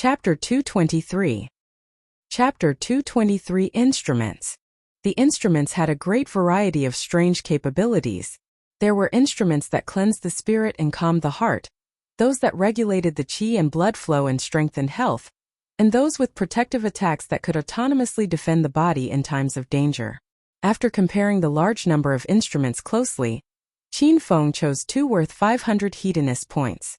Chapter 223. Chapter 223 Instruments. The instruments had a great variety of strange capabilities. There were instruments that cleansed the spirit and calmed the heart, those that regulated the qi and blood flow and strengthened health, and those with protective attacks that could autonomously defend the body in times of danger. After comparing the large number of instruments closely, Qin Feng chose two worth 500 Hedonist points.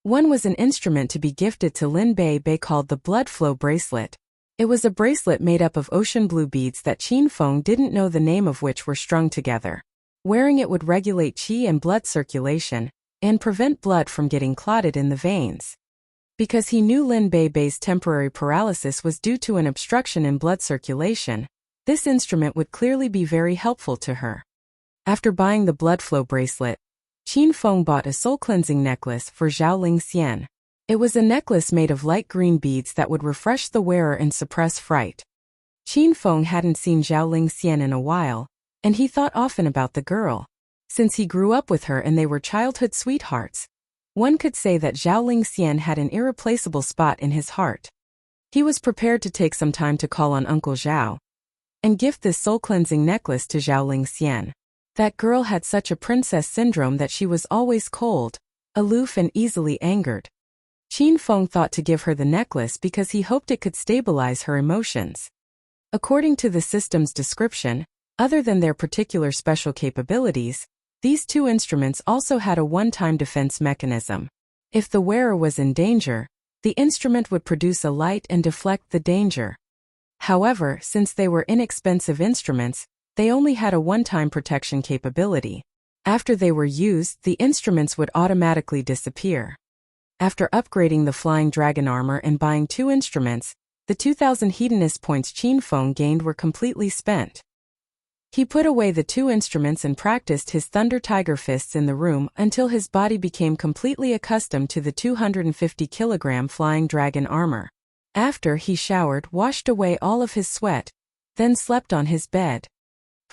One was an instrument to be gifted to Lin Bei called the Blood Flow Bracelet. It was a bracelet made up of ocean blue beads that Qin Feng didn't know the name of, which were strung together. Wearing it would regulate qi and blood circulation, and prevent blood from getting clotted in the veins. Because he knew Lin Bei's temporary paralysis was due to an obstruction in blood circulation, this instrument would clearly be very helpful to her. After buying the blood flow bracelet, Qin Feng bought a soul-cleansing necklace for Zhao Lingxian. It was a necklace made of light green beads that would refresh the wearer and suppress fright. Qin Feng hadn't seen Zhao Lingxian in a while, and he thought often about the girl. Since he grew up with her and they were childhood sweethearts, one could say that Zhao Lingxian had an irreplaceable spot in his heart. He was prepared to take some time to call on Uncle Zhao and gift this soul-cleansing necklace to Zhao Lingxian. That girl had such a princess syndrome that she was always cold, aloof and easily angered. Qin Feng thought to give her the necklace because he hoped it could stabilize her emotions. According to the system's description, other than their particular special capabilities, these two instruments also had a one-time defense mechanism. If the wearer was in danger, the instrument would produce a light and deflect the danger. However, since they were inexpensive instruments, they only had a one-time protection capability. After they were used, the instruments would automatically disappear. After upgrading the flying dragon armor and buying two instruments, the 2,000 hedonist points Qin Feng gained were completely spent. He put away the two instruments and practiced his thunder tiger fists in the room until his body became completely accustomed to the 250-kilogram flying dragon armor. After, he showered, washed away all of his sweat, then slept on his bed.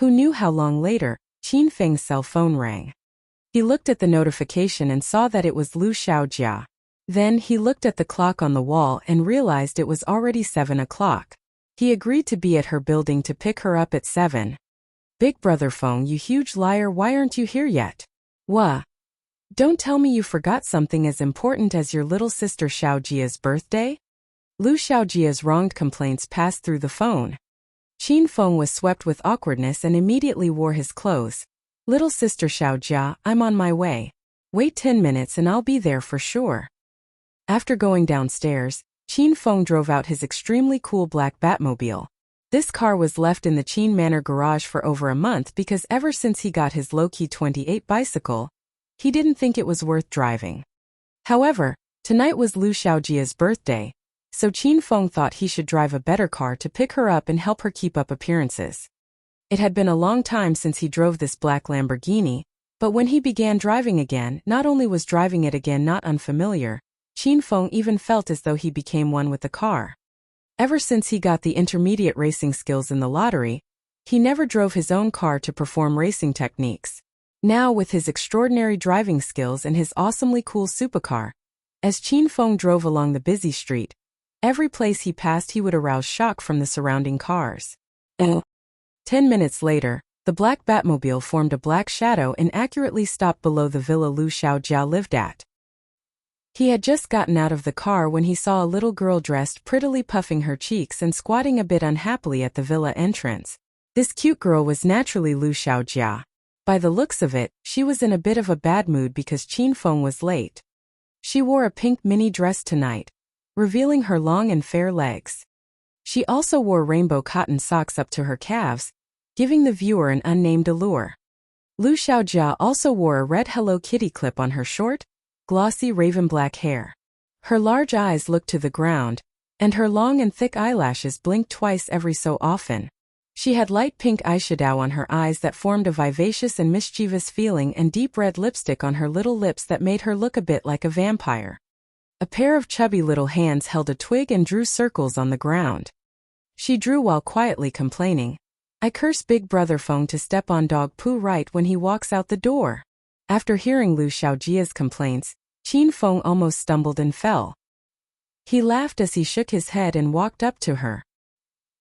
Who knew how long later, Qin Feng's cell phone rang. He looked at the notification and saw that it was Lu Xiaojia. Then he looked at the clock on the wall and realized it was already 7 o'clock. He agreed to be at her building to pick her up at 7. Big brother Feng, you huge liar, why aren't you here yet? What? Don't tell me you forgot something as important as your little sister Xiaojia's birthday? Lu Xiaojia's wronged complaints passed through the phone. Qin Feng was swept with awkwardness and immediately wore his clothes. Little sister Xiaojia, I'm on my way. Wait 10 minutes and I'll be there for sure. After going downstairs, Qin Feng drove out his extremely cool black Batmobile. This car was left in the Qin Manor garage for over a month because ever since he got his low-key 28 bicycle, he didn't think it was worth driving. However, tonight was Lu Xiaojia's birthday, so Qin Feng thought he should drive a better car to pick her up and help her keep up appearances. It had been a long time since he drove this black Lamborghini, but when he began driving again, not only was driving it again not unfamiliar, Qin Feng even felt as though he became one with the car. Ever since he got the intermediate racing skills in the lottery, he never drove his own car to perform racing techniques. Now, with his extraordinary driving skills and his awesomely cool supercar, as Qin Feng drove along the busy street, every place he passed he would arouse shock from the surrounding cars. 10 minutes later, the black Batmobile formed a black shadow and accurately stopped below the villa Lu Xiaojia lived at. He had just gotten out of the car when he saw a little girl dressed prettily, puffing her cheeks and squatting a bit unhappily at the villa entrance. This cute girl was naturally Lu Xiaojia. By the looks of it, she was in a bit of a bad mood because Qin Feng was late. She wore a pink mini dress tonight, revealing her long and fair legs. She also wore rainbow cotton socks up to her calves, giving the viewer an unnamed allure. Lu Xiaojia also wore a red Hello Kitty clip on her short, glossy raven black hair. Her large eyes looked to the ground, and her long and thick eyelashes blinked twice every so often. She had light pink eyeshadow on her eyes that formed a vivacious and mischievous feeling and deep red lipstick on her little lips that made her look a bit like a vampire. A pair of chubby little hands held a twig and drew circles on the ground. She drew while quietly complaining, I curse Big Brother Feng to step on dog poo right when he walks out the door. After hearing Lu Xiaojia's complaints, Qin Feng almost stumbled and fell. He laughed as he shook his head and walked up to her.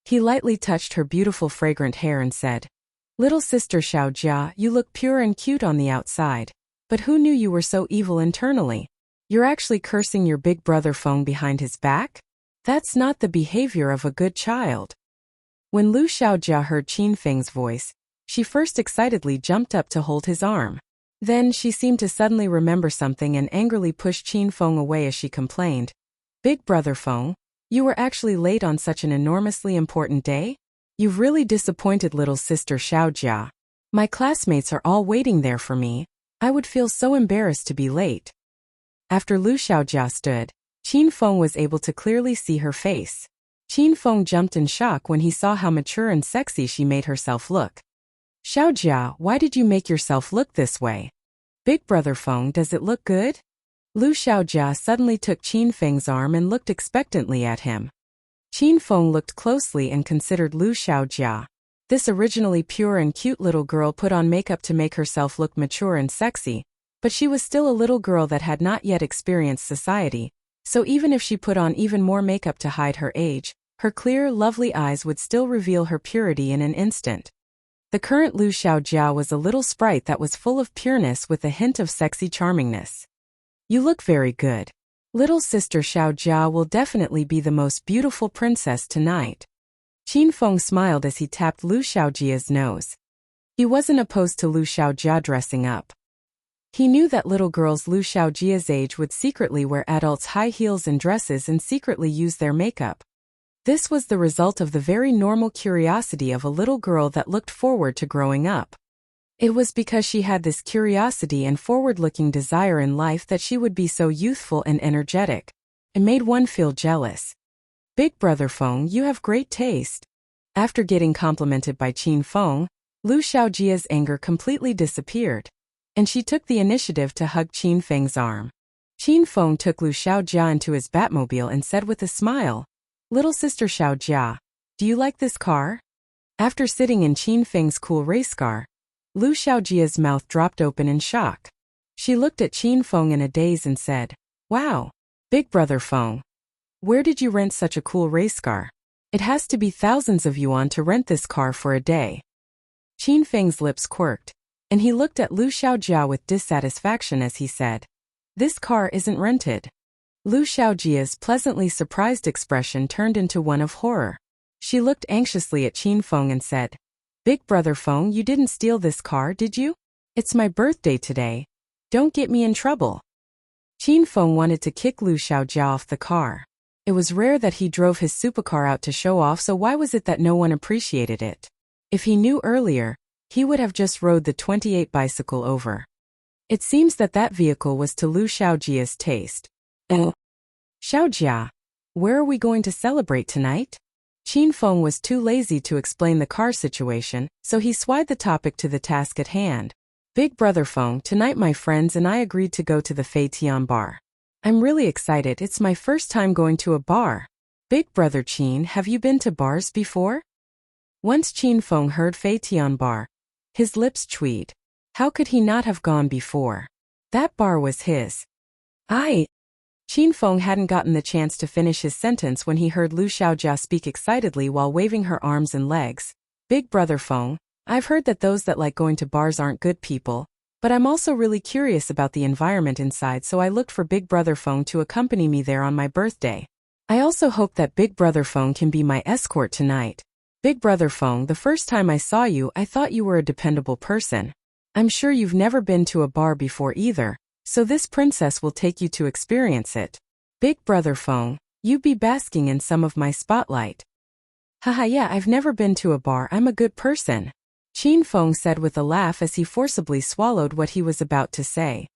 He lightly touched her beautiful fragrant hair and said, "Little sister Xiaojia, you look pure and cute on the outside. But who knew you were so evil internally? You're actually cursing your big brother Feng behind his back? That's not the behavior of a good child." When Lu Xiaojia heard Qin Feng's voice, she first excitedly jumped up to hold his arm. Then she seemed to suddenly remember something and angrily pushed Qin Feng away as she complained, "Big brother Feng, you were actually late on such an enormously important day? You've really disappointed little sister Xiaojia. My classmates are all waiting there for me. I would feel so embarrassed to be late." After Lu Xiaojia stood, Qin Feng was able to clearly see her face. Qin Feng jumped in shock when he saw how mature and sexy she made herself look. "Xiaojia, why did you make yourself look this way? Big brother Feng, does it look good?" Lu Xiaojia suddenly took Qin Feng's arm and looked expectantly at him. Qin Feng looked closely and considered Lu Xiaojia. This originally pure and cute little girl put on makeup to make herself look mature and sexy, but she was still a little girl that had not yet experienced society, so even if she put on even more makeup to hide her age, her clear, lovely eyes would still reveal her purity in an instant. The current Lu Xiaojia was a little sprite that was full of pureness with a hint of sexy charmingness. "You look very good. Little sister Xiaojia will definitely be the most beautiful princess tonight." Qin Feng smiled as he tapped Lu Xiaojia's nose. He wasn't opposed to Lu Xiaojia dressing up. He knew that little girls Lu Xiaojia's age would secretly wear adults' high heels and dresses and secretly use their makeup. This was the result of the very normal curiosity of a little girl that looked forward to growing up. It was because she had this curiosity and forward-looking desire in life that she would be so youthful and energetic. It made one feel jealous. "Big brother Feng, you have great taste." After getting complimented by Qin Feng, Lu Xiaojia's anger completely disappeared, and she took the initiative to hug Qin Feng's arm. Qin Feng took Lu Xiaojia into his Batmobile and said with a smile, "Little sister Xiaojia, do you like this car?" After sitting in Qin Feng's cool race car, Lu Xiaojia's mouth dropped open in shock. She looked at Qin Feng in a daze and said, "Wow, big brother Feng, where did you rent such a cool race car? It has to be thousands of yuan to rent this car for a day." Qin Feng's lips quirked, and he looked at Lu Xiaojia with dissatisfaction as he said, "This car isn't rented." Lu Xiaojia's pleasantly surprised expression turned into one of horror. She looked anxiously at Qin Feng and said, "Big brother Feng, you didn't steal this car, did you? It's my birthday today. Don't get me in trouble." Qin Feng wanted to kick Lu Xiaojia off the car. It was rare that he drove his supercar out to show off, so why was it that no one appreciated it? If he knew earlier, he would have just rode the 28 bicycle over. It seems that that vehicle was to Lu Xiaojia's taste. "Xiaojia, where are we going to celebrate tonight?" Qin Feng was too lazy to explain the car situation, so he switched the topic to the task at hand. "Big brother Feng, tonight my friends and I agreed to go to the Fei Tian bar. I'm really excited, it's my first time going to a bar." "Big brother Qin, have you been to bars before?" Once Qin Feng heard Fei Tian bar, his lips twitched. How could he not have gone before? That bar was his. Qin Feng hadn't gotten the chance to finish his sentence when he heard Lu Xiaojia speak excitedly while waving her arms and legs. "Big brother Feng, I've heard that those that like going to bars aren't good people, but I'm also really curious about the environment inside, so I looked for Big brother Feng to accompany me there on my birthday. I also hope that Big brother Feng can be my escort tonight. Big brother Feng, the first time I saw you, I thought you were a dependable person. I'm sure you've never been to a bar before either, so this princess will take you to experience it. Big brother Feng, you be basking in some of my spotlight." "Haha, yeah, I've never been to a bar, I'm a good person," Qin Feng said with a laugh as he forcibly swallowed what he was about to say.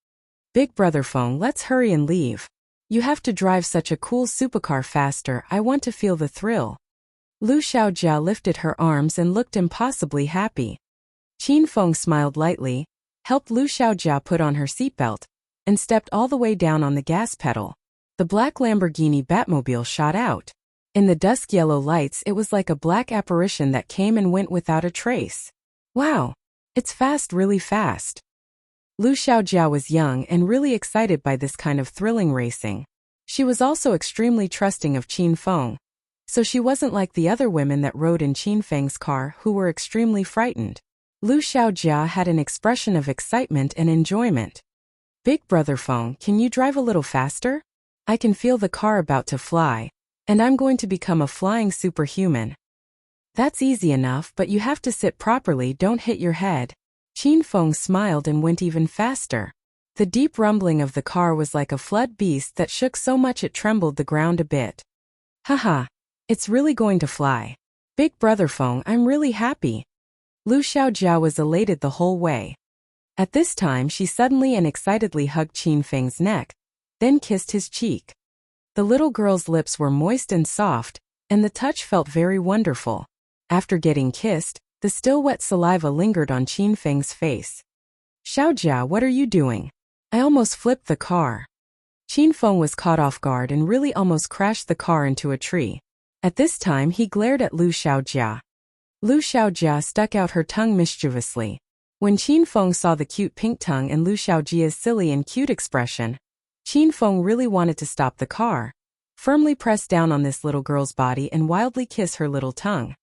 "Big brother Feng, let's hurry and leave. You have to drive such a cool supercar faster, I want to feel the thrill." Lu Xiaojia lifted her arms and looked impossibly happy. Qin Feng smiled lightly, helped Lu Xiaojia put on her seatbelt, and stepped all the way down on the gas pedal. The black Lamborghini Batmobile shot out. In the dusk yellow lights, it was like a black apparition that came and went without a trace. "Wow, it's fast, really fast." Lu Xiaojia was young and really excited by this kind of thrilling racing. She was also extremely trusting of Qin Feng. So she wasn't like the other women that rode in Qin Feng's car who were extremely frightened. Lu Xiaojia had an expression of excitement and enjoyment. Big brother Feng, can you drive a little faster? I can feel the car about to fly, and I'm going to become a flying superhuman. That's easy enough, but you have to sit properly, don't hit your head. Qin Feng smiled and went even faster. The deep rumbling of the car was like a flood beast that shook so much it trembled the ground a bit. Haha, it's really going to fly. Big brother Feng, I'm really happy. Lu Xiaojia was elated the whole way. At this time she suddenly and excitedly hugged Qin Feng's neck, then kissed his cheek. The little girl's lips were moist and soft, and the touch felt very wonderful. After getting kissed, the still wet saliva lingered on Qin Feng's face. Xiaojia, what are you doing? I almost flipped the car. Qin Feng was caught off guard and really almost crashed the car into a tree. At this time he glared at Lu Xiaojia. Lu Xiaojia stuck out her tongue mischievously. When Qin Feng saw the cute pink tongue and Lu Xiaojia's silly and cute expression, Qin Feng really wanted to stop the car, firmly press down on this little girl's body and wildly kiss her little tongue.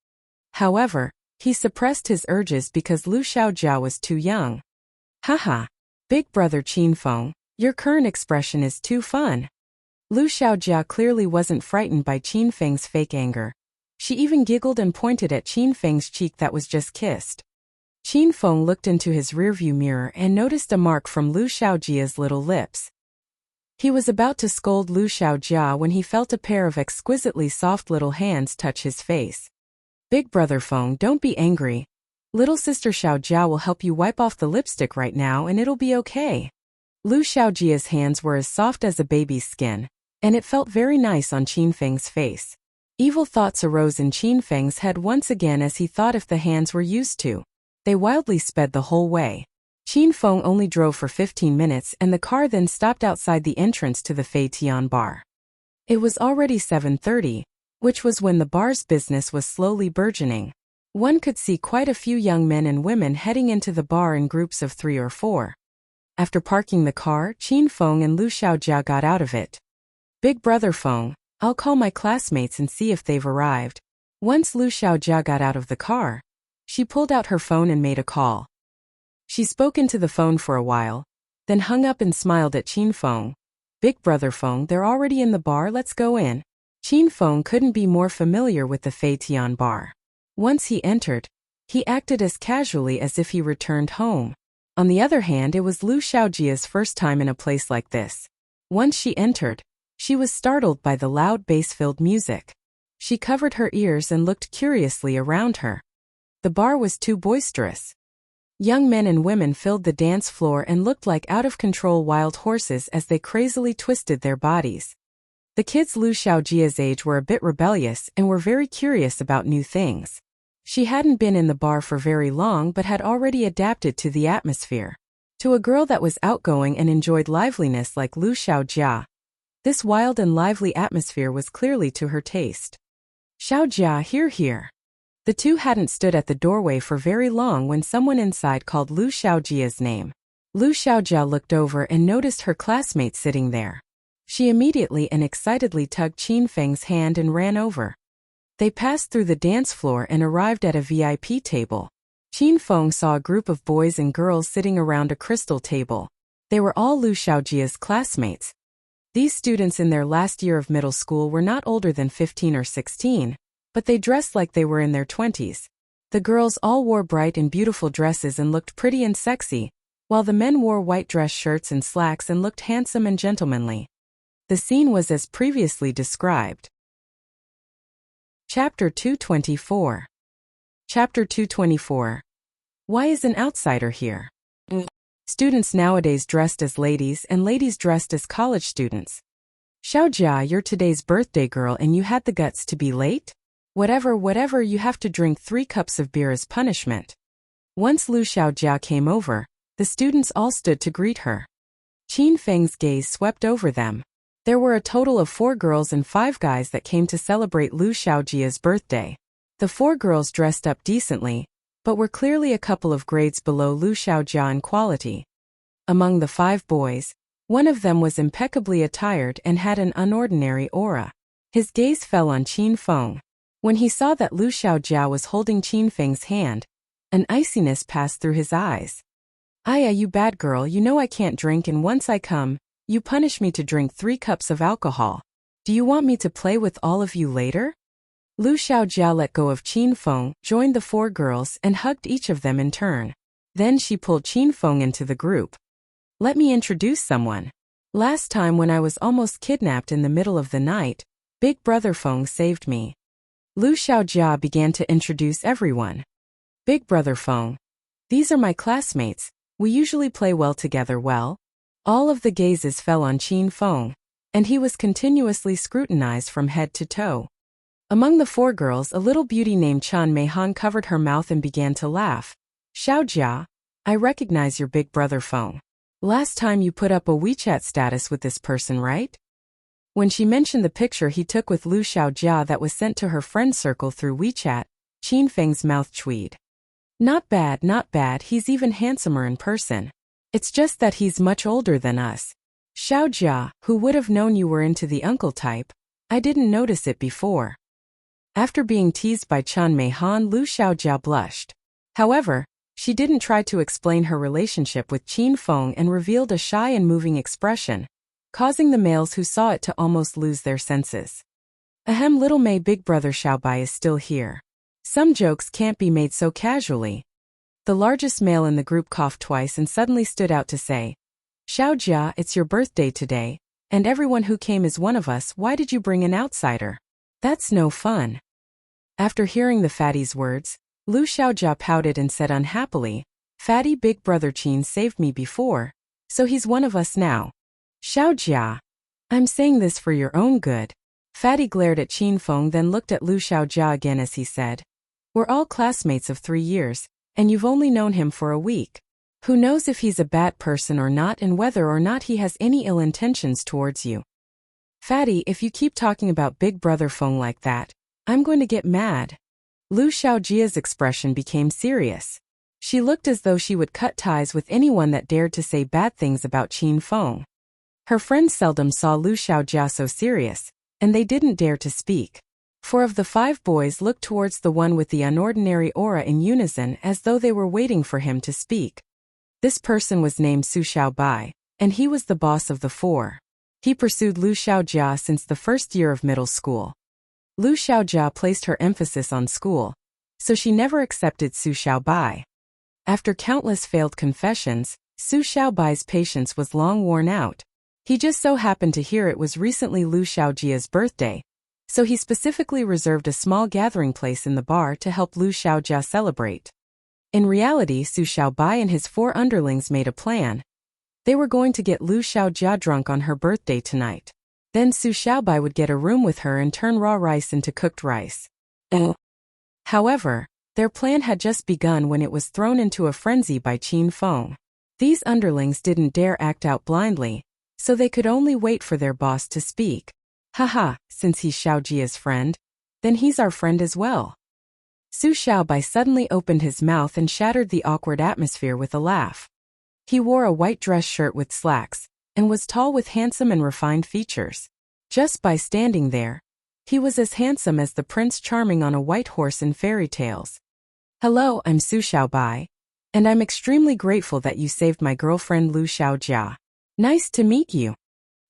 However, he suppressed his urges because Lu Xiaojia was too young. Haha. Big brother Qin Feng, your current expression is too fun. Lu Xiaojia clearly wasn't frightened by Qin Feng's fake anger. She even giggled and pointed at Qin Feng's cheek that was just kissed. Qin Feng looked into his rearview mirror and noticed a mark from Lu Xiaojia's little lips. He was about to scold Lu Xiaojia when he felt a pair of exquisitely soft little hands touch his face. Big brother Feng, don't be angry. Little sister Xiaojia will help you wipe off the lipstick right now and it'll be okay. Lu Xiaojia's hands were as soft as a baby's skin, and it felt very nice on Qin Feng's face. Evil thoughts arose in Qin Feng's head once again as he thought if the hands were used to. They wildly sped the whole way. Qin Feng only drove for 15 minutes and the car then stopped outside the entrance to the Fei Tian bar. It was already 7:30, which was when the bar's business was slowly burgeoning. One could see quite a few young men and women heading into the bar in groups of 3 or 4. After parking the car, Qin Feng and Lu Xiaojia got out of it. Big brother Feng, I'll call my classmates and see if they've arrived. Once Lu Xiaojia got out of the car, she pulled out her phone and made a call. She spoke into the phone for a while, then hung up and smiled at Qin Feng. Big brother Feng, they're already in the bar, let's go in. Qin Feng couldn't be more familiar with the Fei Tian bar. Once he entered, he acted as casually as if he returned home. On the other hand, it was Lu Xiaojia's first time in a place like this. Once she entered, she was startled by the loud bass-filled music. She covered her ears and looked curiously around her. The bar was too boisterous. Young men and women filled the dance floor and looked like out-of-control wild horses as they crazily twisted their bodies. The kids Lu Xiaojia's age were a bit rebellious and were very curious about new things. She hadn't been in the bar for very long but had already adapted to the atmosphere. To a girl that was outgoing and enjoyed liveliness like Lu Xiaojia, this wild and lively atmosphere was clearly to her taste. Xiaojia, here. The two hadn't stood at the doorway for very long when someone inside called Lu Xiaojia's name. Lu Xiaojia looked over and noticed her classmate sitting there. She immediately and excitedly tugged Qin Feng's hand and ran over. They passed through the dance floor and arrived at a VIP table. Qin Feng saw a group of boys and girls sitting around a crystal table. They were all Lu Xiaojia's classmates. These students in their last year of middle school were not older than 15 or 16, but they dressed like they were in their 20s. The girls all wore bright and beautiful dresses and looked pretty and sexy, while the men wore white dress shirts and slacks and looked handsome and gentlemanly. The scene was as previously described. Chapter 224. Chapter 224. Why is an outsider here? Students nowadays dressed as ladies and ladies dressed as college students. Xiaojia, you're today's birthday girl and you had the guts to be late? Whatever, you have to drink 3 cups of beer as punishment. Once Lu Xiaojia came over, the students all stood to greet her. Qin Feng's gaze swept over them. There were a total of 4 girls and 5 guys that came to celebrate Lu Xiaojia's birthday. The 4 girls dressed up decently, but were clearly a couple of grades below Lu Xiaojia in quality. Among the 5 boys, One of them was impeccably attired and had an unordinary aura. His gaze fell on Qin Feng. When he saw that Lu Xiaojia was holding Qin Feng's hand, an iciness passed through his eyes. "Aya, you bad girl, you know I can't drink, and once I come, you punish me to drink 3 cups of alcohol. Do you want me to play with all of you later?" Lu Xiaojia let go of Qin Feng, joined the 4 girls, and hugged each of them in turn. Then she pulled Qin Feng into the group. "Let me introduce someone. Last time when I was almost kidnapped in the middle of the night, Big Brother Feng saved me." Lu Xiaojia began to introduce everyone. "Big Brother Feng. These are my classmates. We usually play well together. Well." All of the gazes fell on Qin Feng, and he was continuously scrutinized from head to toe. Among the 4 girls, a little beauty named Chan Meihan covered her mouth and began to laugh. "Xiaojia, I recognize your Big Brother Feng. Last time you put up a WeChat status with this person, right?" When she mentioned the picture he took with Lu Xiaojia that was sent to her friend circle through WeChat, Qin Feng's mouth chewed. Not bad, he's even handsomer in person. It's just that he's much older than us. Xiaojia, who would have known you were into the uncle type? I didn't notice it before." After being teased by Chan Meihan, Lu Xiaojia blushed. However, she didn't try to explain her relationship with Qin Feng and revealed a shy and moving expression, causing the males who saw it to almost lose their senses. "Ahem, little Mei, Big Brother Xiaobai is still here. Some jokes can't be made so casually." The largest male in the group coughed twice and suddenly stood out to say, "Xiaojia, it's your birthday today, and everyone who came is one of us. Why did you bring an outsider? That's no fun." After hearing the fatty's words, Lu Xiaojia pouted and said unhappily, "Fatty, Big Brother Qin saved me before, so he's one of us now." "Xiaojia, I'm saying this for your own good." Fatty glared at Qin Feng, then looked at Lu Xiaojia again as he said, "We're all classmates of 3 years, and you've only known him for a week. Who knows if he's a bad person or not, and whether or not he has any ill intentions towards you. Fatty, if you keep talking about Big Brother Feng like that, I'm going to get mad." Lu Xiaojia's expression became serious. She looked as though she would cut ties with anyone that dared to say bad things about Qin Feng. Her friends seldom saw Lu Xiaojia so serious, and they didn't dare to speak. 4 of the 5 boys looked towards the one with the unordinary aura in unison as though they were waiting for him to speak. This person was named Su Xiaobai, and he was the boss of the 4. He pursued Lu Xiaojia since the first year of middle school. Lu Xiaojia placed her emphasis on school, so she never accepted Su Xiaobai. After countless failed confessions, Su Xiaobai's patience was long worn out. He just so happened to hear it was recently Lu Xiaojia's birthday, so he specifically reserved a small gathering place in the bar to help Lu Xiaojia celebrate. In reality, Su Xiaobai and his 4 underlings made a plan. They were going to get Lu Xiaojia drunk on her birthday tonight. Then Su Xiaobai would get a room with her and turn raw rice into cooked rice. However, their plan had just begun when it was thrown into a frenzy by Qin Feng. These underlings didn't dare act out blindly, so they could only wait for their boss to speak. "Haha, since he's Xiaojia's friend, then he's our friend as well." Su Xiaobai suddenly opened his mouth and shattered the awkward atmosphere with a laugh. He wore a white dress shirt with slacks, and was tall with handsome and refined features. Just by standing there, he was as handsome as the Prince Charming on a white horse in fairy tales. "Hello, I'm Su Xiaobai, and I'm extremely grateful that you saved my girlfriend Lu Xiaojia. Nice to meet you."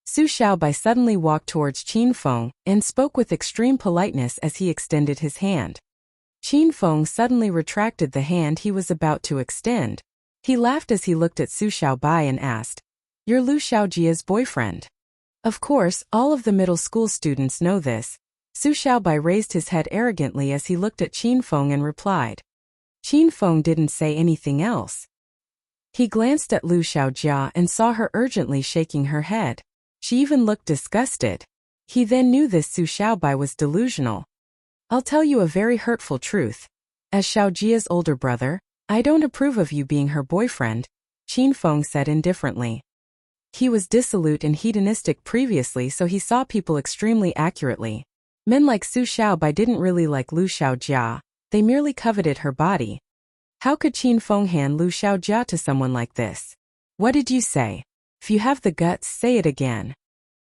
Su Xiaobai suddenly walked towards Qin Feng and spoke with extreme politeness as he extended his hand. Qin Feng suddenly retracted the hand he was about to extend. He laughed as he looked at Su Xiaobai and asked, "You're Lu Xiaojia's boyfriend?" Of course, all of the middle school students know this. Su Xiaobai raised his head arrogantly as he looked at Qin Feng and replied. Qin Feng didn't say anything else. He glanced at Lu Xiaojia and saw her urgently shaking her head. She even looked disgusted. He then knew this Su Xiaobai was delusional. "I'll tell you a very hurtful truth. As Xiaojia's older brother, I don't approve of you being her boyfriend," Qin Feng said indifferently. He was dissolute and hedonistic previously, so he saw people extremely accurately. Men like Su Xiaobai didn't really like Lu Xiaojia, they merely coveted her body. How could Qin Feng hand Lu Xiaojia to someone like this? "What did you say?" If you have the guts, say it again.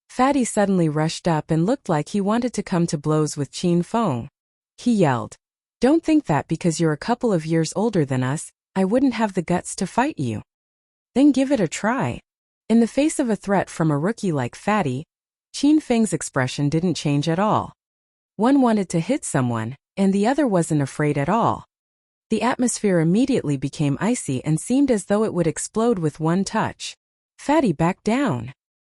Fatty suddenly rushed up and looked like he wanted to come to blows with Qin Feng. He yelled, "Don't think that because you're a couple of years older than us, I wouldn't have the guts to fight you. Then give it a try." In the face of a threat from a rookie like Fatty, Qin Feng's expression didn't change at all. One wanted to hit someone, and the other wasn't afraid at all. The atmosphere immediately became icy and seemed as though it would explode with one touch. Fatty backed down.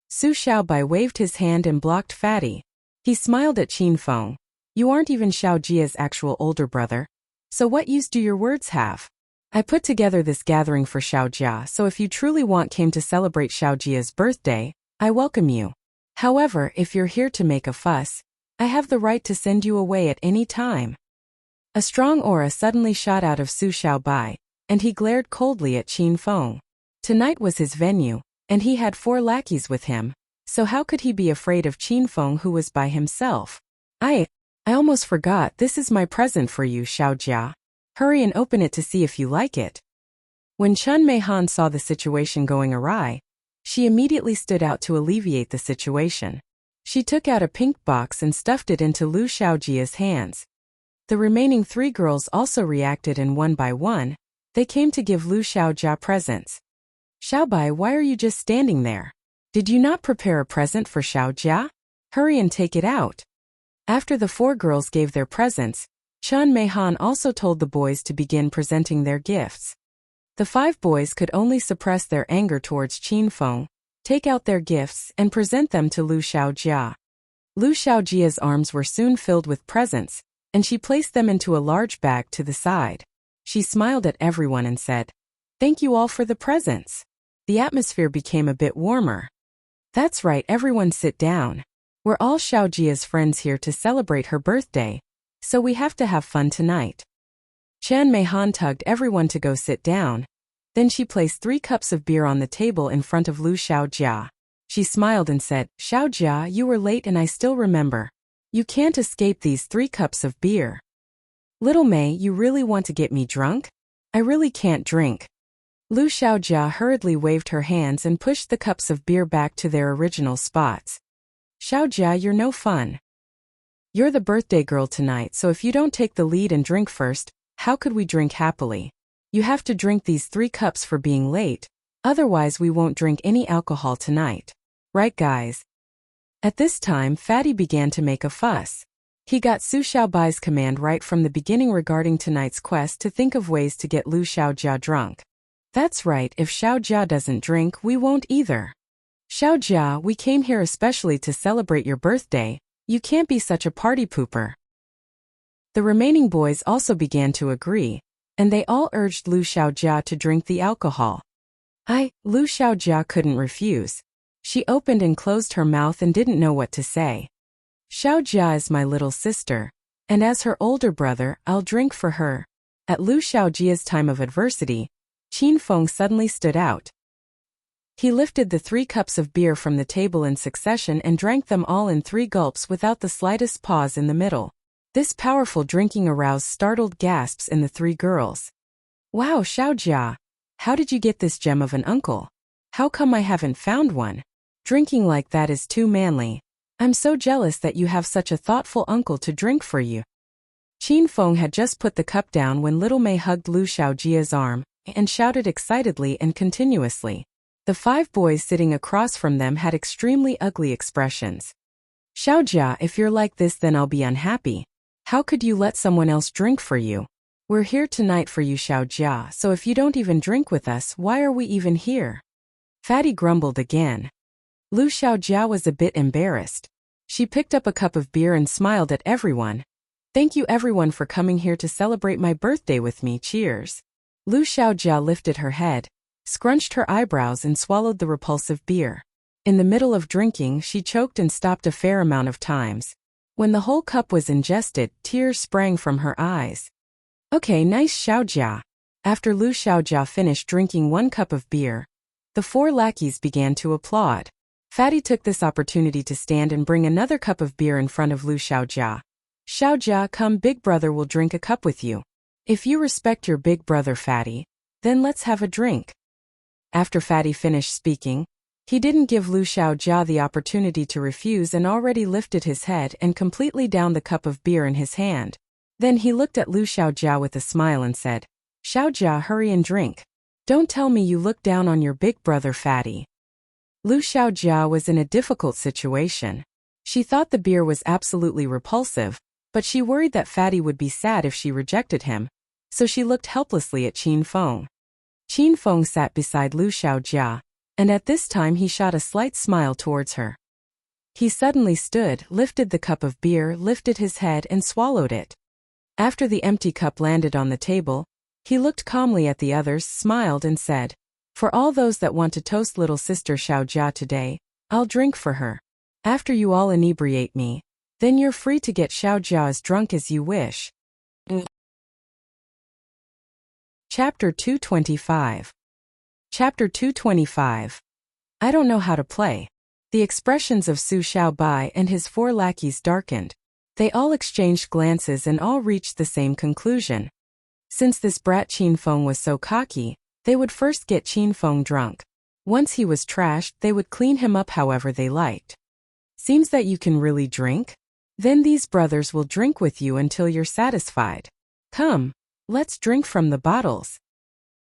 Su Xiaobai waved his hand and blocked Fatty. He smiled at Qin Feng. "You aren't even Xiao Jia's actual older brother. So what use do your words have? I put together this gathering for Xiao Jia, so if you truly came to celebrate Xiao Jia's birthday, I welcome you. However, if you're here to make a fuss, I have the right to send you away at any time." A strong aura suddenly shot out of Su Xiaobai, and he glared coldly at Qin Feng. Tonight was his venue, and he had 4 lackeys with him, so how could he be afraid of Qin Feng who was by himself? I almost forgot, this is my present for you, Xiao Jia. Hurry and open it to see if you like it. When Chun Mei Han saw the situation going awry, she immediately stood out to alleviate the situation. She took out a pink box and stuffed it into Lu Xiaojia's hands. The remaining 3 girls also reacted, and one by one, they came to give Lu Xiaojia presents. "Xiaobai, why are you just standing there? Did you not prepare a present for Xiaojia? Hurry and take it out." After the 4 girls gave their presents, Chun Mei Han also told the boys to begin presenting their gifts. The 5 boys could only suppress their anger towards Qin Feng, take out their gifts, and present them to Lu Xiaojia. Lu Xiaojia's arms were soon filled with presents, and she placed them into a large bag to the side. She smiled at everyone and said, "Thank you all for the presents." The atmosphere became a bit warmer. "That's right, everyone sit down. We're all Xiaojia's friends here to celebrate her birthday, so we have to have fun tonight." Chan Mei Han tugged everyone to go sit down. Then she placed 3 cups of beer on the table in front of Lu Xiaojia. She smiled and said, "Xiaojia, you were late and I still remember. You can't escape these 3 cups of beer." "Little Mei, you really want to get me drunk? I really can't drink." Lu Xiaojia hurriedly waved her hands and pushed the cups of beer back to their original spots. "Xiaojia, you're no fun. You're the birthday girl tonight, so if you don't take the lead and drink first, how could we drink happily? You have to drink these 3 cups for being late, otherwise we won't drink any alcohol tonight. Right, guys?" At this time, Fatty began to make a fuss. He got Su Xiaobai's command right from the beginning regarding tonight's quest to think of ways to get Lu Xiaojia drunk. "That's right, if Xiaojia doesn't drink, we won't either. Xiaojia, we came here especially to celebrate your birthday. You can't be such a party pooper." The remaining boys also began to agree, and they all urged Lu Xiaojia to drink the alcohol. Lu Xiaojia couldn't refuse. She opened and closed her mouth and didn't know what to say. "Xiaojia is my little sister, and as her older brother, I'll drink for her." At Lu Xiaojia's time of adversity, Qin Feng suddenly stood out. He lifted the 3 cups of beer from the table in succession and drank them all in 3 gulps without the slightest pause in the middle. This powerful drinking aroused startled gasps in the 3 girls. "Wow, Xiaojia! How did you get this gem of an uncle? How come I haven't found one? Drinking like that is too manly. I'm so jealous that you have such a thoughtful uncle to drink for you." Qin Feng had just put the cup down when little Mei hugged Lu Xiaojia's arm and shouted excitedly and continuously. The 5 boys sitting across from them had extremely ugly expressions. "Xiaojia, if you're like this, then I'll be unhappy. How could you let someone else drink for you? We're here tonight for you, Xiaojia, so if you don't even drink with us, why are we even here?" Fatty grumbled again. Lu Xiaojia was a bit embarrassed. She picked up a cup of beer and smiled at everyone. "Thank you everyone for coming here to celebrate my birthday with me, cheers." Lu Xiaojia lifted her head, scrunched her eyebrows and swallowed the repulsive beer. In the middle of drinking, she choked and stopped a fair amount of times. When the whole cup was ingested, tears sprang from her eyes. "Okay, nice, Xiaojia." After Lu Xiaojia finished drinking 1 cup of beer, the 4 lackeys began to applaud. Fatty took this opportunity to stand and bring another cup of beer in front of Lu Xiaojia. "Xiaojia, come, big brother will drink a cup with you. If you respect your big brother Fatty, then let's have a drink." After Fatty finished speaking, He didn't give Lu Xiaojia the opportunity to refuse and already lifted his head and completely downed the cup of beer in his hand. Then he looked at Lu Xiaojia with a smile and said, "Xiaojia, hurry and drink. Don't tell me you look down on your big brother Fatty." Lu Xiaojia was in a difficult situation. She thought the beer was absolutely repulsive, but she worried that Fatty would be sad if she rejected him, so she looked helplessly at Qin Feng. Qin Feng sat beside Lu Xiaojia, and at this time he shot a slight smile towards her. He suddenly stood, lifted the cup of beer, lifted his head and swallowed it. After the empty cup landed on the table, he looked calmly at the others, smiled and said, "For all those that want to toast little sister Xiaojia today, I'll drink for her. After you all inebriate me, then you're free to get Xiaojia as drunk as you wish." Chapter 225. Chapter 225. I don't know how to play. The expressions of Su Xiaobai and his 4 lackeys darkened. They all exchanged glances and all reached the same conclusion. Since this brat Qin Feng was so cocky, they would first get Qin Feng drunk. Once he was trashed, they would clean him up however they liked. Seems that you can really drink? Then these brothers will drink with you until you're satisfied. Come, let's drink from the bottles.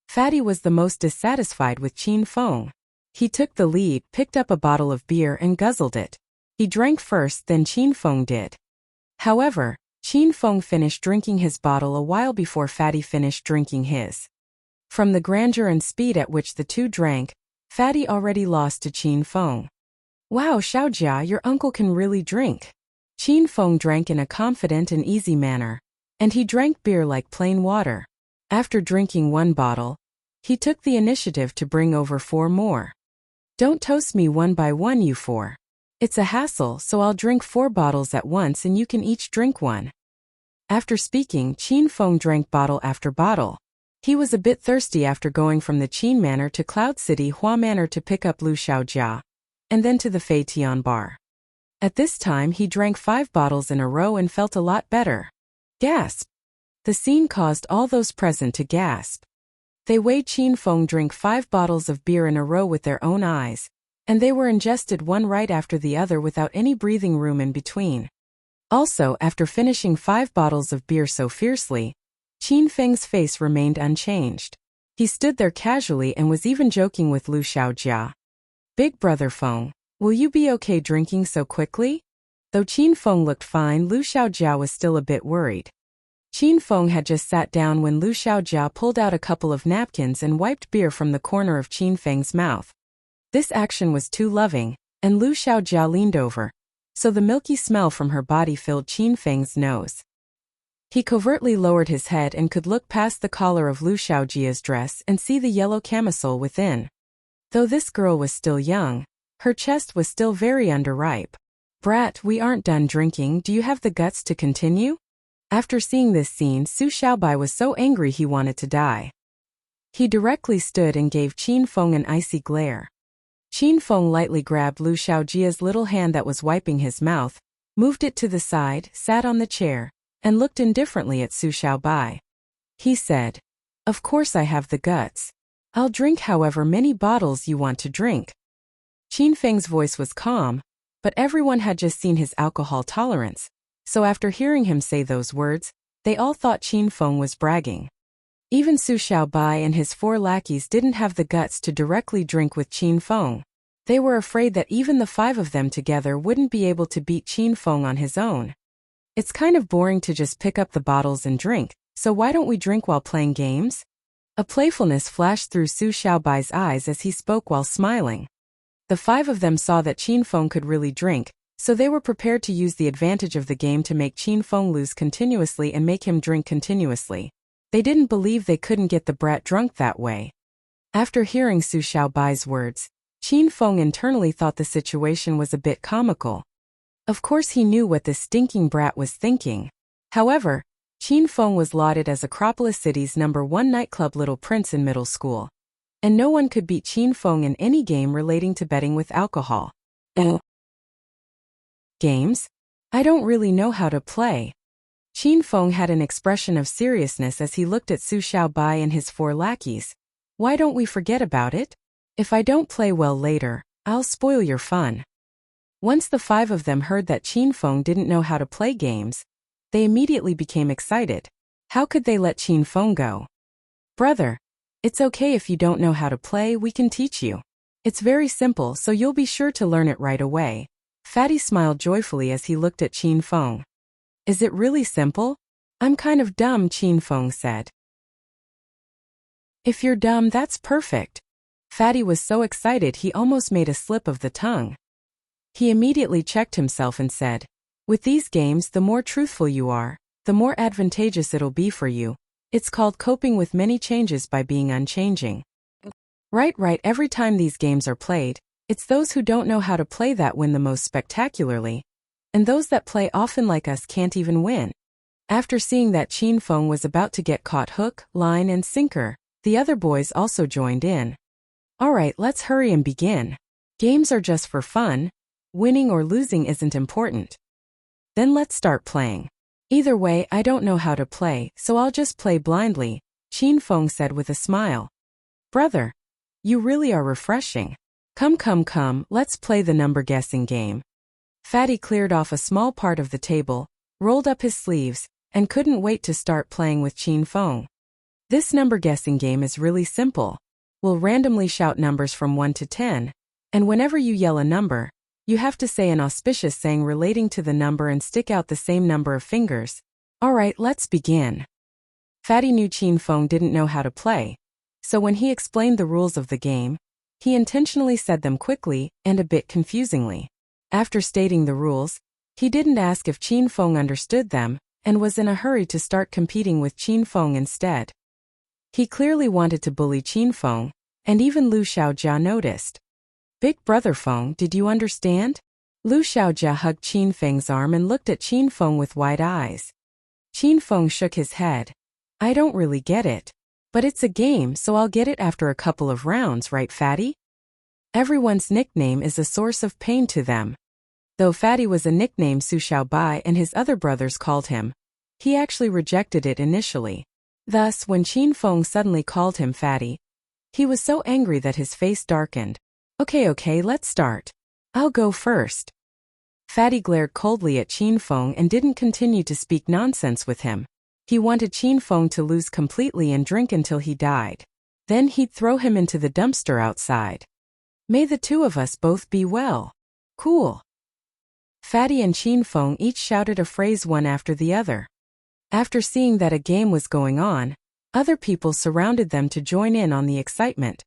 Fatty was the most dissatisfied with Qin Feng. He took the lead, picked up a bottle of beer and guzzled it. He drank first, then Qin Feng did. However, Qin Feng finished drinking his bottle a while before Fatty finished drinking his. From the grandeur and speed at which the two drank, Fatty already lost to Qin Feng. "Wow, Xiaojia, your uncle can really drink." Qin Feng drank in a confident and easy manner, and he drank beer like plain water. After drinking 1 bottle, he took the initiative to bring over 4 more. "Don't toast me one by one, you 4. It's a hassle, so I'll drink 4 bottles at once and you can each drink 1. After speaking, Qin Feng drank bottle after bottle. He was a bit thirsty after going from the Qin Manor to Cloud City Hua Manor to pick up Lu Xiaojia, and then to the Fei Tian bar. At this time he drank 5 bottles in a row and felt a lot better. Gasp! The scene caused all those present to gasp. They weighed Qin Feng drink 5 bottles of beer in a row with their own eyes, and they were ingested one right after the other without any breathing room in between. Also, after finishing 5 bottles of beer so fiercely, Qin Feng's face remained unchanged. He stood there casually and was even joking with Lu Xiaojia. "Big brother Feng, will you be okay drinking so quickly?" Though Qin Feng looked fine, Lu Xiaojia was still a bit worried. Qin Feng had just sat down when Lu Xiaojia pulled out a couple of napkins and wiped beer from the corner of Qin Feng's mouth. This action was too loving, and Lu Xiaojia leaned over, so the milky smell from her body filled Qin Feng's nose. He covertly lowered his head and could look past the collar of Lu Xiaojia's dress and see the yellow camisole within. Though this girl was still young, her chest was still very underripe. "Brat, we aren't done drinking, do you have the guts to continue?" After seeing this scene, Su Xiaobai was so angry he wanted to die. He directly stood and gave Qin Feng an icy glare. Qin Feng lightly grabbed Lu Xiaojia's little hand that was wiping his mouth, moved it to the side, sat on the chair, and looked indifferently at Su Xiaobai. He said, "Of course I have the guts. I'll drink however many bottles you want to drink." Qin Feng's voice was calm, but everyone had just seen his alcohol tolerance, so after hearing him say those words, they all thought Qin Feng was bragging. Even Su Xiaobai and his 4 lackeys didn't have the guts to directly drink with Qin Feng. They were afraid that even the 5 of them together wouldn't be able to beat Qin Feng on his own. "It's kind of boring to just pick up the bottles and drink, so why don't we drink while playing games?" A playfulness flashed through Su Xiaobai's eyes as he spoke while smiling. The 5 of them saw that Qin Feng could really drink, so they were prepared to use the advantage of the game to make Qin Feng lose continuously and make him drink continuously. They didn't believe they couldn't get the brat drunk that way. After hearing Su Xiaobai's words, Qin Feng internally thought the situation was a bit comical. Of course he knew what this stinking brat was thinking. However, Qin Feng was lauded as Acropolis City's #1 nightclub little prince in middle school, and no one could beat Qin Feng in any game relating to betting with alcohol. Games? I don't really know how to play. Qin Feng had an expression of seriousness as he looked at Su Xiaobai and his 4 lackeys. "Why don't we forget about it? If I don't play well later, I'll spoil your fun. Once the five of them heard that Qin Feng didn't know how to play games, they immediately became excited. How could they let Qin Feng go? Brother, it's okay if you don't know how to play, we can teach you. It's very simple, so you'll be sure to learn it right away. Fatty smiled joyfully as he looked at Qin Feng. Is it really simple? I'm kind of dumb, Qin Feng said. If you're dumb, that's perfect. Fatty was so excited he almost made a slip of the tongue. He immediately checked himself and said, with these games, the more truthful you are, the more advantageous it'll be for you. It's called coping with many changes by being unchanging. Right, every time these games are played, it's those who don't know how to play that win the most spectacularly. And those that play often like us can't even win. After seeing that Qin Feng was about to get caught hook, line, and sinker, the other boys also joined in. Alright, let's hurry and begin. Games are just for fun. Winning or losing isn't important. Then let's start playing. Either way, I don't know how to play, so I'll just play blindly, Qin Feng said with a smile. Brother, you really are refreshing. Come, let's play the number guessing game. Fatty cleared off a small part of the table, rolled up his sleeves, and couldn't wait to start playing with Qin Feng. This number guessing game is really simple. We'll randomly shout numbers from 1 to 10, and whenever you yell a number, you have to say an auspicious saying relating to the number and stick out the same number of fingers. Alright, let's begin. Fatty knew Qin Feng didn't know how to play, so when he explained the rules of the game, he intentionally said them quickly and a bit confusingly. After stating the rules, he didn't ask if Qin Feng understood them and was in a hurry to start competing with Qin Feng instead. He clearly wanted to bully Qin Feng, and even Lu Xiaojia noticed. Big brother Feng, did you understand? Lu Xiaojia hugged Qin Feng's arm and looked at Qin Feng with wide eyes. Qin Feng shook his head. I don't really get it. But it's a game, so I'll get it after a couple of rounds, right, Fatty? Everyone's nickname is a source of pain to them. Though Fatty was a nickname Su Xiaobai and his other brothers called him, he actually rejected it initially. Thus, when Qin Feng suddenly called him Fatty, he was so angry that his face darkened. Okay, let's start. I'll go first. Fatty glared coldly at Qin Feng and didn't continue to speak nonsense with him. He wanted Qin Feng to lose completely and drink until he died. Then he'd throw him into the dumpster outside. May the two of us both be well. Cool. Fatty and Qin Feng each shouted a phrase one after the other. After seeing that a game was going on, other people surrounded them to join in on the excitement.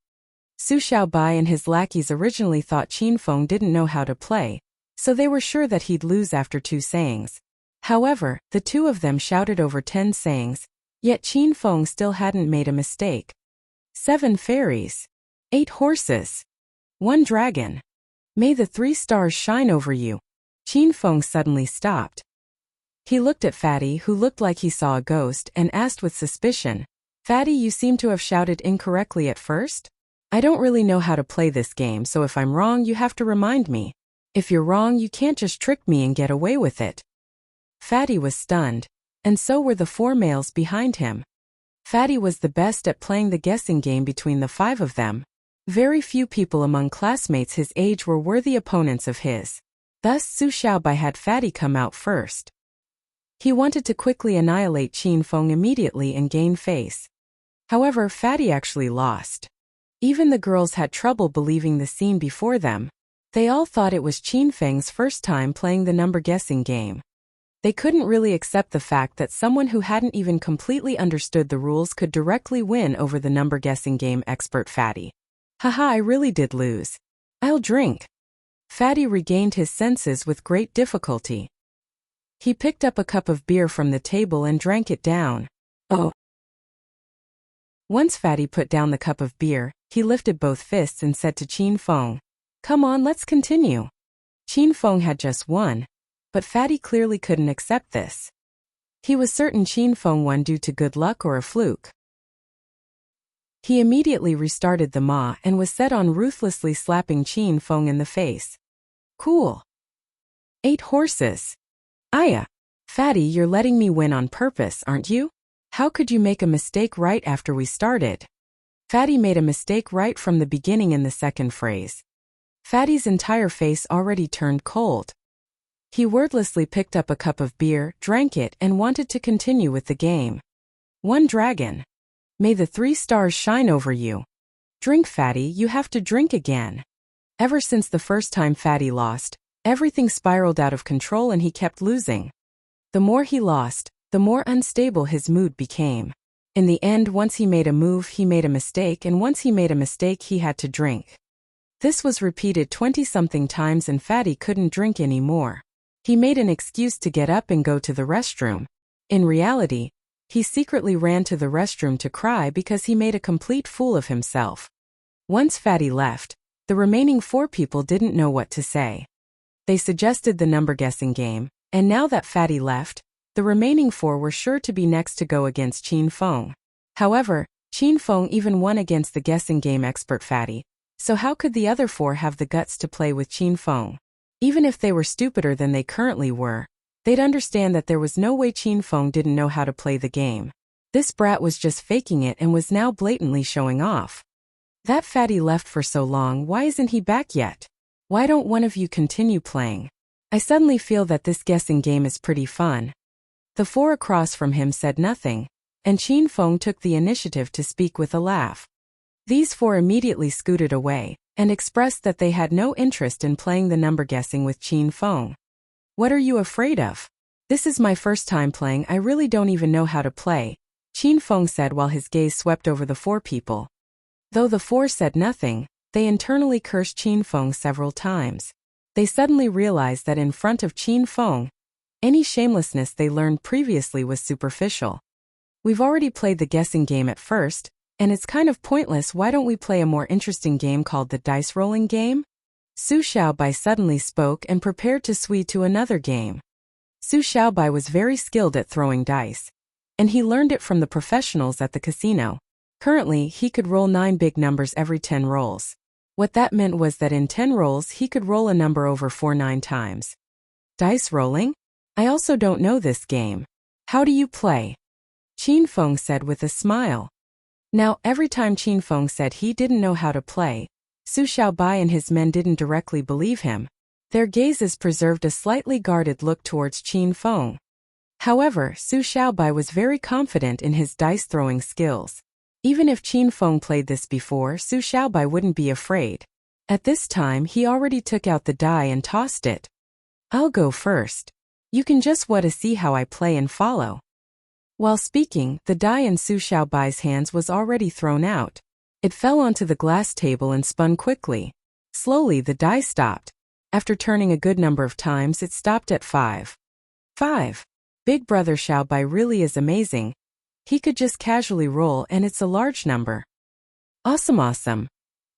Su Xiaobai and his lackeys originally thought Qin Feng didn't know how to play, so they were sure that he'd lose after 2 sayings. However, the two of them shouted over 10 sayings, yet Qin Feng still hadn't made a mistake. 7 fairies. 8 horses. 1 dragon. May the 3 stars shine over you. Qin Feng suddenly stopped. He looked at Fatty, who looked like he saw a ghost, and asked with suspicion, Fatty, you seem to have shouted incorrectly at first? I don't really know how to play this game, so if I'm wrong, you have to remind me. If you're wrong, you can't just trick me and get away with it. Fatty was stunned, and so were the 4 males behind him. Fatty was the best at playing the guessing game between the 5 of them. Very few people among classmates his age were worthy opponents of his. Thus, Su Xiaobai had Fatty come out first. He wanted to quickly annihilate Qin Feng immediately and gain face. However, Fatty actually lost. Even the girls had trouble believing the scene before them. They all thought it was Qin Feng's first time playing the number guessing game. They couldn't really accept the fact that someone who hadn't even completely understood the rules could directly win over the number guessing game expert Fatty. Haha, I really did lose. I'll drink. Fatty regained his senses with great difficulty. He picked up a cup of beer from the table and drank it down. Oh. Once Fatty put down the cup of beer, he lifted both fists and said to Qin Feng, Come on, let's continue. Qin Feng had just won, but Fatty clearly couldn't accept this. He was certain Qin Feng won due to good luck or a fluke. He immediately restarted the ma and was set on ruthlessly slapping Qin Feng in the face. Cool. 8 horses. Aya. Fatty, you're letting me win on purpose, aren't you? How could you make a mistake right after we started? Fatty made a mistake right from the beginning in the second phrase. Fatty's entire face already turned cold. He wordlessly picked up a cup of beer, drank it, and wanted to continue with the game. One dragon. May the 3 stars shine over you. Drink, Fatty, you have to drink again. Ever since the first time Fatty lost, everything spiraled out of control and he kept losing. The more he lost, the more unstable his mood became. In the end, once he made a move, he made a mistake, and once he made a mistake, he had to drink. This was repeated 20-something times and Fatty couldn't drink anymore. He made an excuse to get up and go to the restroom. In reality, he secretly ran to the restroom to cry because he made a complete fool of himself. Once Fatty left, the remaining 4 people didn't know what to say. They suggested the number guessing game, and now that Fatty left, the remaining 4 were sure to be next to go against Qin Feng. However, Qin Feng even won against the guessing game expert Fatty, so how could the other 4 have the guts to play with Qin Feng? Even if they were stupider than they currently were, they'd understand that there was no way Qin Feng didn't know how to play the game. This brat was just faking it and was now blatantly showing off. That Fatty left for so long, why isn't he back yet? Why don't one of you continue playing? I suddenly feel that this guessing game is pretty fun. The 4 across from him said nothing, and Qin Feng took the initiative to speak with a laugh. These 4 immediately scooted away, and expressed that they had no interest in playing the number guessing with Qin Feng. What are you afraid of? This is my first time playing, I really don't even know how to play, Qin Feng said while his gaze swept over the 4 people. Though the 4 said nothing, they internally cursed Qin Feng several times. They suddenly realized that in front of Qin Feng, any shamelessness they learned previously was superficial. We've already played the guessing game at first, and it's kind of pointless. Why don't we play a more interesting game called the dice rolling game? Su Xiaobai suddenly spoke and prepared to switch to another game. Su Xiaobai was very skilled at throwing dice, and he learned it from the professionals at the casino. Currently, he could roll 9 big numbers every 10 rolls. What that meant was that in 10 rolls he could roll a number over 9 times. Dice rolling? I also don't know this game. How do you play? Qin Feng said with a smile. Now, every time Qin Feng said he didn't know how to play, Su Xiaobai and his men didn't directly believe him. Their gazes preserved a slightly guarded look towards Qin Feng. However, Su Xiaobai was very confident in his dice-throwing skills. Even if Qin Feng played this before, Su Xiaobai wouldn't be afraid. At this time, he already took out the die and tossed it. I'll go first. You can just wait to see how I play and follow. While speaking, the die in Su Xiaobai's hands was already thrown out. It fell onto the glass table and spun quickly. Slowly, the die stopped. After turning a good number of times, it stopped at 5. 5. Big Brother Xiaobai really is amazing. He could just casually roll and it's a large number. Awesome.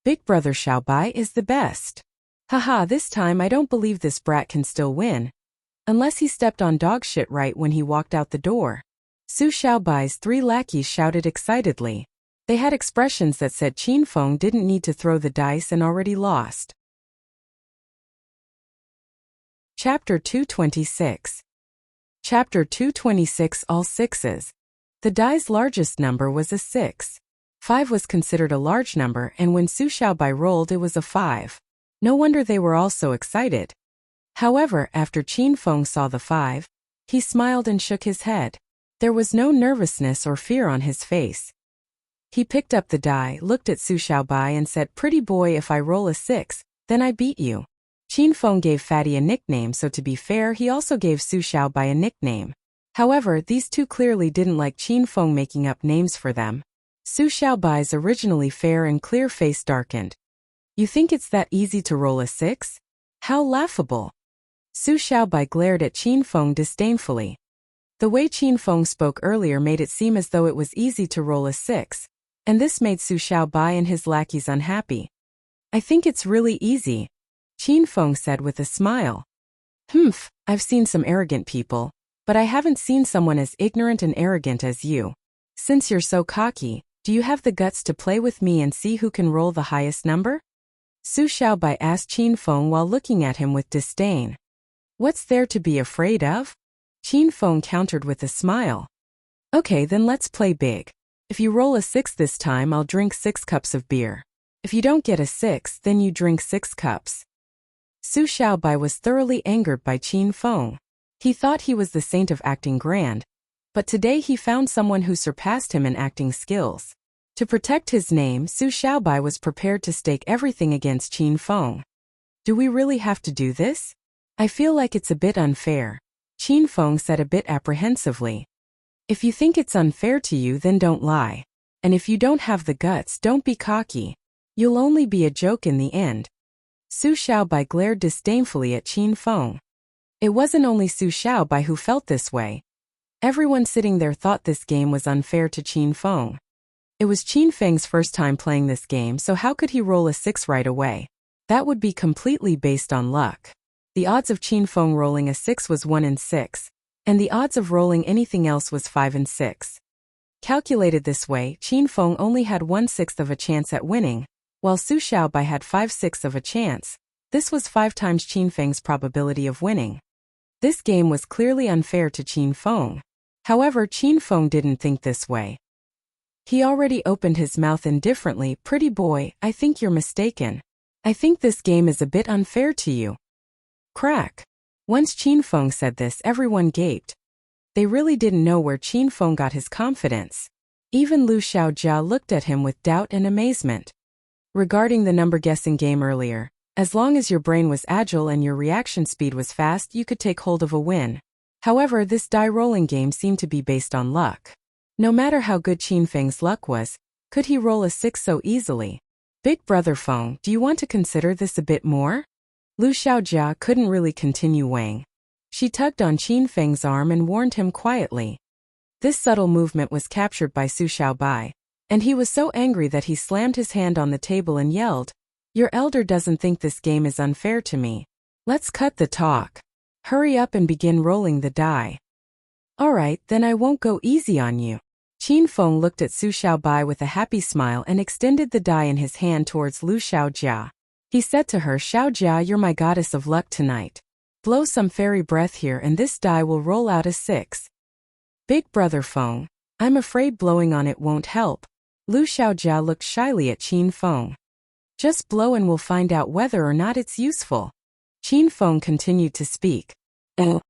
Big Brother Xiaobai is the best. Haha, this time I don't believe this brat can still win. Unless he stepped on dog shit right when he walked out the door. Su Xiaobai's 3 lackeys shouted excitedly. They had expressions that said Qin Feng didn't need to throw the dice and already lost. Chapter 226. Chapter 226. All sixes. The die's largest number was a 6. 5 was considered a large number, and when Su Xiaobai rolled, it was a 5. No wonder they were all so excited. However, after Qin Feng saw the 5, he smiled and shook his head. There was no nervousness or fear on his face. He picked up the die, looked at Su Xiaobai and said, "Pretty boy, if I roll a 6, then I beat you." Qin Feng gave Fatty a nickname, so to be fair, he also gave Su Xiaobai a nickname. However, these two clearly didn't like Qin Feng making up names for them. Su Xiaobai's originally fair and clear face darkened. You think it's that easy to roll a 6? How laughable. Su Xiaobai glared at Qin Feng disdainfully. The way Qin Feng spoke earlier made it seem as though it was easy to roll a 6, and this made Su Xiaobai and his lackeys unhappy. I think it's really easy, Qin Feng said with a smile. I've seen some arrogant people, but I haven't seen someone as ignorant and arrogant as you. Since you're so cocky, do you have the guts to play with me and see who can roll the highest number? Su Xiaobai asked Qin Feng while looking at him with disdain. What's there to be afraid of? Qin Feng countered with a smile. Okay, then let's play big. If you roll a 6 this time, I'll drink 6 cups of beer. If you don't get a 6, then you drink 6 cups. Su Xiaobai was thoroughly angered by Qin Feng. He thought he was the saint of acting grand, but today he found someone who surpassed him in acting skills. To protect his name, Su Xiaobai was prepared to stake everything against Qin Feng. Do we really have to do this? I feel like it's a bit unfair, Qin Feng said a bit apprehensively. If you think it's unfair to you, then don't lie. And if you don't have the guts, don't be cocky. You'll only be a joke in the end. Su Xiaobai glared disdainfully at Qin Feng. It wasn't only Su Xiaobai who felt this way. Everyone sitting there thought this game was unfair to Qin Feng. It was Qin Feng's first time playing this game, so how could he roll a 6 right away? That would be completely based on luck. The odds of Qin Feng rolling a 6 was 1 in 6, and the odds of rolling anything else was 5 in 6. Calculated this way, Qin Feng only had 1/6 of a chance at winning, while Su Xiaobai had 5/6 of a chance. This was 5 times Qin Feng's probability of winning. This game was clearly unfair to Qin Feng. However, Qin Feng didn't think this way. He already opened his mouth indifferently. Pretty boy, I think you're mistaken. I think this game is a bit unfair to you. Crack. Once Qin Feng said this, everyone gaped. They really didn't know where Qin Feng got his confidence. Even Lu Xiaojia looked at him with doubt and amazement. Regarding the number guessing game earlier, as long as your brain was agile and your reaction speed was fast, you could take hold of a win. However, this die rolling game seemed to be based on luck. No matter how good Qin Feng's luck was, could he roll a 6 so easily? Big brother Feng, do you want to consider this a bit more? Lu Xiaojia couldn't really continue weighing. She tugged on Qin Feng's arm and warned him quietly. This subtle movement was captured by Su Xiaobai, and he was so angry that he slammed his hand on the table and yelled, "Your elder doesn't think this game is unfair to me. Let's cut the talk. Hurry up and begin rolling the die." "Alright, then I won't go easy on you." Qin Feng looked at Su Xiaobai with a happy smile and extended the die in his hand towards Lu Xiaojia. He said to her, "Xiaojia, you're my goddess of luck tonight. Blow some fairy breath here and this die will roll out a 6. Big brother Feng, I'm afraid blowing on it won't help." Lu Xiaojia looked shyly at Qin Feng. "Just blow and we'll find out whether or not it's useful." Qin Feng continued to speak. Lu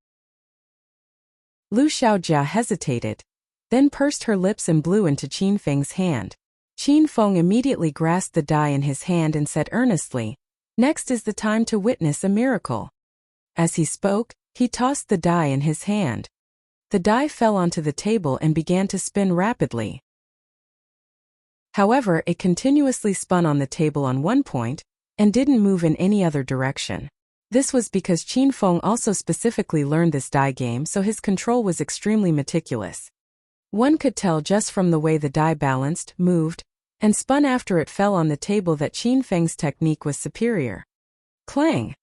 Xiaojia hesitated, then pursed her lips and blew into Qin Feng's hand. Qin Feng immediately grasped the die in his hand and said earnestly, "Next is the time to witness a miracle." As he spoke, he tossed the die in his hand. The die fell onto the table and began to spin rapidly. However, it continuously spun on the table on one point, and didn't move in any other direction. This was because Qin Feng also specifically learned this die game, so his control was extremely meticulous. One could tell just from the way the die balanced, moved, and spun after it fell on the table that Qin Feng's technique was superior. Clang!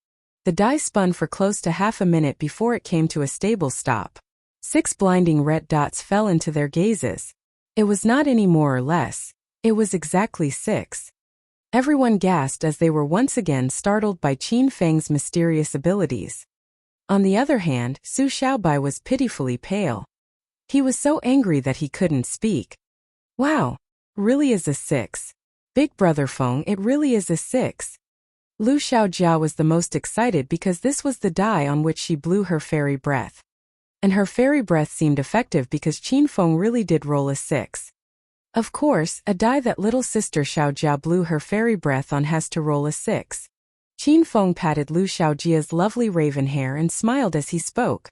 The die spun for close to half a minute before it came to a stable stop. 6 blinding red dots fell into their gazes. It was not any more or less. It was exactly 6. Everyone gasped as they were once again startled by Qin Feng's mysterious abilities. On the other hand, Su Xiaobai was pitifully pale. He was so angry that he couldn't speak. "Wow! Really is a 6. Big brother Feng, it really is a 6. Lu Xiaojia was the most excited because this was the die on which she blew her fairy breath. And her fairy breath seemed effective because Qin Feng really did roll a 6. Of course, a die that little sister Xiaojia blew her fairy breath on has to roll a 6. Qin Feng patted Lu Xiaojia's lovely raven hair and smiled as he spoke.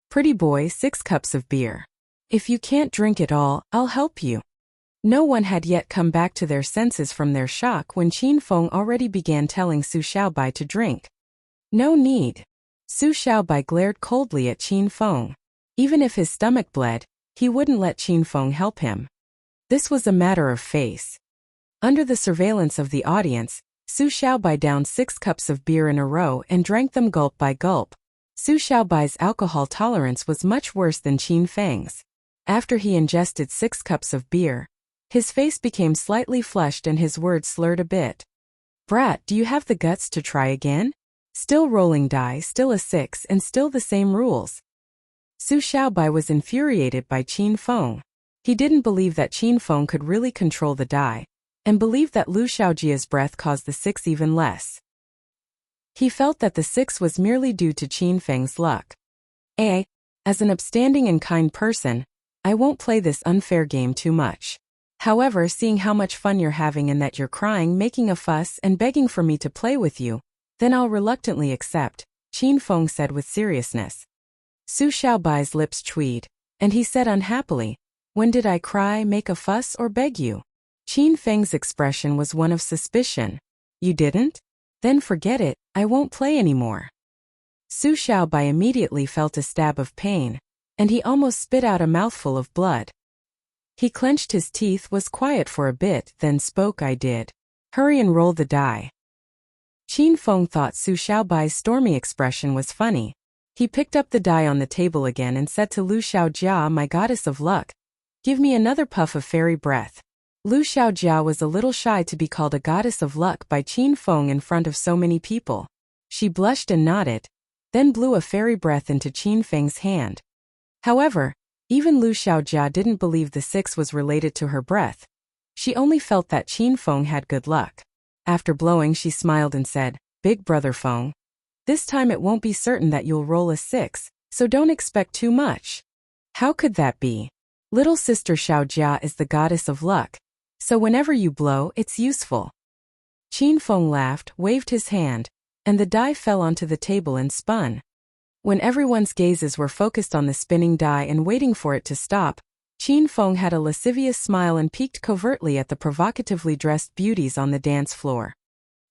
"Pretty boy, 6 cups of beer. If you can't drink it all, I'll help you." No one had yet come back to their senses from their shock when Qin Feng already began telling Su Xiaobai to drink. "No need." Su Xiaobai glared coldly at Qin Feng. Even if his stomach bled, he wouldn't let Qin Feng help him. This was a matter of face. Under the surveillance of the audience, Su Xiaobai downed 6 cups of beer in a row and drank them gulp by gulp. Su Xiaobai's alcohol tolerance was much worse than Qin Feng's. After he ingested 6 cups of beer, his face became slightly flushed and his words slurred a bit. "Brat, do you have the guts to try again? Still rolling die, still a 6 and still the same rules." Su Xiaobai was infuriated by Qin Feng. He didn't believe that Qin Feng could really control the die, and believed that Lu Xiaojia's breath caused the 6 even less. He felt that the 6 was merely due to Qin Feng's luck. As an upstanding and kind person, I won't play this unfair game too much. However, seeing how much fun you're having and that you're crying, making a fuss, and begging for me to play with you, then I'll reluctantly accept, Qin Feng said with seriousness. Su Xiaobai's lips tweed, and he said unhappily, when did I cry, make a fuss, or beg you? Qin Feng's expression was one of suspicion. You didn't? Then forget it, I won't play anymore. Su Xiaobai immediately felt a stab of pain, and he almost spit out a mouthful of blood. He clenched his teeth, was quiet for a bit, then spoke. I did. Hurry and roll the die. Qin Feng thought Su Xiaobai's stormy expression was funny. He picked up the die on the table again and said to Lu Xiaojia, my goddess of luck, give me another puff of fairy breath. Lu Xiaojia was a little shy to be called a goddess of luck by Qin Feng in front of so many people. She blushed and nodded, then blew a fairy breath into Qin Feng's hand. However, even Lu Xiaojia didn't believe the 6 was related to her breath. She only felt that Qin Feng had good luck. After blowing, she smiled and said, Big brother Feng, this time it won't be certain that you'll roll a 6, so don't expect too much. How could that be? Little sister Xiaojia is the goddess of luck, so whenever you blow, it's useful. Qin Feng laughed, waved his hand, and the die fell onto the table and spun. When everyone's gazes were focused on the spinning die and waiting for it to stop, Qin Feng had a lascivious smile and peeked covertly at the provocatively dressed beauties on the dance floor.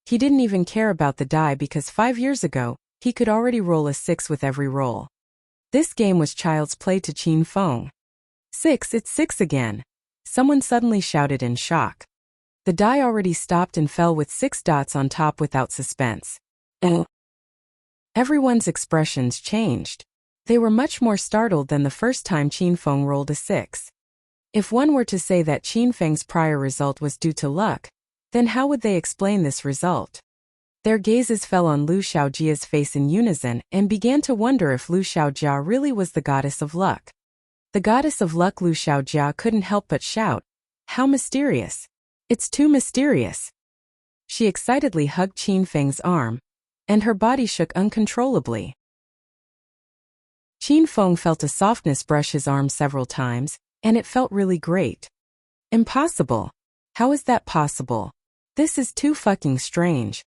He didn't even care about the die because 5 years ago, he could already roll a 6 with every roll. This game was child's play to Qin Feng. 6, it's 6 again. Someone suddenly shouted in shock. The die already stopped and fell with 6 dots on top without suspense. Everyone's expressions changed. They were much more startled than the first time Qin Feng rolled a 6. If one were to say that Qin Feng's prior result was due to luck, then how would they explain this result? Their gazes fell on Lu Xiaojia's face in unison and began to wonder if Lu Xiaojia really was the goddess of luck. The goddess of luck. Lu Xiaojia couldn't help but shout, how mysterious! It's too mysterious! She excitedly hugged Qin Feng's arm, and her body shook uncontrollably. Qin Feng felt a softness brush his arm several times, and it felt really great. Impossible! How is that possible? This is too fucking strange.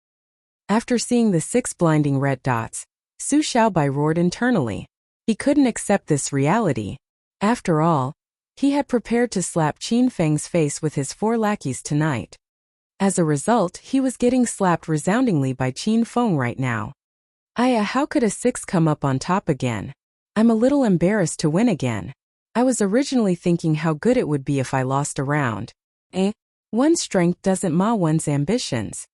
After seeing the 6 blinding red dots, Su Xiaobai roared internally. He couldn't accept this reality. After all, he had prepared to slap Qin Feng's face with his 4 lackeys tonight. As a result, he was getting slapped resoundingly by Qin Feng right now. How could a 6 come up on top again? I'm a little embarrassed to win again. I was originally thinking how good it would be if I lost a round. One's strength doesn't mar one's ambitions.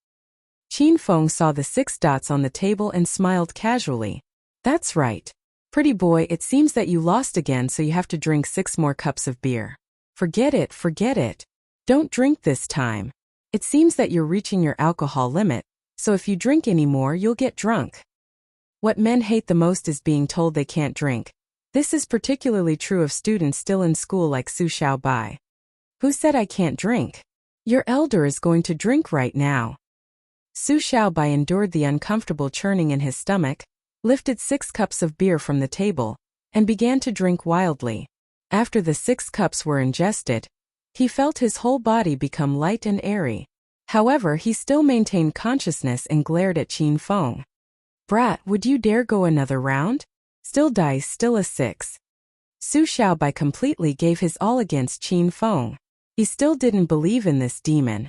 Qin Feng saw the 6 dots on the table and smiled casually. That's right. Pretty boy, it seems that you lost again, so you have to drink 6 more cups of beer. Forget it, forget it. Don't drink this time. It seems that you're reaching your alcohol limit, so if you drink any more, you'll get drunk. What men hate the most is being told they can't drink. This is particularly true of students still in school like Su Xiaobai. Who said I can't drink? Your elder is going to drink right now. Su Xiaobai endured the uncomfortable churning in his stomach, lifted 6 cups of beer from the table, and began to drink wildly. After the 6 cups were ingested, he felt his whole body become light and airy. However, he still maintained consciousness and glared at Qin Feng. Brat, would you dare go another round? Still dice, still a 6. Su Xiaobai completely gave his all against Qin Feng. He still didn't believe in this demon.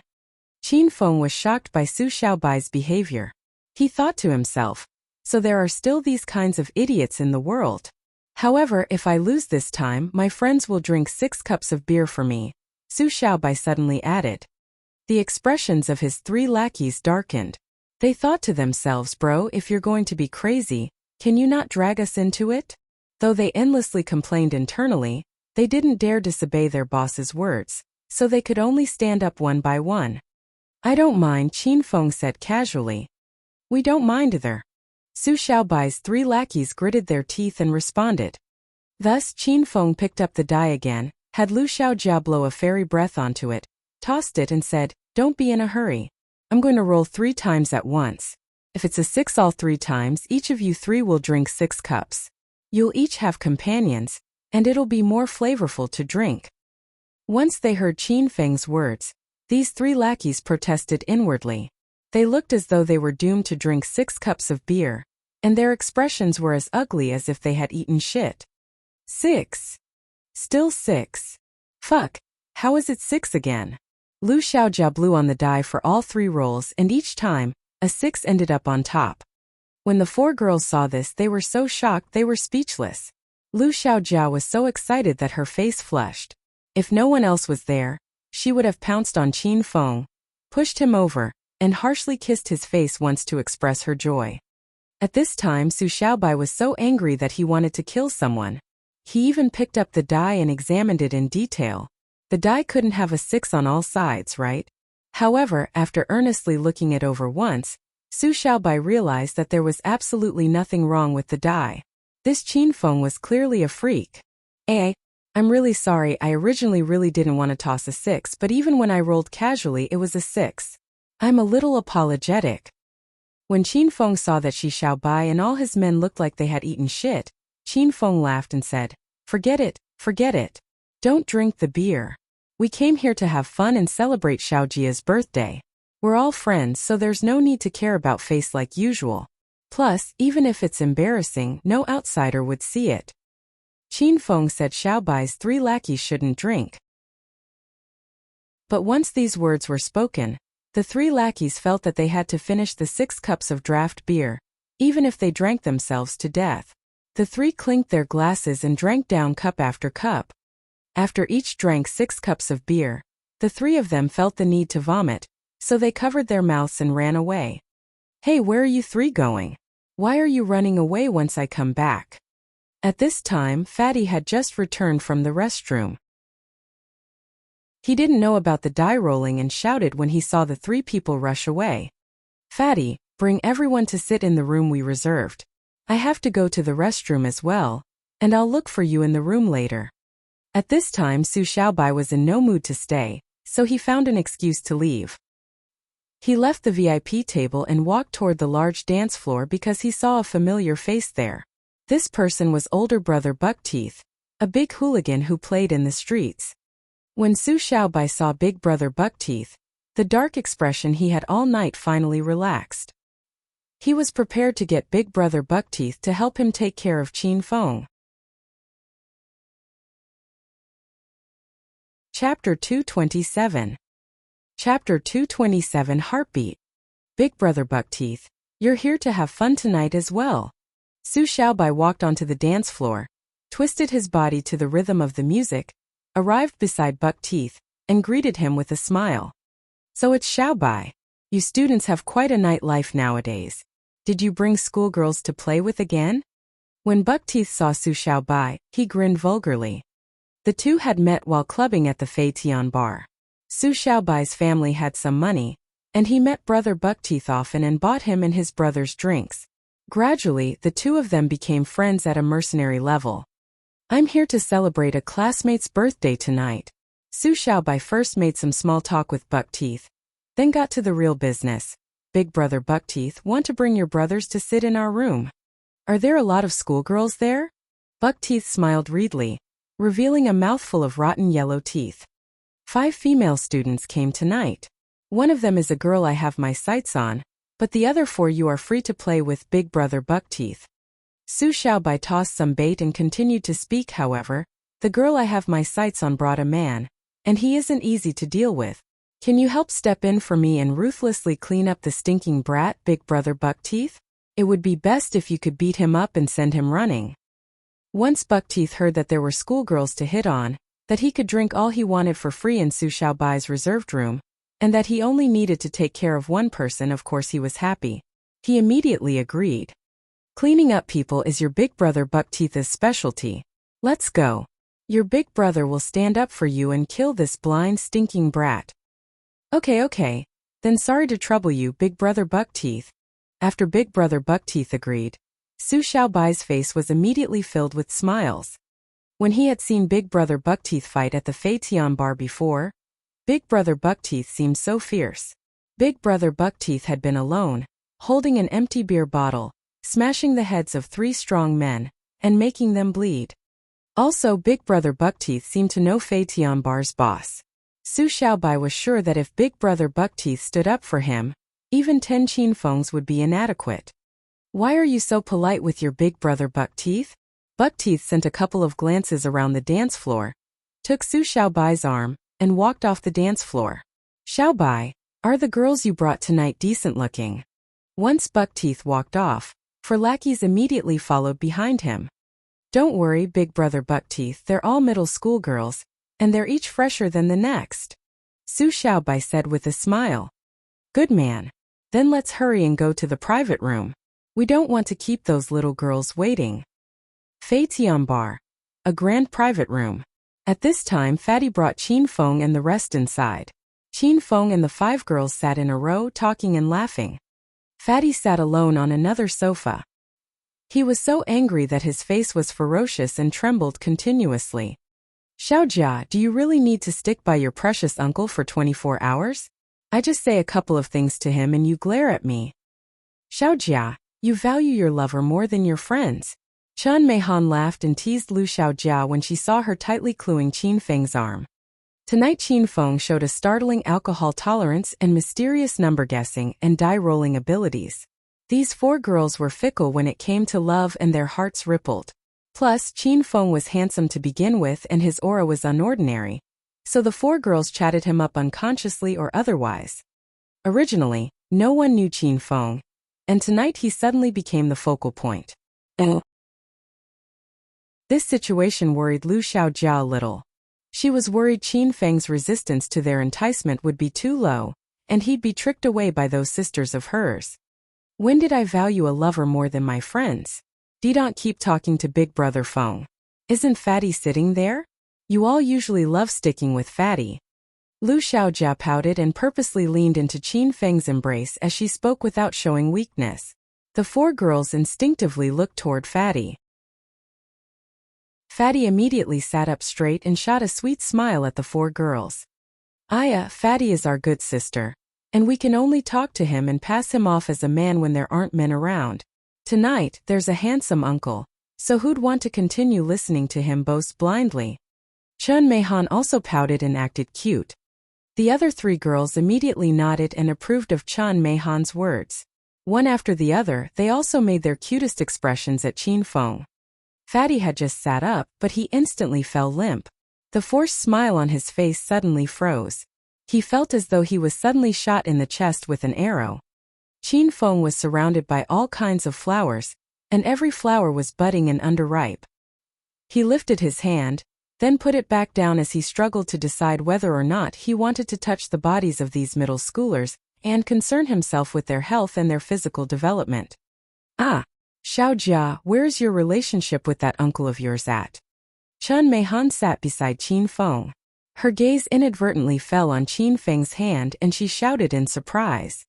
Qin Feng was shocked by Su Xiaobai's behavior. He thought to himself, so there are still these kinds of idiots in the world. However, if I lose this time, my friends will drink 6 cups of beer for me, Su Xiaobai suddenly added. The expressions of his 3 lackeys darkened. They thought to themselves, bro, if you're going to be crazy, can you not drag us into it? Though they endlessly complained internally, they didn't dare disobey their boss's words, so they could only stand up one by one. I don't mind, Qin Feng said casually. We don't mind either. Su Xiaobai's 3 lackeys gritted their teeth and responded. Thus, Qin Feng picked up the die again, had Lu Xiaojia blow a fairy breath onto it, tossed it and said, Don't be in a hurry. I'm going to roll 3 times at once. If it's a 6 all 3 times, each of you 3 will drink 6 cups. You'll each have companions, and it'll be more flavorful to drink. Once they heard Qin Feng's words, these 3 lackeys protested inwardly. They looked as though they were doomed to drink 6 cups of beer, and their expressions were as ugly as if they had eaten shit. 6. Still 6. Fuck, how is it 6 again? Lu Xiaojia blew on the die for all 3 rolls, and each time, a 6 ended up on top. When the 4 girls saw this, they were so shocked they were speechless. Lu Xiaojia was so excited that her face flushed. If no one else was there, she would have pounced on Qin Feng, pushed him over, and harshly kissed his face once to express her joy. At this time, Su Xiaobai was so angry that he wanted to kill someone. He even picked up the die and examined it in detail. The die couldn't have a 6 on all sides, right? However, after earnestly looking it over once, Su Xiaobai realized that there was absolutely nothing wrong with the die. This Qin Feng was clearly a freak. I'm really sorry, I originally really didn't want to toss a 6, but even when I rolled casually it was a 6. I'm a little apologetic. When Qin Feng saw that Shi Xiaobai and all his men looked like they had eaten shit, Qin Feng laughed and said, Forget it. Don't drink the beer. We came here to have fun and celebrate Xiaojia's birthday. We're all friends, so there's no need to care about face like usual. Plus, even if it's embarrassing, no outsider would see it. Qin Feng said Xiaobai's 3 lackeys shouldn't drink. But once these words were spoken, the 3 lackeys felt that they had to finish the 6 cups of draft beer, even if they drank themselves to death. The 3 clinked their glasses and drank down cup after cup. After each drank 6 cups of beer, the 3 of them felt the need to vomit, so they covered their mouths and ran away. Hey, where are you 3 going? Why are you running away once I come back? At this time, Fatty had just returned from the restroom. He didn't know about the die rolling and shouted when he saw the 3 people rush away. Fatty, bring everyone to sit in the room we reserved. I have to go to the restroom as well, and I'll look for you in the room later. At this time, Su Xiaobai was in no mood to stay, so he found an excuse to leave. He left the VIP table and walked toward the large dance floor because he saw a familiar face there. This person was older brother Buckteeth, a big hooligan who played in the streets. When Su Xiaobai saw big brother Buckteeth, the dark expression he had all night finally relaxed. He was prepared to get big brother Buckteeth to help him take care of Qin Feng. Chapter 227. Chapter 227 Heartbeat. Big brother Buckteeth, you're here to have fun tonight as well. Su Xiaobai walked onto the dance floor, twisted his body to the rhythm of the music, arrived beside Buckteeth, and greeted him with a smile. So it's Xiaobai. You students have quite a nightlife nowadays. Did you bring schoolgirls to play with again? When Buckteeth saw Su Xiaobai, he grinned vulgarly. The two had met while clubbing at the Fei Tian bar. Su Xiaobai's family had some money, and he met brother Buckteeth often and bought him and his brothers drinks. Gradually, the two of them became friends at a mercenary level. I'm here to celebrate a classmate's birthday tonight. Su Xiaobai first made some small talk with Buckteeth, then got to the real business. Big brother Buckteeth, want to bring your brothers to sit in our room? Are there a lot of schoolgirls there? Buckteeth smiled wreedly, revealing a mouthful of rotten yellow teeth. 5 female students came tonight. One of them is a girl I have my sights on, but the other 4 you are free to play with, big brother Buckteeth. Su Xiaobai tossed some bait and continued to speak. However, the girl I have my sights on brought a man, and he isn't easy to deal with. Can you help step in for me and ruthlessly clean up the stinking brat, big brother Buckteeth? It would be best if you could beat him up and send him running. Once Buckteeth heard that there were schoolgirls to hit on, that he could drink all he wanted for free in Su Xiaobai's reserved room, and that he only needed to take care of one person, of course he was happy. He immediately agreed. Cleaning up people is your big brother Buckteeth's specialty. Let's go. Your big brother will stand up for you and kill this blind, stinking brat. Okay. Then sorry to trouble you, big brother Buckteeth. After big brother Buckteeth agreed, Su Xiaobai's face was immediately filled with smiles. When he had seen big brother Buckteeth fight at the Fei Tian bar before, Big Brother Buckteeth seemed so fierce. Big Brother Buckteeth had been alone, holding an empty beer bottle, smashing the heads of 3 strong men, and making them bleed. Also, Big Brother Buckteeth seemed to know Fei Tianbar's boss. Su Xiaobai was sure that if Big Brother Buckteeth stood up for him, even 10 Qinfengs would be inadequate. Why are you so polite with your Big Brother Buckteeth? Buckteeth sent a couple of glances around the dance floor, took Su Xiaobai's arm, and walked off the dance floor. Xiaobai, are the girls you brought tonight decent looking? Once Buckteeth walked off, 4 lackeys immediately followed behind him. Don't worry, Big Brother Buckteeth, they're all middle school girls, and they're each fresher than the next. Su Xiaobai said with a smile. Good man. Then let's hurry and go to the private room. We don't want to keep those little girls waiting. Fei Tianbar. A grand private room. At this time Fatty brought Qinfeng and the rest inside. Qinfeng and the 5 girls sat in a row talking and laughing. Fatty sat alone on another sofa. He was so angry that his face was ferocious and trembled continuously. Xiaojia, do you really need to stick by your precious uncle for 24 hours? I just say a couple of things to him and you glare at me. Xiaojia, you value your lover more than your friends. Chen Meihan laughed and teased Lu Xiaojia when she saw her tightly cluing Qinfeng's arm. Tonight Qinfeng showed a startling alcohol tolerance and mysterious number guessing and die-rolling abilities. These 4 girls were fickle when it came to love and their hearts rippled. Plus, Qinfeng was handsome to begin with and his aura was unordinary, so the 4 girls chatted him up unconsciously or otherwise. Originally, no one knew Qinfeng, and tonight he suddenly became the focal point. This situation worried Lu Xiaojia a little. She was worried Qinfeng's resistance to their enticement would be too low, and he'd be tricked away by those sisters of hers. When did I value a lover more than my friends? Don't keep talking to Big Brother Feng. Isn't Fatty sitting there? You all usually love sticking with Fatty. Lu Xiaojia pouted and purposely leaned into Qinfeng's embrace as she spoke without showing weakness. The 4 girls instinctively looked toward Fatty. Fatty immediately sat up straight and shot a sweet smile at the 4 girls. Aya, Fatty is our good sister, and we can only talk to him and pass him off as a man when there aren't men around. Tonight, there's a handsome uncle, so who'd want to continue listening to him boast blindly? Chen Meihan also pouted and acted cute. The other 3 girls immediately nodded and approved of Chen Meihan's words. One after the other, they also made their cutest expressions at Qinfeng. Fatty had just sat up, but he instantly fell limp. The forced smile on his face suddenly froze. He felt as though he was suddenly shot in the chest with an arrow. Qinfeng was surrounded by all kinds of flowers, and every flower was budding and underripe. He lifted his hand, then put it back down as he struggled to decide whether or not he wanted to touch the bodies of these middle schoolers and concern himself with their health and their physical development. Ah, Xiaojia, where's your relationship with that uncle of yours at? Chen Meihan sat beside Qinfeng. Her gaze inadvertently fell on Qinfeng's hand and she shouted in surprise.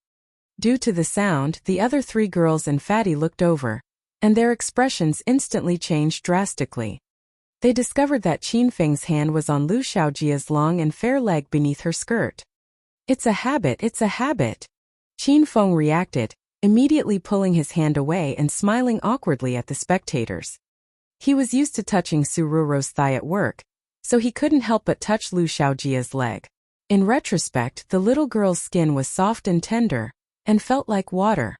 Due to the sound, the other 3 girls and Fatty looked over, and their expressions instantly changed drastically. They discovered that Qinfeng's hand was on Lu Xiaojia's long and fair leg beneath her skirt. It's a habit, it's a habit. Qinfeng reacted, immediately pulling his hand away and smiling awkwardly at the spectators. He was used to touching Su Ruro's thigh at work, so he couldn't help but touch Lu Xiaojia's leg. In retrospect, the little girl's skin was soft and tender, and felt like water.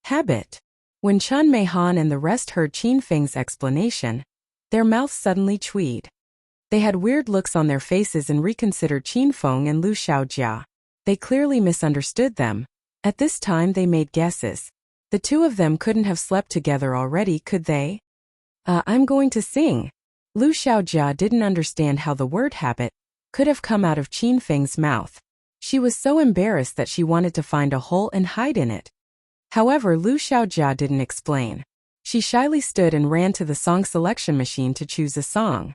Habit. When Chen Meihan and the rest heard Qinfeng's explanation, their mouths suddenly tweed. They had weird looks on their faces and reconsidered Qinfeng and Lu Xiaojia. They clearly misunderstood them. At this time they made guesses. The 2 of them couldn't have slept together already, could they? I'm going to sing. Lu Xiaojia didn't understand how the word habit could have come out of Qinfeng's mouth. She was so embarrassed that she wanted to find a hole and hide in it. However, Lu Xiaojia didn't explain. She shyly stood and ran to the song selection machine to choose a song.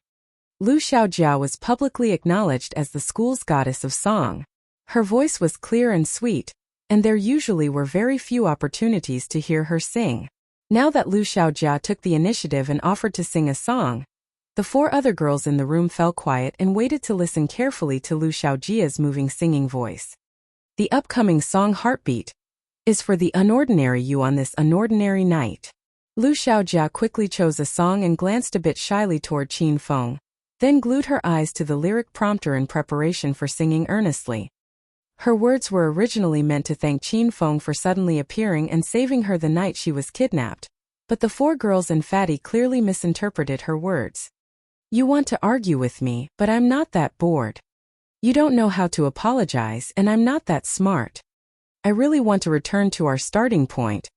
Lu Xiaojia was publicly acknowledged as the school's goddess of song. Her voice was clear and sweet, and there usually were very few opportunities to hear her sing. Now that Lu Xiaojia took the initiative and offered to sing a song, The four other girls in the room fell quiet and waited to listen carefully to Lu Xiaojia's moving singing voice. The upcoming song Heartbeat is for the unordinary you on this unordinary night. Lu Xiaojia quickly chose a song and glanced a bit shyly toward Qin Feng, then glued her eyes to the lyric prompter in preparation for singing earnestly. Her words were originally meant to thank Qin Feng for suddenly appearing and saving her the night she was kidnapped, but the four girls and Fatty clearly misinterpreted her words. You want to argue with me, but I'm not that bored. You don't know how to apologize, and I'm not that smart. I really want to return to our starting point.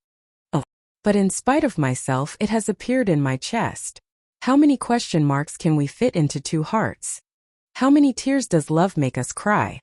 Oh, but in spite of myself, it has appeared in my chest. How many question marks can we fit into two hearts? How many tears does love make us cry?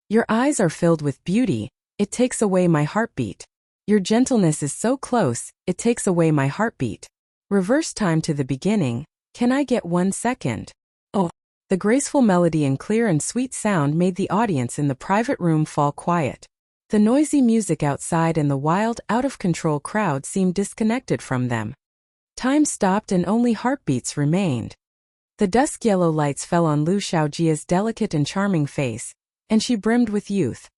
Your eyes are filled with beauty, it takes away my heartbeat. Your gentleness is so close, it takes away my heartbeat. Reverse time to the beginning, can I get 1 second? Oh. The graceful melody and clear and sweet sound made the audience in the private room fall quiet. The noisy music outside and the wild, out-of-control crowd seemed disconnected from them. Time stopped and only heartbeats remained. The dusk yellow lights fell on Lu Xiaojia's delicate and charming face, and she brimmed with youth.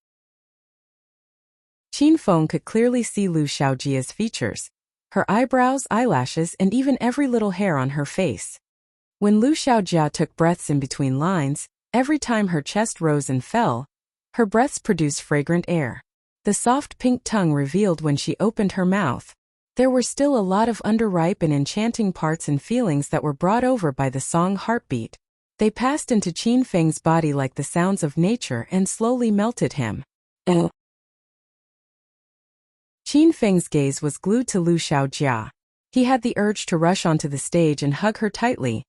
Qin Feng could clearly see Lu Xiaojia's features, her eyebrows, eyelashes, and even every little hair on her face. When Lu Xiaojia took breaths in between lines, every time her chest rose and fell, her breaths produced fragrant air. The soft pink tongue revealed when she opened her mouth. There were still a lot of underripe and enchanting parts and feelings that were brought over by the song Heartbeat. They passed into Qin Feng's body like the sounds of nature and slowly melted him. Qin Feng's gaze was glued to Lu Xiaojia. He had the urge to rush onto the stage and hug her tightly,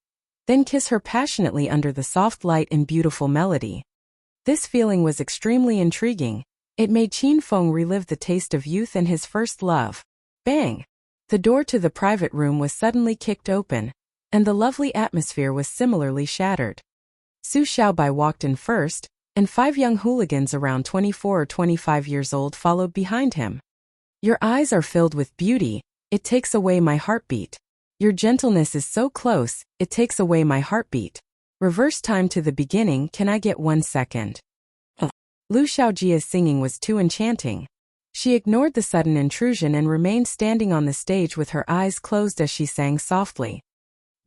then kiss her passionately under the soft light and beautiful melody. This feeling was extremely intriguing. It made Qin Feng relive the taste of youth and his first love. Bang! The door to the private room was suddenly kicked open, and the lovely atmosphere was similarly shattered. Su Xiaobai walked in first, and 5 young hooligans around 24 or 25 years old followed behind him. Your eyes are filled with beauty, it takes away my heartbeat. Your gentleness is so close, it takes away my heartbeat. Reverse time to the beginning, can I get 1 second? Lu Xiaojia's singing was too enchanting. She ignored the sudden intrusion and remained standing on the stage with her eyes closed as she sang softly.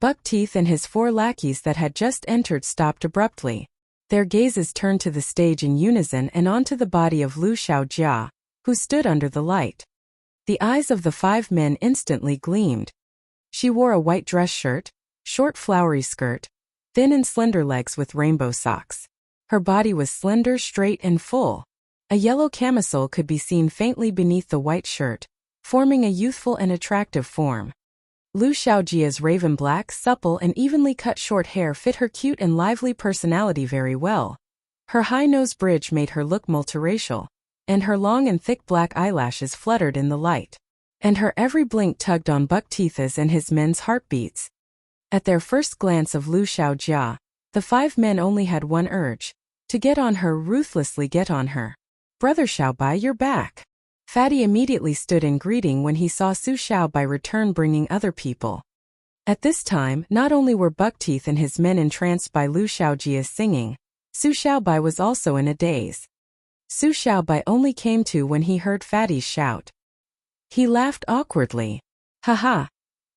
Buck Teeth and his 4 lackeys that had just entered stopped abruptly. Their gazes turned to the stage in unison and onto the body of Lu Xiaojia, who stood under the light. The eyes of the 5 men instantly gleamed. She wore a white dress shirt, short flowery skirt, thin and slender legs with rainbow socks. Her body was slender, straight, and full. A yellow camisole could be seen faintly beneath the white shirt, forming a youthful and attractive form. Lu Xiaojia's raven black, supple, and evenly cut short hair fit her cute and lively personality very well. Her high nose bridge made her look multiracial, and her long and thick black eyelashes fluttered in the light. And her every blink tugged on Buck Teeth's and his men's heartbeats. At their first glance of Lu Xiaojia, the 5 men only had one urge: to get on her, ruthlessly get on her. Brother Xiaobai, you're back. Fatty immediately stood in greeting when he saw Su Xiaobai return bringing other people. At this time, not only were Buck Teeth and his men entranced by Lu Xiaojia's singing, Su Xiaobai was also in a daze. Su Xiaobai only came to when he heard Fatty's shout. He laughed awkwardly. Haha.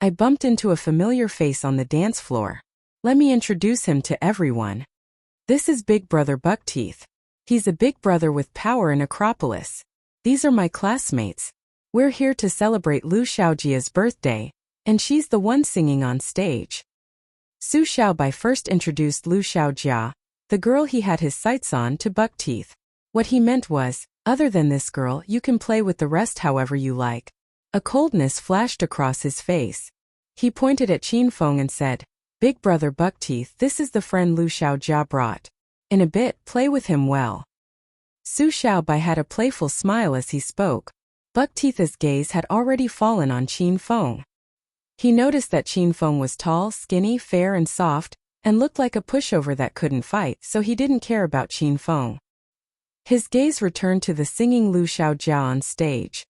I bumped into a familiar face on the dance floor. Let me introduce him to everyone. This is Big Brother Buck Teeth. He's a big brother with power in Acropolis. These are my classmates. We're here to celebrate Lu Xiaojia's birthday, and she's the one singing on stage. Su Xiaobai first introduced Lu Xiaojia, the girl he had his sights on, to Buck Teeth. What he meant was, other than this girl, you can play with the rest however you like. A coldness flashed across his face. He pointed at Qin Feng and said, Big Brother Buck Teeth, this is the friend Lu Xiaojia brought. In a bit, play with him well. Su Xiaobai had a playful smile as he spoke. Buck Teeth's gaze had already fallen on Qin Feng. He noticed that Qin Feng was tall, skinny, fair and soft, and looked like a pushover that couldn't fight, so he didn't care about Qin Feng. His gaze returned to the singing Lu Xiaojia on stage.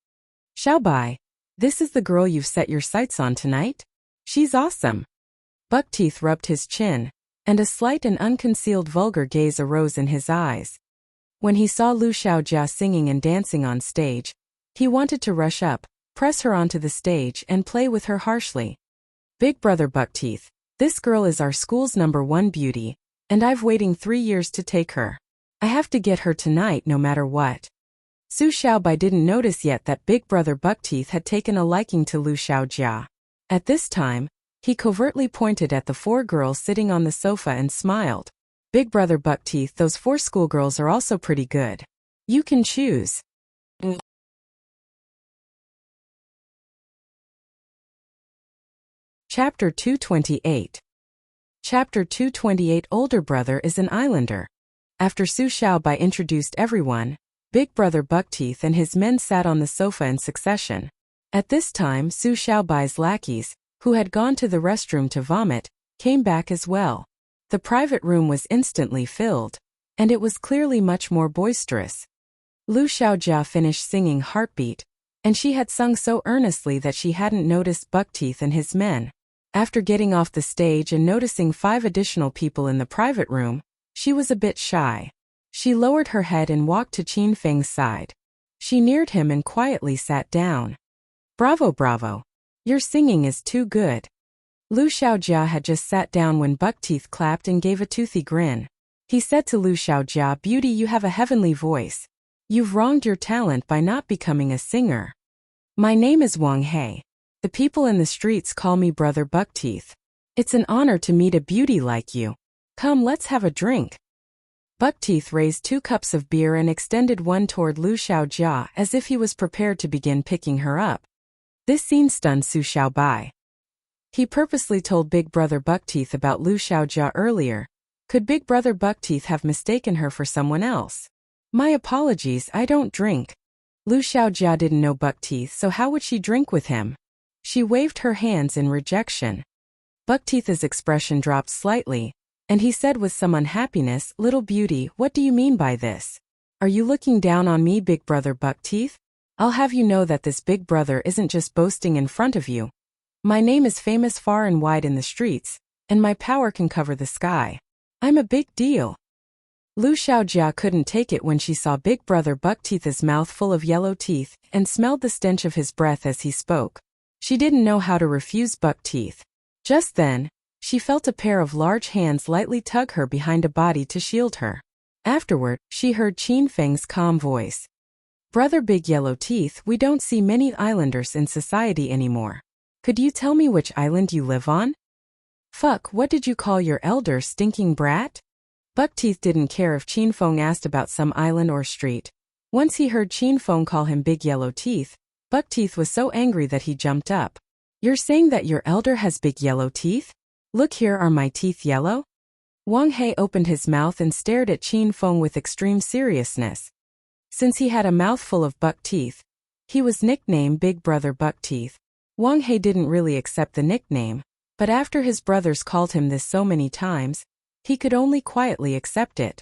Xiaobai, this is the girl you've set your sights on tonight? She's awesome. Buckteeth rubbed his chin, and a slight and unconcealed vulgar gaze arose in his eyes. When he saw Lu Xiaojia singing and dancing on stage, he wanted to rush up, press her onto the stage and play with her harshly. Big brother Buckteeth, this girl is our school's #1 beauty, and I've waiting 3 years to take her. I have to get her tonight no matter what. Su Xiaobai didn't notice yet that big brother Buckteeth had taken a liking to Lu Xiaojia. At this time, he covertly pointed at the 4 girls sitting on the sofa and smiled. Big brother Buckteeth, those 4 schoolgirls are also pretty good. You can choose. Chapter 228. Chapter 228. Older brother is an islander. After Su Xiaobai introduced everyone, big brother Buckteeth and his men sat on the sofa in succession. At this time Su Xiaobai's lackeys, who had gone to the restroom to vomit, came back as well. The private room was instantly filled, and it was clearly much more boisterous. Lu Xiaojia finished singing Heartbeat, and she had sung so earnestly that she hadn't noticed Buckteeth and his men. After getting off the stage and noticing 5 additional people in the private room, she was a bit shy. She lowered her head and walked to Qin Feng's side. She neared him and quietly sat down. Bravo, bravo. Your singing is too good. Lu Xiaojia had just sat down when Buckteeth clapped and gave a toothy grin. He said to Lu Xiaojia, Beauty, you have a heavenly voice. You've wronged your talent by not becoming a singer. My name is Wang He. The people in the streets call me Brother Buckteeth. It's an honor to meet a beauty like you. Come, let's have a drink. Buckteeth raised 2 cups of beer and extended one toward Lu Xiaojia as if he was prepared to begin picking her up. This scene stunned Su Xiaobai. He purposely told Big Brother Buckteeth about Lu Xiaojia earlier. Could Big Brother Buckteeth have mistaken her for someone else? My apologies, I don't drink. Lu Xiaojia didn't know Buckteeth, so how would she drink with him? She waved her hands in rejection. Buckteeth's expression dropped slightly, and he said with some unhappiness, Little beauty, what do you mean by this? Are you looking down on me, Big Brother Buckteeth? I'll have you know that this big brother isn't just boasting in front of you. My name is famous far and wide in the streets, and my power can cover the sky. I'm a big deal. Lu Xiaojia couldn't take it when she saw Big Brother Buckteeth's mouth full of yellow teeth and smelled the stench of his breath as he spoke. She didn't know how to refuse Buckteeth. Just then, she felt a pair of large hands lightly tug her behind a body to shield her. Afterward, she heard Qin Feng's calm voice. Brother Big Yellow Teeth, we don't see many islanders in society anymore. Could you tell me which island you live on? Fuck, what did you call your elder, stinking brat? Buckteeth didn't care if Qin Feng asked about some island or street. Once he heard Qin Feng call him Big Yellow Teeth, Buckteeth was so angry that he jumped up. You're saying that your elder has big yellow teeth? Look, here are my teeth yellow? Wang He opened his mouth and stared at Qin Feng with extreme seriousness. Since he had a mouthful of buck teeth, he was nicknamed Big Brother Buckteeth. Wang He didn't really accept the nickname, but after his brothers called him this so many times, he could only quietly accept it.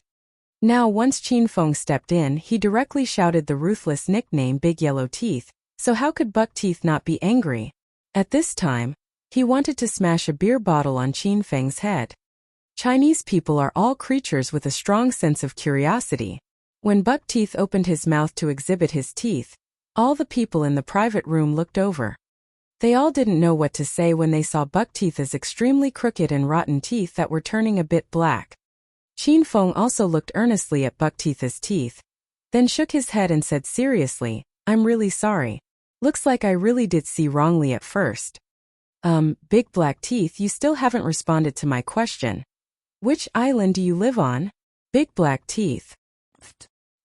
Now once Qin Feng stepped in, he directly shouted the ruthless nickname Big Yellow Teeth, so how could Buckteeth not be angry? At this time, he wanted to smash a beer bottle on Qin Feng's head. Chinese people are all creatures with a strong sense of curiosity. When Buckteeth opened his mouth to exhibit his teeth, all the people in the private room looked over. They all didn't know what to say when they saw Buckteeth's extremely crooked and rotten teeth that were turning a bit black. Qin Feng also looked earnestly at Buckteeth's teeth, then shook his head and said seriously, I'm really sorry. Looks like I really did see wrongly at first. Big Black Teeth, you still haven't responded to my question. Which island do you live on? Big Black Teeth.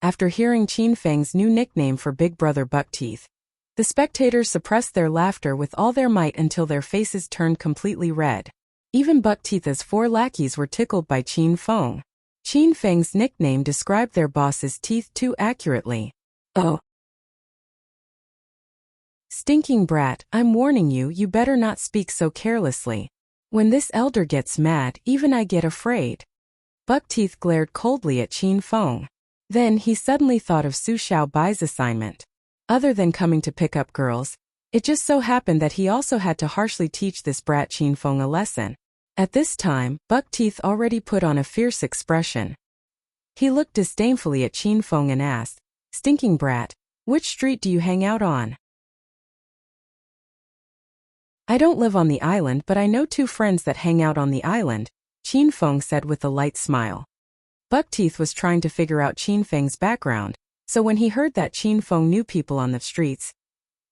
After hearing Qin Feng's new nickname for Big Brother Buckteeth, the spectators suppressed their laughter with all their might until their faces turned completely red. Even Buckteeth's 4 lackeys were tickled by Qin Feng. Qin Feng's nickname described their boss's teeth too accurately. Oh. Stinking brat, I'm warning you, you better not speak so carelessly. When this elder gets mad, even I get afraid. Buckteeth glared coldly at Qin Feng. Then he suddenly thought of Su Xiaobai's assignment. Other than coming to pick up girls, it just so happened that he also had to harshly teach this brat Qin Feng a lesson. At this time, Buckteeth already put on a fierce expression. He looked disdainfully at Qin Feng and asked, "Stinking brat, which street do you hang out on?" "I don't live on the island, but I know 2 friends that hang out on the island," Qin Feng said with a light smile. Buckteeth was trying to figure out Qin Feng's background, so when he heard that Qin Feng knew people on the streets,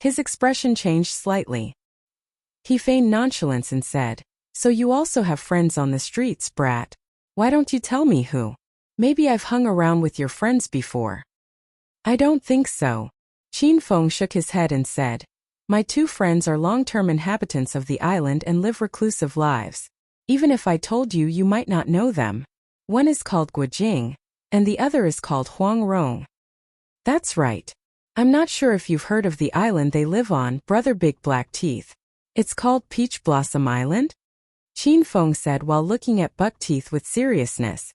his expression changed slightly. He feigned nonchalance and said, "So you also have friends on the streets, brat? Why don't you tell me who? Maybe I've hung around with your friends before." "I don't think so." Qin Feng shook his head and said, "My 2 friends are long-term inhabitants of the island and live reclusive lives. Even if I told you, you might not know them. One is called Guojing, and the other is called Huang Rong." "That's right. I'm not sure if you've heard of the island they live on, Brother Big Black Teeth. It's called Peach Blossom Island?" Qin Feng said while looking at Buckteeth with seriousness.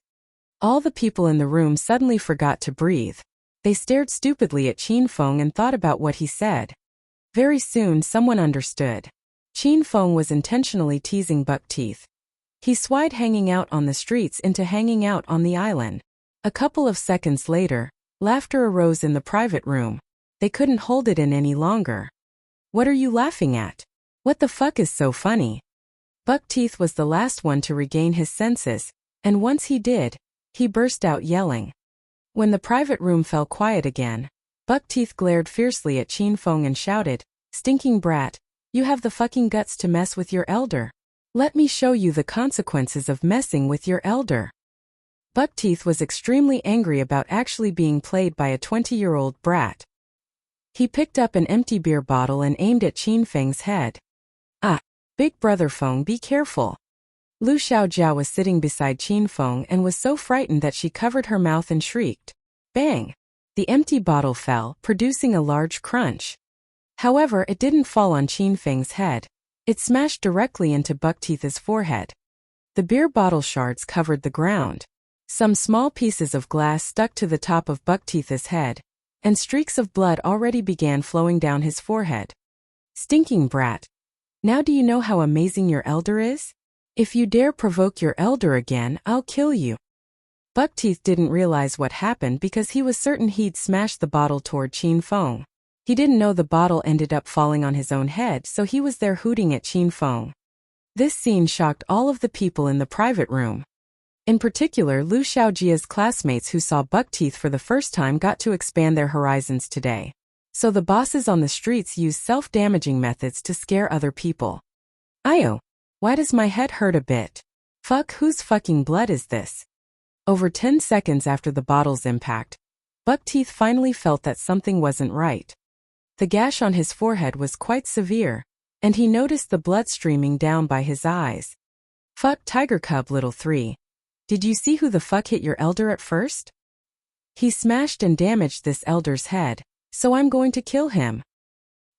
All the people in the room suddenly forgot to breathe. They stared stupidly at Qin Feng and thought about what he said. Very soon someone understood. Qin Feng was intentionally teasing Buckteeth. He swayed hanging out on the streets into hanging out on the island. A couple of seconds later, laughter arose in the private room. They couldn't hold it in any longer. "What are you laughing at? What the fuck is so funny?" Buckteeth was the last one to regain his senses, and once he did, he burst out yelling. When the private room fell quiet again, Buckteeth glared fiercely at Qin Feng and shouted, "Stinking brat, you have the fucking guts to mess with your elder. Let me show you the consequences of messing with your elder." Buckteeth was extremely angry about actually being played by a 20-year-old brat. He picked up an empty beer bottle and aimed at Qin Feng's head. "Ah, Big Brother Feng, be careful." Lu Xiaojia was sitting beside Qin Feng and was so frightened that she covered her mouth and shrieked. Bang! The empty bottle fell, producing a large crunch. However, it didn't fall on Qin Feng's head. It smashed directly into Buckteeth's forehead. The beer bottle shards covered the ground. Some small pieces of glass stuck to the top of Buckteeth's head, and streaks of blood already began flowing down his forehead. "Stinking brat! Now do you know how amazing your elder is? If you dare provoke your elder again, I'll kill you." Buckteeth didn't realize what happened because he was certain he'd smashed the bottle toward Qin Feng. He didn't know the bottle ended up falling on his own head, so he was there hooting at Qin Feng. This scene shocked all of the people in the private room. In particular, Lu Xiaojia's classmates who saw Buckteeth for the first time got to expand their horizons today. So the bosses on the streets used self-damaging methods to scare other people. "Ayo, why does my head hurt a bit? Fuck, whose fucking blood is this?" Over 10 seconds after the bottle's impact, Buckteeth finally felt that something wasn't right. The gash on his forehead was quite severe, and he noticed the blood streaming down by his eyes. "Fuck, Tiger Cub Little 3. Did you see who the fuck hit your elder at first? He smashed and damaged this elder's head, so I'm going to kill him."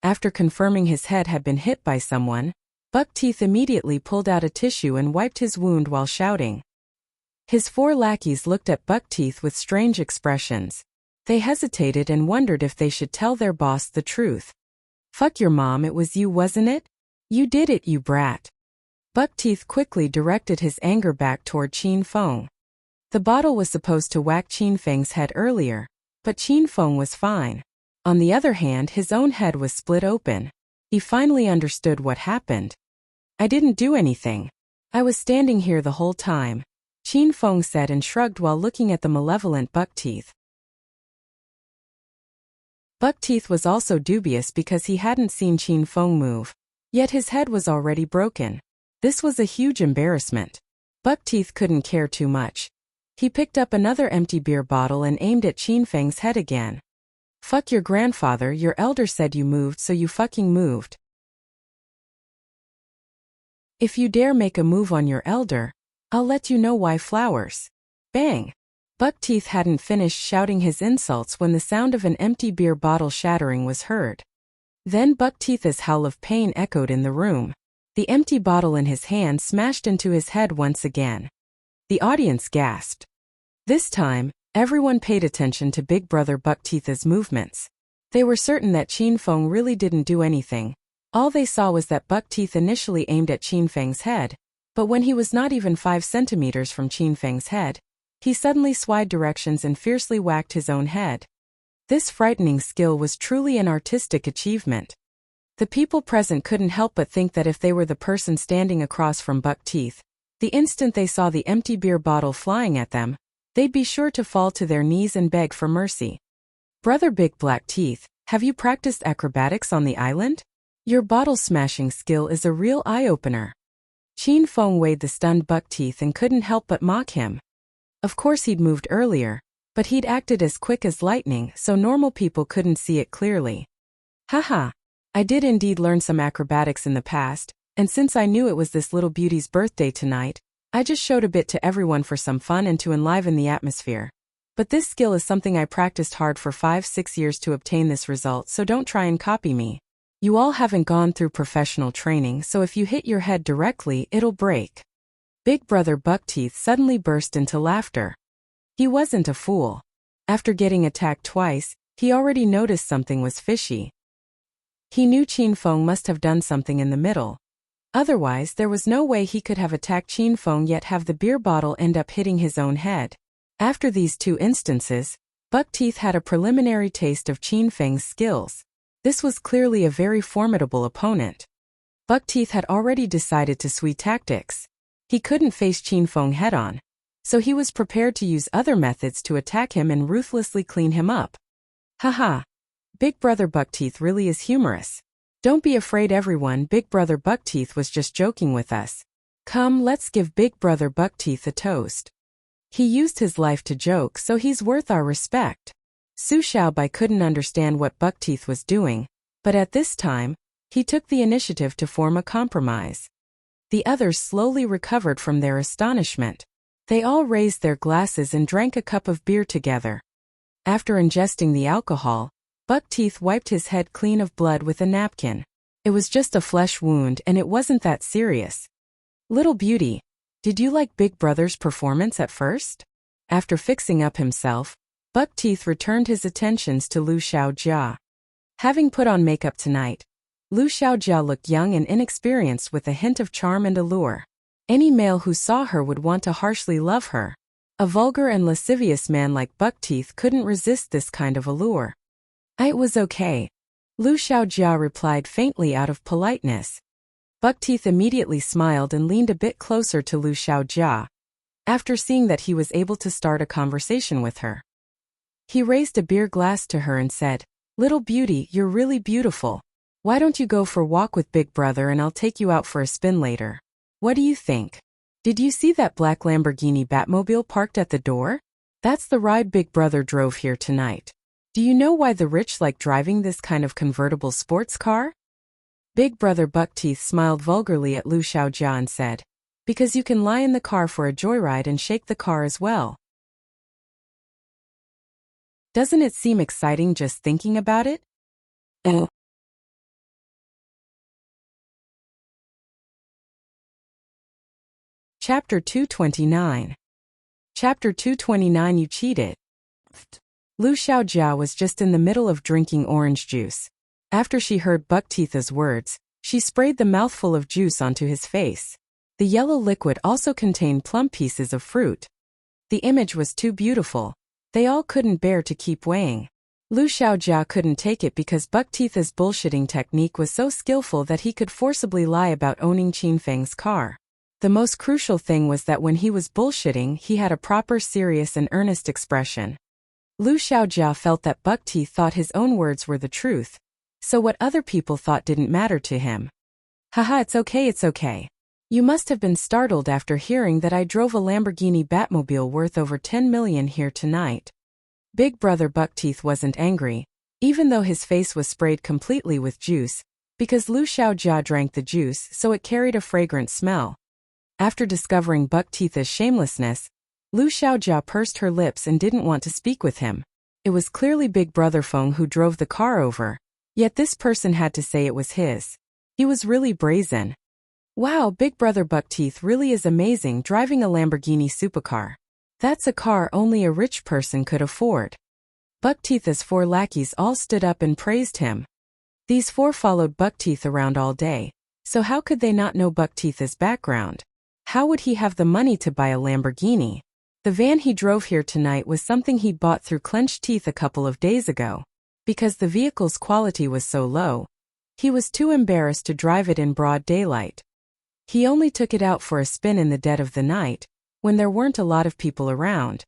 After confirming his head had been hit by someone, Buckteeth immediately pulled out a tissue and wiped his wound while shouting. His 4 lackeys looked at Buckteeth with strange expressions. They hesitated and wondered if they should tell their boss the truth. "Fuck your mom, it was you, wasn't it? You did it, you brat." Buckteeth quickly directed his anger back toward Qin Feng. The bottle was supposed to whack Qin Feng's head earlier, but Qin Feng was fine. On the other hand, his own head was split open. He finally understood what happened. "I didn't do anything. I was standing here the whole time," Qin Feng said and shrugged while looking at the malevolent Buckteeth. Buckteeth was also dubious because he hadn't seen Qin Feng move. Yet his head was already broken. This was a huge embarrassment. Buckteeth couldn't care too much. He picked up another empty beer bottle and aimed at Qin Feng's head again. "Fuck your grandfather, your elder said you moved, so you fucking moved. If you dare make a move on your elder, I'll let you know why. Flowers." Bang! Buckteeth hadn't finished shouting his insults when the sound of an empty beer bottle shattering was heard. Then Buckteeth's howl of pain echoed in the room. The empty bottle in his hand smashed into his head once again. The audience gasped. This time, everyone paid attention to Big Brother Buckteeth's movements. They were certain that Qin Feng really didn't do anything. All they saw was that Buckteeth initially aimed at Qin Feng's head, But when he was not even 5 centimeters from Qin Feng's head, he suddenly swied directions and fiercely whacked his own head. This frightening skill was truly an artistic achievement. The people present couldn't help but think that if they were the person standing across from Buck Teeth, the instant they saw the empty beer bottle flying at them, they'd be sure to fall to their knees and beg for mercy. Brother Big Black Teeth, have you practiced acrobatics on the island? Your bottle smashing skill is a real eye-opener. Qin Feng weighed the stunned Buck Teeth and couldn't help but mock him. Of course he'd moved earlier, but he'd acted as quick as lightning so normal people couldn't see it clearly. Haha. I did indeed learn some acrobatics in the past, and since I knew it was this little beauty's birthday tonight, I just showed a bit to everyone for some fun and to enliven the atmosphere. But this skill is something I practiced hard for 5-6 years to obtain this result, so don't try and copy me. You all haven't gone through professional training, so if you hit your head directly, it'll break. Big Brother Buckteeth suddenly burst into laughter. He wasn't a fool. After getting attacked twice, he already noticed something was fishy. He knew Qin Feng must have done something in the middle. Otherwise, there was no way he could have attacked Qin Feng yet have the beer bottle end up hitting his own head. After these 2 instances, Buckteeth had a preliminary taste of Qin Feng's skills. This was clearly a very formidable opponent. Buckteeth had already decided to switch tactics. He couldn't face Qin Feng head-on, so he was prepared to use other methods to attack him and ruthlessly clean him up. Haha. Big Brother Buckteeth really is humorous. Don't be afraid everyone, Big Brother Buckteeth was just joking with us. Come, let's give Big Brother Buckteeth a toast. He used his life to joke, so he's worth our respect. Su Xiaobai couldn't understand what Buckteeth was doing, but at this time, he took the initiative to form a compromise. The others slowly recovered from their astonishment. They all raised their glasses and drank a cup of beer together. After ingesting the alcohol, Buckteeth wiped his head clean of blood with a napkin. It was just a flesh wound and it wasn't that serious. Little beauty, did you like Big Brother's performance at first? After fixing up himself, Buckteeth returned his attentions to Lu Xiaojia. Having put on makeup tonight, Lu Xiaojia looked young and inexperienced with a hint of charm and allure. Any male who saw her would want to harshly love her. A vulgar and lascivious man like Buckteeth couldn't resist this kind of allure. It was okay. Lu Xiaojia replied faintly out of politeness. Buckteeth immediately smiled and leaned a bit closer to Lu Xiaojia. After seeing that he was able to start a conversation with her, he raised a beer glass to her and said, "Little beauty, you're really beautiful. Why don't you go for a walk with Big Brother and I'll take you out for a spin later? What do you think? Did you see that black Lamborghini Batmobile parked at the door? That's the ride Big Brother drove here tonight. Do you know why the rich like driving this kind of convertible sports car?" Big Brother Buckteeth smiled vulgarly at Lu Xiaojia and said, "Because you can lie in the car for a joyride and shake the car as well. Doesn't it seem exciting just thinking about it?" Chapter 229. Chapter 229. You cheated. Lu Xiaojia was just in the middle of drinking orange juice. After she heard Buckteeth's words, she sprayed the mouthful of juice onto his face. The yellow liquid also contained plum pieces of fruit. The image was too beautiful. They all couldn't bear to keep weighing. Lu Xiaojia couldn't take it because Buckteeth's bullshitting technique was so skillful that he could forcibly lie about owning Qin Feng's car. The most crucial thing was that when he was bullshitting, he had a proper serious and earnest expression. Lu Xiaojia felt that Buckteeth thought his own words were the truth, so what other people thought didn't matter to him. Haha, it's okay. You must have been startled after hearing that I drove a Lamborghini Batmobile worth over 10 million here tonight. Big Brother Buckteeth wasn't angry, even though his face was sprayed completely with juice, because Lu Xiaojia drank the juice so it carried a fragrant smell. After discovering Buckteeth's shamelessness, Lu Xiaojia pursed her lips and didn't want to speak with him. It was clearly Big Brother Feng who drove the car over, yet this person had to say it was his. He was really brazen. Wow, Big Brother Buckteeth really is amazing driving a Lamborghini supercar. That's a car only a rich person could afford. Buckteeth's 4 lackeys all stood up and praised him. These 4 followed Buckteeth around all day, so how could they not know Buckteeth's background? How would he have the money to buy a Lamborghini? The van he drove here tonight was something he'd bought through clenched teeth a couple of days ago. Because the vehicle's quality was so low, he was too embarrassed to drive it in broad daylight. He only took it out for a spin in the dead of the night, when there weren't a lot of people around.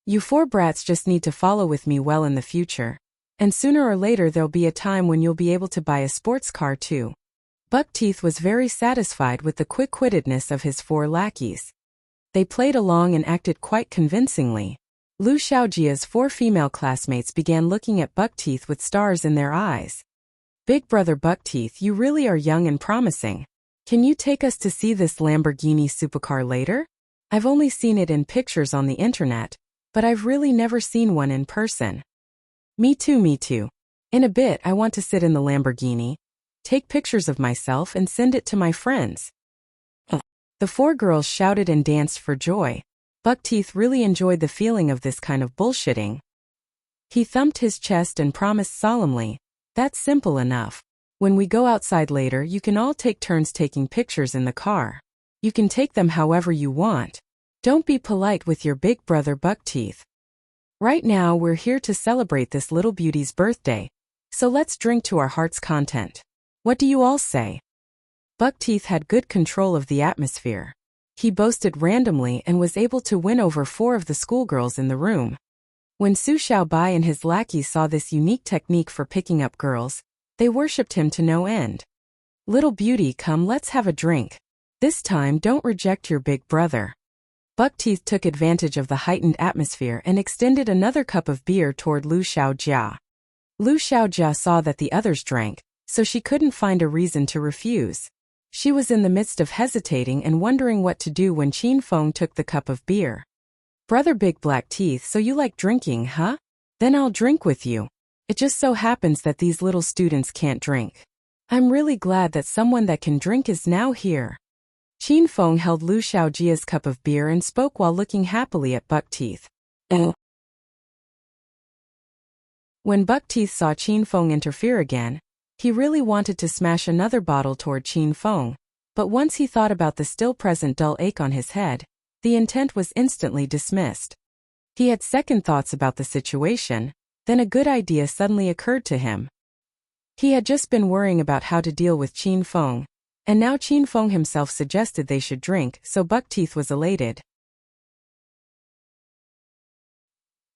You four brats just need to follow with me well in the future. And sooner or later there'll be a time when you'll be able to buy a sports car too. Buckteeth was very satisfied with the quick-wittedness of his four lackeys. They played along and acted quite convincingly. Lu Xiaojia's four female classmates began looking at Buckteeth with stars in their eyes. Big brother Buckteeth, you really are young and promising. Can you take us to see this Lamborghini supercar later? I've only seen it in pictures on the internet, but I've really never seen one in person. Me too, me too. In a bit I want to sit in the Lamborghini, take pictures of myself and send it to my friends. The four girls shouted and danced for joy. Buckteeth really enjoyed the feeling of this kind of bullshitting. He thumped his chest and promised solemnly, "That's simple enough. When we go outside later you can all take turns taking pictures in the car. You can take them however you want. Don't be polite with your big brother Buckteeth. Right now we're here to celebrate this little beauty's birthday, so let's drink to our heart's content. What do you all say?" Buckteeth had good control of the atmosphere. He boasted randomly and was able to win over four of the schoolgirls in the room. When Su Xiaobai and his lackeys saw this unique technique for picking up girls, they worshipped him to no end. "Little beauty, come, let's have a drink. This time don't reject your big brother." Buckteeth took advantage of the heightened atmosphere and extended another cup of beer toward Lu Xiaojia. Lu Xiaojia saw that the others drank, so she couldn't find a reason to refuse. She was in the midst of hesitating and wondering what to do when Qin Feng took the cup of beer. "Brother Big Black Teeth, so you like drinking, huh? Then I'll drink with you. It just so happens that these little students can't drink. I'm really glad that someone that can drink is now here." Qin Feng held Lu Xiaojia's cup of beer and spoke while looking happily at Buckteeth. When Buckteeth saw Qin Feng interfere again, he really wanted to smash another bottle toward Qin Feng, but once he thought about the still-present dull ache on his head, the intent was instantly dismissed. He had second thoughts about the situation, then a good idea suddenly occurred to him. He had just been worrying about how to deal with Qin Feng, and now Qin Feng himself suggested they should drink, so Buckteeth was elated.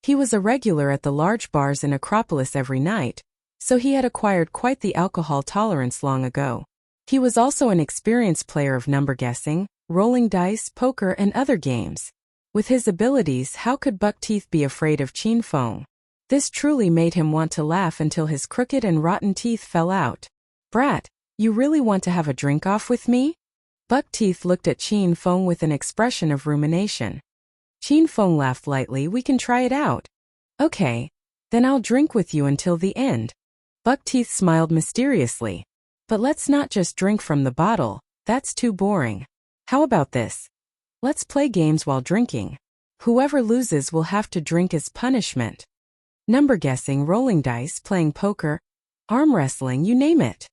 He was a regular at the large bars in Acropolis every night, so he had acquired quite the alcohol tolerance long ago. He was also an experienced player of number guessing, rolling dice, poker, and other games. With his abilities, how could Buckteeth be afraid of Qin Feng? This truly made him want to laugh until his crooked and rotten teeth fell out. "Brat, you really want to have a drink-off with me?" Buckteeth looked at Qin Feng with an expression of rumination. Qin Feng laughed lightly. "We can try it out." "Okay, then I'll drink with you until the end." Buckteeth smiled mysteriously. "But let's not just drink from the bottle, that's too boring. How about this? Let's play games while drinking. Whoever loses will have to drink as punishment. Number guessing, rolling dice, playing poker, arm wrestling, you name it."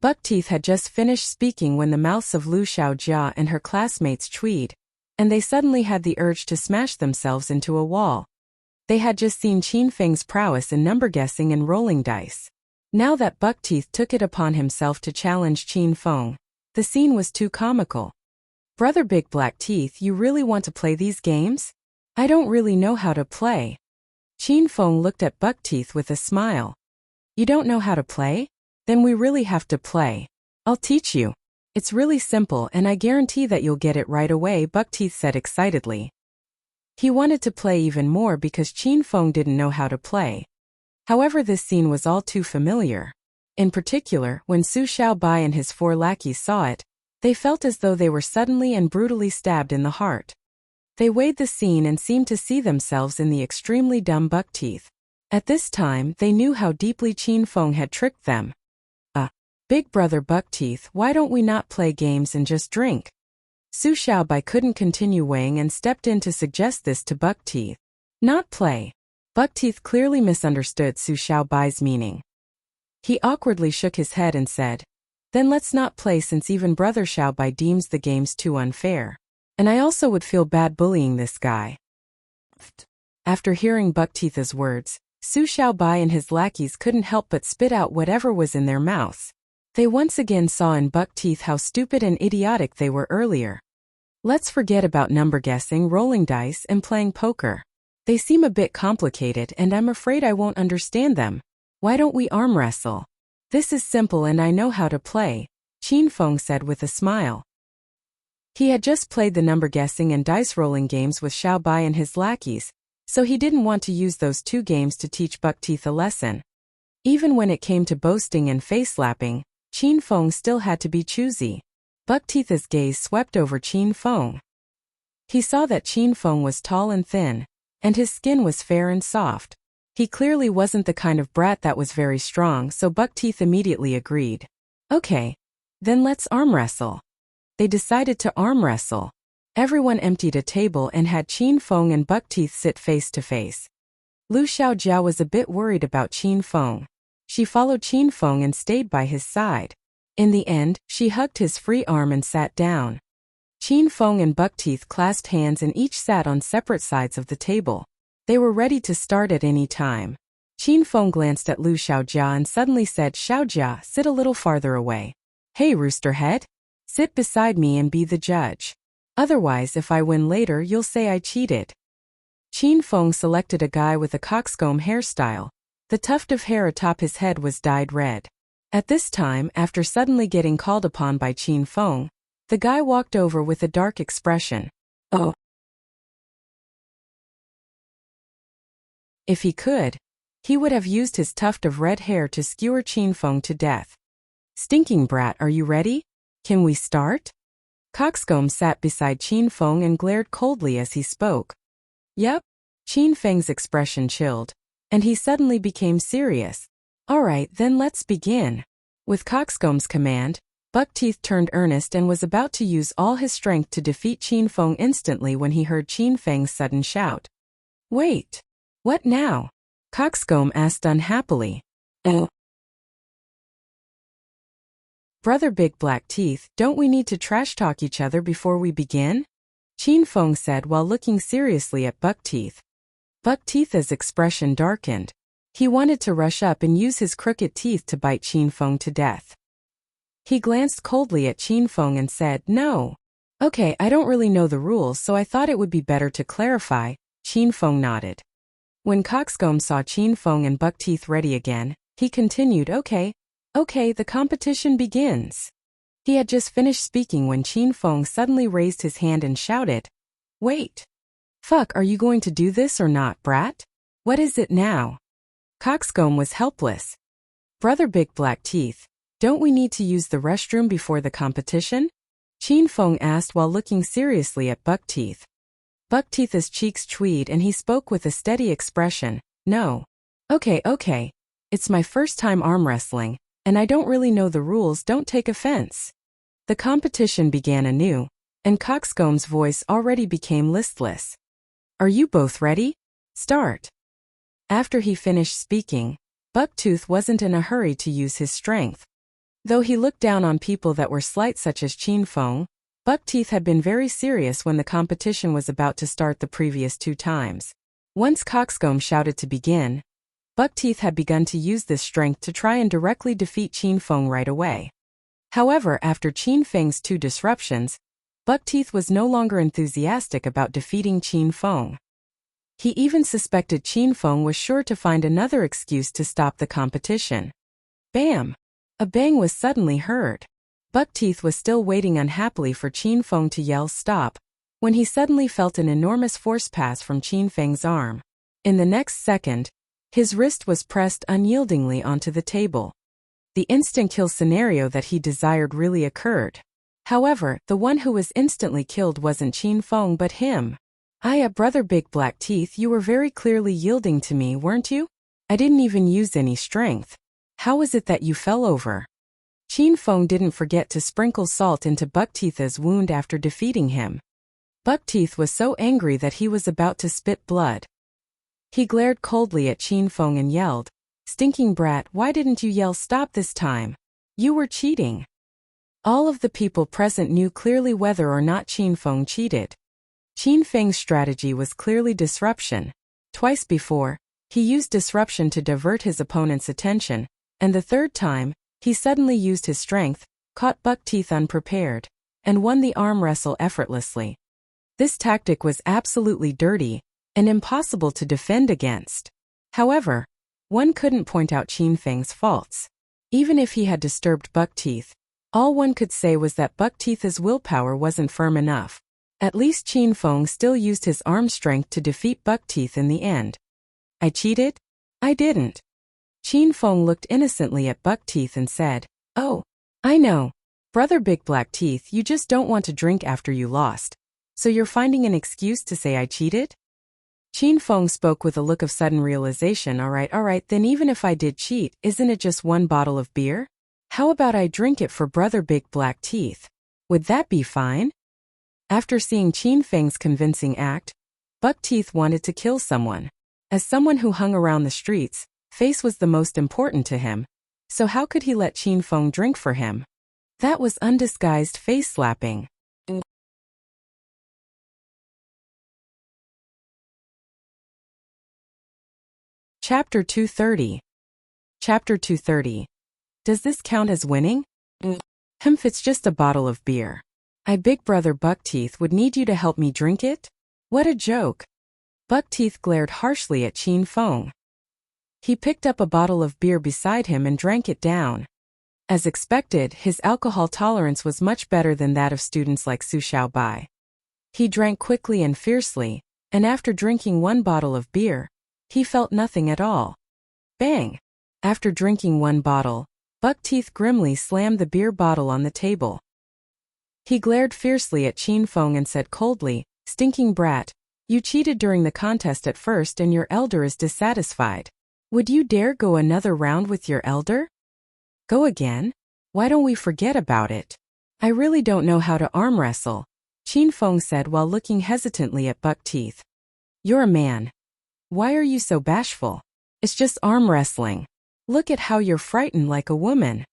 Buckteeth had just finished speaking when the mouths of Lu Xiaojia and her classmates tweed, and they suddenly had the urge to smash themselves into a wall. They had just seen Qin Feng's prowess in number guessing and rolling dice. Now that Buckteeth took it upon himself to challenge Qin Feng, the scene was too comical. "Brother Big Black Teeth, you really want to play these games? I don't really know how to play." Qin Feng looked at Buckteeth with a smile. "You don't know how to play? Then we really have to play. I'll teach you. It's really simple and I guarantee that you'll get it right away," Buckteeth said excitedly. He wanted to play even more because Qin Feng didn't know how to play. However, this scene was all too familiar. In particular, when Su Xiaobai and his four lackeys saw it, they felt as though they were suddenly and brutally stabbed in the heart. They weighed the scene and seemed to see themselves in the extremely dumb Buckteeth. At this time, they knew how deeply Qin Feng had tricked them. Big brother Buckteeth, why don't we not play games and just drink?" Su Xiaobai couldn't continue weighing and stepped in to suggest this to Buckteeth. "Not play." Buckteeth clearly misunderstood Su Xiaobai's meaning. He awkwardly shook his head and said, "Then let's not play since even brother Xiaobai deems the games too unfair." And I also would feel bad bullying this guy. After hearing Buckteeth's words, Su Xiaobai and his lackeys couldn't help but spit out whatever was in their mouths. They once again saw in Buckteeth how stupid and idiotic they were earlier. Let's forget about number guessing, rolling dice, and playing poker. They seem a bit complicated and I'm afraid I won't understand them. Why don't we arm wrestle? This is simple and I know how to play, Qin Feng said with a smile. He had just played the number guessing and dice rolling games with Xiaobai and his lackeys, so he didn't want to use those two games to teach Buckteeth a lesson. Even when it came to boasting and face-slapping, Qin Feng still had to be choosy. Buckteeth's gaze swept over Qin Feng. He saw that Qin Feng was tall and thin, and his skin was fair and soft. He clearly wasn't the kind of brat that was very strong, so Buckteeth immediately agreed. Okay, then let's arm wrestle. They decided to arm wrestle. Everyone emptied a table and had Qin Feng and Buckteeth sit face to face. Lu Xiaojia was a bit worried about Qin Feng. She followed Qin Feng and stayed by his side. In the end, she hugged his free arm and sat down. Qin Feng and Buckteeth clasped hands and each sat on separate sides of the table. They were ready to start at any time. Qin Feng glanced at Lu Xiaojia and suddenly said, Xiaojia, sit a little farther away. Hey, Roosterhead. Sit beside me and be the judge. Otherwise, if I win later, you'll say I cheated. Qin Feng selected a guy with a coxcomb hairstyle. The tuft of hair atop his head was dyed red. At this time, after suddenly getting called upon by Qin Feng, the guy walked over with a dark expression. Oh. If he could, he would have used his tuft of red hair to skewer Qin Feng to death. Stinking brat, are you ready? Can we start? Coxcomb sat beside Qin Feng and glared coldly as he spoke. Yep. Qin Feng's expression chilled, and he suddenly became serious. Alright, then let's begin. With Coxcomb's command, Buckteeth turned earnest and was about to use all his strength to defeat Qin Feng instantly when he heard Qin Feng's sudden shout. Wait. What now? Coxcomb asked unhappily. Oh. Brother Big Black Teeth, don't we need to trash-talk each other before we begin? Qin Feng said while looking seriously at Buckteeth. Buckteeth's expression darkened. He wanted to rush up and use his crooked teeth to bite Qin Feng to death. He glanced coldly at Qin Feng and said, No. Okay, I don't really know the rules, so I thought it would be better to clarify. Qin Feng nodded. When Coxcomb saw Qin Feng and Buckteeth ready again, he continued, Okay, the competition begins. He had just finished speaking when Qin Feng suddenly raised his hand and shouted, Wait. Fuck, are you going to do this or not, brat? What is it now? Coxcomb was helpless. Brother Big Black Teeth, don't we need to use the restroom before the competition? Qin Feng asked while looking seriously at Buckteeth. Buckteeth's cheeks tweed and he spoke with a steady expression, No. Okay. It's my first time arm wrestling, and I don't really know the rules, don't take offense. The competition began anew, and Coxcomb's voice already became listless. Are you both ready? Start. After he finished speaking, Bucktooth wasn't in a hurry to use his strength. Though he looked down on people that were slight such as Qin Feng, Buckteeth had been very serious when the competition was about to start the previous 2 times. Once Coxcomb shouted to begin, Buckteeth had begun to use this strength to try and directly defeat Qin Feng right away. However, after Qin Feng's 2 disruptions, Buckteeth was no longer enthusiastic about defeating Qin Feng. He even suspected Qin Feng was sure to find another excuse to stop the competition. Bam! A bang was suddenly heard. Buckteeth was still waiting unhappily for Qin Feng to yell stop, when he suddenly felt an enormous force pass from Qin Feng's arm. In the next second, his wrist was pressed unyieldingly onto the table. The instant kill scenario that he desired really occurred. However, the one who was instantly killed wasn't Qin Feng but him. Brother Big Black Teeth, you were very clearly yielding to me, weren't you? I didn't even use any strength. How was it that you fell over? Qin Feng didn't forget to sprinkle salt into Buckteeth's wound after defeating him. Buckteeth was so angry that he was about to spit blood. He glared coldly at Qin Feng and yelled, Stinking brat, why didn't you yell stop this time? You were cheating. All of the people present knew clearly whether or not Qin Feng cheated. Qin Feng's strategy was clearly disruption. Twice before, he used disruption to divert his opponent's attention, and the third time, he suddenly used his strength, caught buck teeth unprepared, and won the arm wrestle effortlessly. This tactic was absolutely dirty and impossible to defend against. However, one couldn't point out Qin Feng's faults. Even if he had disturbed buck teeth, all one could say was that buck teeth's willpower wasn't firm enough. At least Qin Feng still used his arm strength to defeat buck teeth in the end. I cheated? I didn't. Qin Feng looked innocently at buck teeth and said, "Oh, I know. Brother Big Black Teeth, you just don't want to drink after you lost. So you're finding an excuse to say I cheated?" Qin Feng spoke with a look of sudden realization. All right, then even if I did cheat, isn't it just one bottle of beer? How about I drink it for Brother Big Black Teeth? Would that be fine? After seeing Qin Feng's convincing act, Buck Teeth wanted to kill someone. As someone who hung around the streets, face was the most important to him. So how could he let Qin Feng drink for him? That was undisguised face slapping. Chapter 230. Chapter 230. Does this count as winning? It's just a bottle of beer. Big Brother Buckteeth would need you to help me drink it? What a joke. Buckteeth glared harshly at Qin Feng. He picked up a bottle of beer beside him and drank it down. As expected, his alcohol tolerance was much better than that of students like Su Xiaobai. He drank quickly and fiercely, and after drinking one bottle of beer, he felt nothing at all. Bang! After drinking one bottle, Buckteeth grimly slammed the beer bottle on the table. He glared fiercely at Qin Feng and said coldly, "Stinking brat, you cheated during the contest at first and your elder is dissatisfied. Would you dare go another round with your elder? Go again? Why don't we forget about it? I really don't know how to arm wrestle," Qin Feng said while looking hesitantly at Buckteeth. "You're a man. Why are you so bashful? It's just arm wrestling. Look at how you're frightened like a woman."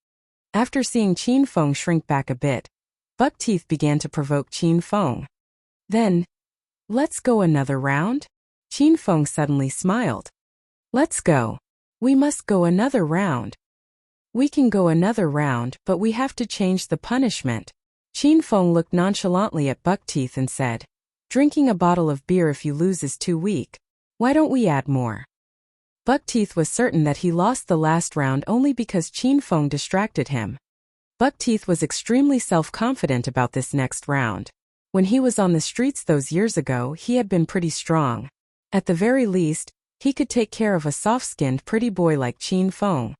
After seeing Qin Feng shrink back a bit, Buckteeth began to provoke Qin Feng. Then, "Let's go another round?" Qin Feng suddenly smiled. "Let's go. We must go another round." "We can go another round, but we have to change the punishment." Qin Feng looked nonchalantly at Buckteeth and said, "Drinking a bottle of beer if you lose is too weak. Why don't we add more?" Buckteeth was certain that he lost the last round only because Qin Feng distracted him. Buckteeth was extremely self-confident about this next round. When he was on the streets those years ago, he had been pretty strong. At the very least, he could take care of a soft-skinned pretty boy like Qin Feng.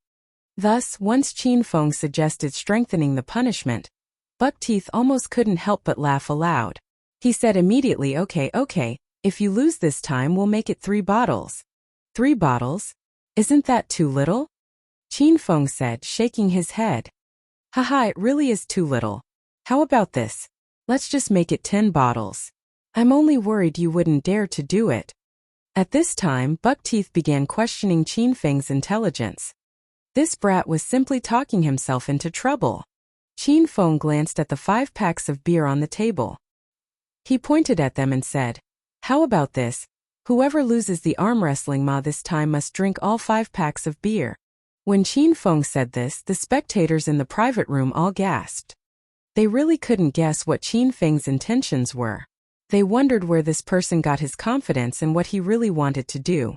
Thus, once Qin Feng suggested strengthening the punishment, Buckteeth almost couldn't help but laugh aloud. He said immediately, Okay, if you lose this time we'll make it 3 bottles. 3 bottles? Isn't that too little? Qin Feng said, shaking his head. Haha, it really is too little. How about this? Let's just make it 10 bottles. I'm only worried you wouldn't dare to do it. At this time, Buckteeth began questioning Qin Feng's intelligence. This brat was simply talking himself into trouble. Qin Feng glanced at the 5 packs of beer on the table. He pointed at them and said, "How about this? Whoever loses the arm wrestling this time must drink all 5 packs of beer." When Qin Feng said this, the spectators in the private room all gasped. They really couldn't guess what Qin Feng's intentions were. They wondered where this person got his confidence and what he really wanted to do.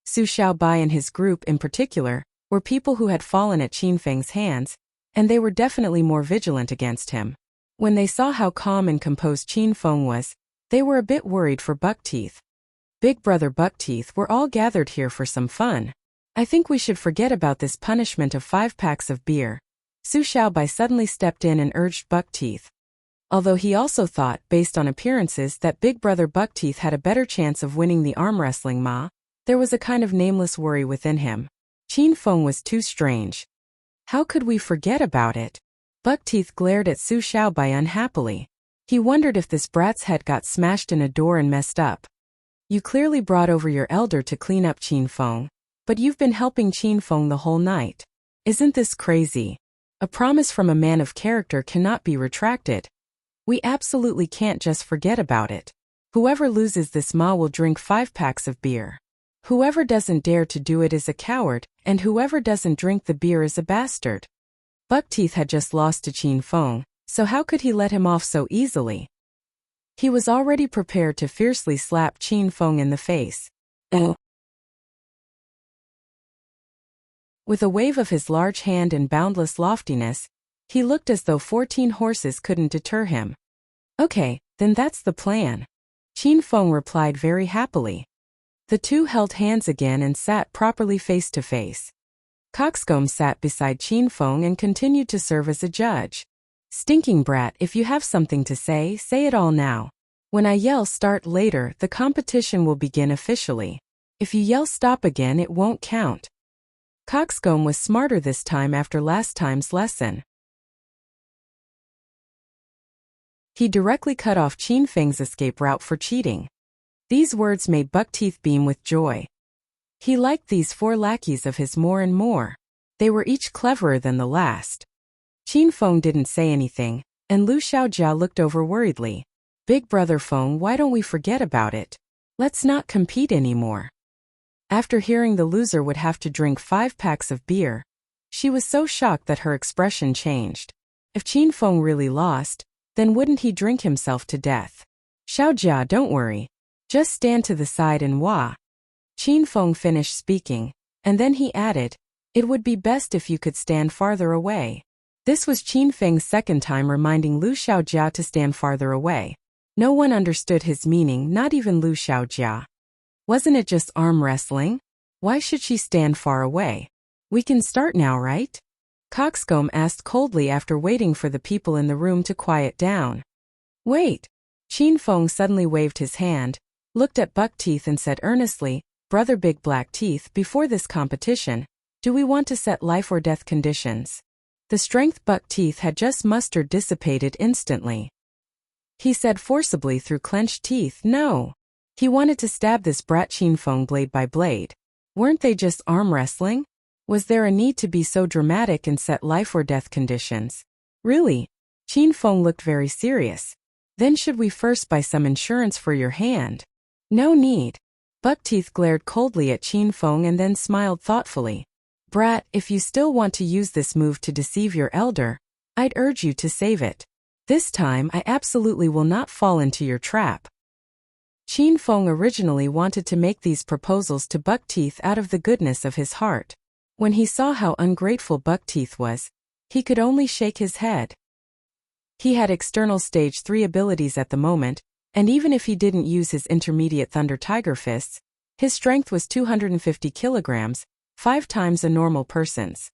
Su Xiaobai and his group in particular were people who had fallen at Qin Feng's hands, and they were definitely more vigilant against him. When they saw how calm and composed Qin Feng was, they were a bit worried for Buckteeth. Big Brother Buckteeth, we're all gathered here for some fun. I think we should forget about this punishment of 5 packs of beer. Su Xiaobai suddenly stepped in and urged Buckteeth. Although he also thought, based on appearances, that Big Brother Buckteeth had a better chance of winning the arm wrestling there was a kind of nameless worry within him. Qin Feng was too strange. How could we forget about it? Buckteeth glared at Su Xiaobai unhappily. He wondered if this brat's head got smashed in a door and messed up. You clearly brought over your elder to clean up Qin Feng, but you've been helping Qin Feng the whole night. Isn't this crazy? A promise from a man of character cannot be retracted. We absolutely can't just forget about it. Whoever loses this ma will drink 5 packs of beer. Whoever doesn't dare to do it is a coward, and whoever doesn't drink the beer is a bastard. Buckteeth had just lost to Qin Feng, so how could he let him off so easily? He was already prepared to fiercely slap Qin Feng in the face. With a wave of his large hand and boundless loftiness, he looked as though 14 horses couldn't deter him. Okay, then that's the plan. Qin Feng replied very happily. The two held hands again and sat properly face to face. Coxcomb sat beside Qin Feng and continued to serve as a judge. Stinking brat, if you have something to say it all now. When I yell start later, the competition will begin officially. If you yell stop again, it won't count. Coxcomb was smarter this time after last time's lesson. He directly cut off Qin Feng's escape route for cheating. These words made Buckteeth beam with joy. He liked these 4 lackeys of his more and more. They were each cleverer than the last. Qin Feng didn't say anything, and Lu Xiaojia looked over worriedly. Big brother Feng, why don't we forget about it? Let's not compete anymore. After hearing the loser would have to drink 5 packs of beer, she was so shocked that her expression changed. If Qin Feng really lost, then wouldn't he drink himself to death? Xiaojia, don't worry. Just stand to the side and wah. Qin Feng finished speaking, and then he added, it would be best if you could stand farther away. This was Qin Feng's second time reminding Lu Xiaojia to stand farther away. No one understood his meaning, not even Lu Xiaojia. Wasn't it just arm wrestling? Why should she stand far away? We can start now, right? Coxcomb asked coldly after waiting for the people in the room to quiet down. Wait. Qin Feng suddenly waved his hand, looked at Buckteeth and said earnestly, Brother Big Black Teeth, before this competition, do we want to set life or death conditions? The strength Buckteeth had just mustered dissipated instantly. He said forcibly through clenched teeth, no. He wanted to stab this brat Qin Feng blade by blade. Weren't they just arm wrestling? Was there a need to be so dramatic and set life or death conditions? Really? Qin Feng looked very serious. Then should we first buy some insurance for your hand? No need. Buckteeth glared coldly at Qin Feng and then smiled thoughtfully. Brat, if you still want to use this move to deceive your elder, I'd urge you to save it. This time I absolutely will not fall into your trap. Qin Feng originally wanted to make these proposals to Buckteeth out of the goodness of his heart. When he saw how ungrateful Buckteeth was, he could only shake his head. He had external stage 3 abilities at the moment, and even if he didn't use his intermediate Thunder Tiger Fists, his strength was 250 kilograms, 5 times a normal person's.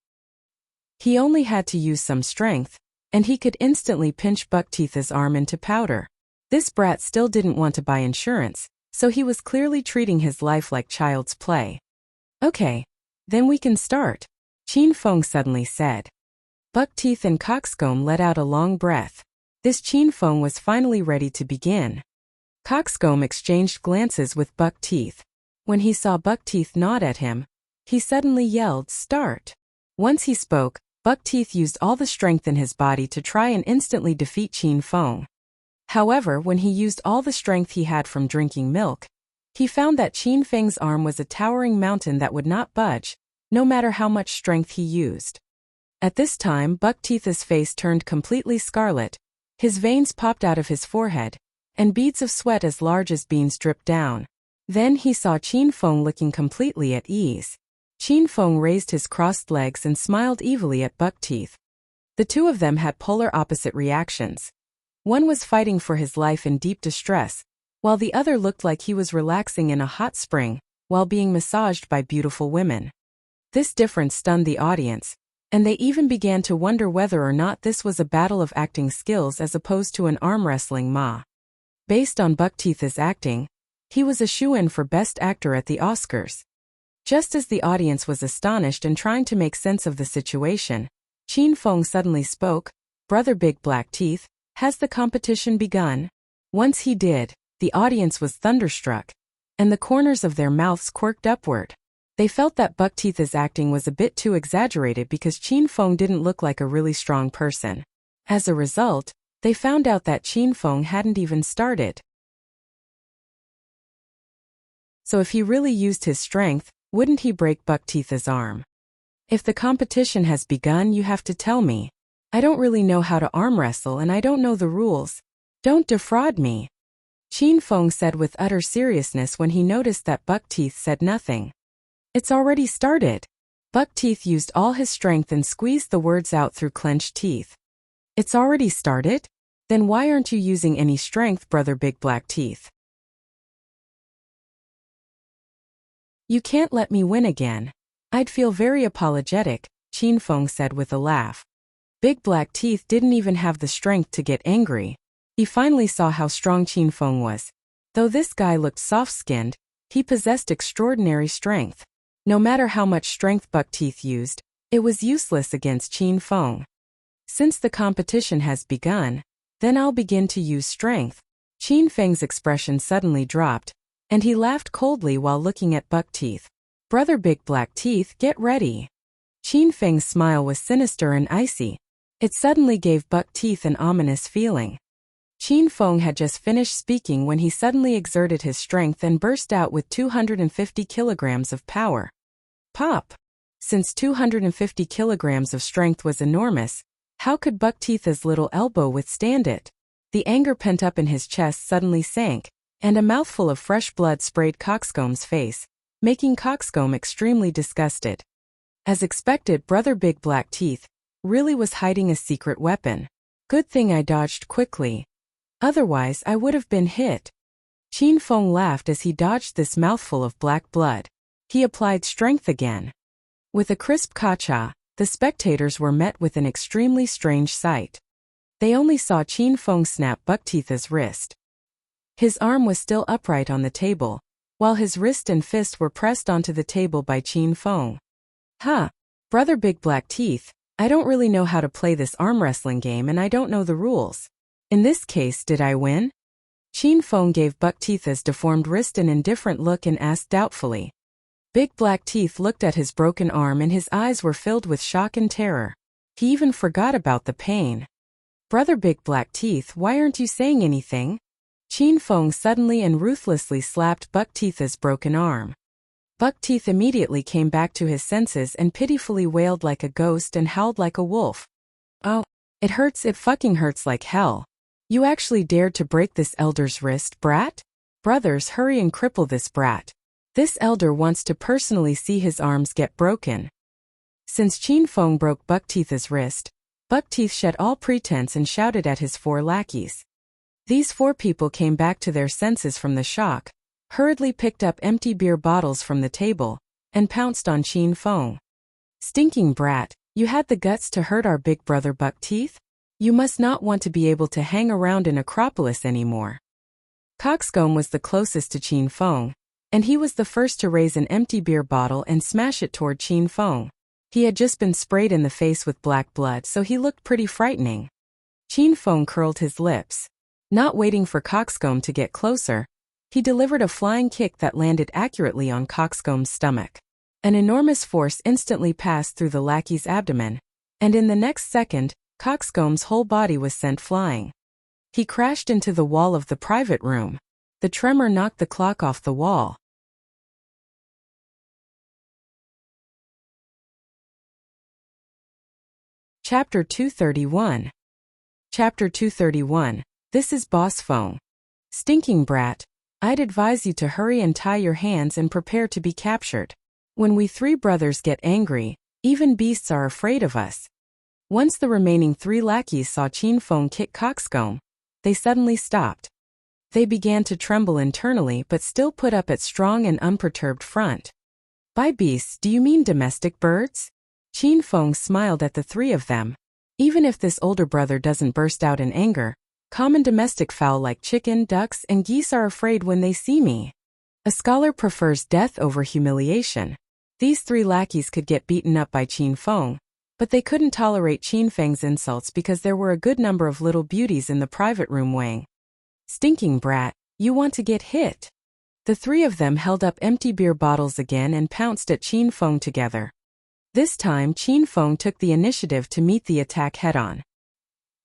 He only had to use some strength, and he could instantly pinch Buckteeth's arm into powder. This brat still didn't want to buy insurance, so he was clearly treating his life like child's play. Okay. Then we can start, Qin Feng suddenly said. Buckteeth and Coxcomb let out a long breath. This Qin Feng was finally ready to begin. Coxcomb exchanged glances with Buckteeth. When he saw Buckteeth nod at him, he suddenly yelled, start. Once he spoke, Buckteeth used all the strength in his body to try and instantly defeat Qin Feng. However, when he used all the strength he had from drinking milk, he found that Qin Feng's arm was a towering mountain that would not budge, no matter how much strength he used. At this time, Buckteeth's face turned completely scarlet, his veins popped out of his forehead, and beads of sweat as large as beans dripped down. Then he saw Qin Feng looking completely at ease. Qin Feng raised his crossed legs and smiled evilly at Buckteeth. The two of them had polar opposite reactions. One was fighting for his life in deep distress, while the other looked like he was relaxing in a hot spring, while being massaged by beautiful women. This difference stunned the audience, and they even began to wonder whether or not this was a battle of acting skills as opposed to an arm wrestling ma. Based on Buckteeth's acting, he was a shoo-in for Best Actor at the Oscars. Just as the audience was astonished and trying to make sense of the situation, Qin Feng suddenly spoke, Brother Big Black Teeth, has the competition begun? Once he did, the audience was thunderstruck, and the corners of their mouths quirked upward. They felt that Buckteeth's acting was a bit too exaggerated because Qin Feng didn't look like a really strong person. As a result, they found out that Qin Feng hadn't even started. So if he really used his strength, wouldn't he break Buckteeth's arm? If the competition has begun, you have to tell me. I don't really know how to arm wrestle and I don't know the rules. Don't defraud me. Qin Feng said with utter seriousness when he noticed that Buckteeth said nothing. It's already started. Buckteeth used all his strength and squeezed the words out through clenched teeth. It's already started? Then why aren't you using any strength, brother Big Black Teeth? You can't let me win again. I'd feel very apologetic, Qin Feng said with a laugh. Big Black Teeth didn't even have the strength to get angry. He finally saw how strong Qin Feng was. Though this guy looked soft-skinned, he possessed extraordinary strength. No matter how much strength Buckteeth used, it was useless against Qin Feng. Since the competition has begun, then I'll begin to use strength. Qin Feng's expression suddenly dropped, and he laughed coldly while looking at Buckteeth. Brother Big Black Teeth, get ready. Qin Feng's smile was sinister and icy. It suddenly gave Buckteeth an ominous feeling. Qin Feng had just finished speaking when he suddenly exerted his strength and burst out with 250 kilograms of power. Pop! Since 250 kilograms of strength was enormous, how could Buckteeth's little elbow withstand it? The anger pent up in his chest suddenly sank, and a mouthful of fresh blood sprayed Coxcomb's face, making Coxcomb extremely disgusted. As expected, Brother Big Black Teeth really was hiding a secret weapon. Good thing I dodged quickly. Otherwise, I would have been hit. Qin Feng laughed as he dodged this mouthful of black blood. He applied strength again. With a crisp kacha, the spectators were met with an extremely strange sight. They only saw Qin Feng snap Buckteeth's wrist. His arm was still upright on the table, while his wrist and fist were pressed onto the table by Qin Feng. Huh, Brother Big Black Teeth, I don't really know how to play this arm wrestling game and I don't know the rules. In this case, did I win? Qin Feng gave Buckteeth's deformed wrist an indifferent look and asked doubtfully. Big Black Teeth looked at his broken arm and his eyes were filled with shock and terror. He even forgot about the pain. Brother Big Black Teeth, why aren't you saying anything? Qin Feng suddenly and ruthlessly slapped Buckteeth's broken arm. Buckteeth immediately came back to his senses and pitifully wailed like a ghost and howled like a wolf. Oh, it hurts, it fucking hurts like hell. You actually dared to break this elder's wrist, brat? Brothers, hurry and cripple this brat. This elder wants to personally see his arms get broken. Since Qin Feng broke Buckteeth's wrist, Buckteeth shed all pretense and shouted at his 4 lackeys. These 4 people came back to their senses from the shock, hurriedly picked up empty beer bottles from the table, and pounced on Qin Feng. Stinking brat, you had the guts to hurt our big brother Buckteeth? You must not want to be able to hang around in Acropolis anymore. Coxcomb was the closest to Qin Feng, and he was the first to raise an empty beer bottle and smash it toward Qin Feng. He had just been sprayed in the face with black blood, so he looked pretty frightening. Qin Feng curled his lips. Not waiting for Coxcomb to get closer, he delivered a flying kick that landed accurately on Coxcomb's stomach. An enormous force instantly passed through the lackey's abdomen, and in the next second, Coxcomb's whole body was sent flying. He crashed into the wall of the private room. The tremor knocked the clock off the wall. Chapter 231. Chapter 231. This is Boss Feng. Stinking brat, I'd advise you to hurry and tie your hands and prepare to be captured. When we 3 brothers get angry, even beasts are afraid of us. Once the remaining 3 lackeys saw Qin Feng kick Coxcomb, they suddenly stopped. They began to tremble internally but still put up a strong and unperturbed front. By beasts, do you mean domestic birds? Qin Feng smiled at the 3 of them. Even if this older brother doesn't burst out in anger, common domestic fowl like chicken, ducks, and geese are afraid when they see me. A scholar prefers death over humiliation. These 3 lackeys could get beaten up by Qin Feng, but they couldn't tolerate Qin Feng's insults because there were a good number of little beauties in the private room weighing. Stinking brat, you want to get hit? The three of them held up empty beer bottles again and pounced at Qin Feng together. This time Qin Feng took the initiative to meet the attack head-on.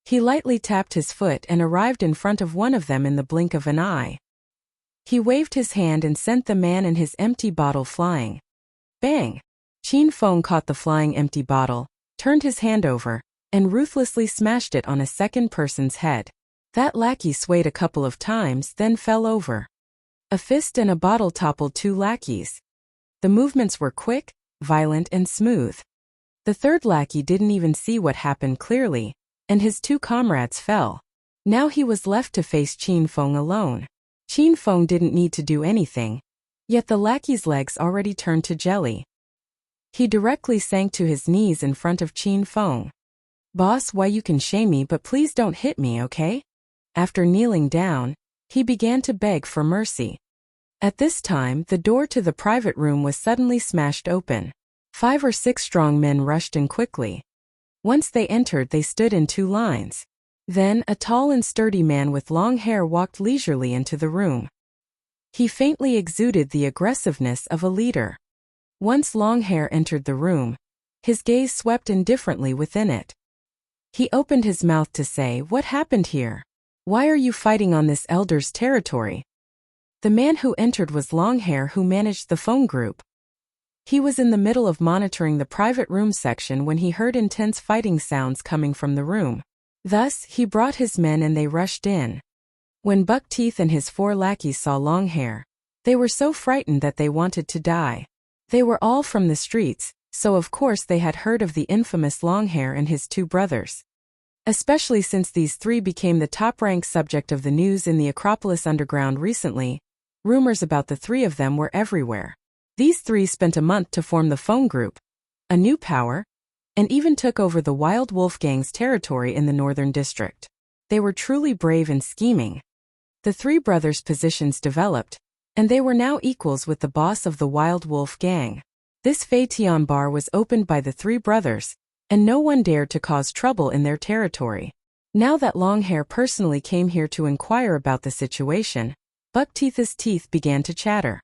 He lightly tapped his foot and arrived in front of one of them in the blink of an eye. He waved his hand and sent the man and his empty bottle flying. Bang! Qin Feng caught the flying empty bottle, turned his hand over, and ruthlessly smashed it on a second person's head. That lackey swayed a couple of times, then fell over. A fist and a bottle toppled two lackeys. The movements were quick, violent, and smooth. The third lackey didn't even see what happened clearly, and his two comrades fell. Now he was left to face Qin Feng alone. Qin Feng didn't need to do anything, yet the lackey's legs already turned to jelly. He directly sank to his knees in front of Qin Feng. "Boss, why you can shame me, but please don't hit me, okay?" After kneeling down, he began to beg for mercy. At this time, the door to the private room was suddenly smashed open. 5 or 6 strong men rushed in quickly. Once they entered, they stood in 2 lines. Then, a tall and sturdy man with long hair walked leisurely into the room. He faintly exuded the aggressiveness of a leader. Once Longhair entered the room, his gaze swept indifferently within it. He opened his mouth to say, "What happened here? Why are you fighting on this elder's territory?" The man who entered was Longhair, who managed the phone group. He was in the middle of monitoring the private room section when he heard intense fighting sounds coming from the room. Thus, he brought his men and they rushed in. When Buckteeth and his 4 lackeys saw Longhair, they were so frightened that they wanted to die. They were all from the streets, so of course they had heard of the infamous Longhair and his 2 brothers. Especially since these 3 became the top-ranked subject of the news in the Acropolis Underground recently, rumors about the 3 of them were everywhere. These 3 spent a month to form the phone group, a new power, and even took over the Wild Wolf Gang's territory in the Northern District. They were truly brave and scheming. The 3 brothers' positions developed, and they were now equals with the boss of the Wild Wolf Gang. This Fei Tian bar was opened by the 3 brothers, and no one dared to cause trouble in their territory. Now that Longhair personally came here to inquire about the situation, Buckteeth's teeth began to chatter.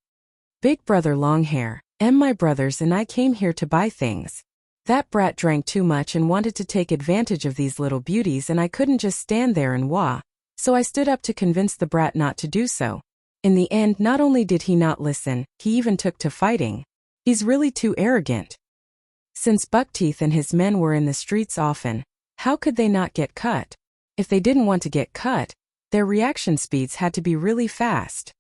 "Big brother Longhair, my brothers and I came here to buy things. That brat drank too much and wanted to take advantage of these little beauties, and I couldn't just stand there and wah, so I stood up to convince the brat not to do so. In the end, not only did he not listen, he even took to fighting. He's really too arrogant." Since Buckteeth and his men were in the streets often, how could they not get cut? If they didn't want to get cut, their reaction speeds had to be really fast.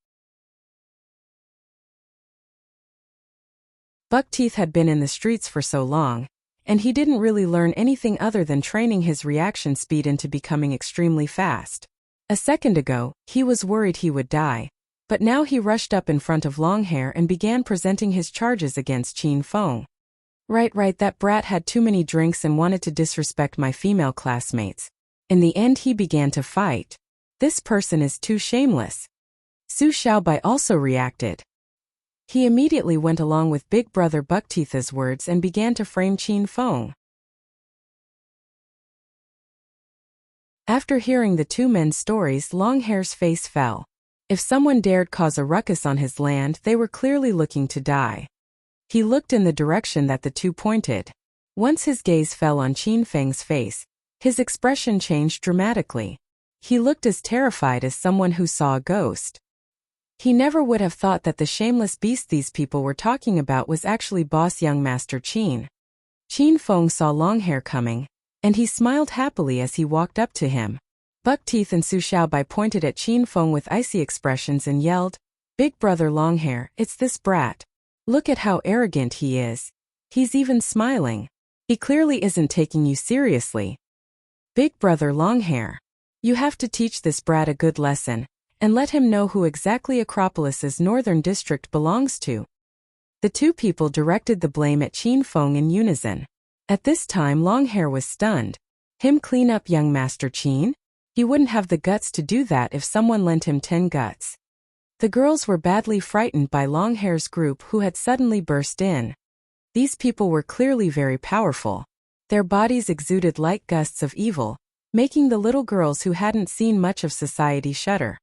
Buckteeth had been in the streets for so long, and he didn't really learn anything other than training his reaction speed into becoming extremely fast. A second ago, he was worried he would die, but now he rushed up in front of Longhair and began presenting his charges against Qin Feng. Right, that brat had too many drinks and wanted to disrespect my female classmates. In the end, he began to fight. This person is too shameless. Su Xiaobai also reacted. He immediately went along with Big Brother Buckteeth's words and began to frame Qin Feng. After hearing the 2 men's stories, Longhair's face fell. If someone dared cause a ruckus on his land, they were clearly looking to die. He looked in the direction that the 2 pointed. Once his gaze fell on Qin Feng's face, his expression changed dramatically. He looked as terrified as someone who saw a ghost. He never would have thought that the shameless beast these people were talking about was actually boss young Master Qin. Qin Feng saw Longhair coming, and he smiled happily as he walked up to him. Buckteeth and Su Xiaobai pointed at Qin Feng with icy expressions and yelled, "Big brother Longhair, it's this brat. Look at how arrogant he is. He's even smiling. He clearly isn't taking you seriously. Big brother Longhair, you have to teach this brat a good lesson, and let him know who exactly Acropolis's Northern District belongs to." The 2 people directed the blame at Qin Feng in unison. At this time, Longhair was stunned. Him clean up young Master Qin? He wouldn't have the guts to do that if someone lent him 10 guts. The girls were badly frightened by Longhair's group who had suddenly burst in. These people were clearly very powerful. Their bodies exuded light gusts of evil, making the little girls who hadn't seen much of society shudder.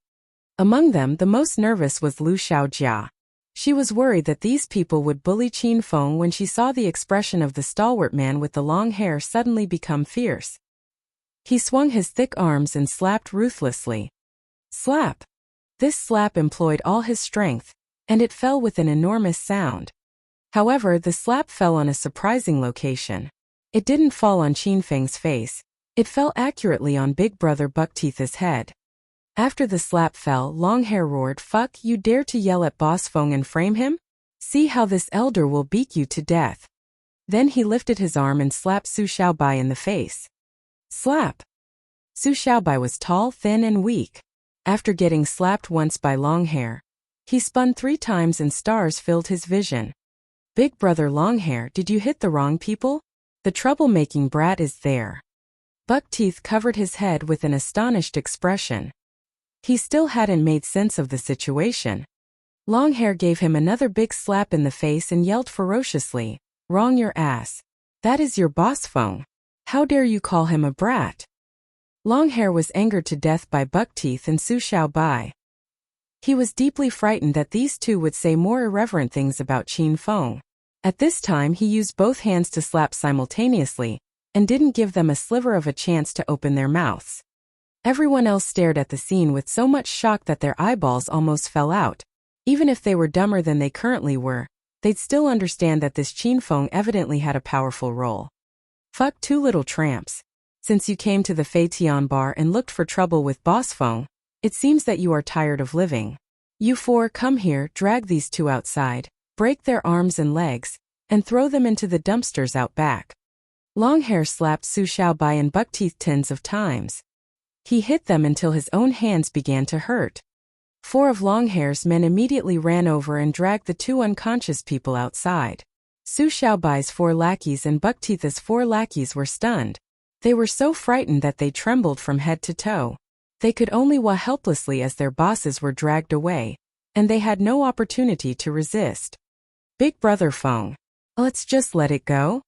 Among them, the most nervous was Lu Xiaojia. She was worried that these people would bully Qin Feng when she saw the expression of the stalwart man with the long hair suddenly become fierce. He swung his thick arms and slapped ruthlessly. Slap! This slap employed all his strength, and it fell with an enormous sound. However, the slap fell on a surprising location. It didn't fall on Qin Feng's face. It fell accurately on Big Brother Buckteeth's head. After the slap fell, Longhair roared, "Fuck, you dare to yell at Boss Feng and frame him? See how this elder will beat you to death." Then he lifted his arm and slapped Su Xiaobai in the face. Slap! Su Xiaobai was tall, thin and weak. After getting slapped once by Longhair, he spun 3 times and stars filled his vision. "Big Brother Longhair, did you hit the wrong people? The troublemaking brat is there." Buckteeth covered his head with an astonished expression. He still hadn't made sense of the situation. Longhair gave him another big slap in the face and yelled ferociously, "Wrong your ass. That is your boss Feng. How dare you call him a brat?" Longhair was angered to death by Buckteeth and Su Xiaobai. He was deeply frightened that these two would say more irreverent things about Qin Feng. At this time he used both hands to slap simultaneously, and didn't give them a sliver of a chance to open their mouths. Everyone else stared at the scene with so much shock that their eyeballs almost fell out. Even if they were dumber than they currently were, they'd still understand that this Qin Feng evidently had a powerful role. "Fuck 2 little tramps. Since you came to the Fei Tian bar and looked for trouble with Boss Feng, it seems that you are tired of living. You 4 come here, drag these 2 outside, break their arms and legs, and throw them into the dumpsters out back." Longhair slapped Su Xiaobai and Buckteeth tens of times. He hit them until his own hands began to hurt. 4 of Longhair's men immediately ran over and dragged the 2 unconscious people outside. Su Xiaobai's 4 lackeys and Buckteeth's 4 lackeys were stunned. They were so frightened that they trembled from head to toe. They could only wah helplessly as their bosses were dragged away, and they had no opportunity to resist. "Big Brother Feng, let's just let it go?"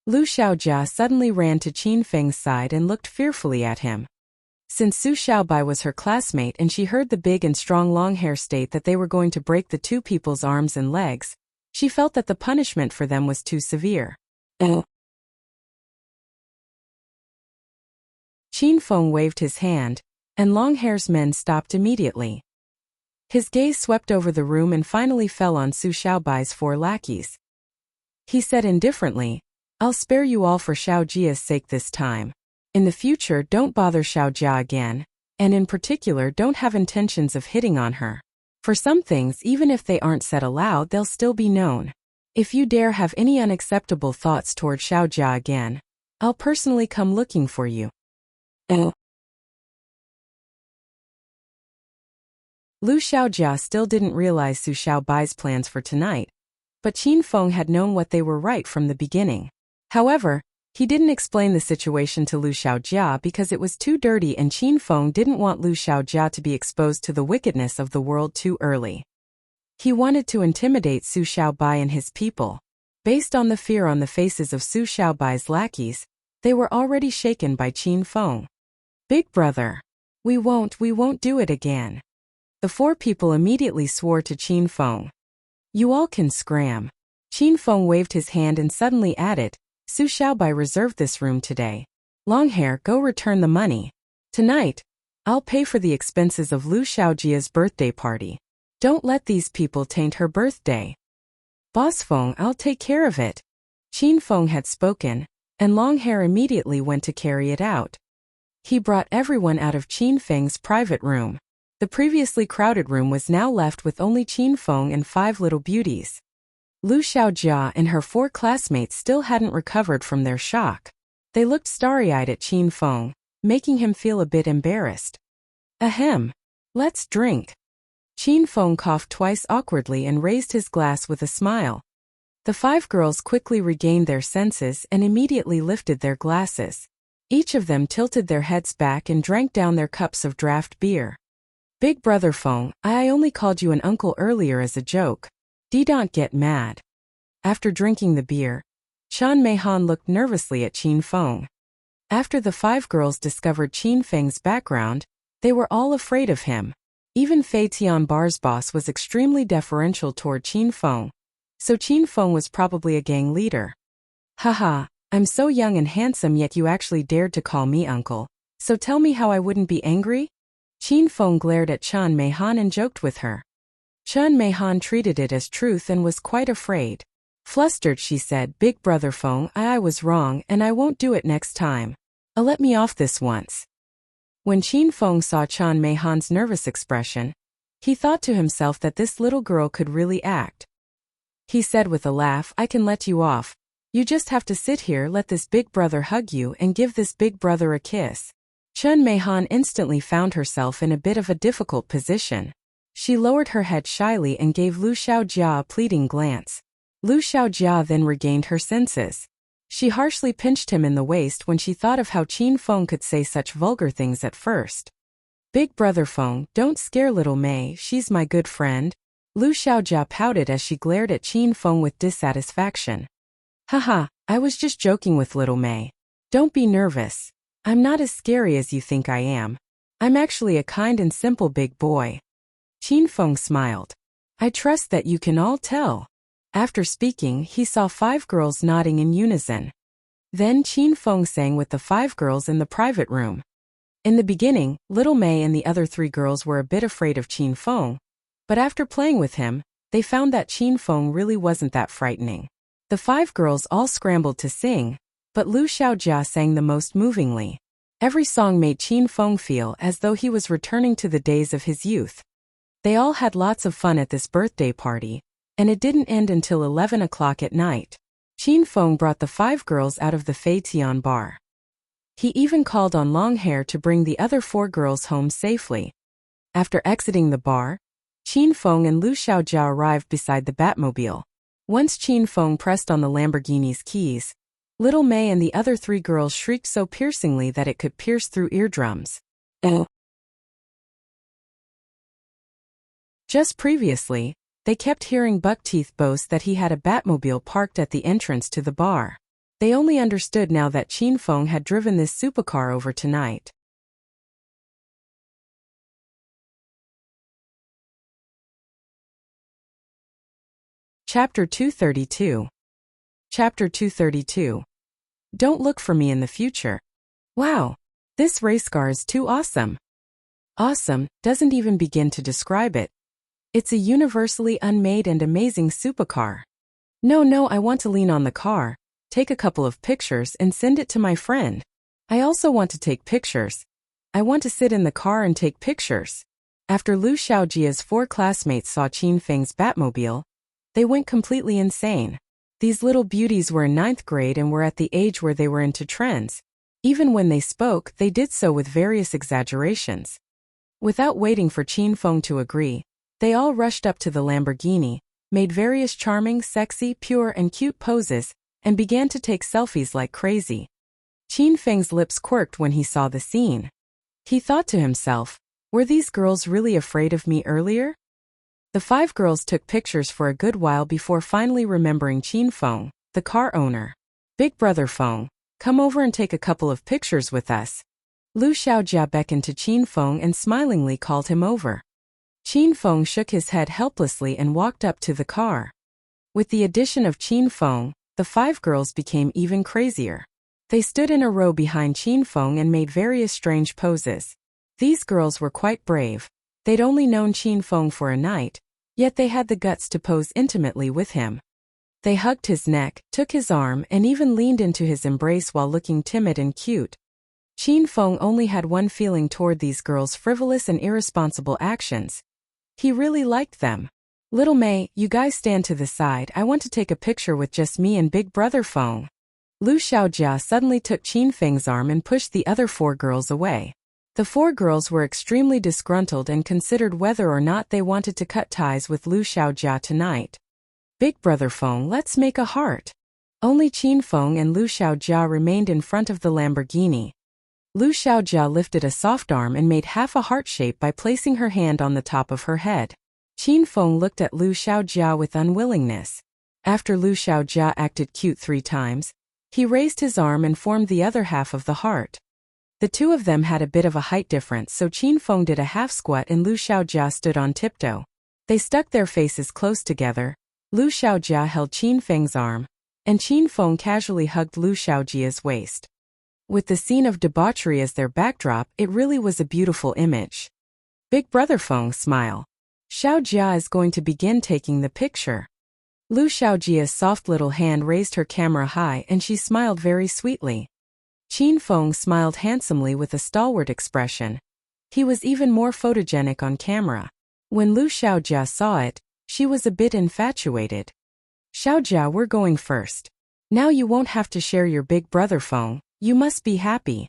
Lu Xiaojia suddenly ran to Qin Feng's side and looked fearfully at him. Since Su Xiaobai was her classmate and she heard the big and strong Longhair state that they were going to break the 2 people's arms and legs, she felt that the punishment for them was too severe. Qin Feng waved his hand, and Longhair's men stopped immediately. His gaze swept over the room and finally fell on Su Xiaobai's 4 lackeys. He said indifferently, "I'll spare you all for Xiaojia's sake this time. In the future, don't bother Xiaojia again, and in particular don't have intentions of hitting on her. For some things, even if they aren't said aloud, they'll still be known. If you dare have any unacceptable thoughts toward Xiaojia again, I'll personally come looking for you." Lu Xiaojia still didn't realize Su Xiaobai's plans for tonight, but Qin Feng had known what they were right from the beginning. However, he didn't explain the situation to Lu Xiaojia because it was too dirty and Qin Feng didn't want Lu Xiaojia to be exposed to the wickedness of the world too early. He wanted to intimidate Su Xiaobai and his people. Based on the fear on the faces of Su Xiaobai's lackeys, they were already shaken by Qin Feng. "Big Brother, we won't do it again." The 4 people immediately swore to Qin Feng. "You all can scram." Qin Feng waved his hand and suddenly added, "Su Xiaobai reserved this room today. Longhair, go return the money. Tonight, I'll pay for the expenses of Lu Xiaojia's birthday party. Don't let these people taint her birthday." "Boss Feng, I'll take care of it." Qin Feng had spoken, and Longhair immediately went to carry it out. He brought everyone out of Qin Feng's private room. The previously crowded room was now left with only Qin Feng and 5 little beauties. Lu Xiaojia and her 4 classmates still hadn't recovered from their shock. They looked starry-eyed at Qin Feng, making him feel a bit embarrassed. "Ahem. Let's drink." Qin Feng coughed twice awkwardly and raised his glass with a smile. The 5 girls quickly regained their senses and immediately lifted their glasses. Each of them tilted their heads back and drank down their cups of draft beer. "Big Brother Feng, I only called you an uncle earlier as a joke. Don't get mad." After drinking the beer, Chan Meihan looked nervously at Qin Feng. After the 5 girls discovered Qin Feng's background, they were all afraid of him. Even Fei Tianbar's boss was extremely deferential toward Qin Feng, so Qin Feng was probably a gang leader. Haha, I'm so young and handsome yet you actually dared to call me uncle, so tell me how I wouldn't be angry? Qin Feng glared at Chen Meihan and joked with her. Chen Meihan treated it as truth and was quite afraid. Flustered, she said, Big brother Feng, I was wrong and I won't do it next time. Let me off this once. When Qin Feng saw Chen Meihan's nervous expression, he thought to himself that this little girl could really act. He said with a laugh, I can let you off. You just have to sit here, let this big brother hug you and give this big brother a kiss. Chen Meihan instantly found herself in a bit of a difficult position. She lowered her head shyly and gave Lu Xiaojia a pleading glance. Lu Xiaojia then regained her senses. She harshly pinched him in the waist when she thought of how Qin Feng could say such vulgar things at first. Big brother Feng, don't scare little Mei, she's my good friend. Lu Xiaojia pouted as she glared at Qin Feng with dissatisfaction. Haha, I was just joking with little Mei. Don't be nervous. I'm not as scary as you think I am. I'm actually a kind and simple big boy. Qin Feng smiled. I trust that you can all tell. After speaking, he saw 5 girls nodding in unison. Then Qin Feng sang with the 5 girls in the private room. In the beginning, little Mei and the other 3 girls were a bit afraid of Qin Feng, but after playing with him, they found that Qin Feng really wasn't that frightening. The 5 girls all scrambled to sing, but Lu Xiaojia sang the most movingly. Every song made Qin Feng feel as though he was returning to the days of his youth. They all had lots of fun at this birthday party, and it didn't end until 11 o'clock at night. Qin Feng brought the 5 girls out of the Fei Tian bar. He even called on Longhair to bring the other 4 girls home safely. After exiting the bar, Qin Feng and Lu Xiaojia arrived beside the Batmobile. Once Qin Feng pressed on the Lamborghini's keys, little Mei and the other 3 girls shrieked so piercingly that it could pierce through eardrums. Just previously, they kept hearing Buckteeth boast that he had a Batmobile parked at the entrance to the bar. They only understood now that Qin Feng had driven this supercar over tonight. Chapter 232. Chapter 232. Don't look for me in the future. Wow, this race car is too awesome. Awesome doesn't even begin to describe it. It's a universally unmade and amazing supercar. No, I want to lean on the car, take a couple of pictures and send it to my friend. I also want to take pictures. I want to sit in the car and take pictures. After Lu Xiaojia's 4 classmates saw Qin Feng's Batmobile, they went completely insane. These little beauties were in 9th grade and were at the age where they were into trends. Even when they spoke, they did so with various exaggerations. Without waiting for Qin Feng to agree, they all rushed up to the Lamborghini, made various charming, sexy, pure and cute poses, and began to take selfies like crazy. Qin Feng's lips quirked when he saw the scene. He thought to himself, were these girls really afraid of me earlier? The 5 girls took pictures for a good while before finally remembering Qin Feng, the car owner. Big brother Feng, come over and take a couple of pictures with us. Lu Xiaojia beckoned to Qin Feng and smilingly called him over. Qin Feng shook his head helplessly and walked up to the car. With the addition of Qin Feng, the 5 girls became even crazier. They stood in a row behind Qin Feng and made various strange poses. These girls were quite brave. They'd only known Qin Feng for a night, yet they had the guts to pose intimately with him. They hugged his neck, took his arm and even leaned into his embrace while looking timid and cute. Qin Feng only had one feeling toward these girls' frivolous and irresponsible actions. He really liked them. Little Mei, you guys stand to the side, I want to take a picture with just me and Big brother Feng. Lu Xiaojia suddenly took Qin Feng's arm and pushed the other 4 girls away. The 4 girls were extremely disgruntled and considered whether or not they wanted to cut ties with Lu Xiaojia tonight. Big brother Feng, let's make a heart. Only Qin Feng and Lu Xiaojia remained in front of the Lamborghini. Lu Xiaojia lifted a soft arm and made half a heart shape by placing her hand on the top of her head. Qin Feng looked at Lu Xiaojia with unwillingness. After Lu Xiaojia acted cute 3 times, he raised his arm and formed the other half of the heart. The two of them had a bit of a height difference, so Qin Feng did a half squat and Lu Xiaojia stood on tiptoe. They stuck their faces close together. Lu Xiaojia held Qin Feng's arm, and Qin Feng casually hugged Lu Xiaojia's waist. With the scene of debauchery as their backdrop, it really was a beautiful image. Big Brother Feng, smile. Xiaojia is going to begin taking the picture. Lu Xiaojia's soft little hand raised her camera high and she smiled very sweetly. Qin Feng smiled handsomely with a stalwart expression. He was even more photogenic on camera. When Lu Xiaojia saw it, she was a bit infatuated. Xiaojia, we're going first. Now you won't have to share your big brother Feng, you must be happy.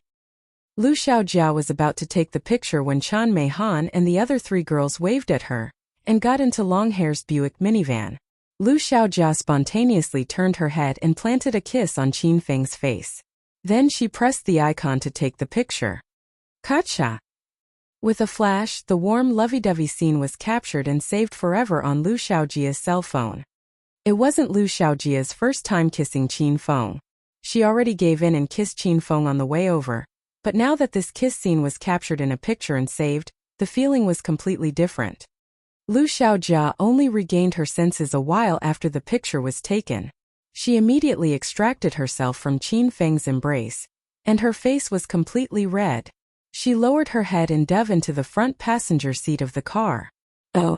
Lu Xiaojia was about to take the picture when Chan Mei Han and the other three girls waved at her, and got into Longhair's Buick minivan. Lu Xiaojia spontaneously turned her head and planted a kiss on Qin Feng's face. Then she pressed the icon to take the picture. Gotcha! With a flash, the warm lovey-dovey scene was captured and saved forever on Lu Xiaojia's cell phone. It wasn't Lu Xiaojia's first time kissing Qin Feng. She already gave in and kissed Qin Feng on the way over, but now that this kiss scene was captured in a picture and saved, the feeling was completely different. Lu Xiaojia only regained her senses a while after the picture was taken. She immediately extracted herself from Qin Feng's embrace, and her face was completely red. She lowered her head and dove into the front passenger seat of the car. Oh.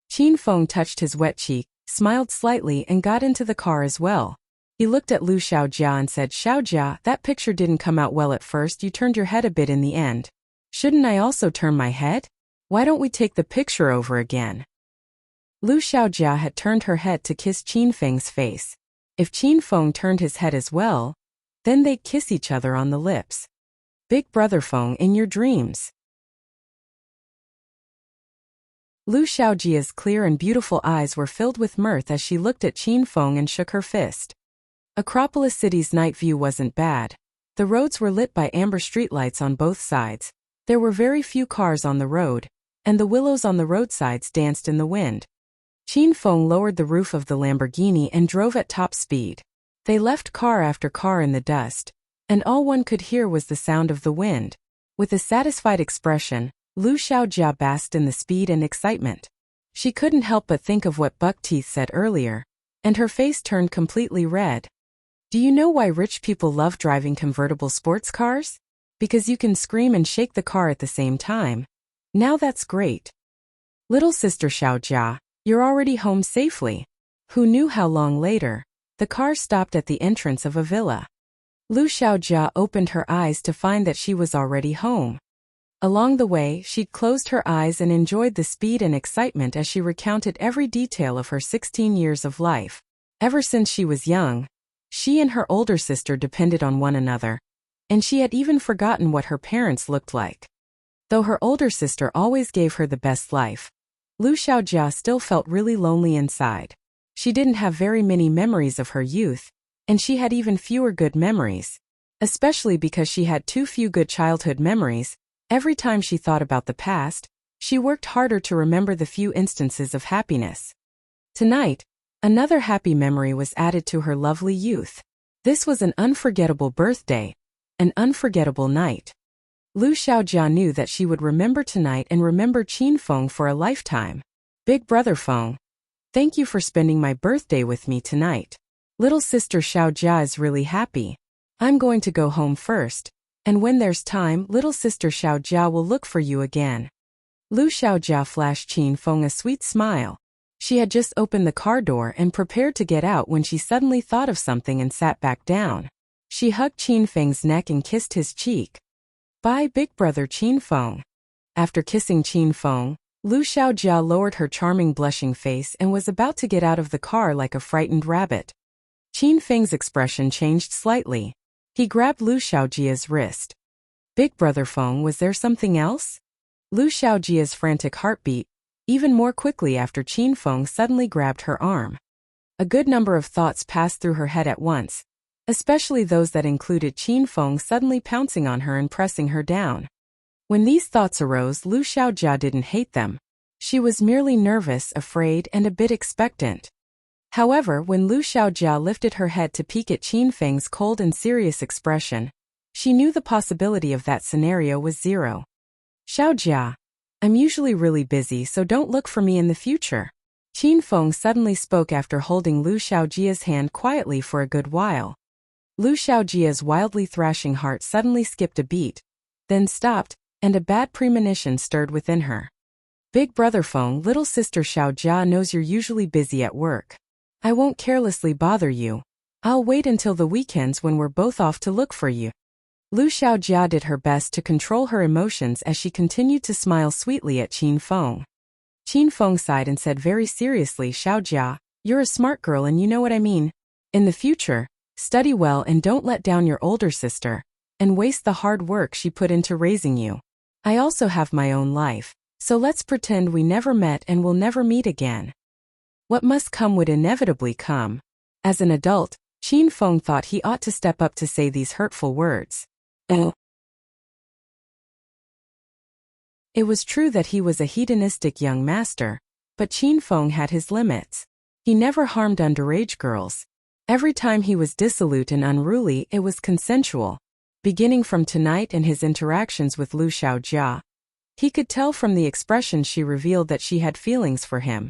Qin Feng touched his wet cheek, smiled slightly and got into the car as well. He looked at Lu Xiaojia and said, Xiaojia, that picture didn't come out well at first, you turned your head a bit in the end. Shouldn't I also turn my head? Why don't we take the picture over again? Lu Xiaojia had turned her head to kiss Qin Feng's face. If Qin Feng turned his head as well, then they'd kiss each other on the lips. Big Brother Feng in your dreams. Lu Xiaojia's clear and beautiful eyes were filled with mirth as she looked at Qin Feng and shook her fist. Acropolis City's night view wasn't bad. The roads were lit by amber streetlights on both sides. There were very few cars on the road, and the willows on the roadsides danced in the wind. Qin Feng lowered the roof of the Lamborghini and drove at top speed. They left car after car in the dust, and all one could hear was the sound of the wind. With a satisfied expression, Lu Xiaojia basked in the speed and excitement. She couldn't help but think of what Buckteeth said earlier, and her face turned completely red. Do you know why rich people love driving convertible sports cars? Because you can scream and shake the car at the same time. Now that's great. Little sister Xiaojia, you're already home safely. Who knew how long later? The car stopped at the entrance of a villa. Lu Xiaojia opened her eyes to find that she was already home. Along the way, she'd closed her eyes and enjoyed the speed and excitement as she recounted every detail of her 16 years of life. Ever since she was young, she and her older sister depended on one another, and she had even forgotten what her parents looked like. Though her older sister always gave her the best life, Lu Xiaojia still felt really lonely inside. She didn't have very many memories of her youth, and she had even fewer good memories. Especially because she had too few good childhood memories, every time she thought about the past, she worked harder to remember the few instances of happiness. Tonight, another happy memory was added to her lovely youth. This was an unforgettable birthday, an unforgettable night. Lu Xiaojia knew that she would remember tonight and remember Qin Feng for a lifetime. Big Brother Feng, thank you for spending my birthday with me tonight. Little sister Xiaojia is really happy. I'm going to go home first, and when there's time, little sister Xiaojia will look for you again. Lu Xiaojia flashed Qin Feng a sweet smile. She had just opened the car door and prepared to get out when she suddenly thought of something and sat back down. She hugged Qin Feng's neck and kissed his cheek. Bye, big brother Qin Feng. After kissing Qin Feng, Lu Xiaojia lowered her charming blushing face and was about to get out of the car like a frightened rabbit. Qin Feng's expression changed slightly. He grabbed Lu Xiaojia's wrist. Big brother Feng, was there something else? Lu Xiaojia's frantic heart beat even more quickly after Qin Feng suddenly grabbed her arm. A good number of thoughts passed through her head at once, especially those that included Qin Feng suddenly pouncing on her and pressing her down. When these thoughts arose, Lu Xiaojia didn't hate them. She was merely nervous, afraid, and a bit expectant. However, when Lu Xiaojia lifted her head to peek at Qin Feng's cold and serious expression, she knew the possibility of that scenario was zero. Xiaojia, I'm usually really busy, so don't look for me in the future. Qin Feng suddenly spoke after holding Lu Xiaojia's hand quietly for a good while. Lu Xiaojia's wildly thrashing heart suddenly skipped a beat, then stopped, and a bad premonition stirred within her. Big brother Feng, little sister Xiaojia knows you're usually busy at work. I won't carelessly bother you. I'll wait until the weekends when we're both off to look for you. Lu Xiaojia did her best to control her emotions as she continued to smile sweetly at Qin Feng. Qin Feng sighed and said very seriously, Xiaojia, you're a smart girl and you know what I mean. In the future, study well and don't let down your older sister, and waste the hard work she put into raising you. I also have my own life, so let's pretend we never met and will never meet again. What must come would inevitably come. As an adult, Qin Feng thought he ought to step up to say these hurtful words. It was true that he was a hedonistic young master, but Qin Feng had his limits. He never harmed underage girls. Every time he was dissolute and unruly, it was consensual. Beginning from tonight and his interactions with Lu Xiaojia, he could tell from the expression she revealed that she had feelings for him.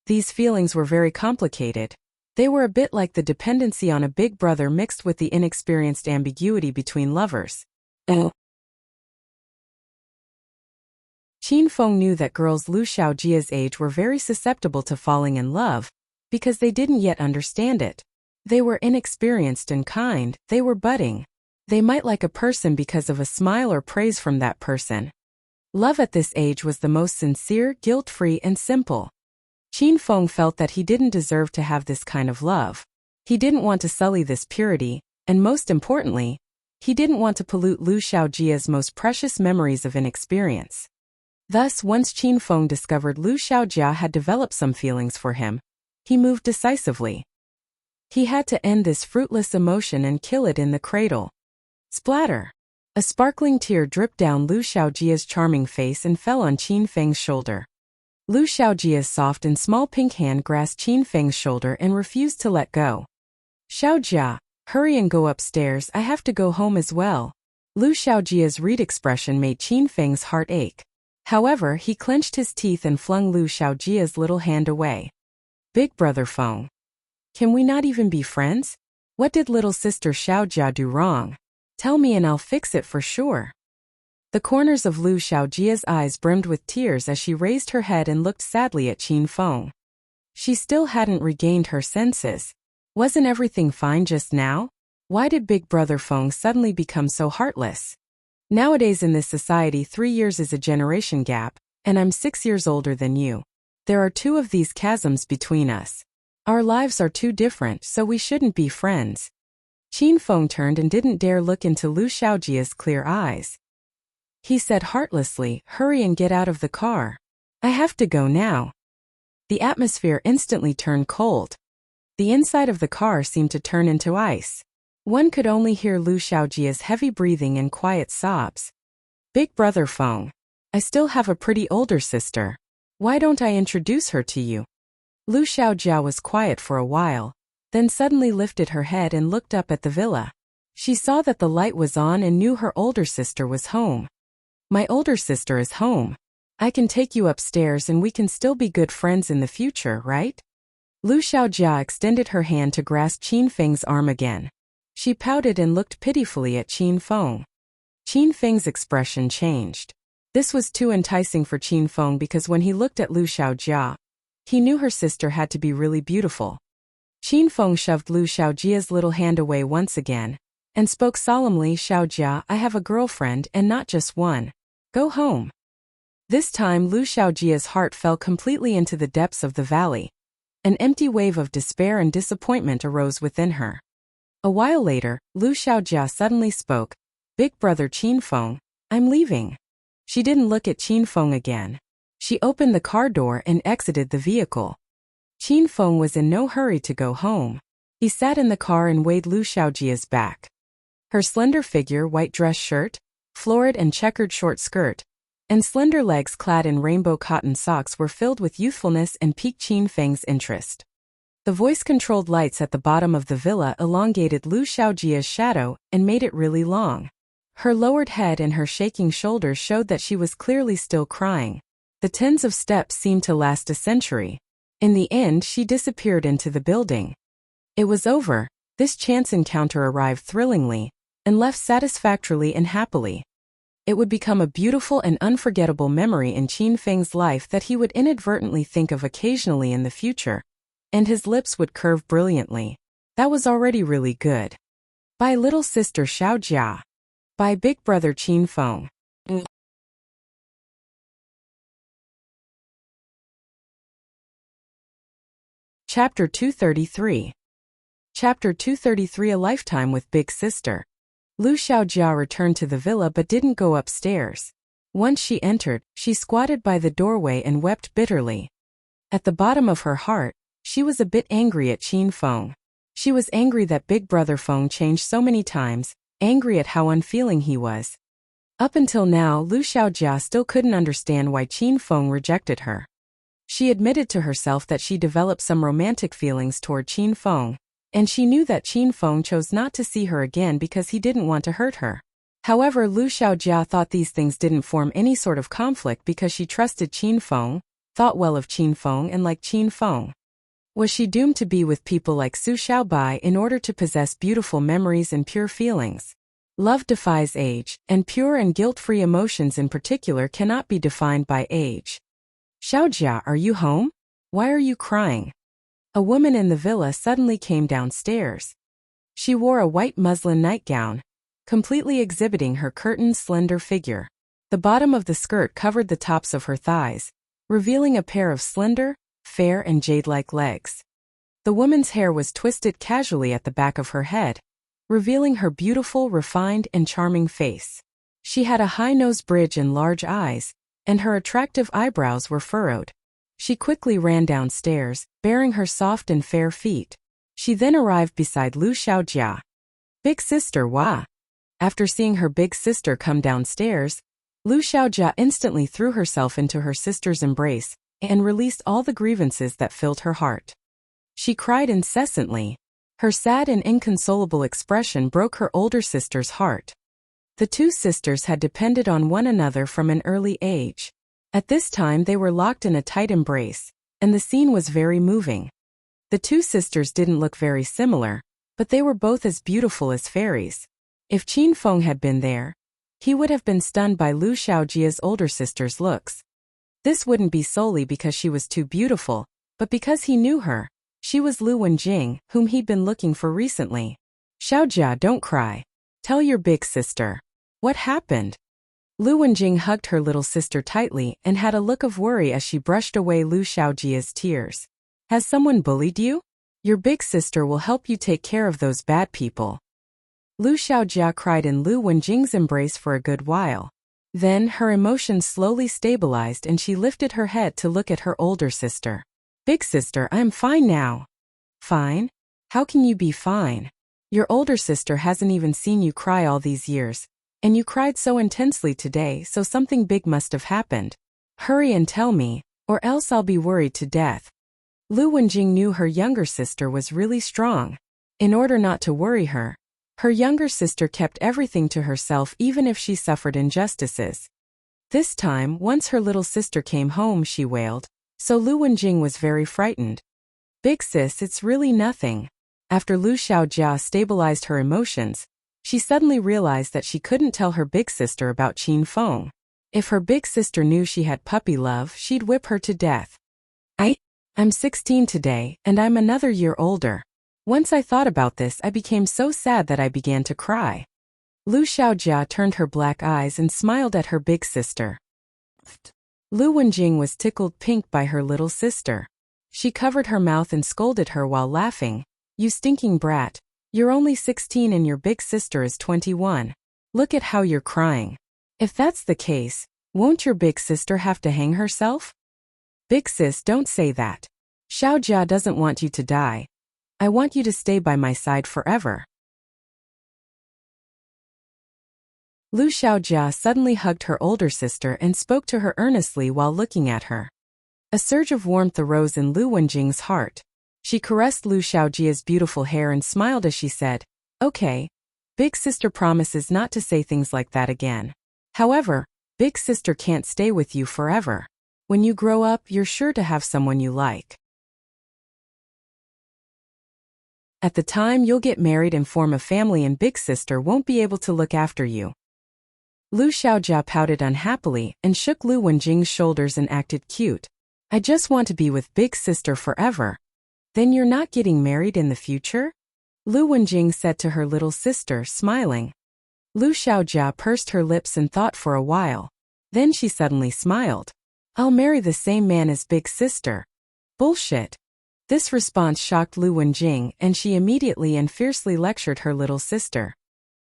These feelings were very complicated. They were a bit like the dependency on a big brother mixed with the inexperienced ambiguity between lovers. Qin Feng knew that girls Lu Xiaojia's age were very susceptible to falling in love, because they didn't yet understand it. They were inexperienced and kind, they were budding. They might like a person because of a smile or praise from that person. Love at this age was the most sincere, guilt-free and simple. Qin Feng felt that he didn't deserve to have this kind of love. He didn't want to sully this purity, and most importantly, he didn't want to pollute Lu Xiaojia's most precious memories of inexperience. Thus, once Qin Feng discovered Lu Xiaojia had developed some feelings for him, he moved decisively. He had to end this fruitless emotion and kill it in the cradle. Splatter! A sparkling tear dripped down Lu Xiaojia's charming face and fell on Qin Feng's shoulder. Lu Xiaojia's soft and small pink hand grasped Qin Feng's shoulder and refused to let go. Xiaojia, hurry and go upstairs, I have to go home as well. Lu Xiaojia's reed expression made Qin Feng's heart ache. However, he clenched his teeth and flung Lu Xiaojia's little hand away. Big brother Feng. Can we not even be friends? What did little sister Xiaojia do wrong? Tell me and I'll fix it for sure. The corners of Lu Xiaojia's eyes brimmed with tears as she raised her head and looked sadly at Qin Feng. She still hadn't regained her senses. Wasn't everything fine just now? Why did Big brother Feng suddenly become so heartless? Nowadays in this society 3 years is a generation gap, and I'm 6 years older than you. There are 2 of these chasms between us. Our lives are too different, so we shouldn't be friends. Qin Feng turned and didn't dare look into Lu Xiaojia's clear eyes. He said heartlessly, hurry and get out of the car. I have to go now. The atmosphere instantly turned cold. The inside of the car seemed to turn into ice. One could only hear Lu Xiaojia's heavy breathing and quiet sobs. Big brother Feng. I still have a pretty older sister. Why don't I introduce her to you? Lu Xiaojia was quiet for a while, then suddenly lifted her head and looked up at the villa. She saw that the light was on and knew her older sister was home. My older sister is home. I can take you upstairs and we can still be good friends in the future, right? Lu Xiaojia extended her hand to grasp Qin Feng's arm again. She pouted and looked pitifully at Qin Feng. Qin Feng's expression changed. This was too enticing for Qin Feng because when he looked at Lu Xiaojia, he knew her sister had to be really beautiful. Qin Feng shoved Lu Xiaojia's little hand away once again, and spoke solemnly, Xiaojia, I have a girlfriend and not just one. Go home. This time Lu Xiaojia's heart fell completely into the depths of the valley. An empty wave of despair and disappointment arose within her. A while later, Lu Xiaojia suddenly spoke, Big brother Qin Feng, I'm leaving. She didn't look at Qin Feng again. She opened the car door and exited the vehicle. Qin Feng was in no hurry to go home. He sat in the car and weighed Lu Xiaojia's back. Her slender figure, white dress shirt, florid and checkered short skirt, and slender legs clad in rainbow cotton socks were filled with youthfulness and piqued Qin Feng's interest. The voice-controlled lights at the bottom of the villa elongated Lu Xiaojia's shadow and made it really long. Her lowered head and her shaking shoulders showed that she was clearly still crying. The tens of steps seemed to last a century. In the end, she disappeared into the building. It was over. This chance encounter arrived thrillingly and left satisfactorily and happily. It would become a beautiful and unforgettable memory in Qin Feng's life that he would inadvertently think of occasionally in the future, and his lips would curve brilliantly. That was already really good. By little sister Xiaojia. By big brother Qin Feng. Chapter 233. Chapter 233 A Lifetime with Big Sister. Lu Xiaojia returned to the villa but didn't go upstairs. Once she entered, she squatted by the doorway and wept bitterly. At the bottom of her heart, she was a bit angry at Qin Feng. She was angry that big brother Feng changed so many times, angry at how unfeeling he was. Up until now, Lu Xiaojia still couldn't understand why Qin Feng rejected her. She admitted to herself that she developed some romantic feelings toward Qin Feng, and she knew that Qin Feng chose not to see her again because he didn't want to hurt her. However, Lu Xiaojia thought these things didn't form any sort of conflict because she trusted Qin Feng, thought well of Qin Feng and liked Qin Feng. Was she doomed to be with people like Su Xiaobai in order to possess beautiful memories and pure feelings? Love defies age, and pure and guilt-free emotions in particular cannot be defined by age. Xiaojia, are you home? Why are you crying? A woman in the villa suddenly came downstairs. She wore a white muslin nightgown, completely exhibiting her curtained slender figure. The bottom of the skirt covered the tops of her thighs, revealing a pair of slender, fair and jade-like legs. The woman's hair was twisted casually at the back of her head, revealing her beautiful, refined and charming face. She had a high nose bridge and large eyes, and her attractive eyebrows were furrowed. She quickly ran downstairs, bearing her soft and fair feet. She then arrived beside Lu Xiaojia. Big sister, wah! After seeing her big sister come downstairs, Lu Xiaojia instantly threw herself into her sister's embrace and released all the grievances that filled her heart. She cried incessantly. Her sad and inconsolable expression broke her older sister's heart. The two sisters had depended on one another from an early age. At this time they were locked in a tight embrace, and the scene was very moving. The two sisters didn't look very similar, but they were both as beautiful as fairies. If Qin Feng had been there, he would have been stunned by Lu Xiaojia's older sister's looks. This wouldn't be solely because she was too beautiful, but because he knew her. She was Lu Wenjing, whom he'd been looking for recently. Xiaojia, don't cry. Tell your big sister. What happened? Lu Wenjing hugged her little sister tightly and had a look of worry as she brushed away Lu Xiaojia's tears. Has someone bullied you? Your big sister will help you take care of those bad people. Lu Xiaojia cried in Lu Wenjing's embrace for a good while. Then her emotions slowly stabilized and she lifted her head to look at her older sister. Big sister, I am fine now. Fine? How can you be fine? Your older sister hasn't even seen you cry all these years. And you cried so intensely today, so something big must have happened. Hurry and tell me, or else I'll be worried to death. Lu Wenjing knew her younger sister was really strong. In order not to worry her, her younger sister kept everything to herself even if she suffered injustices. This time, once her little sister came home, she wailed, so Lu Wenjing was very frightened. Big sis, it's really nothing. After Lu Xiaojia stabilized her emotions, she suddenly realized that she couldn't tell her big sister about Qin Feng. If her big sister knew she had puppy love, she'd whip her to death. I'm 16 today, and I'm another year older. Once I thought about this, I became so sad that I began to cry. Lu Xiaojia turned her black eyes and smiled at her big sister. Lu Wenjing was tickled pink by her little sister. She covered her mouth and scolded her while laughing. You stinking brat. You're only 16 and your big sister is 21. Look at how you're crying. If that's the case, won't your big sister have to hang herself? Big sis, don't say that. Xiaojia doesn't want you to die. I want you to stay by my side forever. Lu Xiaojia suddenly hugged her older sister and spoke to her earnestly while looking at her. A surge of warmth arose in Lu Wenjing's heart. She caressed Lu Xiaojia's beautiful hair and smiled as she said, "Okay. Big sister promises not to say things like that again. However, big sister can't stay with you forever. When you grow up, you're sure to have someone you like. At the time you'll get married and form a family and big sister won't be able to look after you." Lu Xiaojia pouted unhappily and shook Lu Wenjing's shoulders and acted cute. "I just want to be with big sister forever." "Then you're not getting married in the future?" Lu Wenjing said to her little sister, smiling. Lu Xiaojia pursed her lips and thought for a while. Then she suddenly smiled. "I'll marry the same man as big sister." "Bullshit." This response shocked Lu Wenjing, and she immediately and fiercely lectured her little sister.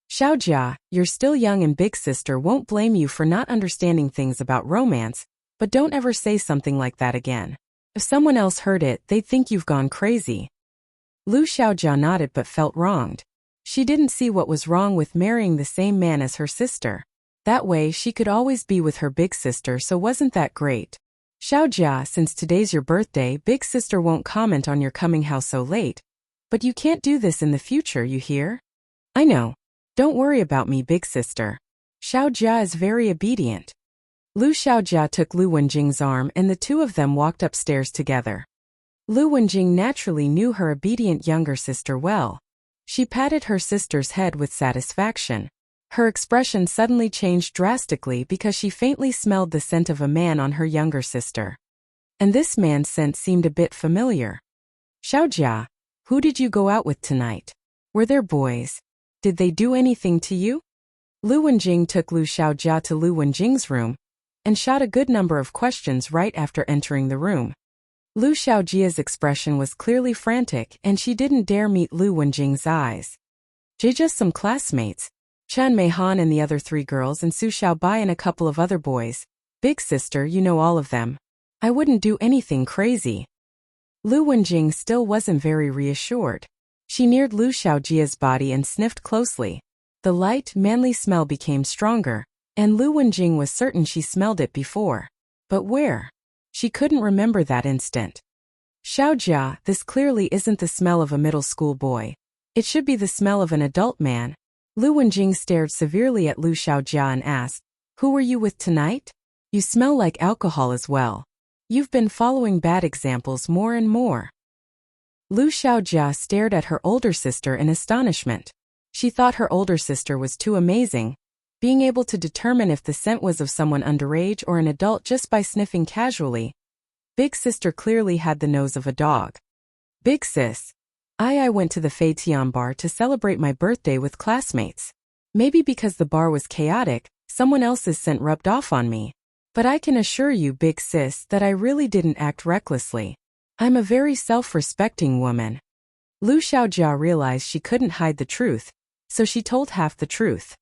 "Xiaojia, you're still young and big sister won't blame you for not understanding things about romance, but don't ever say something like that again. If someone else heard it, they'd think you've gone crazy." Lu Xiaojia nodded but felt wronged. She didn't see what was wrong with marrying the same man as her sister. That way she could always be with her big sister, so wasn't that great? "Xiaojia, since today's your birthday, big sister won't comment on your coming house so late. But you can't do this in the future, you hear?" "I know. Don't worry about me, big sister. Xiaojia is very obedient." Lu Xiaojia took Lu Wenjing's arm and the two of them walked upstairs together. Lu Wenjing naturally knew her obedient younger sister well. She patted her sister's head with satisfaction. Her expression suddenly changed drastically because she faintly smelled the scent of a man on her younger sister. And this man's scent seemed a bit familiar. "Xiaojia, who did you go out with tonight? Were there boys? Did they do anything to you?" Lu Wenjing took Lu Xiaojia to Lu Wenjing's room and shot a good number of questions right after entering the room. Lu Xiaojia's expression was clearly frantic and she didn't dare meet Lu Wenjing's eyes. "Just some classmates. Chen Meihan and the other 3 girls and Su Xiaobai and a couple of other boys. Big sister, you know all of them. I wouldn't do anything crazy." Lu Wenjing still wasn't very reassured. She neared Lu Xiaojia's body and sniffed closely. The light, manly smell became stronger, and Lu Wenjing was certain she smelled it before. But where? She couldn't remember that instant. "Xiaojia, this clearly isn't the smell of a middle school boy. It should be the smell of an adult man." Lu Wenjing stared severely at Lu Xiaojia and asked, "Who were you with tonight? You smell like alcohol as well. You've been following bad examples more and more." Lu Xiaojia stared at her older sister in astonishment. She thought her older sister was too amazing, being able to determine if the scent was of someone underage or an adult just by sniffing casually. Big sister clearly had the nose of a dog. "Big sis, I went to the Feitian bar to celebrate my birthday with classmates. Maybe because the bar was chaotic, someone else's scent rubbed off on me. But I can assure you, big sis, that I really didn't act recklessly. I'm a very self-respecting woman." Lu Xiaojia realized she couldn't hide the truth, so she told half the truth.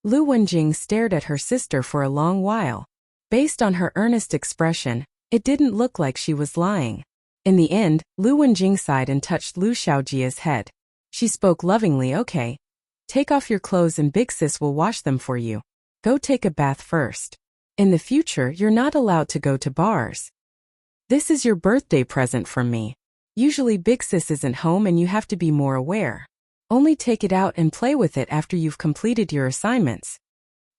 Lu Wenjing stared at her sister for a long while. Based on her earnest expression, it didn't look like she was lying. In the end, Lu Wenjing sighed and touched Lu Xiaojia's head. She spoke lovingly, "Okay. Take off your clothes and big sis will wash them for you. Go take a bath first. In the future, you're not allowed to go to bars. This is your birthday present from me. Usually big sis isn't home and you have to be more aware. Only take it out and play with it after you've completed your assignments."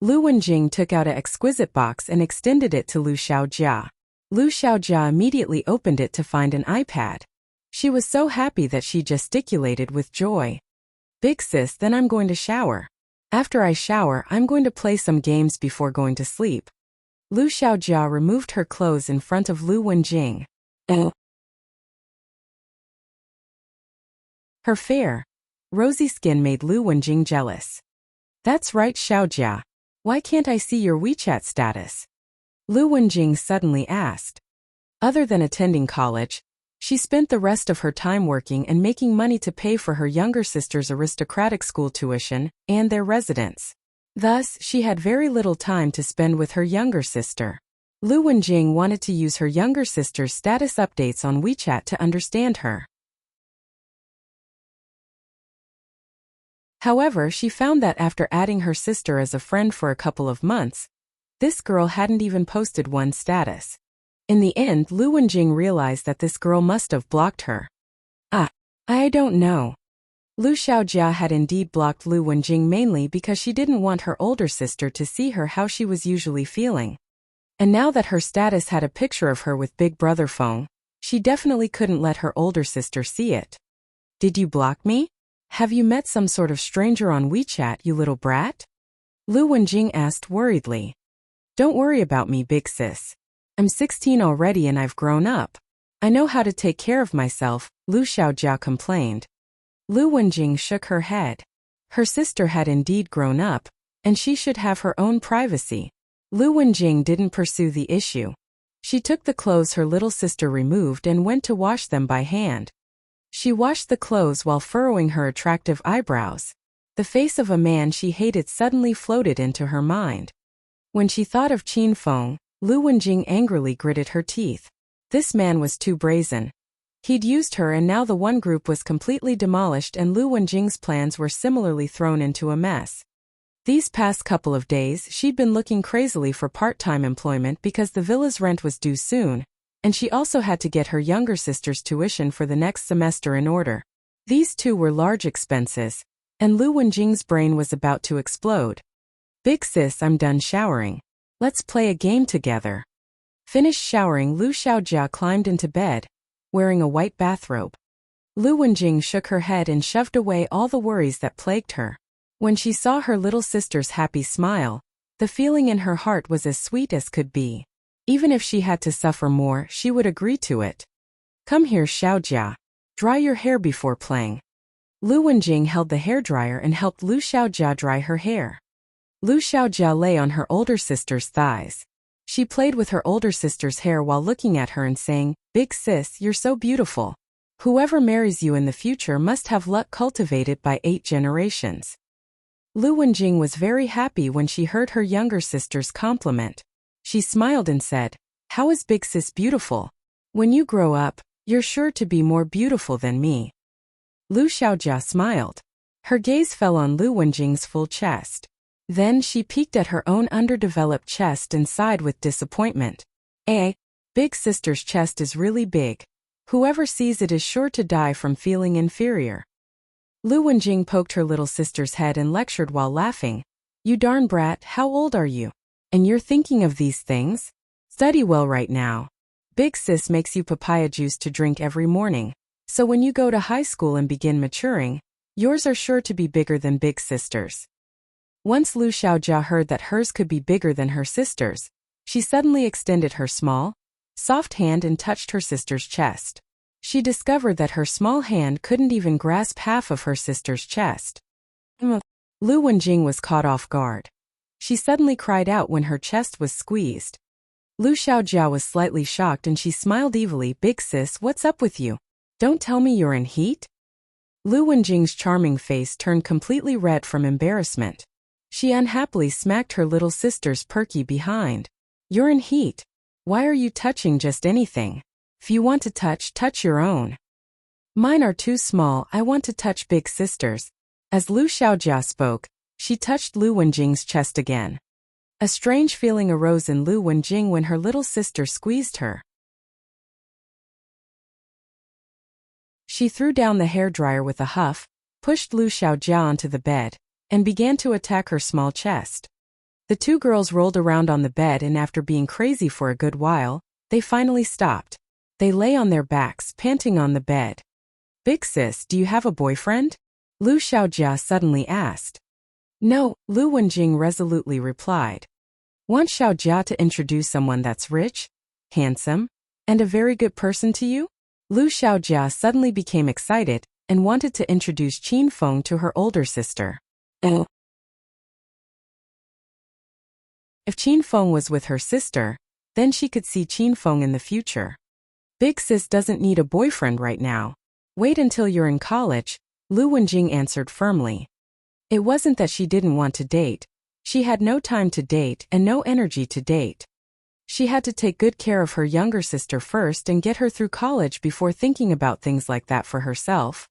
Lu Wenjing took out an exquisite box and extended it to Lu Xiaojia. Lu Xiaojia immediately opened it to find an iPad. She was so happy that she gesticulated with joy. "Big sis, then I'm going to shower. After I shower, I'm going to play some games before going to sleep." Lu Xiaojia removed her clothes in front of Lu Wenjing. Her fair, rosy skin made Lu Wenjing jealous. "That's right, Xiaojia. Why can't I see your WeChat status?" Lu Wenjing suddenly asked. Other than attending college, she spent the rest of her time working and making money to pay for her younger sister's aristocratic school tuition and their residence. Thus, she had very little time to spend with her younger sister. Lu Wenjing wanted to use her younger sister's status updates on WeChat to understand her. However, she found that after adding her sister as a friend for a couple of months, this girl hadn't even posted one status. In the end, Lu Wenjing realized that this girl must have blocked her. Ah, I don't know. Lu Xiaojia had indeed blocked Lu Wenjing mainly because she didn't want her older sister to see her how she was usually feeling. And now that her status had a picture of her with Big Brother Feng, she definitely couldn't let her older sister see it. Did you block me? Have you met some sort of stranger on WeChat, you little brat? Lu Wenjing asked worriedly. Don't worry about me, big sis. I'm 16 already and I've grown up. I know how to take care of myself, Lu Xiaojia complained. Lu Wenjing shook her head. Her sister had indeed grown up, and she should have her own privacy. Lu Wenjing didn't pursue the issue. She took the clothes her little sister removed and went to wash them by hand. She washed the clothes while furrowing her attractive eyebrows. The face of a man she hated suddenly floated into her mind. When she thought of Qin Feng, Lu Wenjing angrily gritted her teeth. This man was too brazen. He'd used her and now the one group was completely demolished and Lu Wenjing's plans were similarly thrown into a mess. These past couple of days she'd been looking crazily for part-time employment because the villa's rent was due soon, and she also had to get her younger sister's tuition for the next semester in order. These two were large expenses, and Lu Wenjing's brain was about to explode. Big sis, I'm done showering. Let's play a game together. Finished showering, Lu Xiaojia climbed into bed, wearing a white bathrobe. Lu Wenjing shook her head and shoved away all the worries that plagued her. When she saw her little sister's happy smile, the feeling in her heart was as sweet as could be. Even if she had to suffer more, she would agree to it. Come here, Xiaojia. Dry your hair before playing. Lu Wenjing held the hairdryer and helped Lu Xiaojia dry her hair. Lu Xiaojia lay on her older sister's thighs. She played with her older sister's hair while looking at her and saying, Big sis, you're so beautiful. Whoever marries you in the future must have luck cultivated by 8 generations. Lu Wenjing was very happy when she heard her younger sister's compliment. She smiled and said, How is Big Sis beautiful? When you grow up, you're sure to be more beautiful than me. Lu Xiaojia smiled. Her gaze fell on Lu Wenjing's full chest. Then she peeked at her own underdeveloped chest and sighed with disappointment. Big sister's chest is really big. Whoever sees it is sure to die from feeling inferior. Lu Wenjing poked her little sister's head and lectured while laughing. You darn brat, how old are you? And you're thinking of these things? Study well right now. Big sis makes you papaya juice to drink every morning, so when you go to high school and begin maturing, yours are sure to be bigger than big sister's. Once Lu Xiaojia heard that hers could be bigger than her sister's, she suddenly extended her small, soft hand and touched her sister's chest. She discovered that her small hand couldn't even grasp half of her sister's chest. Lu Wenjing was caught off guard. She suddenly cried out when her chest was squeezed. Lu Xiaojia was slightly shocked and she smiled evilly. Big sis, what's up with you? Don't tell me you're in heat? Lu Wenjing's charming face turned completely red from embarrassment. She unhappily smacked her little sister's perky behind. You're in heat. Why are you touching just anything? If you want to touch your own. Mine are too small, I want to touch big sister's. As Lu Xiaojia spoke, she touched Lu Wenjing's chest again. A strange feeling arose in Lu Wenjing when her little sister squeezed her. She threw down the hairdryer with a huff, pushed Lu Xiaojia onto the bed, and began to attack her small chest. The two girls rolled around on the bed and after being crazy for a good while, they finally stopped. They lay on their backs, panting on the bed. Big sis, do you have a boyfriend? Lu Xiaojia suddenly asked. No, Lu Wenjing resolutely replied. Want Xiaojia to introduce someone that's rich, handsome, and a very good person to you? Lu Xiaojia suddenly became excited and wanted to introduce Qin Feng to her older sister. If Qin Feng was with her sister, then she could see Qin Feng in the future. Big sis doesn't need a boyfriend right now. Wait until you're in college, Lu Wenjing answered firmly. It wasn't that she didn't want to date. She had no time to date and no energy to date. She had to take good care of her younger sister first and get her through college before thinking about things like that for herself.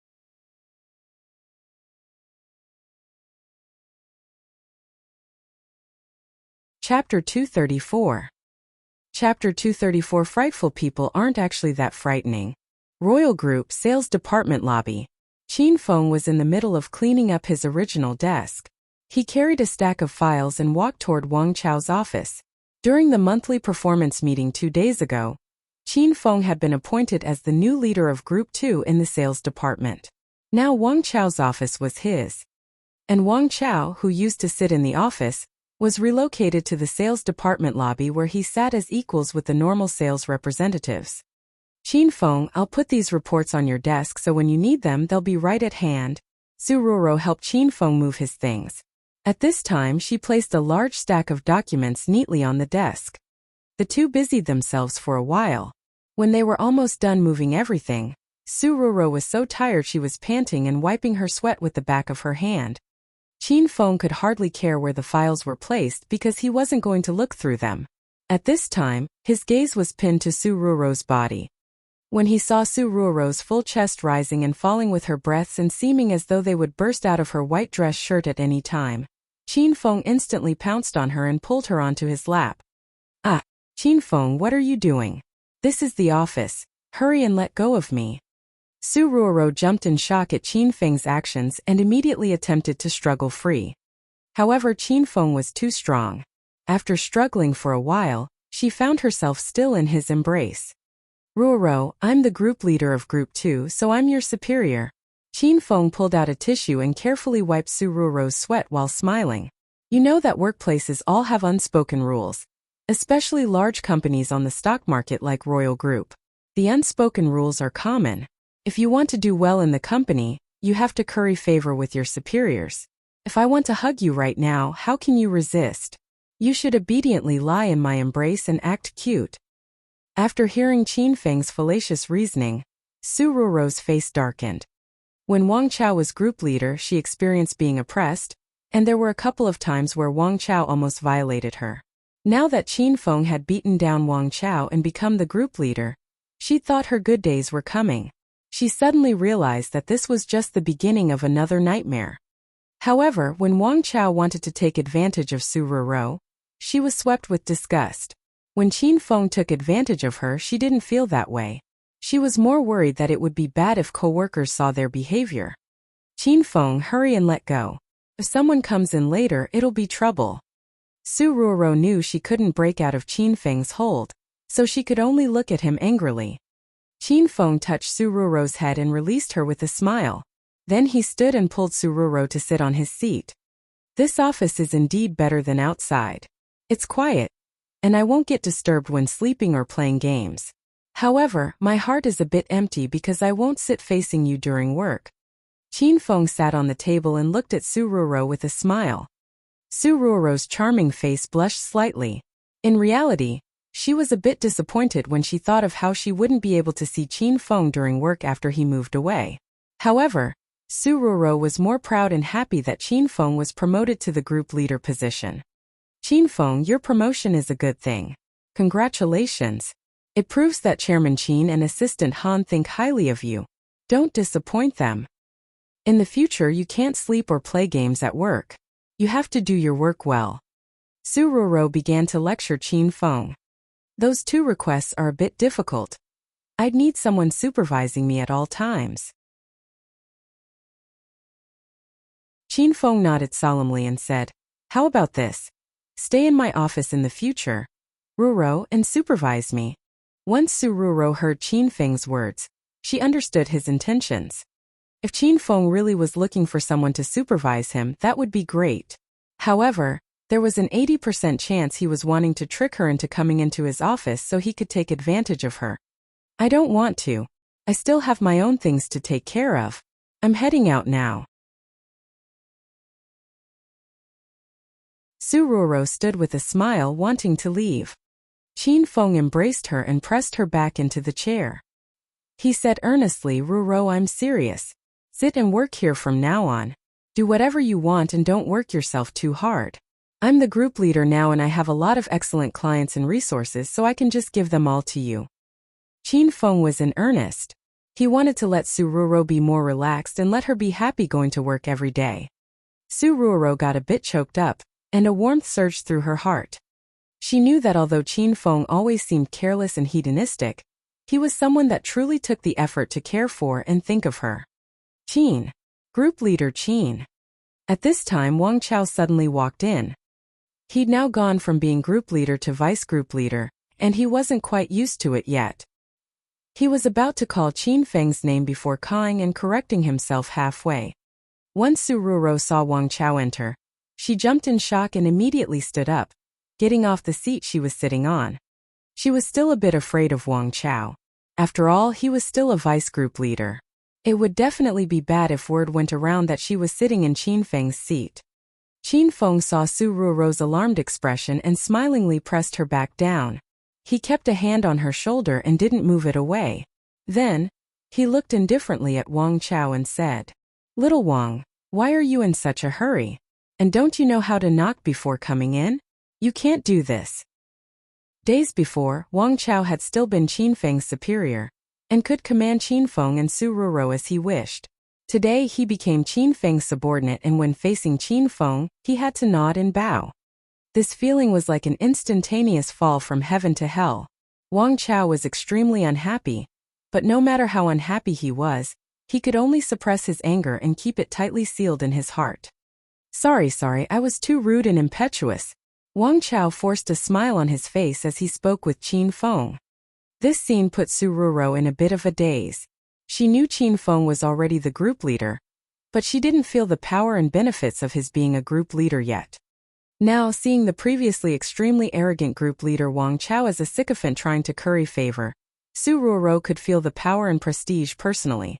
Chapter 234. Chapter 234. Frightful people aren't actually that frightening. Royal Group Sales Department Lobby. Qin Feng was in the middle of cleaning up his original desk. He carried a stack of files and walked toward Wang Chao's office. During the monthly performance meeting 2 days ago, Qin Feng had been appointed as the new leader of Group 2 in the sales department. Now Wang Chao's office was his. And Wang Chao, who used to sit in the office, was relocated to the sales department lobby where he sat as equals with the normal sales representatives. Qin Feng, I'll put these reports on your desk so when you need them they'll be right at hand. Su Ruoro helped Qin Feng move his things. At this time she placed a large stack of documents neatly on the desk. The two busied themselves for a while. When they were almost done moving everything, Su Ruoro was so tired she was panting and wiping her sweat with the back of her hand. Qin Feng could hardly care where the files were placed because he wasn't going to look through them. At this time, his gaze was pinned to Su Ruoro's body. When he saw Su Ruoro's full chest rising and falling with her breaths and seeming as though they would burst out of her white dress shirt at any time, Qin Feng instantly pounced on her and pulled her onto his lap. Ah, Qin Feng, what are you doing? This is the office. Hurry and let go of me. Su Ruoro jumped in shock at Qin Feng's actions and immediately attempted to struggle free. However, Qin Feng was too strong. After struggling for a while, she found herself still in his embrace. Ruoro, I'm the group leader of Group 2, so I'm your superior. Qin Feng pulled out a tissue and carefully wiped Su Ruoro's sweat while smiling. You know that workplaces all have unspoken rules, especially large companies on the stock market like Royal Group. The unspoken rules are common. If you want to do well in the company, you have to curry favor with your superiors. If I want to hug you right now, how can you resist? You should obediently lie in my embrace and act cute. After hearing Qin Feng's fallacious reasoning, Su Ruoro's face darkened. When Wang Chao was group leader, she experienced being oppressed, and there were a couple of times where Wang Chao almost violated her. Now that Qin Feng had beaten down Wang Chao and become the group leader, she thought her good days were coming. She suddenly realized that this was just the beginning of another nightmare. However, when Wang Chao wanted to take advantage of Su Ruoro, she was swept with disgust. When Qin Feng took advantage of her, she didn't feel that way. She was more worried that it would be bad if co-workers saw their behavior. Qin Feng, hurry and let go. If someone comes in later, it'll be trouble. Su Ruoro knew she couldn't break out of Qin Feng's hold, so she could only look at him angrily. Qin Feng touched Su Ruoro's head and released her with a smile. Then he stood and pulled Su Ruoro to sit on his seat. This office is indeed better than outside. It's quiet, and I won't get disturbed when sleeping or playing games. However, my heart is a bit empty because I won't sit facing you during work. Qin Feng sat on the table and looked at Su Ruoro with a smile. Su Ruoro's charming face blushed slightly. In reality, she was a bit disappointed when she thought of how she wouldn't be able to see Qin Feng during work after he moved away. However, Su Ruoro was more proud and happy that Qin Feng was promoted to the group leader position. Qin Feng, your promotion is a good thing. Congratulations. It proves that Chairman Qin and Assistant Han think highly of you. Don't disappoint them. In the future you can't sleep or play games at work. You have to do your work well. Su Ruoro began to lecture Qin Feng. Those two requests are a bit difficult. I'd need someone supervising me at all times. Qin Feng nodded solemnly and said, how about this? Stay in my office in the future, Ruoro, and supervise me. Once Su Ruoro heard Qin Feng's words, she understood his intentions. If Qin Feng really was looking for someone to supervise him, that would be great. However, there was an 80% chance he was wanting to trick her into coming into his office so he could take advantage of her. I don't want to. I still have my own things to take care of. I'm heading out now. Su Ruoro stood with a smile, wanting to leave. Qin Feng embraced her and pressed her back into the chair. He said earnestly, Ruoro, I'm serious. Sit and work here from now on. Do whatever you want and don't work yourself too hard. I'm the group leader now and I have a lot of excellent clients and resources, so I can just give them all to you. Qin Feng was in earnest. He wanted to let Su Ruoro be more relaxed and let her be happy going to work every day. Su Ruoro got a bit choked up, and a warmth surged through her heart. She knew that although Qin Feng always seemed careless and hedonistic, He was someone that truly took the effort to care for and think of her. Qin. Group leader Qin. At this time Wang Chao suddenly walked in. He'd now gone from being group leader to vice group leader, and he wasn't quite used to it yet. He was about to call Qin Feng's name before cawing and correcting himself halfway. Once Su Ruoro saw Wang Chao enter, she jumped in shock and immediately stood up, getting off the seat she was sitting on. She was still a bit afraid of Wang Chao. After all, he was still a vice group leader. It would definitely be bad if word went around that she was sitting in Qin Feng's seat. Qin Feng saw Su Ruoro's alarmed expression and smilingly pressed her back down. He kept a hand on her shoulder and didn't move it away. Then, he looked indifferently at Wang Chao and said, "Little Wang, why are you in such a hurry? And don't you know how to knock before coming in? You can't do this." Days before, Wang Chao had still been Qin Feng's superior, and could command Qin Feng and Su Ruoro as he wished. Today he became Qin Feng's subordinate, and when facing Qin Feng, he had to nod and bow. This feeling was like an instantaneous fall from heaven to hell. Wang Chao was extremely unhappy, but no matter how unhappy he was, he could only suppress his anger and keep it tightly sealed in his heart. Sorry, I was too rude and impetuous." Wang Chao forced a smile on his face as he spoke with Qin Feng. This scene put Su Ruoro in a bit of a daze. She knew Qin Feng was already the group leader, but she didn't feel the power and benefits of his being a group leader yet. Now, seeing the previously extremely arrogant group leader Wang Chao as a sycophant trying to curry favor, Su Ruoro could feel the power and prestige personally.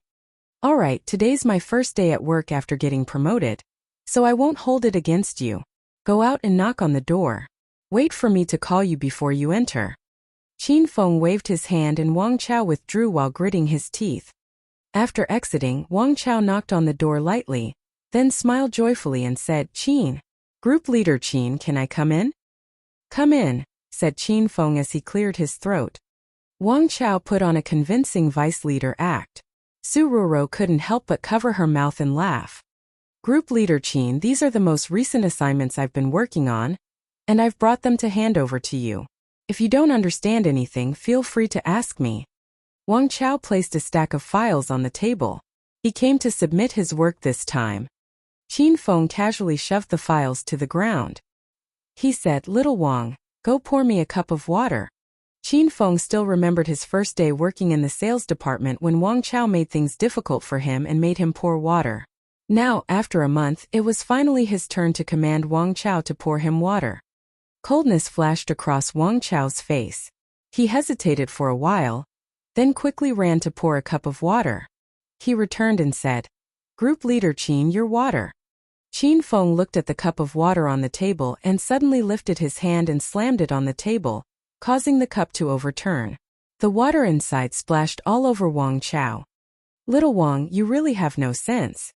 "Alright, today's my first day at work after getting promoted, so I won't hold it against you. Go out and knock on the door. Wait for me to call you before you enter." Qin Feng waved his hand and Wang Chao withdrew while gritting his teeth. After exiting, Wang Chao knocked on the door lightly, then smiled joyfully and said, "Qin. Group leader Qin, can I come in?" "Come in," said Qin Feng as he cleared his throat. Wang Chao put on a convincing vice leader act. Su Ruoro couldn't help but cover her mouth and laugh. "Group leader Qin, these are the most recent assignments I've been working on, and I've brought them to hand over to you. If you don't understand anything, feel free to ask me." Wang Chao placed a stack of files on the table. He came to submit his work this time. Qin Feng casually shoved the files to the ground. He said, "Little Wang, go pour me a cup of water." Qin Feng still remembered his first day working in the sales department when Wang Chao made things difficult for him and made him pour water. Now, after a month, it was finally his turn to command Wang Chao to pour him water. Coldness flashed across Wang Chao's face. He hesitated for a while, then quickly ran to pour a cup of water. He returned and said, "Group leader Qin, your water." Qin Feng looked at the cup of water on the table and suddenly lifted his hand and slammed it on the table, causing the cup to overturn. The water inside splashed all over Wang Chao. "Little Wang, you really have no sense.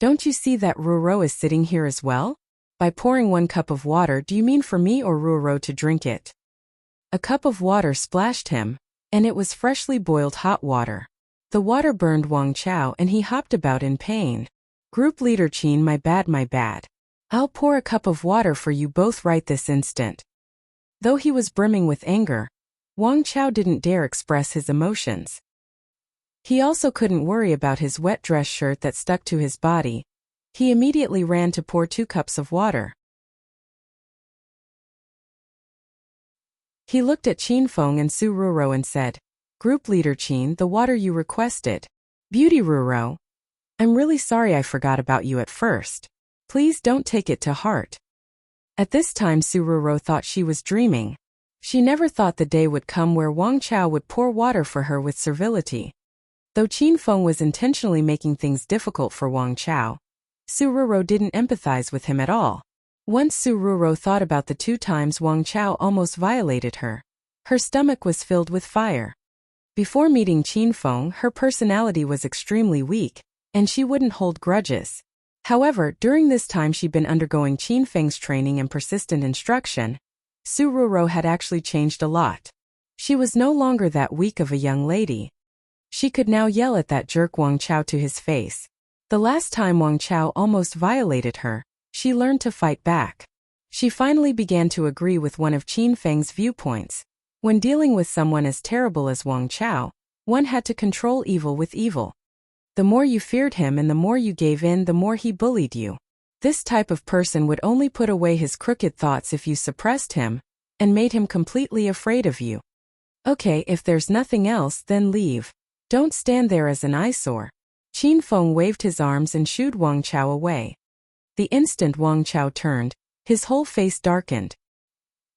Don't you see that Ruoro is sitting here as well? By pouring one cup of water, do you mean for me or Ruoro to drink it?" A cup of water splashed him, and it was freshly boiled hot water. The water burned Wang Chao and he hopped about in pain. "Group leader Qin, my bad. I'll pour a cup of water for you both right this instant." Though he was brimming with anger, Wang Chao didn't dare express his emotions. He also couldn't worry about his wet dress shirt that stuck to his body. He immediately ran to pour 2 cups of water. He looked at Qin Feng and Su Ruoro and said, "Group leader Qin, the water you requested." "Beauty Ruoro. I'm really sorry I forgot about you at first. Please don't take it to heart." At this time Su Ruoro thought she was dreaming. She never thought the day would come where Wang Chao would pour water for her with servility. Though Qin Feng was intentionally making things difficult for Wang Chao, Su Ruoro didn't empathize with him at all. Once Su Ruoro thought about the 2 times Wang Chao almost violated her. Her stomach was filled with fire. Before meeting Qin Feng, her personality was extremely weak, and she wouldn't hold grudges. However, during this time she'd been undergoing Qin Feng's training and persistent instruction, Su Ruoro had actually changed a lot. She was no longer that weak of a young lady. She could now yell at that jerk Wang Chao to his face. The last time Wang Chao almost violated her, she learned to fight back. She finally began to agree with one of Qin Feng's viewpoints. When dealing with someone as terrible as Wang Chao, one had to control evil with evil. The more you feared him and the more you gave in, the more he bullied you. This type of person would only put away his crooked thoughts if you suppressed him and made him completely afraid of you. Okay, if there's nothing else, then leave. Don't stand there as an eyesore. Qin Feng waved his arms and shooed Wang Chao away. The instant Wang Chao turned, his whole face darkened.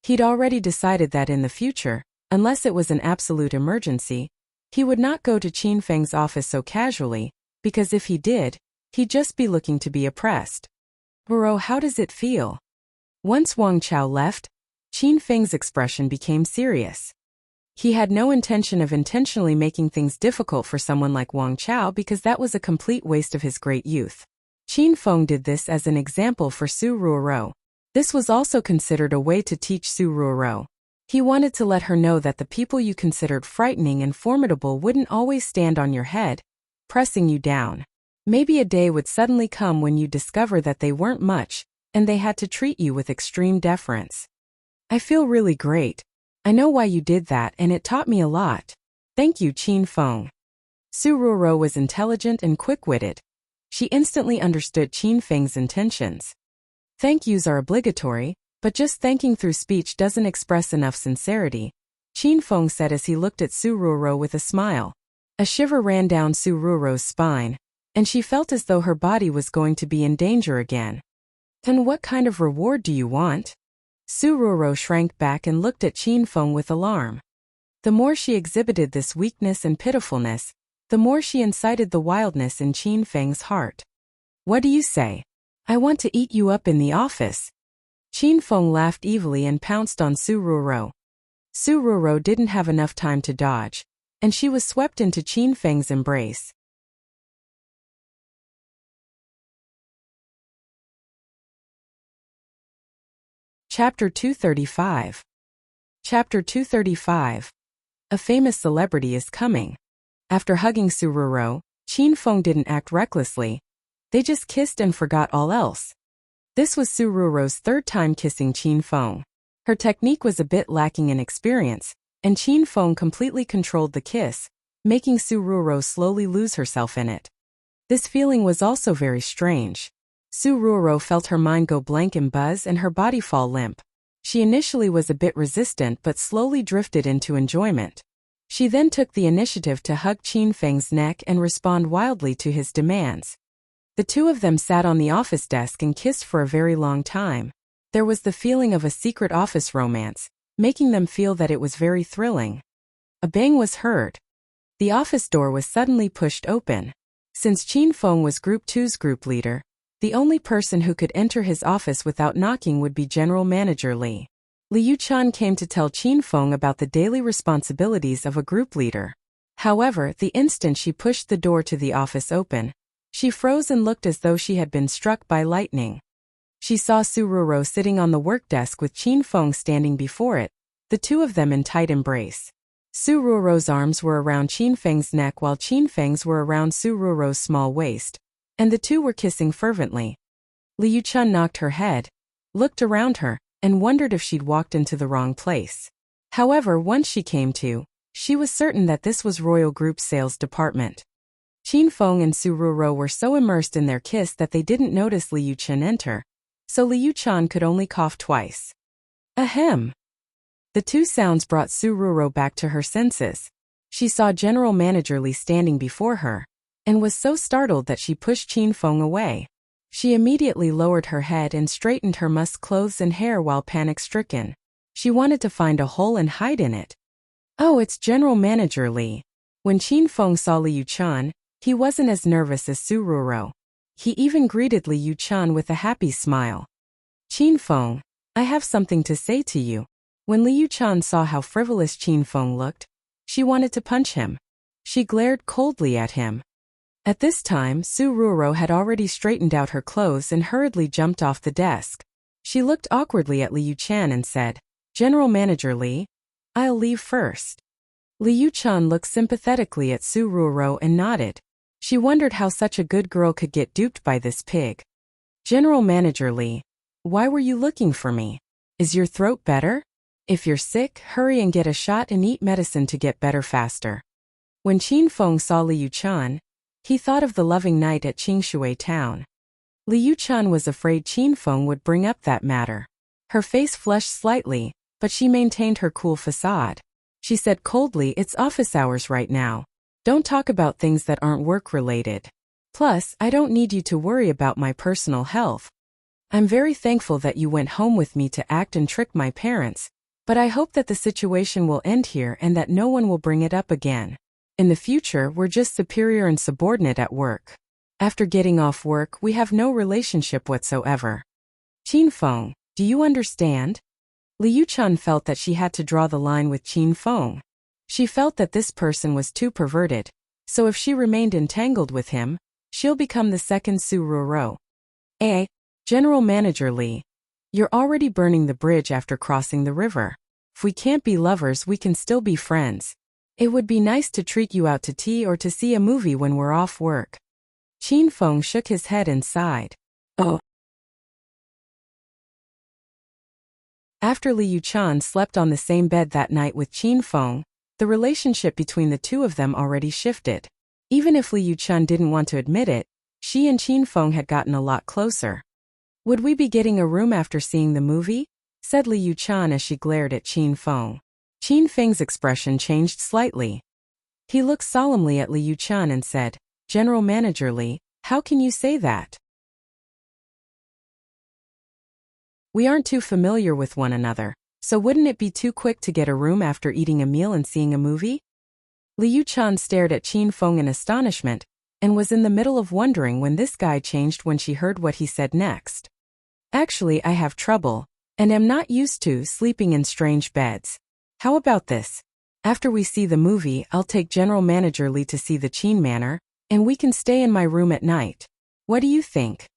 He'd already decided that in the future, unless it was an absolute emergency, he would not go to Qin Feng's office so casually, because if he did, he'd just be looking to be oppressed. Bro, how does it feel? Once Wang Chao left, Qin Feng's expression became serious. He had no intention of intentionally making things difficult for someone like Wang Chao because that was a complete waste of his great youth. Qin Feng did this as an example for Su Ruoro. This was also considered a way to teach Su Ruoro. He wanted to let her know that the people you considered frightening and formidable wouldn't always stand on your head, pressing you down. Maybe a day would suddenly come when you discover that they weren't much, and they had to treat you with extreme deference. I feel really great. I know why you did that and it taught me a lot. Thank you, Qin Feng. Su Ruoro was intelligent and quick-witted. She instantly understood Qin Feng's intentions. Thank yous are obligatory, but just thanking through speech doesn't express enough sincerity, Qin Feng said as he looked at Su Ruoro with a smile. A shiver ran down Su Ruoro's spine, and she felt as though her body was going to be in danger again. Then what kind of reward do you want? Su Ruoro shrank back and looked at Qin Feng with alarm. The more she exhibited this weakness and pitifulness, the more she incited the wildness in Qin Feng's heart. What do you say? I want to eat you up in the office. Qin Feng laughed evilly and pounced on Su Ruoro. Su Ruoro didn't have enough time to dodge, and she was swept into Qin Feng's embrace. Chapter 235. Chapter 235. A famous celebrity is coming. After hugging Su Ruoro, Qin Feng didn't act recklessly. They just kissed and forgot all else. This was Su Ruoro's third time kissing Qin Feng. Her technique was a bit lacking in experience, and Qin Feng completely controlled the kiss, making Su Ruoro slowly lose herself in it. This feeling was also very strange. Su Ruoro felt her mind go blank and buzz and her body fall limp. She initially was a bit resistant but slowly drifted into enjoyment. She then took the initiative to hug Qin Feng's neck and respond wildly to his demands. The two of them sat on the office desk and kissed for a very long time. There was the feeling of a secret office romance, making them feel that it was very thrilling. A bang was heard. The office door was suddenly pushed open. Since Qin Feng was Group 2's group leader, the only person who could enter his office without knocking would be General Manager Li. Liu Chan came to tell Qin Feng about the daily responsibilities of a group leader. However, the instant she pushed the door to the office open, she froze and looked as though she had been struck by lightning. She saw Su Ruoro sitting on the work desk with Qin Feng standing before it, the two of them in tight embrace. Su Ruoro's arms were around Qin Feng's neck while Qin Feng's were around Su Ruoro's small waist, and the two were kissing fervently. Liu Chun knocked her head, looked around her, and wondered if she'd walked into the wrong place. However, once she came to, she was certain that this was Royal Group's sales department. Qin Feng and Su Ruoro were so immersed in their kiss that they didn't notice Liu Chen enter, so Liu Chan could only cough twice. Ahem. The two sounds brought Su Ruoro back to her senses. She saw General Manager Li standing before her, and was so startled that she pushed Qin Feng away. She immediately lowered her head and straightened her musk clothes and hair while panic-stricken. She wanted to find a hole and hide in it. Oh, it's General Manager Li. When Qin Feng saw Liu Chan, he wasn't as nervous as Su Ruoro. He even greeted Liu Chan with a happy smile. Qin Feng, I have something to say to you. When Liu Chan saw how frivolous Qin Feng looked, she wanted to punch him. She glared coldly at him. At this time, Su Ruoro had already straightened out her clothes and hurriedly jumped off the desk. She looked awkwardly at Liu Chan and said, General Manager Li, I'll leave first. Liu Chan looked sympathetically at Su Ruoro and nodded. She wondered how such a good girl could get duped by this pig. General Manager Li, Why were you looking for me? Is your throat better? If you're sick, hurry and get a shot and eat medicine to get better faster. When Qin Feng saw Liu Chan, he thought of the loving night at Qingshui town. Liu Chan was afraid Qin Feng would bring up that matter. Her face flushed slightly, but she maintained her cool facade. She said coldly, "It's office hours right now. Don't talk about things that aren't work-related. Plus, I don't need you to worry about my personal health. I'm very thankful that you went home with me to act and trick my parents, but I hope that the situation will end here and that no one will bring it up again. In the future, we're just superior and subordinate at work. After getting off work, we have no relationship whatsoever. Qin Feng, do you understand?" Liu Chan felt that she had to draw the line with Qin Feng. She felt that this person was too perverted, so if she remained entangled with him, she'll become the second Su Roro. General Manager Li, you're already burning the bridge after crossing the river. If we can't be lovers, we can still be friends. It would be nice to treat you out to tea or to see a movie when we're off work. Qin Feng shook his head and sighed. Oh. After Liu Chan slept on the same bed that night with Qin Feng, the relationship between the two of them already shifted. Even if Liu Chan didn't want to admit it, she and Qin Feng had gotten a lot closer. "Would we be getting a room after seeing the movie?" said Liu Chan as she glared at Qin Feng. Qin Feng's expression changed slightly. He looked solemnly at Liu Chan and said, "General Manager Li, how can you say that? We aren't too familiar with one another, so wouldn't it be too quick to get a room after eating a meal and seeing a movie?" Liu Chan stared at Qin Feng in astonishment, and was in the middle of wondering when this guy changed when she heard what he said next. "Actually, I have trouble, and am not used to sleeping in strange beds. How about this? After we see the movie, I'll take General Manager Li to see the Qin Manor, and we can stay in my room at night. What do you think?"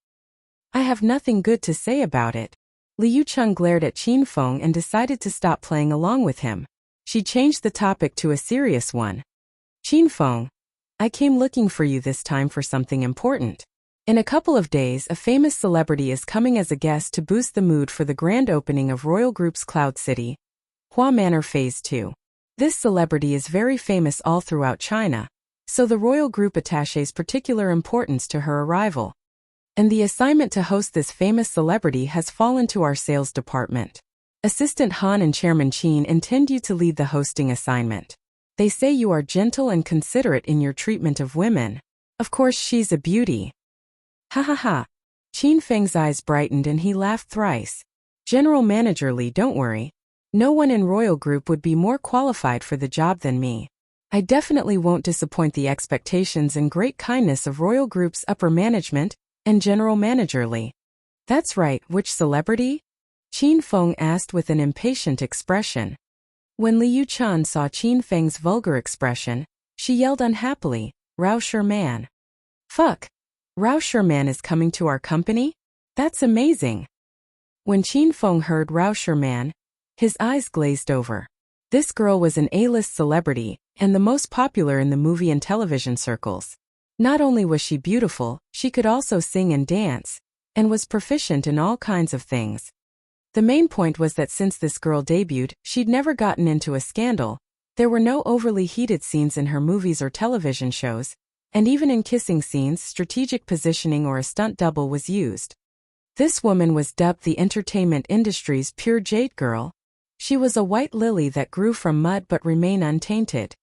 "I have nothing good to say about it." Liu Chan glared at Qin Feng and decided to stop playing along with him. She changed the topic to a serious one. "Qin Feng, I came looking for you this time for something important. In a couple of days, a famous celebrity is coming as a guest to boost the mood for the grand opening of Royal Group's Cloud City, Hua Manor Phase 2. This celebrity is very famous all throughout China, so the Royal Group attaches particular importance to her arrival. And the assignment to host this famous celebrity has fallen to our sales department. Assistant Han and Chairman Qin intend you to lead the hosting assignment. They say you are gentle and considerate in your treatment of women. Of course, she's a beauty." Ha ha ha. Qin Feng's eyes brightened and he laughed thrice. "General Manager Li, don't worry. No one in Royal Group would be more qualified for the job than me. I definitely won't disappoint the expectations and great kindness of Royal Group's upper management and General Manager Li." "That's right, which celebrity?" Qin Feng asked with an impatient expression. When Liu Chan saw Qin Feng's vulgar expression, she yelled unhappily, "Rao Sherman." "Fuck! Rao Sherman is coming to our company? That's amazing." When Qin Feng heard Rao Sherman, his eyes glazed over. This girl was an A-list celebrity, and the most popular in the movie and television circles. Not only was she beautiful, she could also sing and dance, and was proficient in all kinds of things. The main point was that since this girl debuted, she'd never gotten into a scandal. There were no overly heated scenes in her movies or television shows, and even in kissing scenes, strategic positioning or a stunt double was used. This woman was dubbed the entertainment industry's pure jade girl. She was a white lily that grew from mud but remained untainted.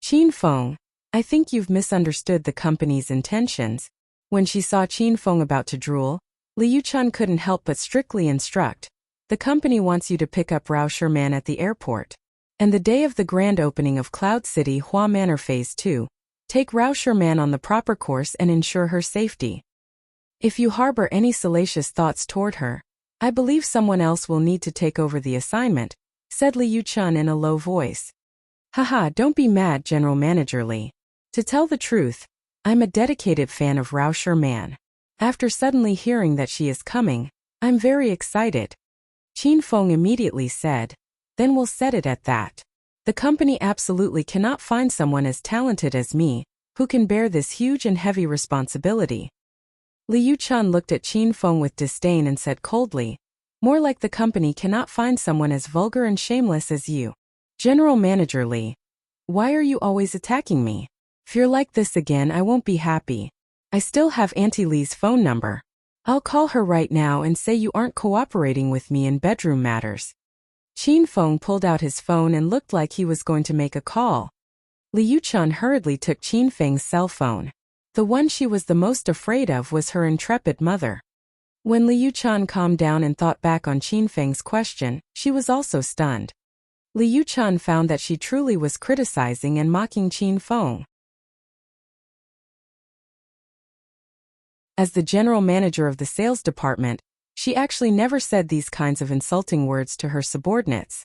"Qin Feng, I think you've misunderstood the company's intentions." When she saw Qin Feng about to drool, Liu Chan couldn't help but strictly instruct. "The company wants you to pick up Rao Sherman at the airport. And the day of the grand opening of Cloud City Hua Manor Phase 2, take Rao Sherman on the proper course and ensure her safety. If you harbor any salacious thoughts toward her, I believe someone else will need to take over the assignment," said Liu Chan in a low voice. "Haha, don't be mad, General Manager Li. To tell the truth, I'm a dedicated fan of Rao Sherman. After suddenly hearing that she is coming, I'm very excited." Qin Feng immediately said, "Then we'll set it at that. The company absolutely cannot find someone as talented as me, who can bear this huge and heavy responsibility." Liu Chan looked at Qin Feng with disdain and said coldly, "More like the company cannot find someone as vulgar and shameless as you. General Manager Li, why are you always attacking me? If you're like this again, I won't be happy. I still have Auntie Li's phone number. I'll call her right now and say you aren't cooperating with me in bedroom matters." Qin Feng pulled out his phone and looked like he was going to make a call. Liu Chan hurriedly took Qin Feng's cell phone. The one she was the most afraid of was her intrepid mother. When Liu Chan calmed down and thought back on Qin Feng's question, she was also stunned. Liu Chan found that she truly was criticizing and mocking Qin Feng. As the general manager of the sales department, she actually never said these kinds of insulting words to her subordinates.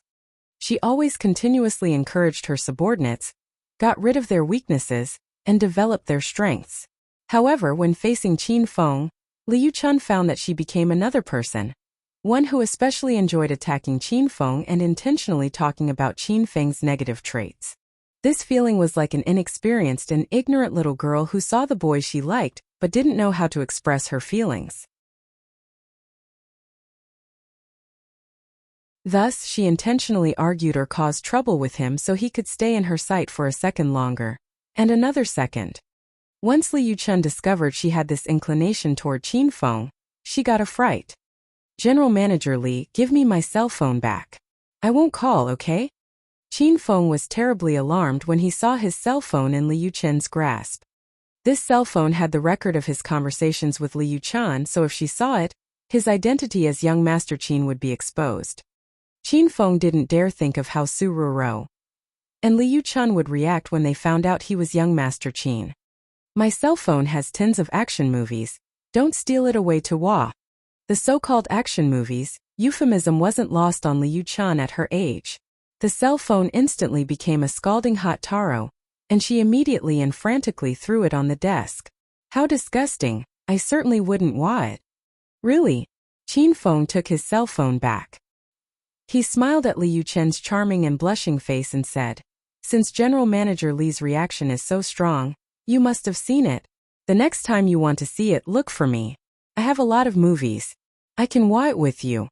She always continuously encouraged her subordinates, got rid of their weaknesses, and developed their strengths. However, when facing Qin Feng, Liu Chan found that she became another person, one who especially enjoyed attacking Qin Feng and intentionally talking about Qin Feng's negative traits. This feeling was like an inexperienced and ignorant little girl who saw the boy she liked but didn't know how to express her feelings. Thus, she intentionally argued or caused trouble with him so he could stay in her sight for a second longer, and another second. Once Liu Chan discovered she had this inclination toward Qin Feng, she got a fright. "General Manager Li, give me my cell phone back. I won't call, okay?" Qin Feng was terribly alarmed when he saw his cell phone in Liu Chan's grasp. This cell phone had the record of his conversations with Liu Chan, so if she saw it, his identity as young Master Qin would be exposed. Qin Feng didn't dare think of how Su Ruro and Liu Chan would react when they found out he was young Master Qin. "My cell phone has tons of action movies. Don't steal it away to Wa." The so-called action movies euphemism wasn't lost on Liu Chan at her age. The cell phone instantly became a scalding hot taro, and she immediately and frantically threw it on the desk. "How disgusting, I certainly wouldn't wa it." "Really?" Qin Feng took his cell phone back. He smiled at Liu Chen's charming and blushing face and said, "Since General Manager Li's reaction is so strong, you must have seen it. The next time you want to see it, look for me. I have a lot of movies. I can watch it with you.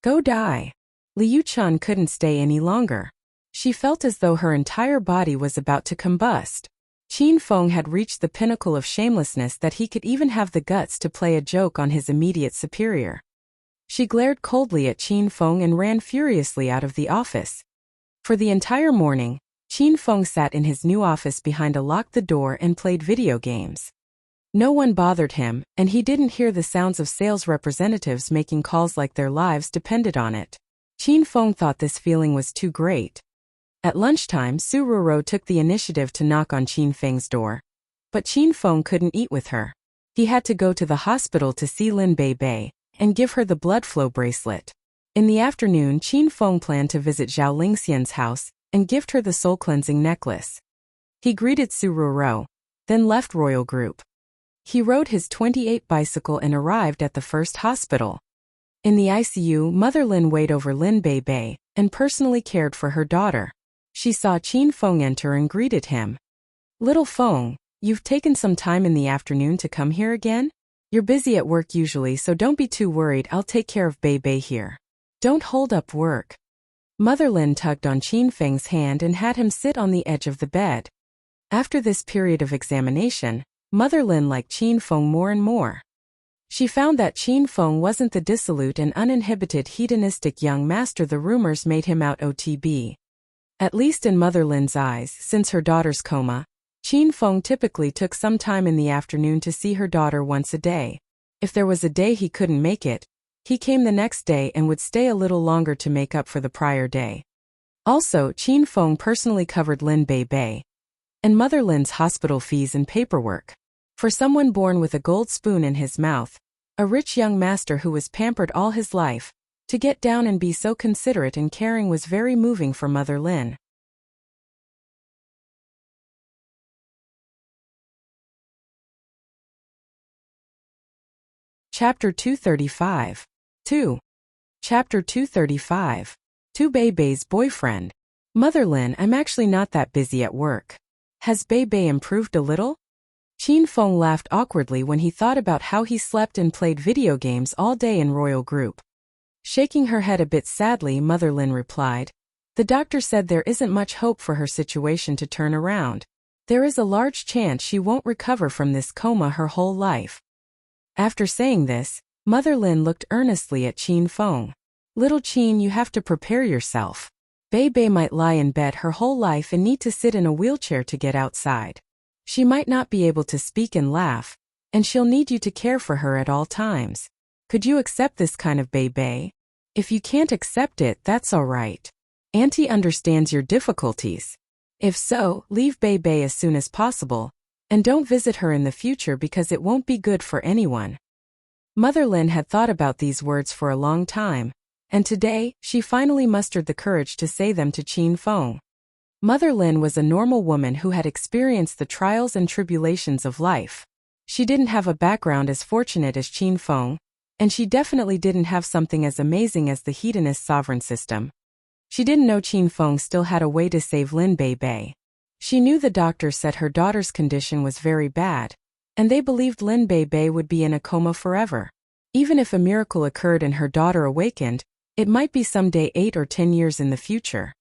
Go die." Liu Chan couldn't stay any longer. She felt as though her entire body was about to combust. Qin Feng had reached the pinnacle of shamelessness that he could even have the guts to play a joke on his immediate superior. She glared coldly at Qin Feng and ran furiously out of the office. For the entire morning, Qin Feng sat in his new office behind a locked door and played video games. No one bothered him, and he didn't hear the sounds of sales representatives making calls like their lives depended on it. Qin Feng thought this feeling was too great. At lunchtime, Su Ruro took the initiative to knock on Qin Feng's door. But Qin Feng couldn't eat with her. He had to go to the hospital to see Lin Bei and give her the blood flow bracelet. In the afternoon, Qin Feng planned to visit Zhao Lingxian's house and gift her the soul-cleansing necklace. He greeted Su Ruro, then left Royal Group. He rode his 28 bicycle and arrived at the first hospital. In the ICU, Mother Lin weighed over Lin Bei and personally cared for her daughter. She saw Qin Feng enter and greeted him. "Little Feng, you've taken some time in the afternoon to come here again? You're busy at work usually, so don't be too worried. I'll take care of Bei here. Don't hold up work." Mother Lin tugged on Qin Feng's hand and had him sit on the edge of the bed. After this period of examination, Mother Lin liked Qin Feng more and more. She found that Qin Feng wasn't the dissolute and uninhibited hedonistic young master the rumors made him out to be. At least in Mother Lin's eyes, since her daughter's coma, Qin Feng typically took some time in the afternoon to see her daughter once a day. If there was a day he couldn't make it, he came the next day and would stay a little longer to make up for the prior day. Also, Qin Feng personally covered Lin Bei and Mother Lin's hospital fees and paperwork. For someone born with a gold spoon in his mouth, a rich young master who was pampered all his life, to get down and be so considerate and caring was very moving for Mother Lin. Chapter 235. 2. Chapter 235. Bei's boyfriend. "Mother Lin, I'm actually not that busy at work. Has Bei improved a little?" Qin Feng laughed awkwardly when he thought about how he slept and played video games all day in royal group. Shaking her head a bit sadly, Mother Lin replied, "The doctor said there isn't much hope for her situation to turn around. There is a large chance she won't recover from this coma her whole life." After saying this, Mother Lin looked earnestly at Qin Feng. "Little Qin, you have to prepare yourself. Bei might lie in bed her whole life and need to sit in a wheelchair to get outside. She might not be able to speak and laugh, and she'll need you to care for her at all times. Could you accept this kind of Bei? If you can't accept it, that's all right. Auntie understands your difficulties. If so, leave Bei as soon as possible, and don't visit her in the future because it won't be good for anyone." Mother Lin had thought about these words for a long time, and today, she finally mustered the courage to say them to Qin Feng. Mother Lin was a normal woman who had experienced the trials and tribulations of life. She didn't have a background as fortunate as Qin Feng, and she definitely didn't have something as amazing as the Hedonist sovereign system. She didn't know Qin Feng still had a way to save Lin Bei. She knew the doctor said her daughter's condition was very bad, and they believed Lin Bei would be in a coma forever. Even if a miracle occurred and her daughter awakened, it might be someday 8 or 10 years in the future.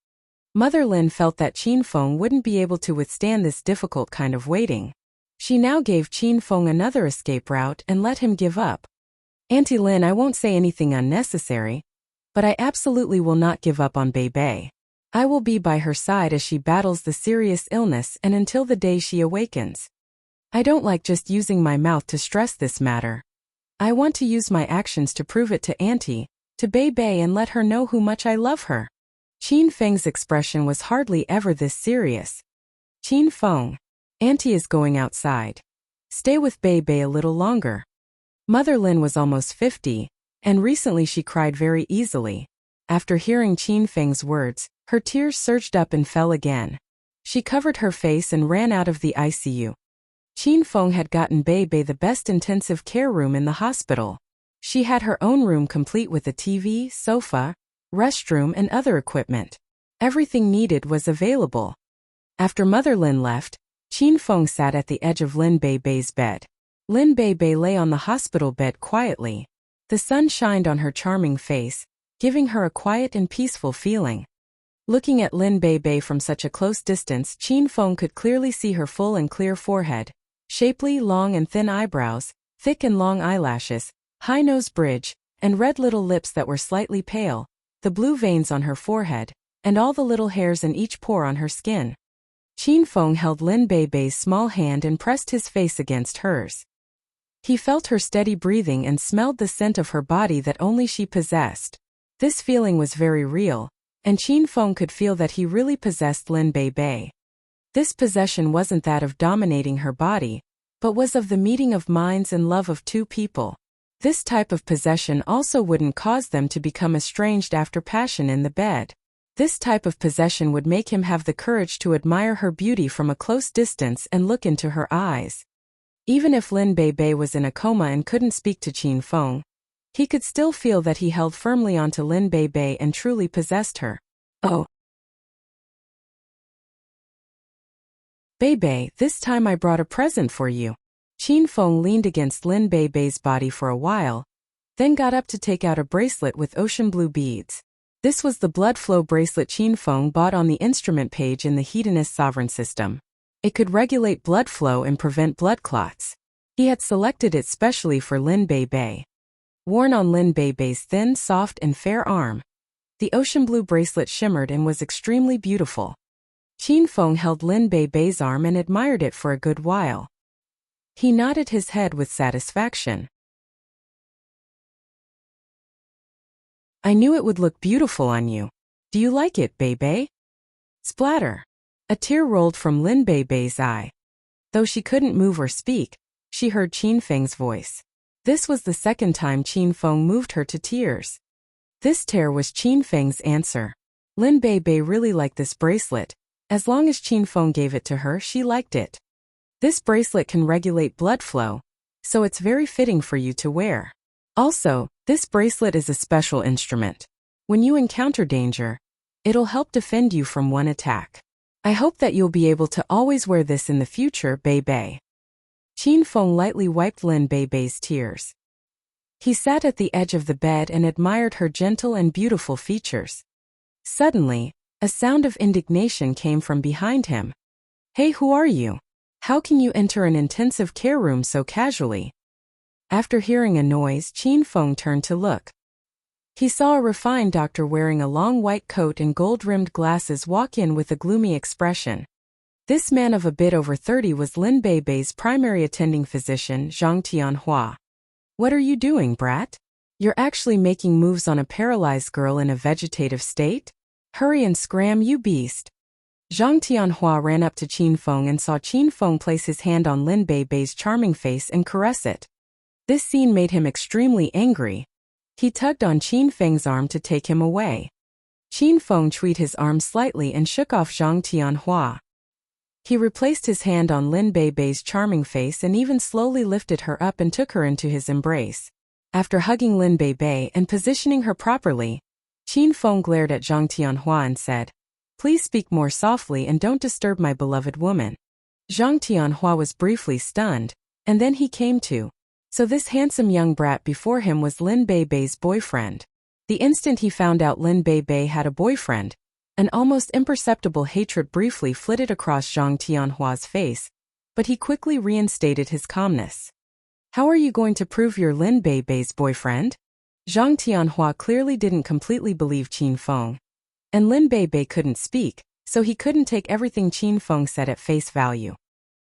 Mother Lin felt that Qin Feng wouldn't be able to withstand this difficult kind of waiting. She now gave Qin Feng another escape route and let him give up. "Auntie Lin, I won't say anything unnecessary, but I absolutely will not give up on Bei. I will be by her side as she battles the serious illness and until the day she awakens. I don't like just using my mouth to stress this matter. I want to use my actions to prove it to Auntie, to Bei, and let her know how much I love her." Qin Feng's expression was hardly ever this serious. "Qin Feng, Auntie is going outside. Stay with Bei a little longer." Mother Lin was almost 50, and recently she cried very easily. After hearing Qin Feng's words, her tears surged up and fell again. She covered her face and ran out of the ICU. Qin Feng had gotten Bei the best intensive care room in the hospital. She had her own room complete with a TV, sofa, restroom and other equipment. Everything needed was available. After Mother Lin left, Qin Feng sat at the edge of Lin Bei's bed. Lin Bei lay on the hospital bed quietly. The sun shined on her charming face, giving her a quiet and peaceful feeling. Looking at Lin Bei from such a close distance, Qin Feng could clearly see her full and clear forehead, shapely, long and thin eyebrows, thick and long eyelashes, high nose bridge, and red little lips that were slightly pale, the blue veins on her forehead, and all the little hairs in each pore on her skin. Qin Feng held Lin Bei's small hand and pressed his face against hers. He felt her steady breathing and smelled the scent of her body that only she possessed. This feeling was very real, and Qin Feng could feel that he really possessed Lin Bei. This possession wasn't that of dominating her body, but was of the meeting of minds and love of two people. This type of possession also wouldn't cause them to become estranged after passion in the bed. This type of possession would make him have the courage to admire her beauty from a close distance and look into her eyes. Even if Lin Bei was in a coma and couldn't speak to Qin Feng, he could still feel that he held firmly onto Lin Bei and truly possessed her. "Oh, Bei, this time I brought a present for you." Qin Feng leaned against Lin Bei's body for a while, then got up to take out a bracelet with ocean blue beads. This was the blood flow bracelet Qin Feng bought on the instrument page in the Hedonist sovereign system. It could regulate blood flow and prevent blood clots. He had selected it specially for Lin Bei. Worn on Lin Bei's thin, soft and fair arm, the ocean blue bracelet shimmered and was extremely beautiful. Qin Feng held Lin Bei's arm and admired it for a good while. He nodded his head with satisfaction. "I knew it would look beautiful on you. Do you like it, Bei?" Splatter! A tear rolled from Lin Bei's eye. Though she couldn't move or speak, she heard Qin Feng's voice. This was the second time Qin Feng moved her to tears. This tear was Qin Feng's answer. Lin Bei really liked this bracelet. As long as Qin Feng gave it to her, she liked it. This bracelet can regulate blood flow, so it's very fitting for you to wear. Also, this bracelet is a special instrument. When you encounter danger, it'll help defend you from one attack. I hope that you'll be able to always wear this in the future, Bei. Qin Feng lightly wiped Lin Beibei's tears. He sat at the edge of the bed and admired her gentle and beautiful features. Suddenly, a sound of indignation came from behind him. "Hey, who are you? How can you enter an intensive care room so casually?" After hearing a noise, Qin Feng turned to look. He saw a refined doctor wearing a long white coat and gold-rimmed glasses walk in with a gloomy expression. This man of a bit over 30 was Lin Beibei's primary attending physician, Zhang Tianhua. "What are you doing, brat? You're actually making moves on a paralyzed girl in a vegetative state? Hurry and scram, you beast." Zhang Tianhua ran up to Qin Feng and saw Qin Feng place his hand on Lin Beibei's charming face and caress it. This scene made him extremely angry. He tugged on Qin Feng's arm to take him away. Qin Feng tweaked his arm slightly and shook off Zhang Tianhua. He replaced his hand on Lin Beibei's charming face and even slowly lifted her up and took her into his embrace. After hugging Lin Beibei and positioning her properly, Qin Feng glared at Zhang Tianhua and said, "Please speak more softly and don't disturb my beloved woman." Zhang Tianhua was briefly stunned, and then he came to. So this handsome young brat before him was Lin Beibei's boyfriend. The instant he found out Lin Beibei had a boyfriend, an almost imperceptible hatred briefly flitted across Zhang Tianhua's face, but he quickly reinstated his calmness. "How are you going to prove you're Lin Beibei's boyfriend?" Zhang Tianhua clearly didn't completely believe Qin Feng. And Lin Beibei couldn't speak, so he couldn't take everything Qin Feng said at face value.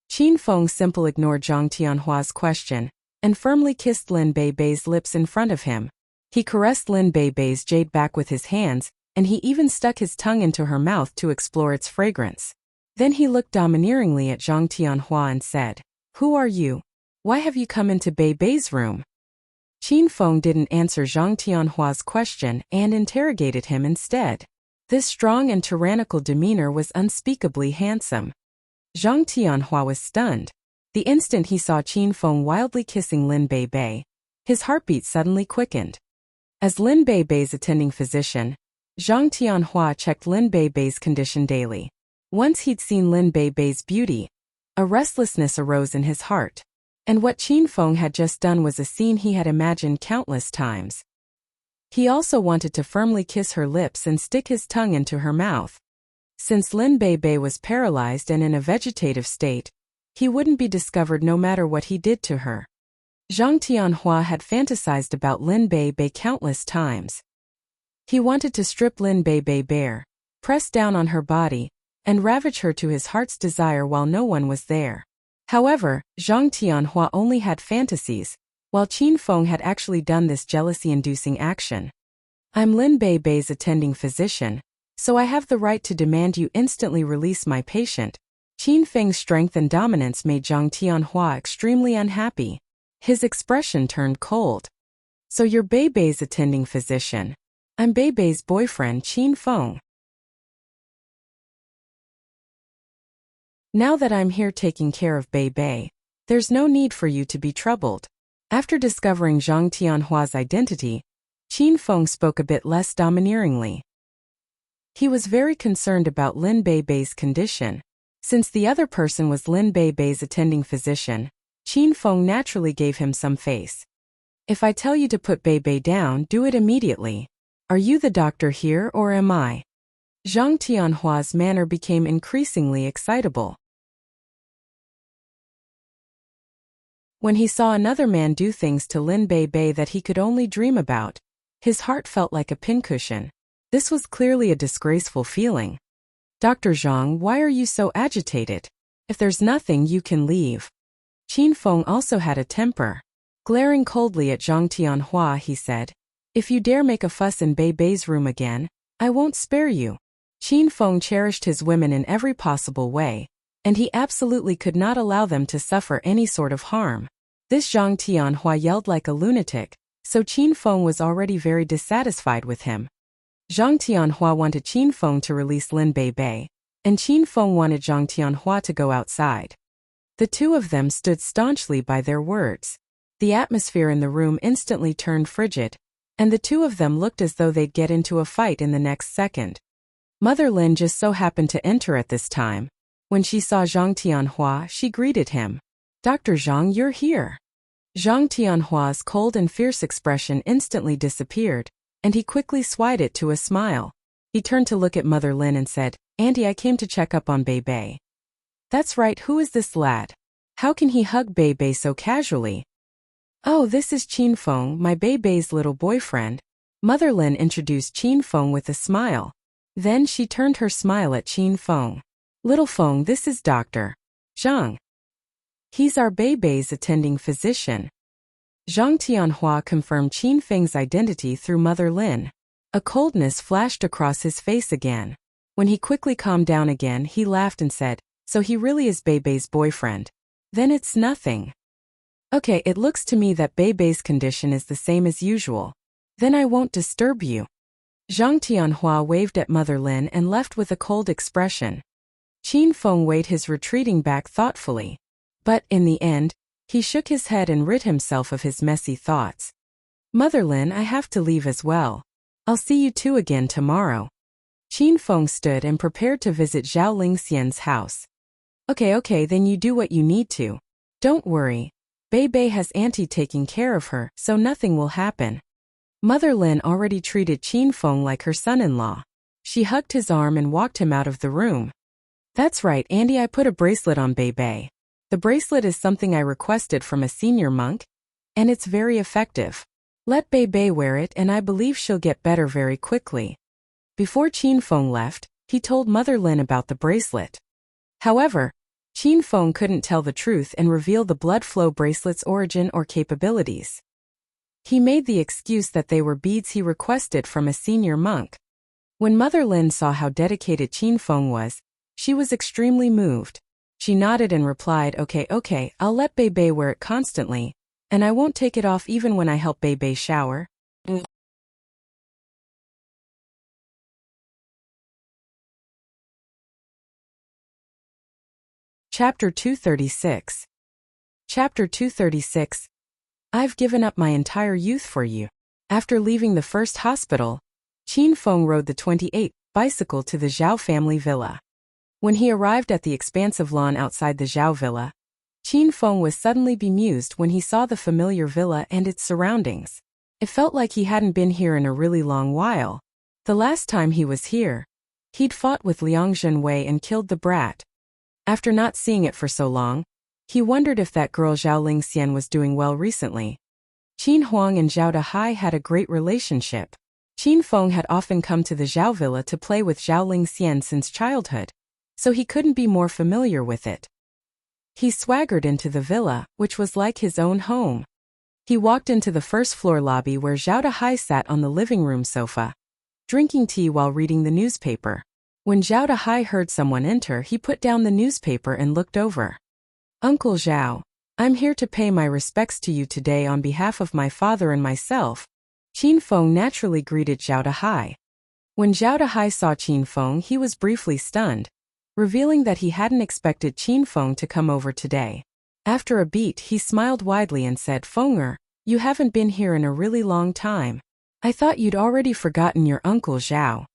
Qin Feng simply ignored Zhang Tianhua's question and firmly kissed Lin Beibei's lips in front of him. He caressed Lin Beibei's jade back with his hands, and he even stuck his tongue into her mouth to explore its fragrance. Then he looked domineeringly at Zhang Tianhua and said, "Who are you? Why have you come into Beibei's room?" Qin Feng didn't answer Zhang Tianhua's question and interrogated him instead. This strong and tyrannical demeanor was unspeakably handsome. Zhang Tianhua was stunned. The instant he saw Qin Feng wildly kissing Lin Beibei, his heartbeat suddenly quickened. As Lin Beibei's attending physician, Zhang Tianhua checked Lin Beibei's condition daily. Once he'd seen Lin Beibei's beauty, a restlessness arose in his heart. And what Qin Feng had just done was a scene he had imagined countless times. He also wanted to firmly kiss her lips and stick his tongue into her mouth. Since Lin Beibei was paralyzed and in a vegetative state, he wouldn't be discovered no matter what he did to her. Zhang Tianhua had fantasized about Lin Beibei countless times. He wanted to strip Lin Beibei bare, press down on her body, and ravage her to his heart's desire while no one was there. However, Zhang Tianhua only had fantasies, while Qin Feng had actually done this jealousy-inducing action. "I'm Lin Beibei's attending physician, so I have the right to demand you instantly release my patient." Qin Feng's strength and dominance made Zhang Tianhua extremely unhappy. His expression turned cold. "So you're Beibei's attending physician. I'm Beibei's boyfriend, Qin Feng. Now that I'm here taking care of Beibei, there's no need for you to be troubled." After discovering Zhang Tianhua's identity, Qin Feng spoke a bit less domineeringly. He was very concerned about Lin Beibei's condition. Since the other person was Lin Beibei's attending physician, Qin Feng naturally gave him some face. "If I tell you to put Beibei down, do it immediately. Are you the doctor here or am I?" Zhang Tianhua's manner became increasingly excitable. When he saw another man do things to Lin Beibei that he could only dream about, his heart felt like a pincushion. This was clearly a disgraceful feeling. "Dr. Zhang, why are you so agitated? If there's nothing, you can leave." Qin Feng also had a temper. Glaring coldly at Zhang Tianhua, he said, "If you dare make a fuss in Beibei's room again, I won't spare you." Qin Feng cherished his women in every possible way, and he absolutely could not allow them to suffer any sort of harm. This Zhang Tianhua yelled like a lunatic, so Qin Feng was already very dissatisfied with him. Zhang Tianhua wanted Qin Feng to release Lin Beibei, and Qin Feng wanted Zhang Tianhua to go outside. The two of them stood staunchly by their words. The atmosphere in the room instantly turned frigid, and the two of them looked as though they'd get into a fight in the next second. Mother Lin just so happened to enter at this time. When she saw Zhang Tianhua, she greeted him. Dr. Zhang, you're here. Zhang Tianhua's cold and fierce expression instantly disappeared, and he quickly swayed it to a smile. He turned to look at Mother Lin and said, Auntie, I came to check up on Bei Bei. That's right, who is this lad? How can he hug Bei Bei so casually? Oh, this is Qin Feng, my Bei Bei's little boyfriend. Mother Lin introduced Qin Feng with a smile. Then she turned her smile at Qin Feng. Little Feng, this is Dr. Zhang. He's our Bei Bei's attending physician. Zhang Tianhua confirmed Qin Feng's identity through Mother Lin. A coldness flashed across his face again. When he quickly calmed down again, he laughed and said, So he really is Bei Bei's boyfriend. Then it's nothing. Okay, it looks to me that Bei Bei's condition is the same as usual. Then I won't disturb you. Zhang Tianhua waved at Mother Lin and left with a cold expression. Qin Feng weighed his retreating back thoughtfully. But, in the end, he shook his head and rid himself of his messy thoughts. Mother Lin, I have to leave as well. I'll see you two again tomorrow. Qin Feng stood and prepared to visit Zhao Lingxian's house. Okay, then you do what you need to. Don't worry. Bei Bei has Auntie taking care of her, so nothing will happen. Mother Lin already treated Qin Feng like her son-in-law. She hugged his arm and walked him out of the room. That's right, Auntie, I put a bracelet on Bei Bei. The bracelet is something I requested from a senior monk, and it's very effective. Let Bei Bei wear it and I believe she'll get better very quickly. Before Qin Feng left, he told Mother Lin about the bracelet. However, Qin Feng couldn't tell the truth and reveal the blood flow bracelet's origin or capabilities. He made the excuse that they were beads he requested from a senior monk. When Mother Lin saw how dedicated Qin Feng was, she was extremely moved. She nodded and replied, Okay, I'll let Bei Bei wear it constantly, and I won't take it off even when I help Bei Bei shower. Chapter 236. Chapter 236. I've given up my entire youth for you. After leaving the first hospital, Qin Feng rode the 28th bicycle to the Zhao family villa. When he arrived at the expansive lawn outside the Zhao villa, Qin Feng was suddenly bemused when he saw the familiar villa and its surroundings. It felt like he hadn't been here in a really long while. The last time he was here, he'd fought with Liang Zhenwei and killed the brat. After not seeing it for so long, he wondered if that girl Zhao Lingxian was doing well recently. Qin Huang and Zhao Dahai had a great relationship. Qin Feng had often come to the Zhao villa to play with Zhao Lingxian since childhood, so he couldn't be more familiar with it. He swaggered into the villa, which was like his own home. He walked into the first-floor lobby where Zhao Dahai sat on the living room sofa, drinking tea while reading the newspaper. When Zhao Dahai heard someone enter, he put down the newspaper and looked over. Uncle Zhao, I'm here to pay my respects to you today on behalf of my father and myself. Qin Feng naturally greeted Zhao Dahai. When Zhao Dahai saw Qin Feng, he was briefly stunned, revealing that he hadn't expected Qin Feng to come over today. After a beat, he smiled widely and said, Fenger, you haven't been here in a really long time. I thought you'd already forgotten your Uncle Zhao.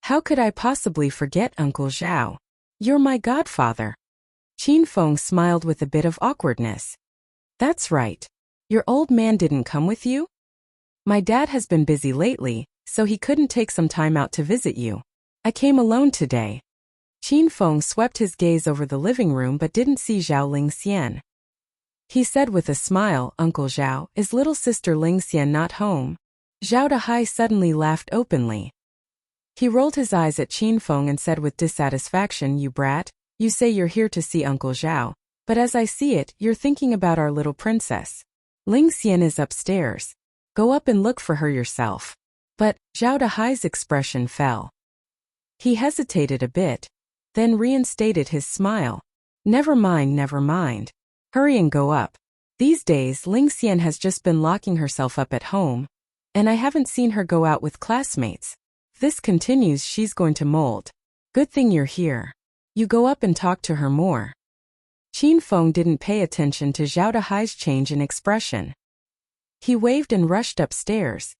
How could I possibly forget Uncle Zhao? You're my godfather. Qin Feng smiled with a bit of awkwardness. That's right. Your old man didn't come with you? My dad has been busy lately, so he couldn't take some time out to visit you. I came alone today. Qin Feng swept his gaze over the living room but didn't see Zhao Lingxian. He said with a smile, Uncle Zhao, is little sister Lingxian not home? Zhao Dahai suddenly laughed openly. He rolled his eyes at Qin Feng and said with dissatisfaction, You brat, you say you're here to see Uncle Zhao, but as I see it, you're thinking about our little princess. Lingxian is upstairs. Go up and look for her yourself. But, Zhao Dahai's expression fell. He hesitated a bit, then reinstated his smile. Never mind. Hurry and go up. These days Lingxian has just been locking herself up at home, and I haven't seen her go out with classmates. If this continues, she's going to mold. Good thing you're here. You go up and talk to her more. Qin Feng didn't pay attention to Zhao Dahai's change in expression. He waved and rushed upstairs.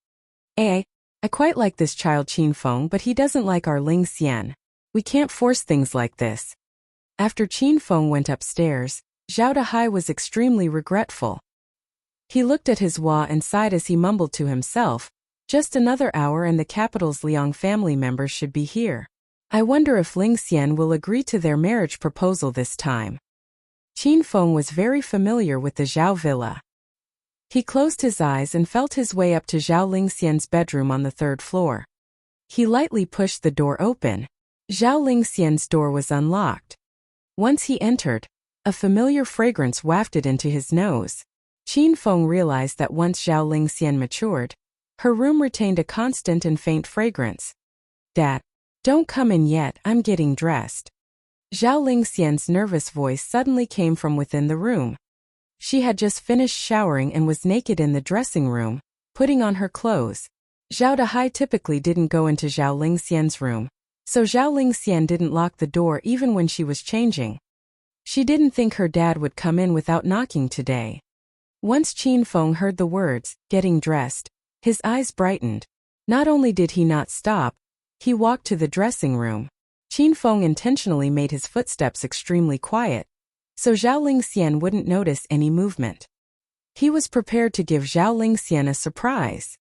I quite like this child Qin Feng, but he doesn't like our Lingxian. We can't force things like this. After Qin Feng went upstairs, Zhao Dahai was extremely regretful. He looked at his Hua and sighed as he mumbled to himself, just another hour and the capital's Liang family members should be here. I wonder if Ling Xian will agree to their marriage proposal this time. Qin Feng was very familiar with the Zhao villa. He closed his eyes and felt his way up to Zhao Lingxian's bedroom on the 3rd floor. He lightly pushed the door open. Zhao Lingxian's door was unlocked. Once he entered, a familiar fragrance wafted into his nose. Qin Feng realized that once Zhao Lingxian matured, her room retained a constant and faint fragrance. "Dad, don't come in yet, I'm getting dressed." Zhao Lingxian's nervous voice suddenly came from within the room. She had just finished showering and was naked in the dressing room, putting on her clothes. Zhao Dahai typically didn't go into Zhao Lingxian's room, so Zhao Lingxian didn't lock the door even when she was changing. She didn't think her dad would come in without knocking today. Once Qin Feng heard the words, "getting dressed," his eyes brightened. Not only did he not stop, he walked to the dressing room. Qin Feng intentionally made his footsteps extremely quiet, so Zhao Lingxian wouldn't notice any movement. He was prepared to give Zhao Lingxian a surprise.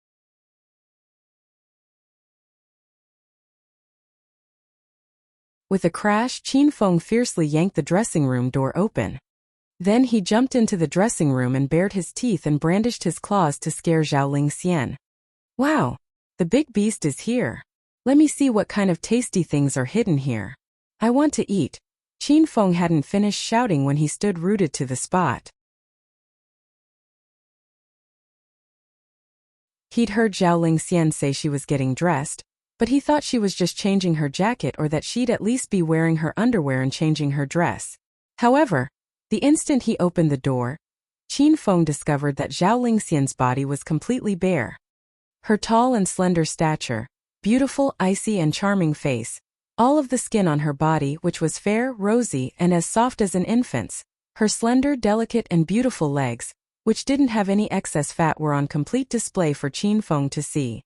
With a crash, Qin Feng fiercely yanked the dressing room door open. Then he jumped into the dressing room and bared his teeth and brandished his claws to scare Zhao Lingxian. "Wow! The big beast is here. Let me see what kind of tasty things are hidden here. I want to eat." Qin Feng hadn't finished shouting when he stood rooted to the spot. He'd heard Zhao Lingxian say she was getting dressed, but he thought she was just changing her jacket or that she'd at least be wearing her underwear and changing her dress. However, the instant he opened the door, Qin Feng discovered that Zhao Lingxian's body was completely bare. Her tall and slender stature, beautiful, icy and charming face, all of the skin on her body which was fair, rosy and as soft as an infant's, her slender, delicate and beautiful legs, which didn't have any excess fat, were on complete display for Qin Feng to see.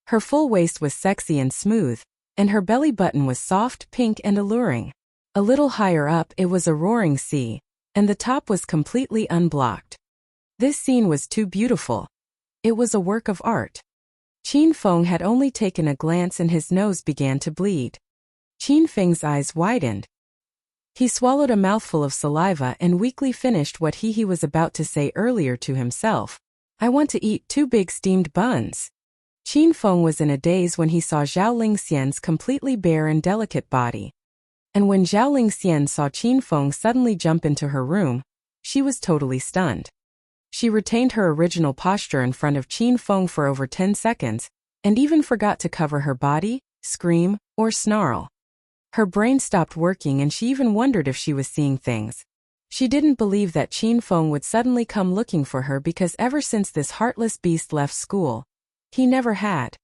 Her full waist was sexy and smooth, and her belly button was soft, pink and alluring. A little higher up it was a roaring sea, and the top was completely unblocked. This scene was too beautiful. It was a work of art. Qin Feng had only taken a glance and his nose began to bleed. Qin Feng's eyes widened. He swallowed a mouthful of saliva and weakly finished what he was about to say earlier to himself. "I want to eat 2 big steamed buns." Qin Feng was in a daze when he saw Zhao Lingxian's completely bare and delicate body. And when Zhao Lingxian saw Qin Feng suddenly jump into her room, she was totally stunned. She retained her original posture in front of Qin Feng for over 10 seconds, and even forgot to cover her body, scream, or snarl. Her brain stopped working and she even wondered if she was seeing things. She didn't believe that Qin Feng would suddenly come looking for her because ever since this heartless beast left school, he never had.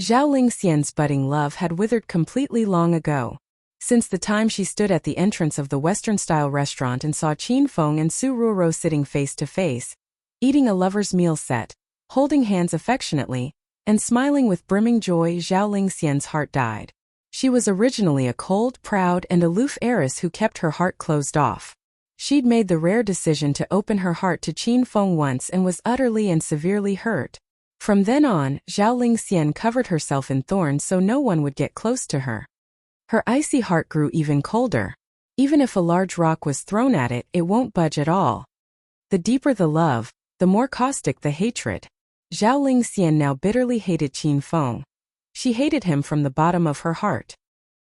Zhao Lingxian's budding love had withered completely long ago. Since the time she stood at the entrance of the Western-style restaurant and saw Qin Feng and Su Ruoro sitting face to face, eating a lover's meal set, holding hands affectionately, and smiling with brimming joy, Zhao Lingxian's heart died. She was originally a cold, proud, and aloof heiress who kept her heart closed off. She'd made the rare decision to open her heart to Qin Feng once and was utterly and severely hurt. From then on, Zhao Lingxian covered herself in thorns so no one would get close to her. Her icy heart grew even colder. Even if a large rock was thrown at it, it won't budge at all. The deeper the love, the more caustic the hatred. Zhao Lingxian now bitterly hated Qin Feng. She hated him from the bottom of her heart.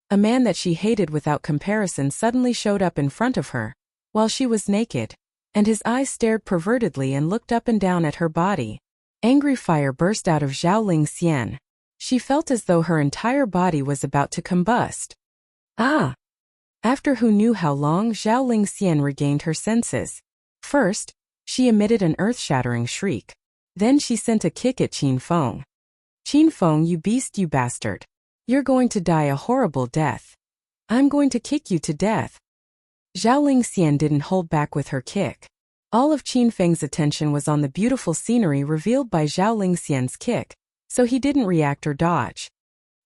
A man that she hated without comparison suddenly showed up in front of her, while she was naked, and his eyes stared pervertedly and looked up and down at her body. Angry fire burst out of Zhao Lingxian. She felt as though her entire body was about to combust. Ah! After who knew how long, Zhao Lingxian regained her senses. First, she emitted an earth-shattering shriek. Then she sent a kick at Qin Feng. "Qin Feng, you beast, you bastard. You're going to die a horrible death. I'm going to kick you to death." Zhao Lingxian didn't hold back with her kick. All of Qin Feng's attention was on the beautiful scenery revealed by Zhao Lingxian's kick, so he didn't react or dodge.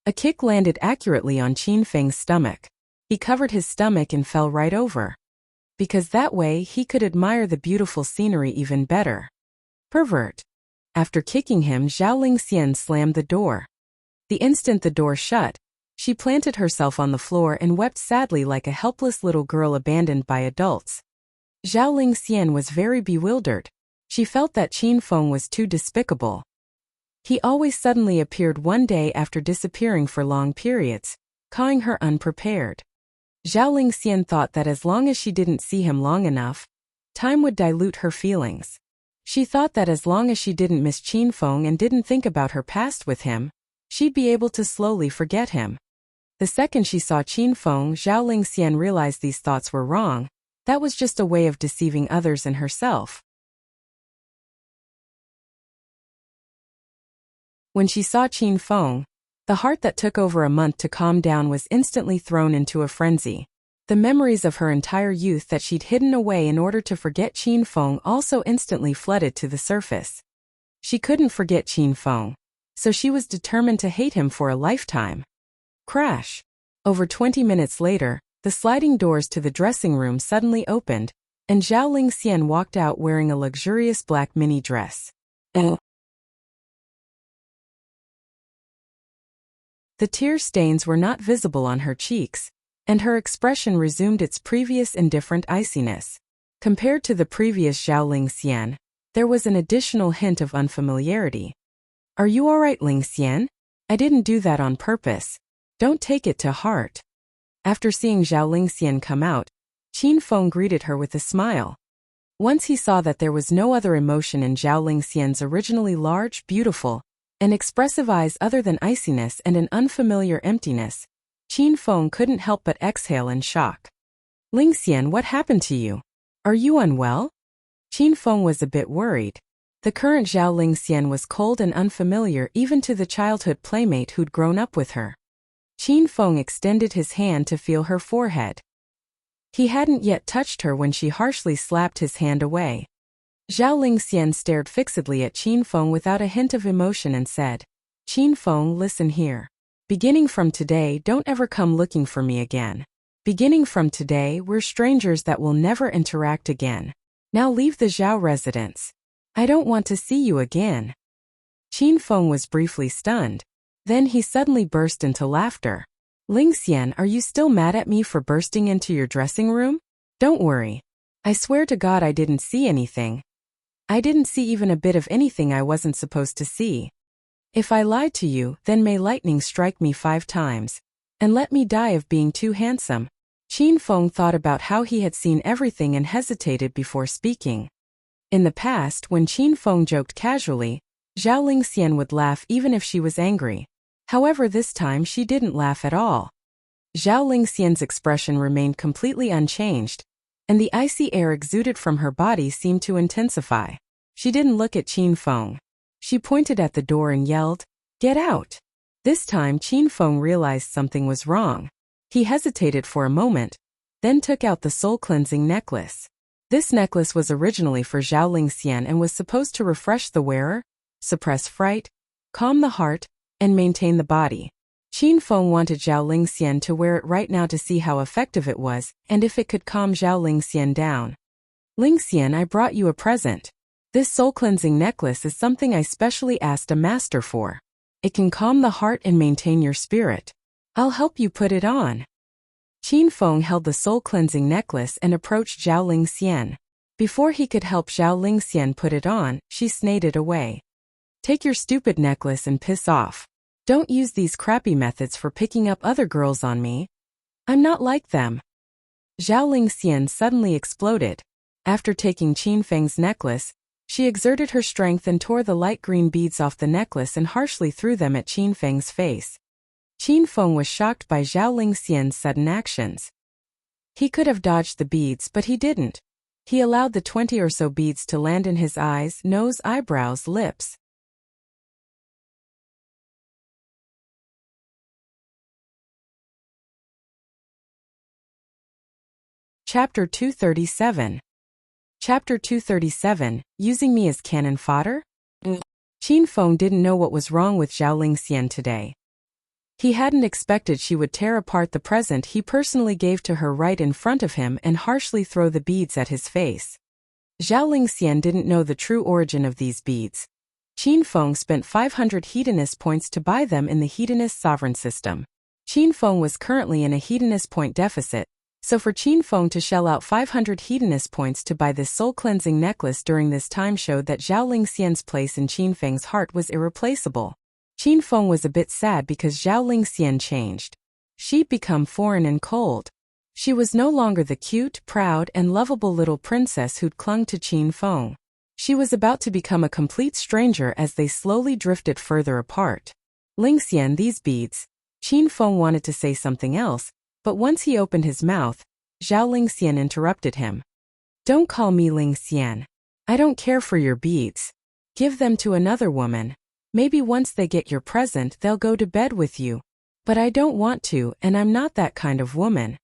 A kick landed accurately on Qin Feng's stomach. He covered his stomach and fell right over. because that way he could admire the beautiful scenery even better. Pervert. After kicking him, Zhao Lingxian slammed the door. The instant the door shut, she planted herself on the floor and wept sadly like a helpless little girl abandoned by adults. Zhao Lingxian was very bewildered. She felt that Qin Feng was too despicable. He always suddenly appeared one day after disappearing for long periods, caught her unprepared. Zhao Lingxian thought that as long as she didn't see him long enough, time would dilute her feelings. She thought that as long as she didn't miss Qin Feng and didn't think about her past with him, she'd be able to slowly forget him. The second she saw Qin Feng, Zhao Lingxian realized these thoughts were wrong. That was just a way of deceiving others and herself. When she saw Qin Feng, the heart that took over a month to calm down was instantly thrown into a frenzy. The memories of her entire youth that she'd hidden away in order to forget Qin Feng also instantly flooded to the surface. She couldn't forget Qin Feng, so she was determined to hate him for a lifetime. Crash! Over 20 minutes later, the sliding doors to the dressing room suddenly opened, and Zhao Lingxian walked out wearing a luxurious black mini dress. The tear stains were not visible on her cheeks, and her expression resumed its previous indifferent iciness. Compared to the previous Zhao Lingxian, there was an additional hint of unfamiliarity. "Are you all right, Lingxian? I didn't do that on purpose. Don't take it to heart." After seeing Zhao Lingxian come out, Qin Feng greeted her with a smile. Once he saw that there was no other emotion in Zhao Lingxian's originally large, beautiful, and expressive eyes other than iciness and an unfamiliar emptiness, Qin Feng couldn't help but exhale in shock. "Lingxian, what happened to you? Are you unwell?" Qin Feng was a bit worried. The current Zhao Lingxian was cold and unfamiliar even to the childhood playmate who'd grown up with her. Qin Feng extended his hand to feel her forehead. He hadn't yet touched her when she harshly slapped his hand away. Zhao Lingxian stared fixedly at Qin Feng without a hint of emotion and said, "Qin Feng, listen here. Beginning from today, don't ever come looking for me again. Beginning from today, we're strangers that will never interact again. Now leave the Zhao residence. I don't want to see you again." Qin Feng was briefly stunned. Then he suddenly burst into laughter. "Lingxian, are you still mad at me for bursting into your dressing room? Don't worry. I swear to God I didn't see anything. I didn't see even a bit of anything I wasn't supposed to see. If I lied to you, then may lightning strike me 5 times. And let me die of being too handsome." Qin Feng thought about how he had seen everything and hesitated before speaking. In the past, when Qin Feng joked casually, Zhao Lingxian would laugh even if she was angry. However, this time she didn't laugh at all. Zhao Lingxian's expression remained completely unchanged, and the icy air exuded from her body seemed to intensify. She didn't look at Qin Feng. She pointed at the door and yelled, "Get out!" This time Qin Feng realized something was wrong. He hesitated for a moment, then took out the soul-cleansing necklace. This necklace was originally for Zhao Lingxian and was supposed to refresh the wearer, suppress fright, calm the heart, and maintain the body. Qin Feng wanted Zhao Lingxian to wear it right now to see how effective it was and if it could calm Zhao Lingxian down. "Lingxian, I brought you a present. This soul-cleansing necklace is something I specially asked a master for. It can calm the heart and maintain your spirit. I'll help you put it on." Qin Feng held the soul-cleansing necklace and approached Zhao Lingxian. Before he could help Zhao Lingxian put it on, she snayed it away. "Take your stupid necklace and piss off. Don't use these crappy methods for picking up other girls on me. I'm not like them." Zhao Lingxian suddenly exploded. After taking Qin Feng's necklace, she exerted her strength and tore the light green beads off the necklace and harshly threw them at Qin Feng's face. Qin Feng was shocked by Zhao Lingxian's sudden actions. He could have dodged the beads, but he didn't. He allowed the 20 or so beads to land in his eyes, nose, eyebrows, lips. Chapter 237. Chapter 237, Using Me as Cannon Fodder? Qin Feng didn't know what was wrong with Zhao Lingxian today. He hadn't expected she would tear apart the present he personally gave to her right in front of him and harshly throw the beads at his face. Zhao Lingxian didn't know the true origin of these beads. Qin Feng spent 500 hedonist points to buy them in the hedonist sovereign system. Qin Feng was currently in a hedonist point deficit, so for Qin Feng to shell out 500 hedonist points to buy this soul-cleansing necklace during this time showed that Zhao Lingxian's place in Qin Feng's heart was irreplaceable. Qin Feng was a bit sad because Zhao Lingxian changed. She'd become foreign and cold. She was no longer the cute, proud, and lovable little princess who'd clung to Qin Feng. She was about to become a complete stranger as they slowly drifted further apart. Lingxian, these beads. Qin Feng wanted to say something else, but once he opened his mouth, Zhao Lingxian interrupted him. Don't call me Lingxian. I don't care for your beads. Give them to another woman. Maybe once they get your present they'll go to bed with you. But I don't want to, and I'm not that kind of woman.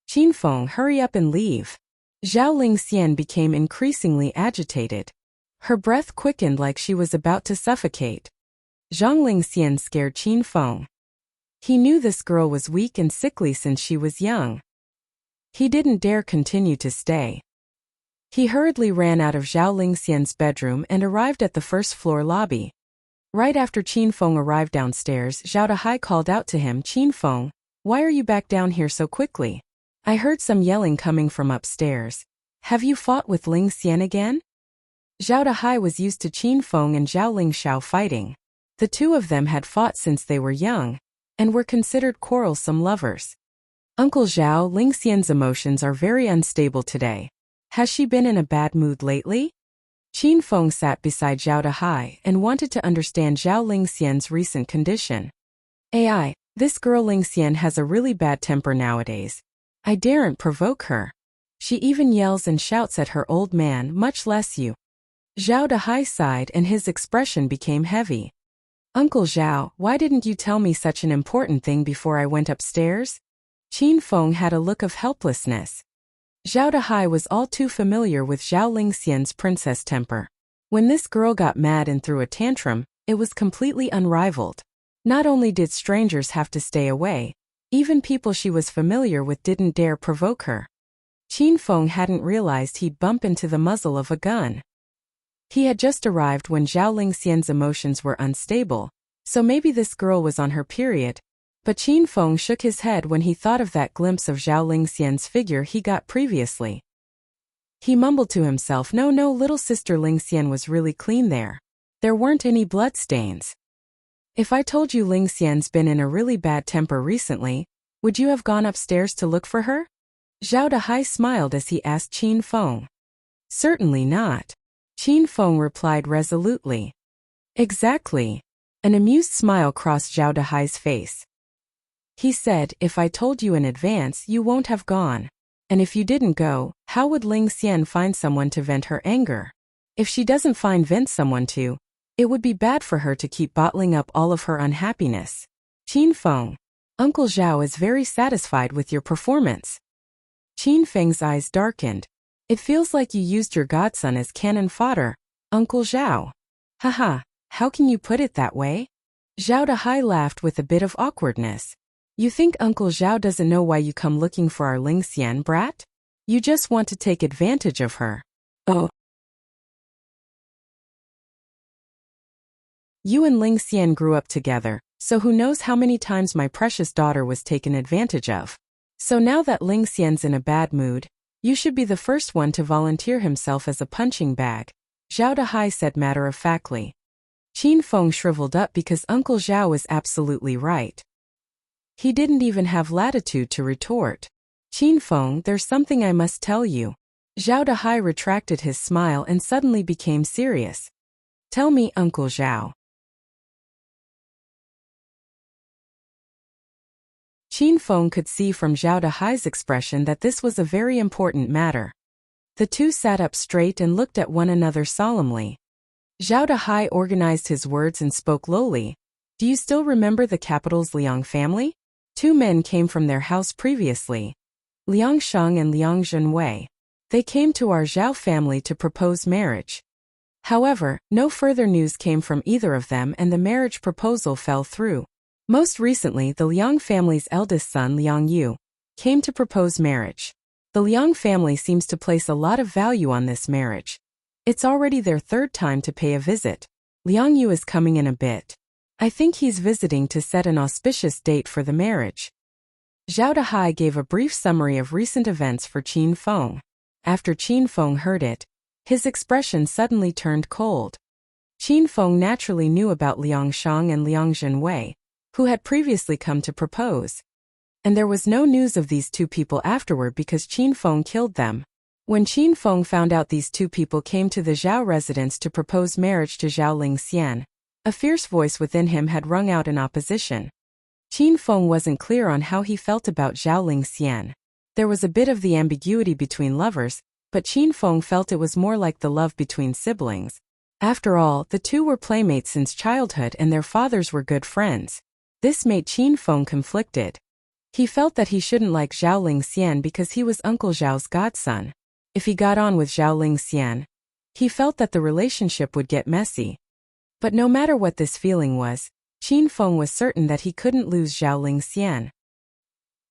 Qin Feng, hurry up and leave. Zhao Lingxian became increasingly agitated. Her breath quickened like she was about to suffocate. Zhang Lingxian scared Qin Feng. He knew this girl was weak and sickly since she was young. He didn't dare continue to stay. He hurriedly ran out of Zhao Lingxian's bedroom and arrived at the first-floor lobby. Right after Qin Feng arrived downstairs, Zhao Dahai called out to him, Qin Feng, why are you back down here so quickly? I heard some yelling coming from upstairs. Have you fought with Lingxian again? Zhao Dahai was used to Qin Feng and Zhao Lingxiao fighting. The two of them had fought since they were young, and were considered quarrelsome lovers. Uncle Zhao, Lingxian's emotions are very unstable today. Has she been in a bad mood lately? Qin Feng sat beside Zhao Dahai and wanted to understand Zhao Lingxian's recent condition. Ai, this girl Lingxian has a really bad temper nowadays. I daren't provoke her. She even yells and shouts at her old man, much less you. Zhao Dahai sighed and his expression became heavy. Uncle Zhao, why didn't you tell me such an important thing before I went upstairs? Qin Feng had a look of helplessness. Zhao Dahai was all too familiar with Zhao Lingxian's princess temper. When this girl got mad and threw a tantrum, it was completely unrivaled. Not only did strangers have to stay away, even people she was familiar with didn't dare provoke her. Qin Feng hadn't realized he'd bump into the muzzle of a gun. He had just arrived when Zhao Lingxian's emotions were unstable, so maybe this girl was on her period, but Qin Feng shook his head when he thought of that glimpse of Zhao Lingxian's figure he got previously. He mumbled to himself, no, little sister Lingxian was really clean there. There weren't any bloodstains. If I told you Lingxian's been in a really bad temper recently, would you have gone upstairs to look for her? Zhao Dahai smiled as he asked Qin Feng. Certainly not. Qin Feng replied resolutely. Exactly. An amused smile crossed Zhao Dahai's face. He said, if I told you in advance, you won't have gone. And if you didn't go, how would Lingxian find someone to vent her anger? If she doesn't vent someone to, it would be bad for her to keep bottling up all of her unhappiness. Qin Feng, Uncle Zhao is very satisfied with your performance. Qin Feng's eyes darkened. It feels like you used your godson as cannon fodder, Uncle Zhao. Haha, how can you put it that way? Zhao Dahai laughed with a bit of awkwardness. You think Uncle Zhao doesn't know why you come looking for our Lingxian brat? You just want to take advantage of her. Oh. You and Lingxian grew up together, so who knows how many times my precious daughter was taken advantage of. So now that Lingxian's in a bad mood, you should be the first one to volunteer himself as a punching bag, Zhao Dahai said matter-of-factly. Qin Feng shriveled up because Uncle Zhao was absolutely right. He didn't even have latitude to retort. Qin Feng, there's something I must tell you. Zhao Dahai retracted his smile and suddenly became serious. Tell me, Uncle Zhao. Qin Feng could see from Zhao Dahai's expression that this was a very important matter. The two sat up straight and looked at one another solemnly. Zhao Dahai organized his words and spoke lowly. Do you still remember the capital's Liang family? 2 men came from their house previously. Liang Sheng and Liang Zhenwei. They came to our Zhao family to propose marriage. However, no further news came from either of them and the marriage proposal fell through. Most recently, the Liang family's eldest son, Liang Yu, came to propose marriage. The Liang family seems to place a lot of value on this marriage. It's already their third time to pay a visit. Liang Yu is coming in a bit. I think he's visiting to set an auspicious date for the marriage. Zhao Dahai gave a brief summary of recent events for Qin Feng. After Qin Feng heard it, his expression suddenly turned cold. Qin Feng naturally knew about Liang Shang and Liang Zhenwei, who had previously come to propose. And there was no news of these two people afterward because Qin Feng killed them. When Qin Feng found out these two people came to the Zhao residence to propose marriage to Zhao Lingxian, a fierce voice within him had rung out in opposition. Qin Feng wasn't clear on how he felt about Zhao Lingxian. There was a bit of the ambiguity between lovers, but Qin Feng felt it was more like the love between siblings. After all, the two were playmates since childhood and their fathers were good friends. This made Qin Feng conflicted. He felt that he shouldn't like Zhao Lingxian because he was Uncle Zhao's godson. If he got on with Zhao Lingxian, he felt that the relationship would get messy. But no matter what this feeling was, Qin Feng was certain that he couldn't lose Zhao Lingxian.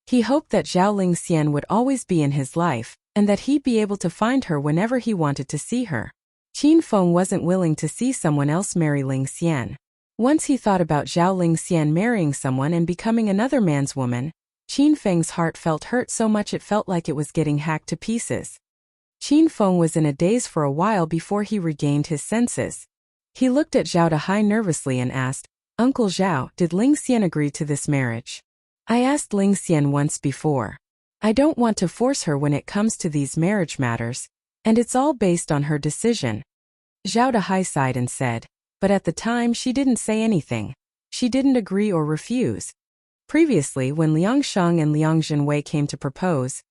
He hoped that Zhao Lingxian would always be in his life, and that he'd be able to find her whenever he wanted to see her. Qin Feng wasn't willing to see someone else marry Lingxian. Once he thought about Zhao Lingxian marrying someone and becoming another man's woman, Qin Feng's heart felt hurt so much it felt like it was getting hacked to pieces. Qin Feng was in a daze for a while before he regained his senses. He looked at Zhao Dahai nervously and asked, "Uncle Zhao, did Lingxian agree to this marriage?" "I asked Lingxian once before. I don't want to force her when it comes to these marriage matters, and it's all based on her decision." Zhao Dahai sighed and said, "But at the time she didn't say anything. She didn't agree or refuse." Previously, when Liang Shang and Liang Zhenwei came to propose,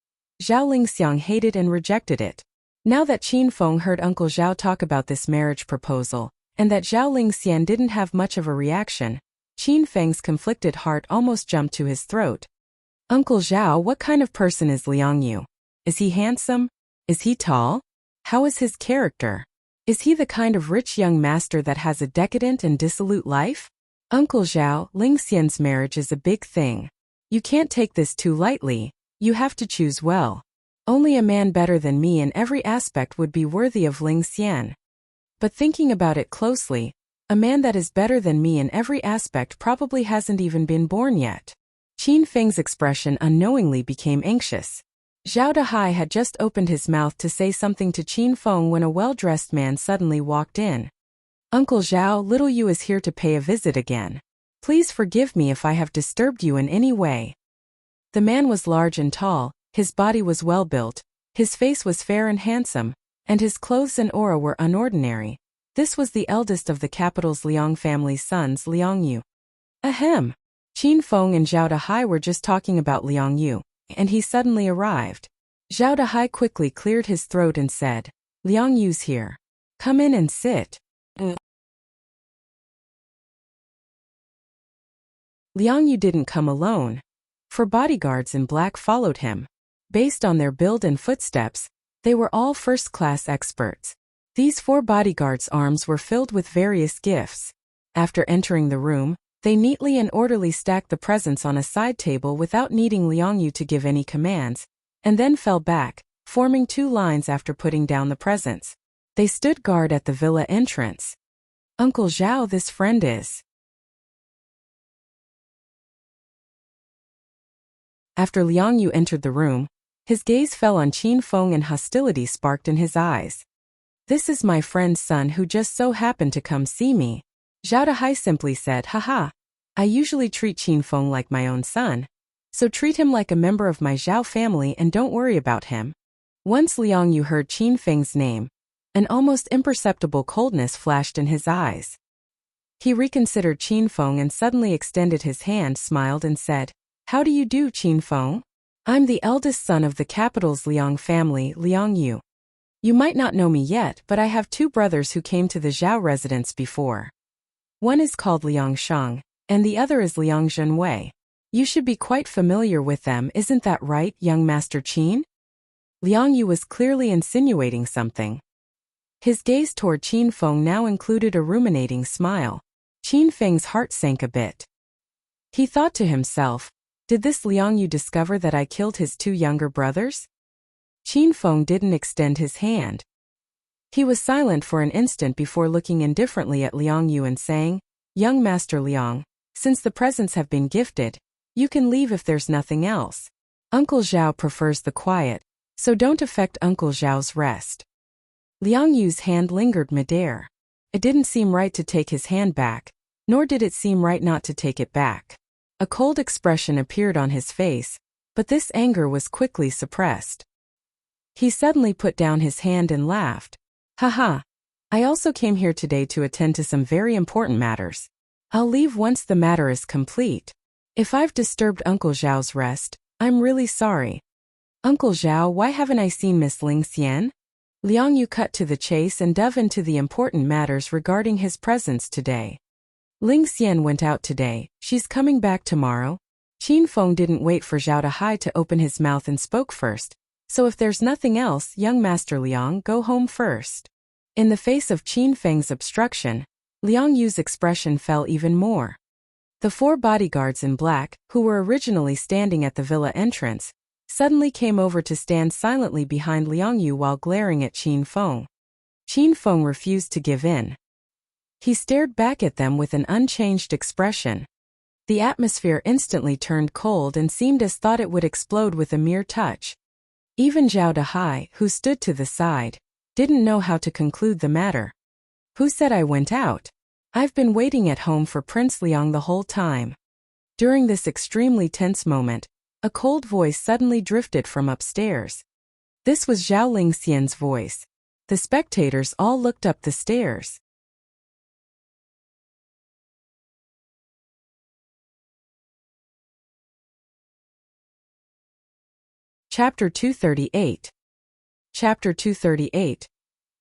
Zhao Lingxiang hated and rejected it. Now that Qin Feng heard Uncle Zhao talk about this marriage proposal, and that Zhao Lingxian didn't have much of a reaction, Qin Feng's conflicted heart almost jumped to his throat. "Uncle Zhao, what kind of person is Liang Yu? Is he handsome? Is he tall? How is his character? Is he the kind of rich young master that has a decadent and dissolute life?" "Uncle Zhao, Lingxian's marriage is a big thing. You can't take this too lightly, you have to choose well. Only a man better than me in every aspect would be worthy of Lingxian. But thinking about it closely, a man that is better than me in every aspect probably hasn't even been born yet." Qin Feng's expression unknowingly became anxious. Zhao Dahai had just opened his mouth to say something to Qin Feng when a well-dressed man suddenly walked in. "Uncle Zhao, little Yu is here to pay a visit again. Please forgive me if I have disturbed you in any way." The man was large and tall, his body was well-built, his face was fair and handsome, and his clothes and aura were unordinary. This was the eldest of the capital's Liang family's sons, Liang Yu. Ahem. Qin Feng and Zhao Dahai were just talking about Liang Yu, and he suddenly arrived. Zhao Dahai quickly cleared his throat and said, "Liang Yu's here. Come in and sit." Liang Yu didn't come alone. 4 bodyguards in black followed him. Based on their build and footsteps, they were all first-class experts. These 4 bodyguards' arms were filled with various gifts. After entering the room, they neatly and orderly stacked the presents on a side table without needing Liang Yu to give any commands, and then fell back, forming 2 lines after putting down the presents. They stood guard at the villa entrance. "Uncle Zhao, this friend is." After Liang Yu entered the room, his gaze fell on Qin Feng and hostility sparked in his eyes. "This is my friend's son who just so happened to come see me." Zhao Dahai simply said, "Haha. I usually treat Qin Feng like my own son, so treat him like a member of my Zhao family and don't worry about him." Once Liang Yu heard Qin Feng's name, an almost imperceptible coldness flashed in his eyes. He reconsidered Qin Feng and suddenly extended his hand, smiled and said, "How do you do, Qin Feng? I'm the eldest son of the capital's Liang family, Liang Yu. You might not know me yet, but I have 2 brothers who came to the Zhao residence before. One is called Liang Shang, and the other is Liang Zhenwei. You should be quite familiar with them, isn't that right, young Master Qin?" Liang Yu was clearly insinuating something. His gaze toward Qin Feng now included a ruminating smile. Qin Feng's heart sank a bit. He thought to himself, did this Liang Yu discover that I killed his 2 younger brothers? Qin Feng didn't extend his hand. He was silent for an instant before looking indifferently at Liang Yu and saying, Young Master Liang, since the presents have been gifted, you can leave if there's nothing else. Uncle Zhao prefers the quiet, so don't affect Uncle Zhao's rest. Liang Yu's hand lingered midair. It didn't seem right to take his hand back, nor did it seem right not to take it back. A cold expression appeared on his face, but this anger was quickly suppressed. He suddenly put down his hand and laughed. Haha. I also came here today to attend to some very important matters. I'll leave once the matter is complete. If I've disturbed Uncle Zhao's rest, I'm really sorry. Uncle Zhao, why haven't I seen Miss Ling Xian? Liang Yu cut to the chase and dove into the important matters regarding his presence today. Ling Xian went out today, she's coming back tomorrow. Qin Feng didn't wait for Zhao Dahai to open his mouth and spoke first, so if there's nothing else, young Master Liang, go home first. In the face of Qin Feng's obstruction, Liang Yu's expression fell even more. The 4 bodyguards in black, who were originally standing at the villa entrance, suddenly came over to stand silently behind Liang Yu while glaring at Qin Feng. Qin Feng refused to give in. He stared back at them with an unchanged expression. The atmosphere instantly turned cold and seemed as though it would explode with a mere touch. Even Zhao Dahai, who stood to the side, didn't know how to conclude the matter. Who said I went out? I've been waiting at home for Prince Liang the whole time. During this extremely tense moment, a cold voice suddenly drifted from upstairs. This was Zhao Lingxian's voice. The spectators all looked up the stairs. Chapter 238. Chapter 238.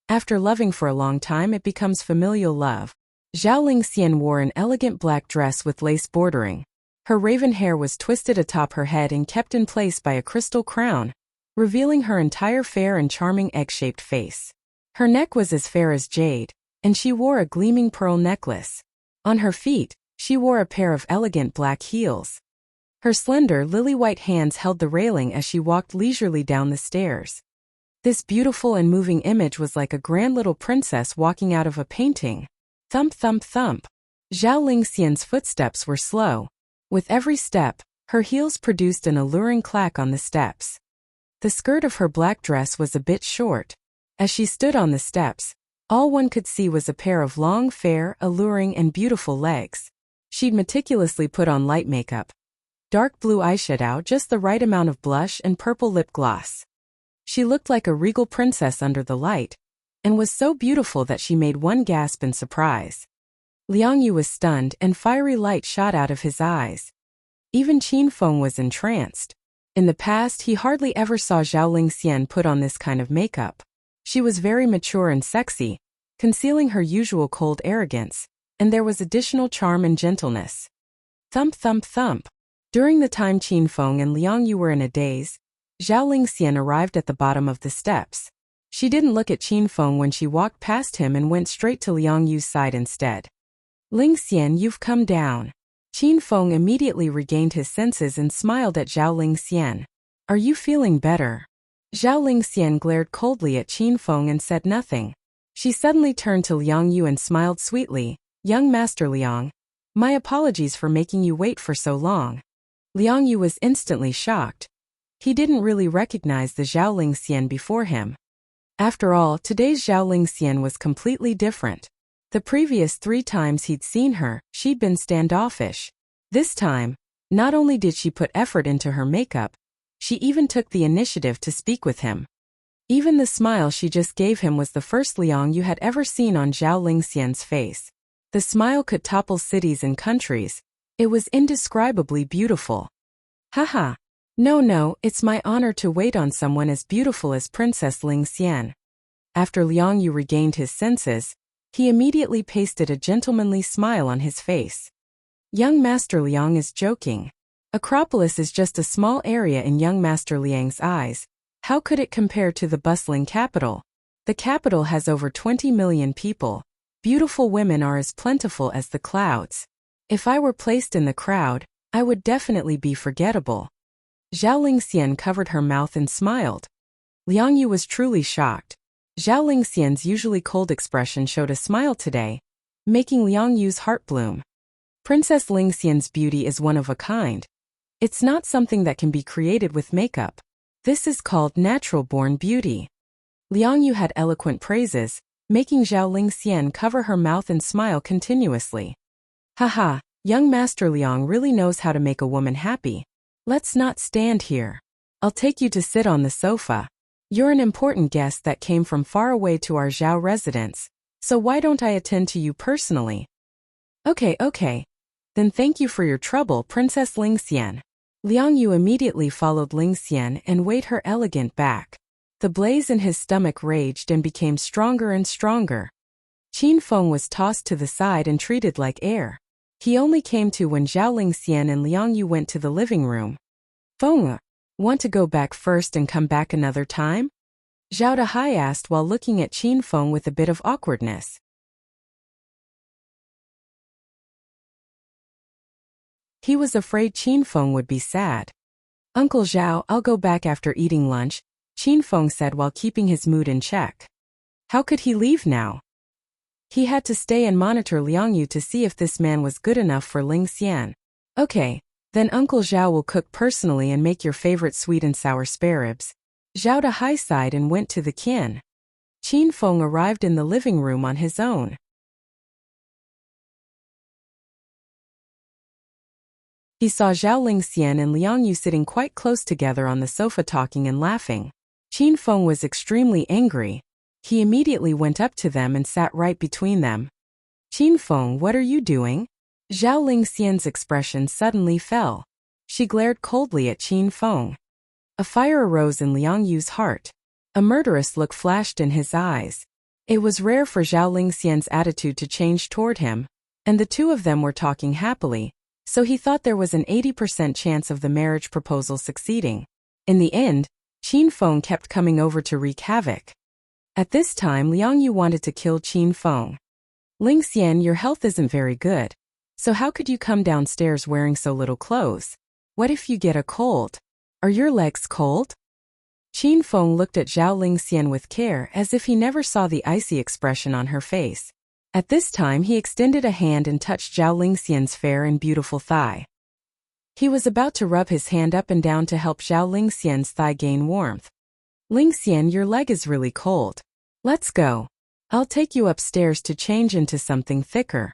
After loving for a long time, it becomes familial love. Zhao Lingxian wore an elegant black dress with lace bordering. Her raven hair was twisted atop her head and kept in place by a crystal crown, revealing her entire fair and charming egg-shaped face. Her neck was as fair as jade, and she wore a gleaming pearl necklace. On her feet, she wore a pair of elegant black heels. Her slender, lily-white hands held the railing as she walked leisurely down the stairs. This beautiful and moving image was like a grand little princess walking out of a painting. Thump, thump, thump. Zhao Lingxian's footsteps were slow. With every step, her heels produced an alluring clack on the steps. The skirt of her black dress was a bit short. As she stood on the steps, all one could see was a pair of long, fair, alluring, and beautiful legs. She'd meticulously put on light makeup. Dark blue eyeshadow, just the right amount of blush, and purple lip gloss. She looked like a regal princess under the light, and was so beautiful that she made one gasp in surprise. Liang Yu was stunned, and fiery light shot out of his eyes. Even Qin Feng was entranced. In the past, he hardly ever saw Zhao Lingxian put on this kind of makeup. She was very mature and sexy, concealing her usual cold arrogance, and there was additional charm and gentleness. Thump, thump, thump. During the time Qin Feng and Liang Yu were in a daze, Zhao Lingxian arrived at the bottom of the steps. She didn't look at Qin Feng when she walked past him and went straight to Liang Yu's side instead. Lingxian, you've come down. Qin Feng immediately regained his senses and smiled at Zhao Lingxian. Are you feeling better? Zhao Lingxian glared coldly at Qin Feng and said nothing. She suddenly turned to Liang Yu and smiled sweetly. Young Master Liang, my apologies for making you wait for so long. Liang Yu was instantly shocked. He didn't really recognize the Zhao Lingxian before him. After all, today's Zhao Lingxian was completely different. The previous 3 times he'd seen her, she'd been standoffish. This time, not only did she put effort into her makeup, she even took the initiative to speak with him. Even the smile she just gave him was the first Liang Yu had ever seen on Zhao Lingxian's face. The smile could topple cities and countries. It was indescribably beautiful. Haha. No, it's my honor to wait on someone as beautiful as Princess Lingxian. After Liang Yu regained his senses, he immediately pasted a gentlemanly smile on his face. Young Master Liang is joking. Acropolis is just a small area in young Master Liang's eyes. How could it compare to the bustling capital? The capital has over 20 million people. Beautiful women are as plentiful as the clouds. If I were placed in the crowd, I would definitely be forgettable. Zhao Lingxian covered her mouth and smiled. Liang Yu was truly shocked. Zhao Lingxian's usually cold expression showed a smile today, making Liang Yu's heart bloom. Princess Lingxian's beauty is one of a kind. It's not something that can be created with makeup. This is called natural-born beauty. Liang Yu had eloquent praises, making Zhao Lingxian cover her mouth and smile continuously. Haha, young Master Liang really knows how to make a woman happy. Let's not stand here. I'll take you to sit on the sofa. You're an important guest that came from far away to our Zhao residence, so why don't I attend to you personally? Okay. Then thank you for your trouble, Princess Lingxian. Liang Yu immediately followed Lingxian and weighed her elegant back. The blaze in his stomach raged and became stronger and stronger. Qin Feng was tossed to the side and treated like air. He only came to when Zhao Lingxian and Liang Yu went to the living room. Feng, want to go back first and come back another time? Zhao Dahai asked while looking at Qin Feng with a bit of awkwardness. He was afraid Qin Feng would be sad. Uncle Zhao, I'll go back after eating lunch, Qin Feng said while keeping his mood in check. How could he leave now? He had to stay and monitor Liang Yu to see if this man was good enough for Lingxian. Okay, then Uncle Zhao will cook personally and make your favorite sweet and sour spare ribs. Zhao Dahai sighed and went to the kin. Qin Feng arrived in the living room on his own. He saw Zhao Lingxian and Liang Yu sitting quite close together on the sofa talking and laughing. Qin Feng was extremely angry. He immediately went up to them and sat right between them. Qin Feng, what are you doing? Zhao Lingxian's expression suddenly fell. She glared coldly at Qin Feng. A fire arose in Liang Yu's heart. A murderous look flashed in his eyes. It was rare for Zhao Lingxian's attitude to change toward him, and the two of them were talking happily, so he thought there was an 80% chance of the marriage proposal succeeding. In the end, Qin Feng kept coming over to wreak havoc. At this time, Liang Yu wanted to kill Qin Feng. Lingxian, your health isn't very good, so how could you come downstairs wearing so little clothes? What if you get a cold? Are your legs cold? Qin Feng looked at Zhao Lingxian with care as if he never saw the icy expression on her face. At this time he extended a hand and touched Zhao Lingxian's fair and beautiful thigh. He was about to rub his hand up and down to help Zhao Lingxian's thigh gain warmth. Lingxian, your leg is really cold. Let's go. I'll take you upstairs to change into something thicker.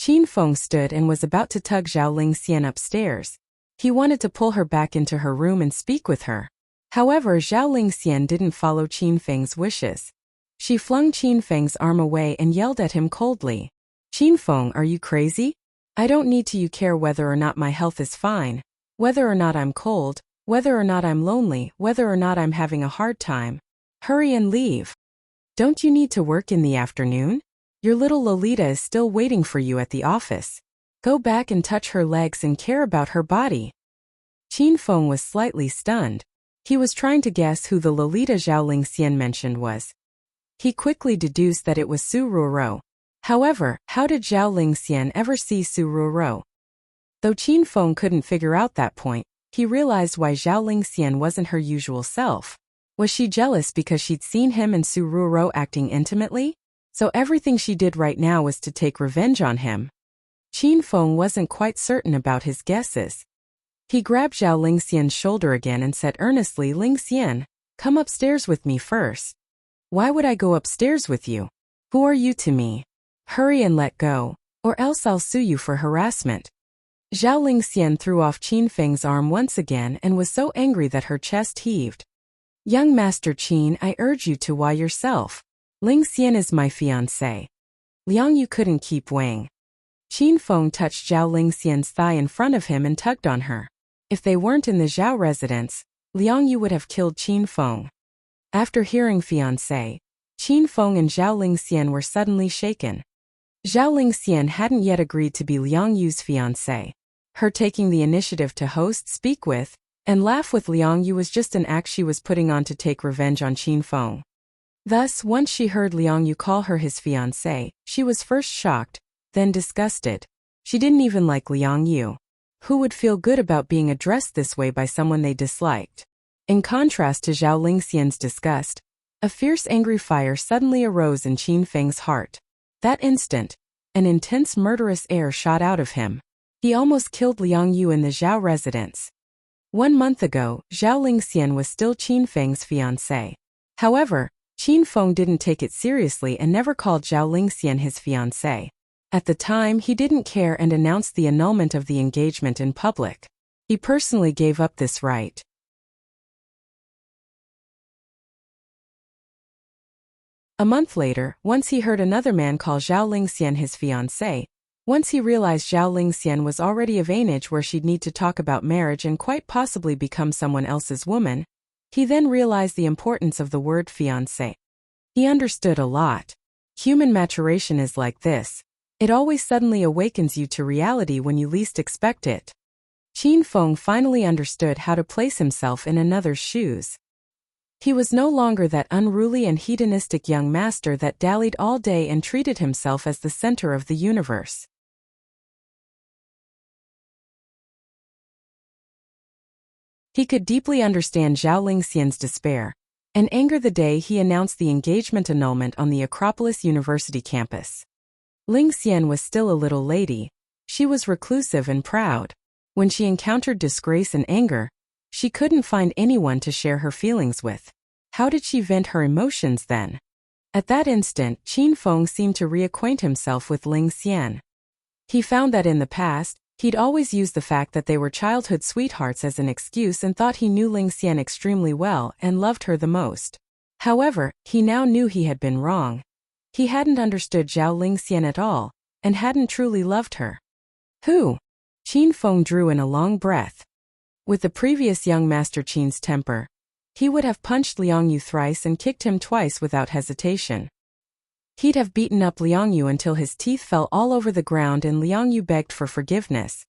Qin Feng stood and was about to tug Zhao Lingxian upstairs. He wanted to pull her back into her room and speak with her. However, Zhao Lingxian didn't follow Qin Feng's wishes. She flung Qin Feng's arm away and yelled at him coldly. Qin Feng, are you crazy? I don't need to care whether or not my health is fine, whether or not I'm cold, whether or not I'm lonely, whether or not I'm having a hard time. Hurry and leave. Don't you need to work in the afternoon? Your little Lolita is still waiting for you at the office. Go back and touch her legs and care about her body. Qin Feng was slightly stunned. He was trying to guess who the Lolita Zhao Lingxian mentioned was. He quickly deduced that it was Su Ruoro. However, how did Zhao Lingxian ever see Su Ruoro? Though Qin Feng couldn't figure out that point, he realized why Zhao Lingxian wasn't her usual self. Was she jealous because she'd seen him and Su Ruoro acting intimately? So everything she did right now was to take revenge on him. Qin Feng wasn't quite certain about his guesses. He grabbed Zhao Lingxian's shoulder again and said earnestly, Lingxian, come upstairs with me first. Why would I go upstairs with you? Who are you to me? Hurry and let go, or else I'll sue you for harassment. Zhao Lingxian threw off Qin Feng's arm once again and was so angry that her chest heaved. Young Master Qin, I urge you to why yourself. Lingxian is my fiancé. Liang Yu couldn't keep weighing. Qin Feng touched Zhao Lingxian's thigh in front of him and tugged on her. If they weren't in the Zhao residence, Liang Yu would have killed Qin Feng. After hearing fiancé, Qin Feng and Zhao Lingxian were suddenly shaken. Zhao Lingxian hadn't yet agreed to be Liang Yu's fiancé. Her taking the initiative to host, speak with, and laugh with Liang Yu was just an act she was putting on to take revenge on Qin Feng. Thus, once she heard Liang Yu call her his fiancé, she was first shocked, then disgusted. She didn't even like Liang Yu. Who would feel good about being addressed this way by someone they disliked? In contrast to Zhao Lingxian's disgust, a fierce angry fire suddenly arose in Qin Feng's heart. That instant, an intense murderous air shot out of him. He almost killed Liang Yu in the Zhao residence. 1 month ago, Zhao Lingxian was still Qin Feng's fiancé. However, Qin Feng didn't take it seriously and never called Zhao Lingxian his fiancé. At the time, he didn't care and announced the annulment of the engagement in public. He personally gave up this right. A month later, once he heard another man call Zhao Lingxian his fiancé. Once he realized Zhao Lingxian was already of an age where she'd need to talk about marriage and quite possibly become someone else's woman, he then realized the importance of the word fiancé. He understood a lot. Human maturation is like this. It always suddenly awakens you to reality when you least expect it. Qin Feng finally understood how to place himself in another's shoes. He was no longer that unruly and hedonistic young master that dallied all day and treated himself as the center of the universe. He could deeply understand Zhao Lingxian's despair and anger the day he announced the engagement annulment on the Acropolis University campus. Lingxian was still a little lady. She was reclusive and proud. When she encountered disgrace and anger, she couldn't find anyone to share her feelings with. How did she vent her emotions then? At that instant, Qin Feng seemed to reacquaint himself with Lingxian. He found that in the past, he'd always used the fact that they were childhood sweethearts as an excuse and thought he knew Lingxian extremely well and loved her the most. However, he now knew he had been wrong. He hadn't understood Zhao Lingxian at all, and hadn't truly loved her. Who? Qin Feng drew in a long breath. With the previous young Master Qin's temper, he would have punched Liang Yu thrice and kicked him twice without hesitation. He'd have beaten up Liang Yu until his teeth fell all over the ground and Liang Yu begged for forgiveness.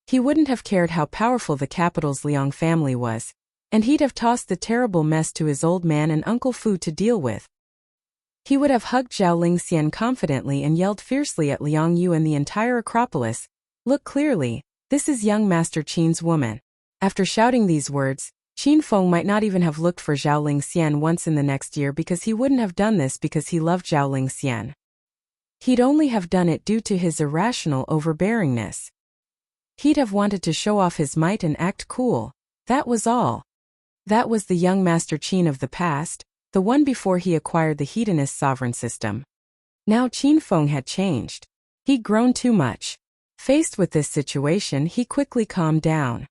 He wouldn't have cared how powerful the capital's Liang family was, and he'd have tossed the terrible mess to his old man and Uncle Fu to deal with. He would have hugged Zhao Lingxian confidently and yelled fiercely at Liang Yu and the entire Acropolis, "Look clearly, this is young Master Qin's woman." After shouting these words, Qin Feng might not even have looked for Zhao Lingxian once in the next year because he wouldn't have done this because he loved Zhao Lingxian. He'd only have done it due to his irrational overbearingness. He'd have wanted to show off his might and act cool. That was all. That was the young Master Qin of the past, the one before he acquired the hedonist sovereign system. Now Qin Feng had changed. He'd grown too much. Faced with this situation, he quickly calmed down.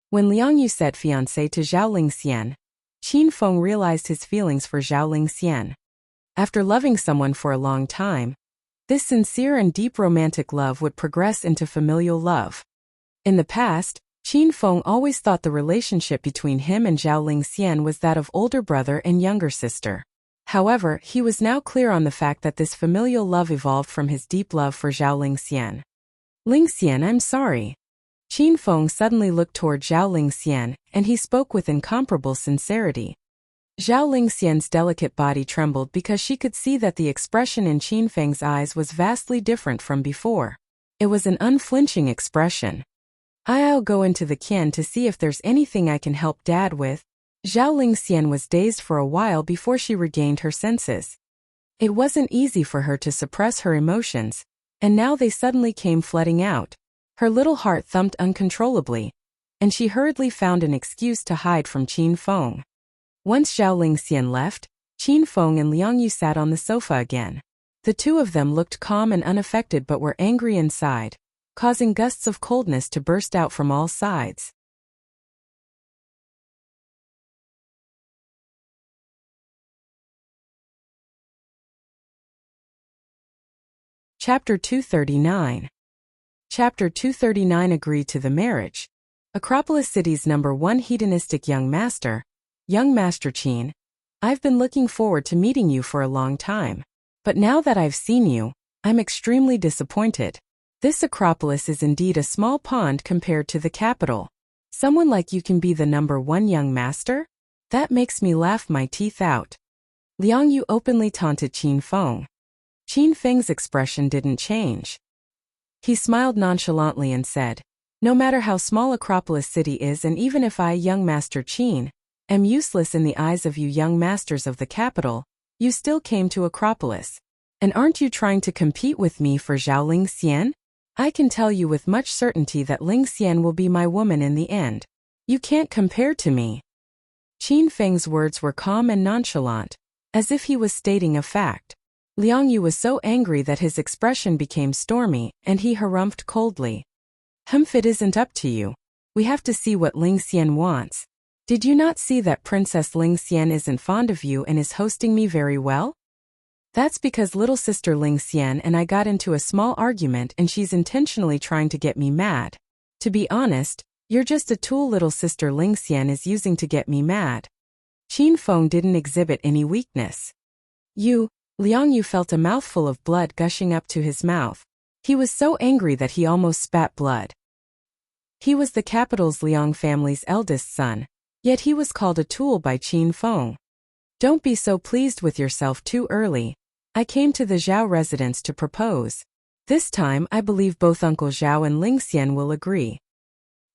When Liang Yu said fiancé to Zhao Lingxian, Qin Feng realized his feelings for Zhao Lingxian. After loving someone for a long time, this sincere and deep romantic love would progress into familial love. In the past, Qin Feng always thought the relationship between him and Zhao Lingxian was that of older brother and younger sister. However, he was now clear on the fact that this familial love evolved from his deep love for Zhao Lingxian. "Lingxian, I'm sorry." Qin Feng suddenly looked toward Zhao Lingxian, and he spoke with incomparable sincerity. Zhao Lingxian's delicate body trembled because she could see that the expression in Qin Feng's eyes was vastly different from before. It was an unflinching expression. "I'll go into the kin to see if there's anything I can help Dad with." Zhao Lingxian was dazed for a while before she regained her senses. It wasn't easy for her to suppress her emotions, and now they suddenly came flooding out. Her little heart thumped uncontrollably, and she hurriedly found an excuse to hide from Qin Feng. Once Zhao Lingxian left, Qin Feng and Liang Yu sat on the sofa again. The two of them looked calm and unaffected but were angry inside, causing gusts of coldness to burst out from all sides. Chapter 239. Chapter 239 Agreed to the marriage. Acropolis City's #1 hedonistic young Master Qin. I've been looking forward to meeting you for a long time. But now that I've seen you, I'm extremely disappointed. This Acropolis is indeed a small pond compared to the capital. Someone like you can be the #1 young master? That makes me laugh my teeth out. Liang Yu openly taunted Qin Feng. Qin Feng's expression didn't change. He smiled nonchalantly and said, No matter how small Acropolis City is, and even if I, young Master Qin, am useless in the eyes of you young masters of the capital, you still came to Acropolis. And aren't you trying to compete with me for Zhao Lingxian? I can tell you with much certainty that Lingxian will be my woman in the end. You can't compare to me. Qin Feng's words were calm and nonchalant, as if he was stating a fact. Liang Yu was so angry that his expression became stormy, and he harumphed coldly. If it isn't up to you. We have to see what Lingxian wants. Did you not see that Princess Lingxian isn't fond of you and is hosting me very well? That's because little sister Lingxian and I got into a small argument and she's intentionally trying to get me mad. To be honest, you're just a tool little sister Lingxian is using to get me mad. Qin Feng didn't exhibit any weakness. Liang Yu felt a mouthful of blood gushing up to his mouth. He was so angry that he almost spat blood. He was the capital's Liang family's eldest son, yet he was called a tool by Qin Feng. Don't be so pleased with yourself too early. I came to the Zhao residence to propose. This time I believe both Uncle Zhao and Lingxian will agree.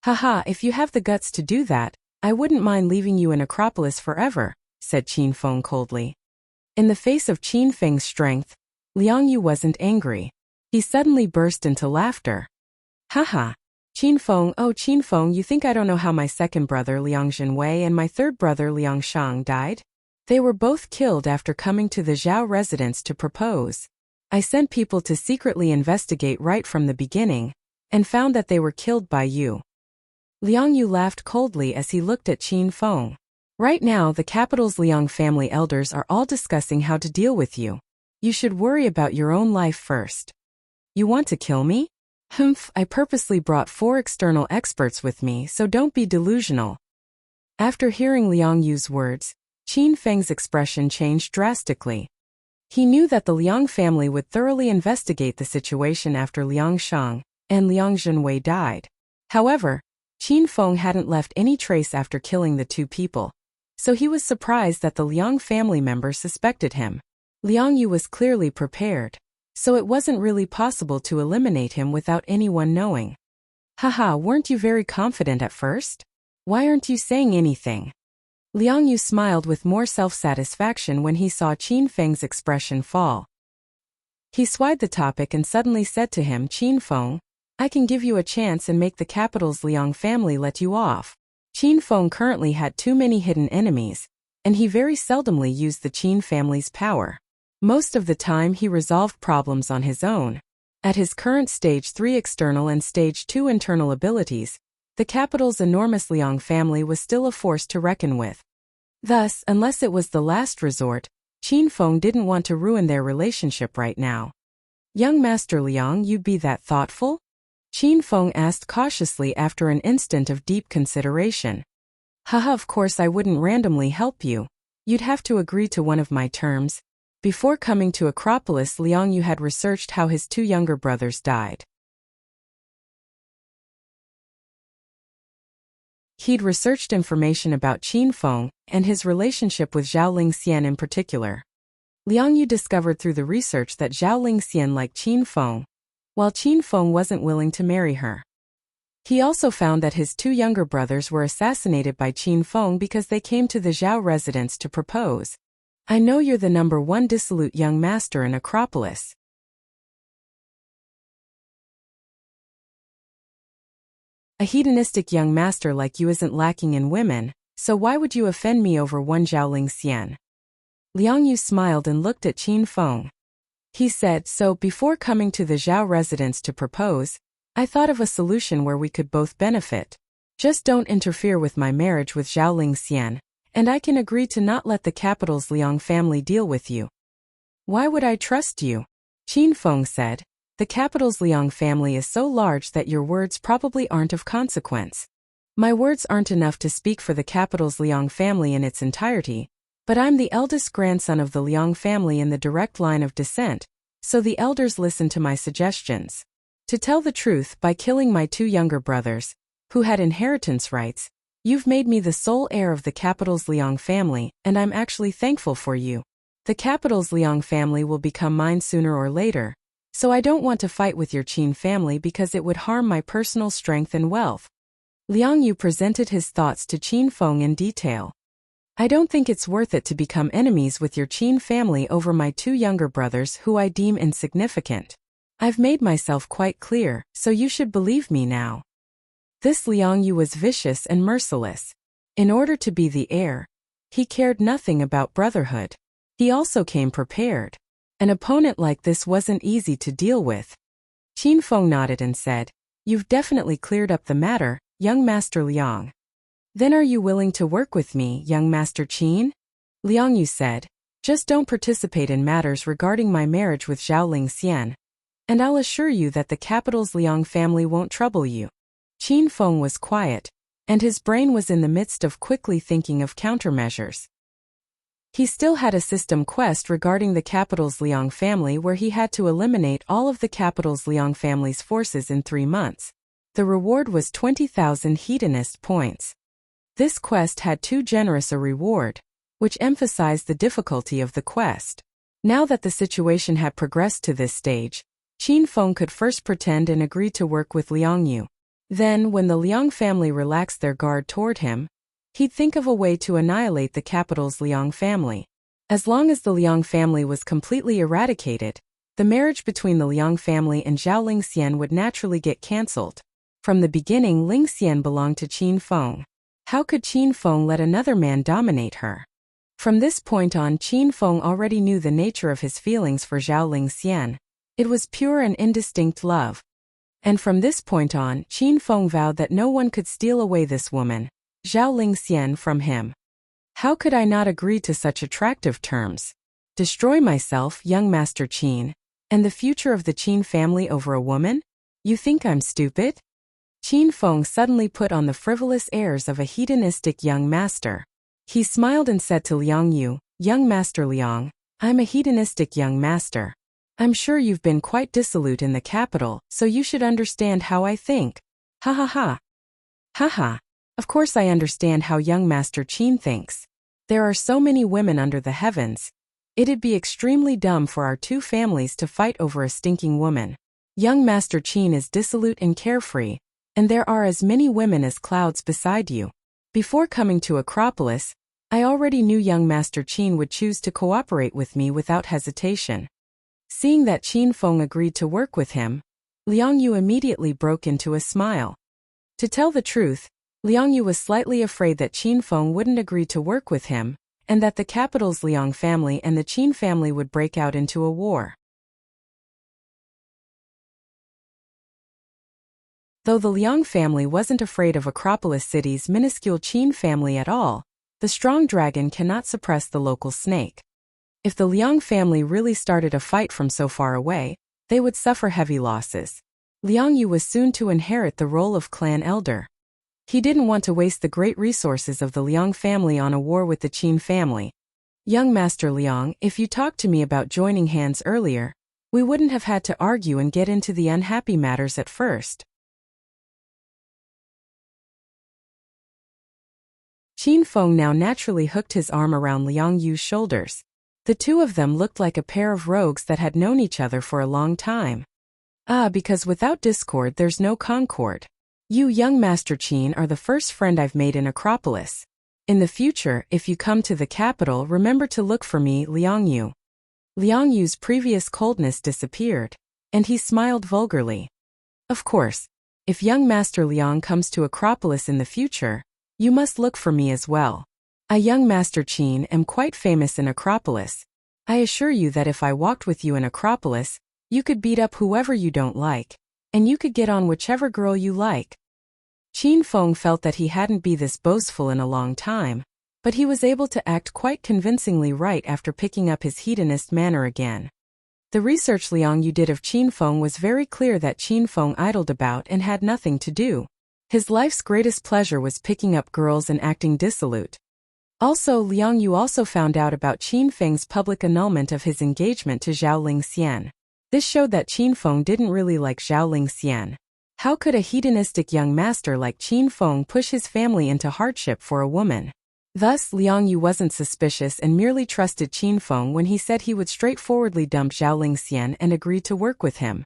Haha, if you have the guts to do that, I wouldn't mind leaving you in Acropolis forever, said Qin Feng coldly. In the face of Qin Feng's strength, Liang Yu wasn't angry. He suddenly burst into laughter. Haha. Qin Feng, you think I don't know how my second brother Liang Zhenwei and my third brother Liang Shang died? They were both killed after coming to the Zhao residence to propose. I sent people to secretly investigate right from the beginning, and found that they were killed by you. Liang Yu laughed coldly as he looked at Qin Feng. Right now the capital's Liang family elders are all discussing how to deal with you. You should worry about your own life first. You want to kill me? I purposely brought 4 external experts with me, so don't be delusional. After hearing Liang Yu's words, Qin Feng's expression changed drastically. He knew that the Liang family would thoroughly investigate the situation after Liang Shang and Liang Zhenwei died. However, Qin Feng hadn't left any trace after killing the 2 people, so he was surprised that the Liang family members suspected him. Liang Yu was clearly prepared, so it wasn't really possible to eliminate him without anyone knowing. Haha, weren't you very confident at first? Why aren't you saying anything? Liang Yu smiled with more self-satisfaction when he saw Qin Feng's expression fall. He swayed the topic and suddenly said to him, Qin Feng, I can give you a chance and make the capital's Liang family let you off. Qin Feng currently had too many hidden enemies, and he very seldomly used the Qin family's power. Most of the time he resolved problems on his own. At his current Stage 3 external and Stage 2 internal abilities, the capital's enormous Liang family was still a force to reckon with. Thus, unless it was the last resort, Qin Feng didn't want to ruin their relationship right now. Young Master Liang, you'd be that thoughtful? Qin Feng asked cautiously after an instant of deep consideration. Haha, of course I wouldn't randomly help you. You'd have to agree to one of my terms. Before coming to Acropolis, Liang Yu had researched how his 2 younger brothers died. He'd researched information about Qin Feng and his relationship with Zhao Lingxian in particular. Liang Yu discovered through the research that Zhao Lingxian liked Qin Feng, while Qin Feng wasn't willing to marry her. He also found that his 2 younger brothers were assassinated by Qin Feng because they came to the Zhao residence to propose. I know you're the number 1 dissolute young master in Acropolis. A hedonistic young master like you isn't lacking in women, so why would you offend me over one Zhao Lingxian? Liang Yu smiled and looked at Qin Feng. He said, so before coming to the Zhao residence to propose, I thought of a solution where we could both benefit. Just don't interfere with my marriage with Zhao Lingxian, and I can agree to not let the capital's Liang family deal with you. Why would I trust you? Qin Feng said, the capital's Liang family is so large that your words probably aren't of consequence. My words aren't enough to speak for the capital's Liang family in its entirety, but I'm the eldest grandson of the Liang family in the direct line of descent, so the elders listen to my suggestions. To tell the truth, by killing my 2 younger brothers, who had inheritance rights, you've made me the sole heir of the capital's Liang family, and I'm actually thankful for you. The capital's Liang family will become mine sooner or later, So I don't want to fight with your Qin family because it would harm my personal strength and wealth. Liang Yu presented his thoughts to Qin Feng in detail. I don't think it's worth it to become enemies with your Qin family over my two younger brothers who I deem insignificant. I've made myself quite clear, so you should believe me now. This Liang Yu was vicious and merciless. In order to be the heir, he cared nothing about brotherhood. He also came prepared. An opponent like this wasn't easy to deal with. Qin Feng nodded and said, "You've definitely cleared up the matter, young Master Liang. Then are you willing to work with me, young Master Qin?" Liang Yu said, "Just don't participate in matters regarding my marriage with Zhaoling Xian. And I'll assure you that the capital's Liang family won't trouble you." Qin Feng was quiet, and his brain was in the midst of quickly thinking of countermeasures. He still had a system quest regarding the capital's Liang family where he had to eliminate all of the capital's Liang family's forces in 3 months. The reward was 20,000 hedonist points. This quest had too generous a reward, which emphasized the difficulty of the quest. Now that the situation had progressed to this stage, Qin Feng could first pretend and agree to work with Liang Yu. Then, when the Liang family relaxed their guard toward him, he'd think of a way to annihilate the capital's Liang family. As long as the Liang family was completely eradicated, the marriage between the Liang family and Zhao Lingxian would naturally get cancelled. From the beginning, Lingxian belonged to Qin Feng. How could Qin Feng let another man dominate her? From this point on, Qin Feng already knew the nature of his feelings for Zhao Lingxian. It was pure and indistinct love. And from this point on, Qin Feng vowed that no one could steal away this woman, Zhao Lingxian, from him. How could I not agree to such attractive terms? Destroy myself, young Master Qin, and the future of the Qin family over a woman? You think I'm stupid? Qin Feng suddenly put on the frivolous airs of a hedonistic young master. He smiled and said to Liang Yu, "Young Master Liang, I'm a hedonistic young master. I'm sure you've been quite dissolute in the capital, so you should understand how I think. Ha ha ha. Ha ha. Of course I understand how young Master Qin thinks. There are so many women under the heavens. It'd be extremely dumb for our two families to fight over a stinking woman. Young Master Qin is dissolute and carefree, and there are as many women as clouds beside you. Before coming to Acropolis, I already knew young Master Qin would choose to cooperate with me without hesitation." Seeing that Qin Feng agreed to work with him, Liang Yu immediately broke into a smile. To tell the truth, Liang Yu was slightly afraid that Qin Feng wouldn't agree to work with him, and that the capital's Liang family and the Qin family would break out into a war. Though the Liang family wasn't afraid of Acropolis City's minuscule Qin family at all, the strong dragon cannot suppress the local snake. If the Liang family really started a fight from so far away, they would suffer heavy losses. Liang Yu was soon to inherit the role of clan elder. He didn't want to waste the great resources of the Liang family on a war with the Qin family. "Young Master Liang, if you talked to me about joining hands earlier, we wouldn't have had to argue and get into the unhappy matters at first." Qin Feng now naturally hooked his arm around Liang Yu's shoulders. The two of them looked like a pair of rogues that had known each other for a long time. Because without discord there's no concord. You, young Master Qin, are the first friend I've made in Acropolis. In the future, if you come to the capital, remember to look for me, Liang Yu. Liang Yu's previous coldness disappeared, and he smiled vulgarly. Of course, if young Master Liang comes to Acropolis in the future, you must look for me as well. I, young Master Qin, am quite famous in Acropolis. I assure you that if I walked with you in Acropolis, you could beat up whoever you don't like, and you could get on whichever girl you like. Qin Feng felt that he hadn't been this boastful in a long time, but he was able to act quite convincingly right after picking up his hedonist manner again. The research Liang Yu did of Qin Feng was very clear that Qin Feng idled about and had nothing to do. His life's greatest pleasure was picking up girls and acting dissolute. Also, Liang Yu also found out about Qin Feng's public annulment of his engagement to Zhao Lingxian. This showed that Qin Feng didn't really like Zhao Lingxian. How could a hedonistic young master like Qin Feng push his family into hardship for a woman? Thus, Liang Yu wasn't suspicious and merely trusted Qin Feng when he said he would straightforwardly dump Zhao Lingxian and agree to work with him.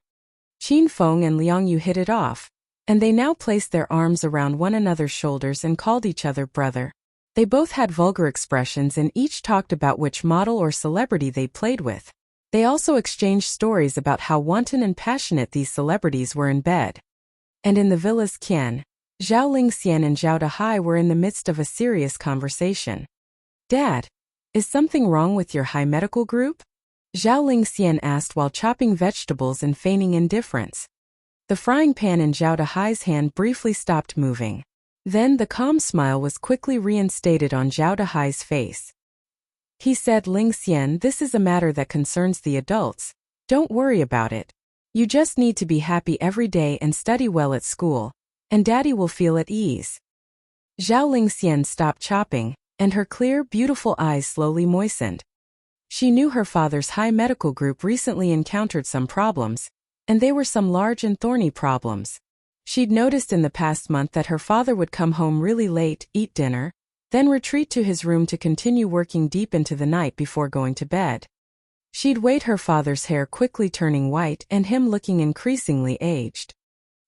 Qin Feng and Liang Yu hit it off, and they now placed their arms around one another's shoulders and called each other brother. They both had vulgar expressions and each talked about which model or celebrity they played with. They also exchanged stories about how wanton and passionate these celebrities were in bed. And in the villa's Qian, Zhao Lingxian and Zhao Dahai were in the midst of a serious conversation. "Dad, is something wrong with your high medical group?" Zhao Lingxian asked while chopping vegetables and feigning indifference. The frying pan in Zhao Dahai's hand briefly stopped moving. Then the calm smile was quickly reinstated on Zhao Dahai's face. He said, "Lingxian, this is a matter that concerns the adults. Don't worry about it. You just need to be happy every day and study well at school, and Daddy will feel at ease." Zhao Lingxian stopped chopping, and her clear, beautiful eyes slowly moistened. She knew her father's high medical group recently encountered some problems, and they were some large and thorny problems. She'd noticed in the past month that her father would come home really late, eat dinner, then retreat to his room to continue working deep into the night before going to bed. She'd wait her father's hair quickly turning white and him looking increasingly aged.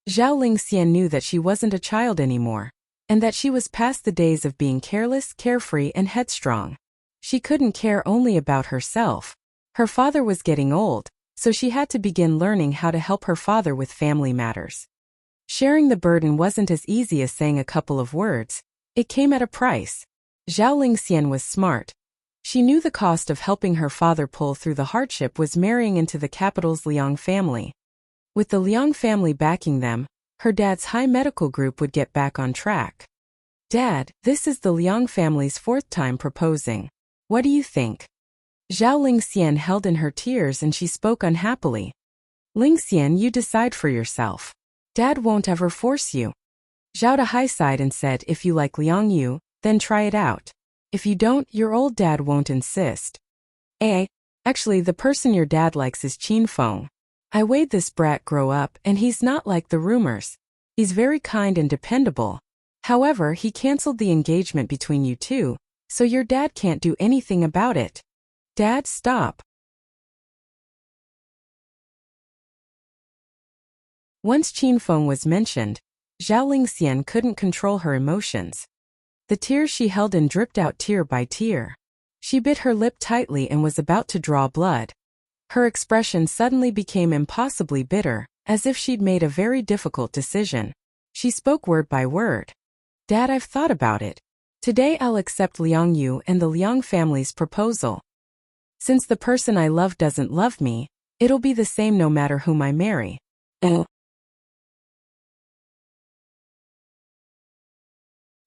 Zhao Lingxian knew that she wasn't a child anymore, and that she was past the days of being careless, carefree, and headstrong. She couldn't care only about herself. Her father was getting old, so she had to begin learning how to help her father with family matters. Sharing the burden wasn't as easy as saying a couple of words. It came at a price. Zhao Lingxian was smart. She knew the cost of helping her father pull through the hardship was marrying into the capital's Liang family. With the Liang family backing them, her dad's high medical group would get back on track. "Dad, this is the Liang family's fourth time proposing. What do you think?" Zhao Lingxian held in her tears and she spoke unhappily. "Lingxian, you decide for yourself. Dad won't ever force you." Zhao Dahai sighed and said, "If you like Liang Yu, then try it out. If you don't, your old dad won't insist." Actually, the person your dad likes is Qin Feng. I weighed this brat grow up and he's not like the rumors. He's very kind and dependable. However, he canceled the engagement between you two, so your dad can't do anything about it. Dad, stop." Once Qin Feng was mentioned, Zhao Lingxian couldn't control her emotions. The tears she held in dripped out tear by tear. She bit her lip tightly and was about to draw blood. Her expression suddenly became impossibly bitter, as if she'd made a very difficult decision. She spoke word by word. "Dad, I've thought about it. Today I'll accept Liang Yu and the Liang family's proposal. Since the person I love doesn't love me, it'll be the same no matter whom I marry."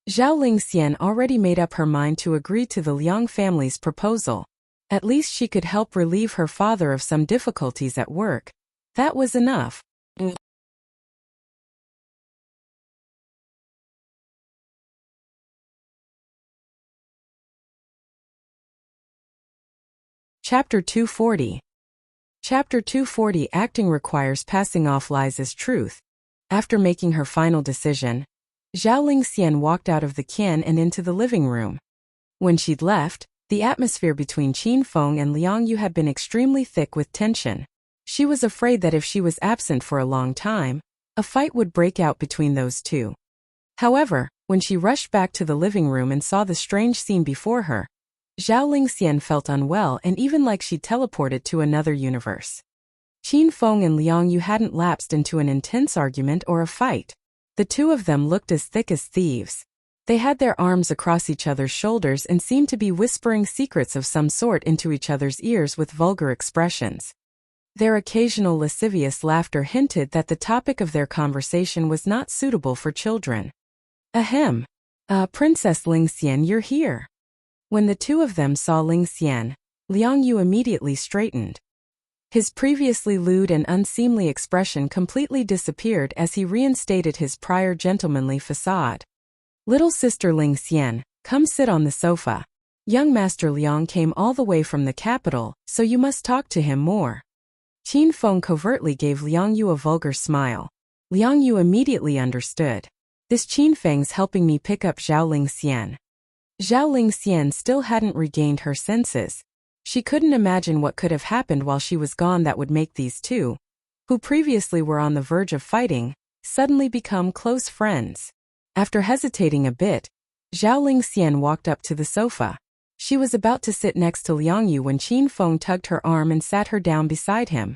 Zhao Lingxian already made up her mind to agree to the Liang family's proposal. At least she could help relieve her father of some difficulties at work. That was enough. Chapter 240. Chapter 240. Acting requires passing off lies as truth. After making her final decision, Zhao Lingxian walked out of the qian and into the living room. When she'd left, the atmosphere between Qin Feng and Liang Yu had been extremely thick with tension. She was afraid that if she was absent for a long time, a fight would break out between those two. However, when she rushed back to the living room and saw the strange scene before her, Zhao Lingxian felt unwell and even like she'd teleported to another universe. Qin Feng and Liang Yu hadn't lapsed into an intense argument or a fight. The two of them looked as thick as thieves. They had their arms across each other's shoulders and seemed to be whispering secrets of some sort into each other's ears with vulgar expressions. Their occasional lascivious laughter hinted that the topic of their conversation was not suitable for children. "Ahem. Princess Lingxian, you're here." When the two of them saw Lingxian, Liang Yu immediately straightened. His previously lewd and unseemly expression completely disappeared as he reinstated his prior gentlemanly facade. "Little sister Lingxian, come sit on the sofa. Young Master Liang came all the way from the capital, so you must talk to him more." Qin Feng covertly gave Liang Yu a vulgar smile. Liang Yu immediately understood. "This Qin Feng's helping me pick up Zhao Lingxian." Zhao Lingxian still hadn't regained her senses. She couldn't imagine what could have happened while she was gone that would make these two, who previously were on the verge of fighting, suddenly become close friends. After hesitating a bit, Zhao Lingxian walked up to the sofa. She was about to sit next to Liang Yu when Qin Feng tugged her arm and sat her down beside him.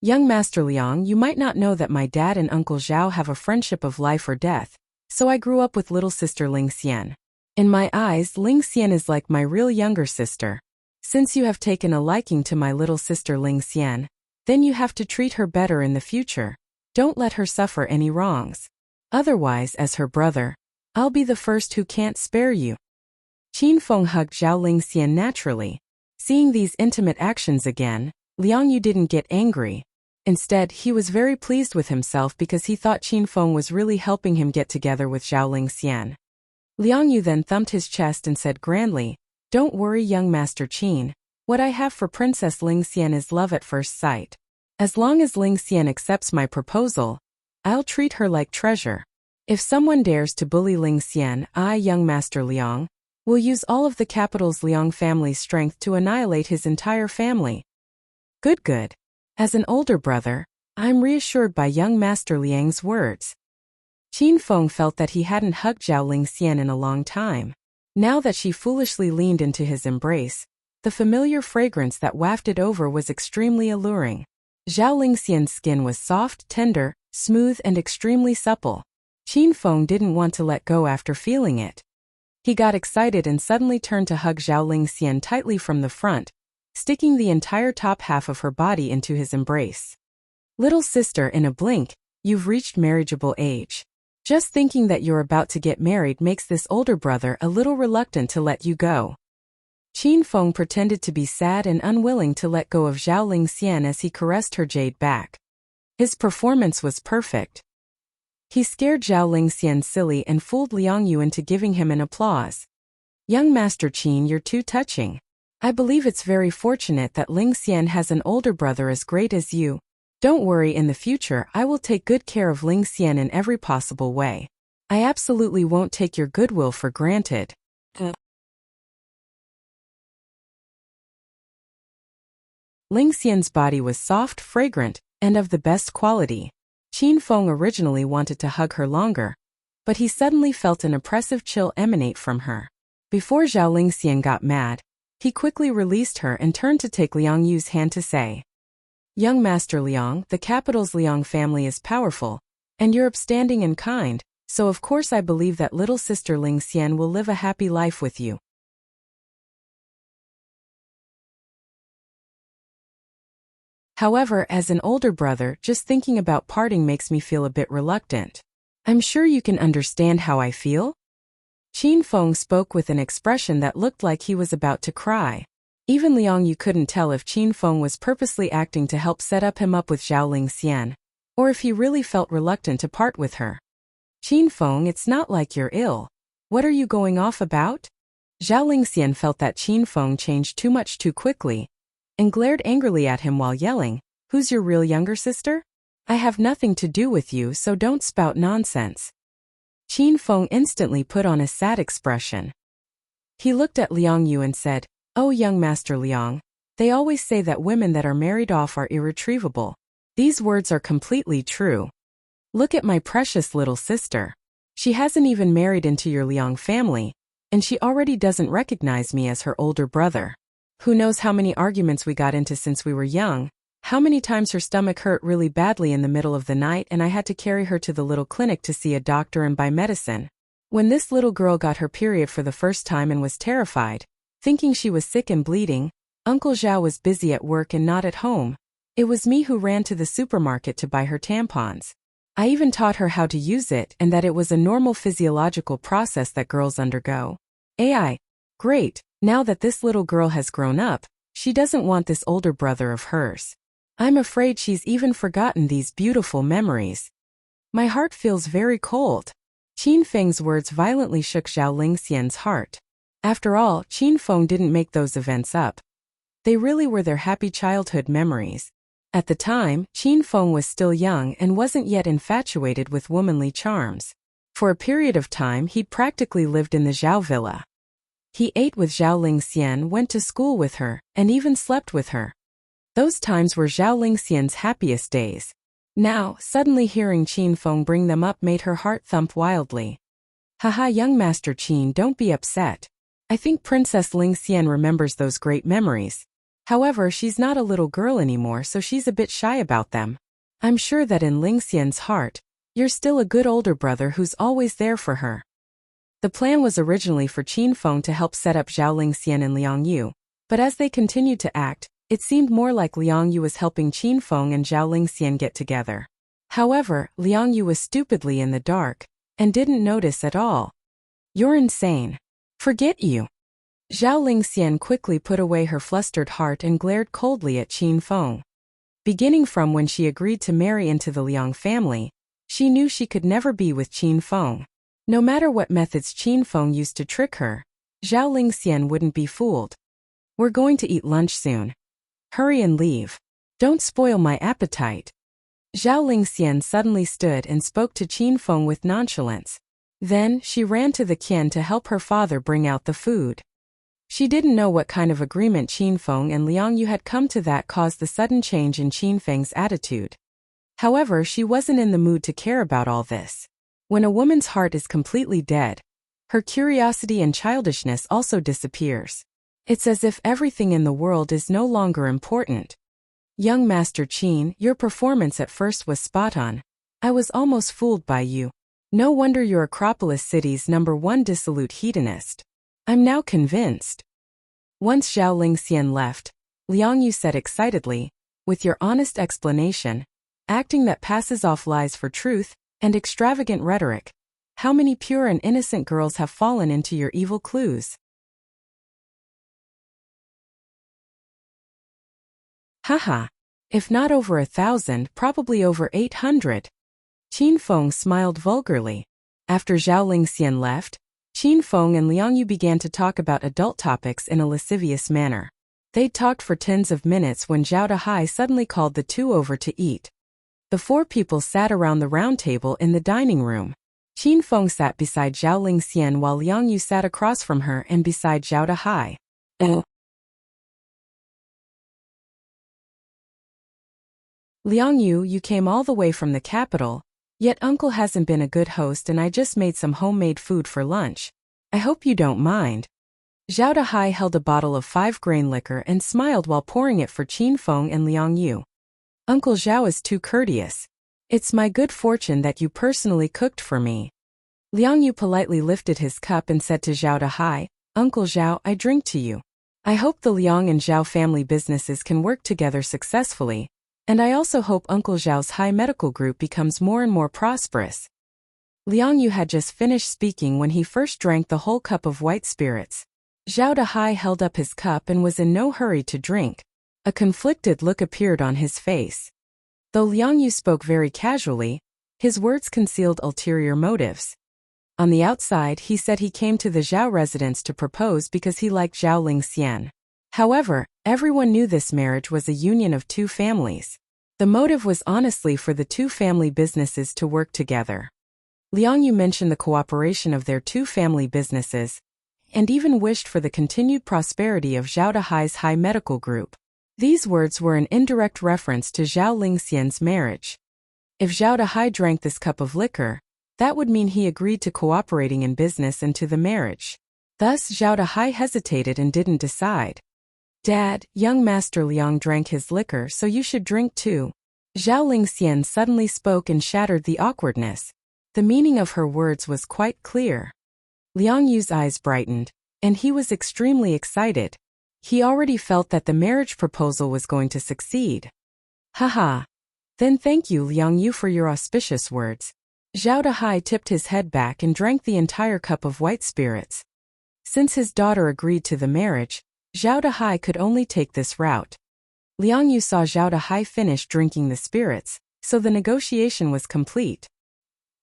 Young Master Liang, you might not know that my dad and Uncle Zhao have a friendship of life or death, so I grew up with little sister Lingxian. In my eyes, Lingxian is like my real younger sister. Since you have taken a liking to my little sister Lingxian, then you have to treat her better in the future. Don't let her suffer any wrongs. Otherwise, as her brother, I'll be the first who can't spare you. Qin Feng hugged Zhao Lingxian naturally. Seeing these intimate actions again, Liang Yu didn't get angry. Instead, he was very pleased with himself because he thought Qin Feng was really helping him get together with Zhao Lingxian. Liang Yu then thumped his chest and said grandly, "Don't worry, young Master Qin. What I have for Princess Lingxian is love at first sight. As long as Lingxian accepts my proposal, I'll treat her like treasure. If someone dares to bully Lingxian, I, young Master Liang, will use all of the capital's Liang family's strength to annihilate his entire family." Good. As an older brother, I'm reassured by young Master Liang's words. Qin Feng felt that he hadn't hugged Zhao Lingxian in a long time. Now that she foolishly leaned into his embrace, the familiar fragrance that wafted over was extremely alluring. Zhao Lingxian's skin was soft, tender, smooth and extremely supple. Qin Feng didn't want to let go after feeling it. He got excited and suddenly turned to hug Zhao Lingxian tightly from the front, sticking the entire top half of her body into his embrace. Little sister, in a blink, you've reached marriageable age. Just thinking that you're about to get married makes this older brother a little reluctant to let you go. Qin Feng pretended to be sad and unwilling to let go of Zhao Lingxian as he caressed her jade back. His performance was perfect. He scared Zhao Lingxian silly and fooled Liang Yu into giving him an applause. Young Master Qin, you're too touching. I believe it's very fortunate that Lingxian has an older brother as great as you. Don't worry, in the future I will take good care of Lingxian in every possible way. I absolutely won't take your goodwill for granted. Lingxian's body was soft, fragrant, and of the best quality. Qin Feng originally wanted to hug her longer, but he suddenly felt an oppressive chill emanate from her. Before Zhao Lingxian got mad, he quickly released her and turned to take Liang Yu's hand to say, "Young Master Liang, the capital's Liang family is powerful, and you're upstanding and kind, so of course I believe that little sister Lingxian will live a happy life with you. However, as an older brother, just thinking about parting makes me feel a bit reluctant. I'm sure you can understand how I feel?" Qin Feng spoke with an expression that looked like he was about to cry. Even Liang Yu couldn't tell if Qin Feng was purposely acting to help set him up with Zhao Lingxian, or if he really felt reluctant to part with her. "Qin Feng, it's not like you're ill. What are you going off about?" Zhao Lingxian felt that Qin Feng changed too much too quickly, and glared angrily at him while yelling, "Who's your real younger sister? I have nothing to do with you, so don't spout nonsense." Qin Feng instantly put on a sad expression. He looked at Liang Yu and said, "Oh, young Master Liang, they always say that women that are married off are irretrievable. These words are completely true. Look at my precious little sister. She hasn't even married into your Liang family, and she already doesn't recognize me as her older brother. Who knows how many arguments we got into since we were young, how many times her stomach hurt really badly in the middle of the night and I had to carry her to the little clinic to see a doctor and buy medicine. When this little girl got her period for the first time and was terrified, thinking she was sick and bleeding, Uncle Zhao was busy at work and not at home. It was me who ran to the supermarket to buy her tampons. I even taught her how to use it and that it was a normal physiological process that girls undergo. AI. Great. Now that this little girl has grown up, she doesn't want this older brother of hers. I'm afraid she's even forgotten these beautiful memories. My heart feels very cold." Qin Feng's words violently shook Zhao Lingxian's heart. After all, Qin Feng didn't make those events up. They really were their happy childhood memories. At the time, Qin Feng was still young and wasn't yet infatuated with womanly charms. For a period of time, he'd practically lived in the Zhao villa. He ate with Zhao Lingxian, went to school with her, and even slept with her. Those times were Zhao Lingxian's happiest days. Now, suddenly hearing Qin Feng bring them up made her heart thump wildly. Haha, young Master Qin, don't be upset. I think Princess Lingxian remembers those great memories. However, she's not a little girl anymore, so she's a bit shy about them. I'm sure that in Lingxian's heart, you're still a good older brother who's always there for her. The plan was originally for Qin Feng to help set up Zhao Lingxian and Liang Yu, but as they continued to act, it seemed more like Liang Yu was helping Qin Feng and Zhao Lingxian get together. However, Liang Yu was stupidly in the dark and didn't notice at all. You're insane. Forget you. Zhao Lingxian quickly put away her flustered heart and glared coldly at Qin Feng. Beginning from when she agreed to marry into the Liang family, she knew she could never be with Qin Feng. No matter what methods Qin Feng used to trick her, Zhao Lingxian wouldn't be fooled. We're going to eat lunch soon. Hurry and leave. Don't spoil my appetite. Zhao Lingxian suddenly stood and spoke to Qin Feng with nonchalance. Then, she ran to the kitchen to help her father bring out the food. She didn't know what kind of agreement Qin Feng and Liang Yu had come to that caused the sudden change in Qin Feng's attitude. However, she wasn't in the mood to care about all this. When a woman's heart is completely dead, her curiosity and childishness also disappears. It's as if everything in the world is no longer important. Young Master Qin, your performance at first was spot on. I was almost fooled by you. No wonder you're Acropolis City's #1 dissolute hedonist. I'm now convinced. Once Zhao Lingxian left, Liang Yu said excitedly, with your honest explanation, acting that passes off lies for truth, and extravagant rhetoric, how many pure and innocent girls have fallen into your evil clues? Haha. If not over 1,000, probably over 800. Qin Feng smiled vulgarly. After Zhao Lingxian left, Qin Feng and Liang Yu began to talk about adult topics in a lascivious manner. They'd talked for tens of minutes when Zhao Dahai suddenly called the two over to eat. The four people sat around the round table in the dining room. Qin Feng sat beside Zhao Lingxian while Liang Yu sat across from her and beside Zhao Dahai. Liang Yu, you came all the way from the capital, yet uncle hasn't been a good host and I just made some homemade food for lunch. I hope you don't mind. Zhao Dahai held a bottle of 5-grain liquor and smiled while pouring it for Qin Feng and Liang Yu. Uncle Zhao is too courteous. It's my good fortune that you personally cooked for me. Liang Yu politely lifted his cup and said to Zhao Dahai, Uncle Zhao, I drink to you. I hope the Liang and Zhao family businesses can work together successfully, and I also hope Uncle Zhao's high medical group becomes more and more prosperous. Liang Yu had just finished speaking when he first drank the whole cup of white spirits. Zhao Dahai held up his cup and was in no hurry to drink. A conflicted look appeared on his face. Though Liang Yu spoke very casually, his words concealed ulterior motives. On the outside, he said he came to the Zhao residence to propose because he liked Zhao Lingxian. However, everyone knew this marriage was a union of two families. The motive was honestly for the two family businesses to work together. Liang Yu mentioned the cooperation of their two family businesses, and even wished for the continued prosperity of Zhao Dahai's high medical group. These words were an indirect reference to Zhao Lingxian's marriage. If Zhao Dahai drank this cup of liquor, that would mean he agreed to cooperating in business and to the marriage. Thus, Zhao Dahai hesitated and didn't decide. Dad, young Master Liang drank his liquor, so you should drink too. Zhao Lingxian suddenly spoke and shattered the awkwardness. The meaning of her words was quite clear. Liang Yu's eyes brightened, and he was extremely excited. He already felt that the marriage proposal was going to succeed. Haha. Then thank you, Liang Yu, for your auspicious words. Zhao Dahai tipped his head back and drank the entire cup of white spirits. Since his daughter agreed to the marriage, Zhao Dahai could only take this route. Liang Yu saw Zhao Dahai finish drinking the spirits, so the negotiation was complete.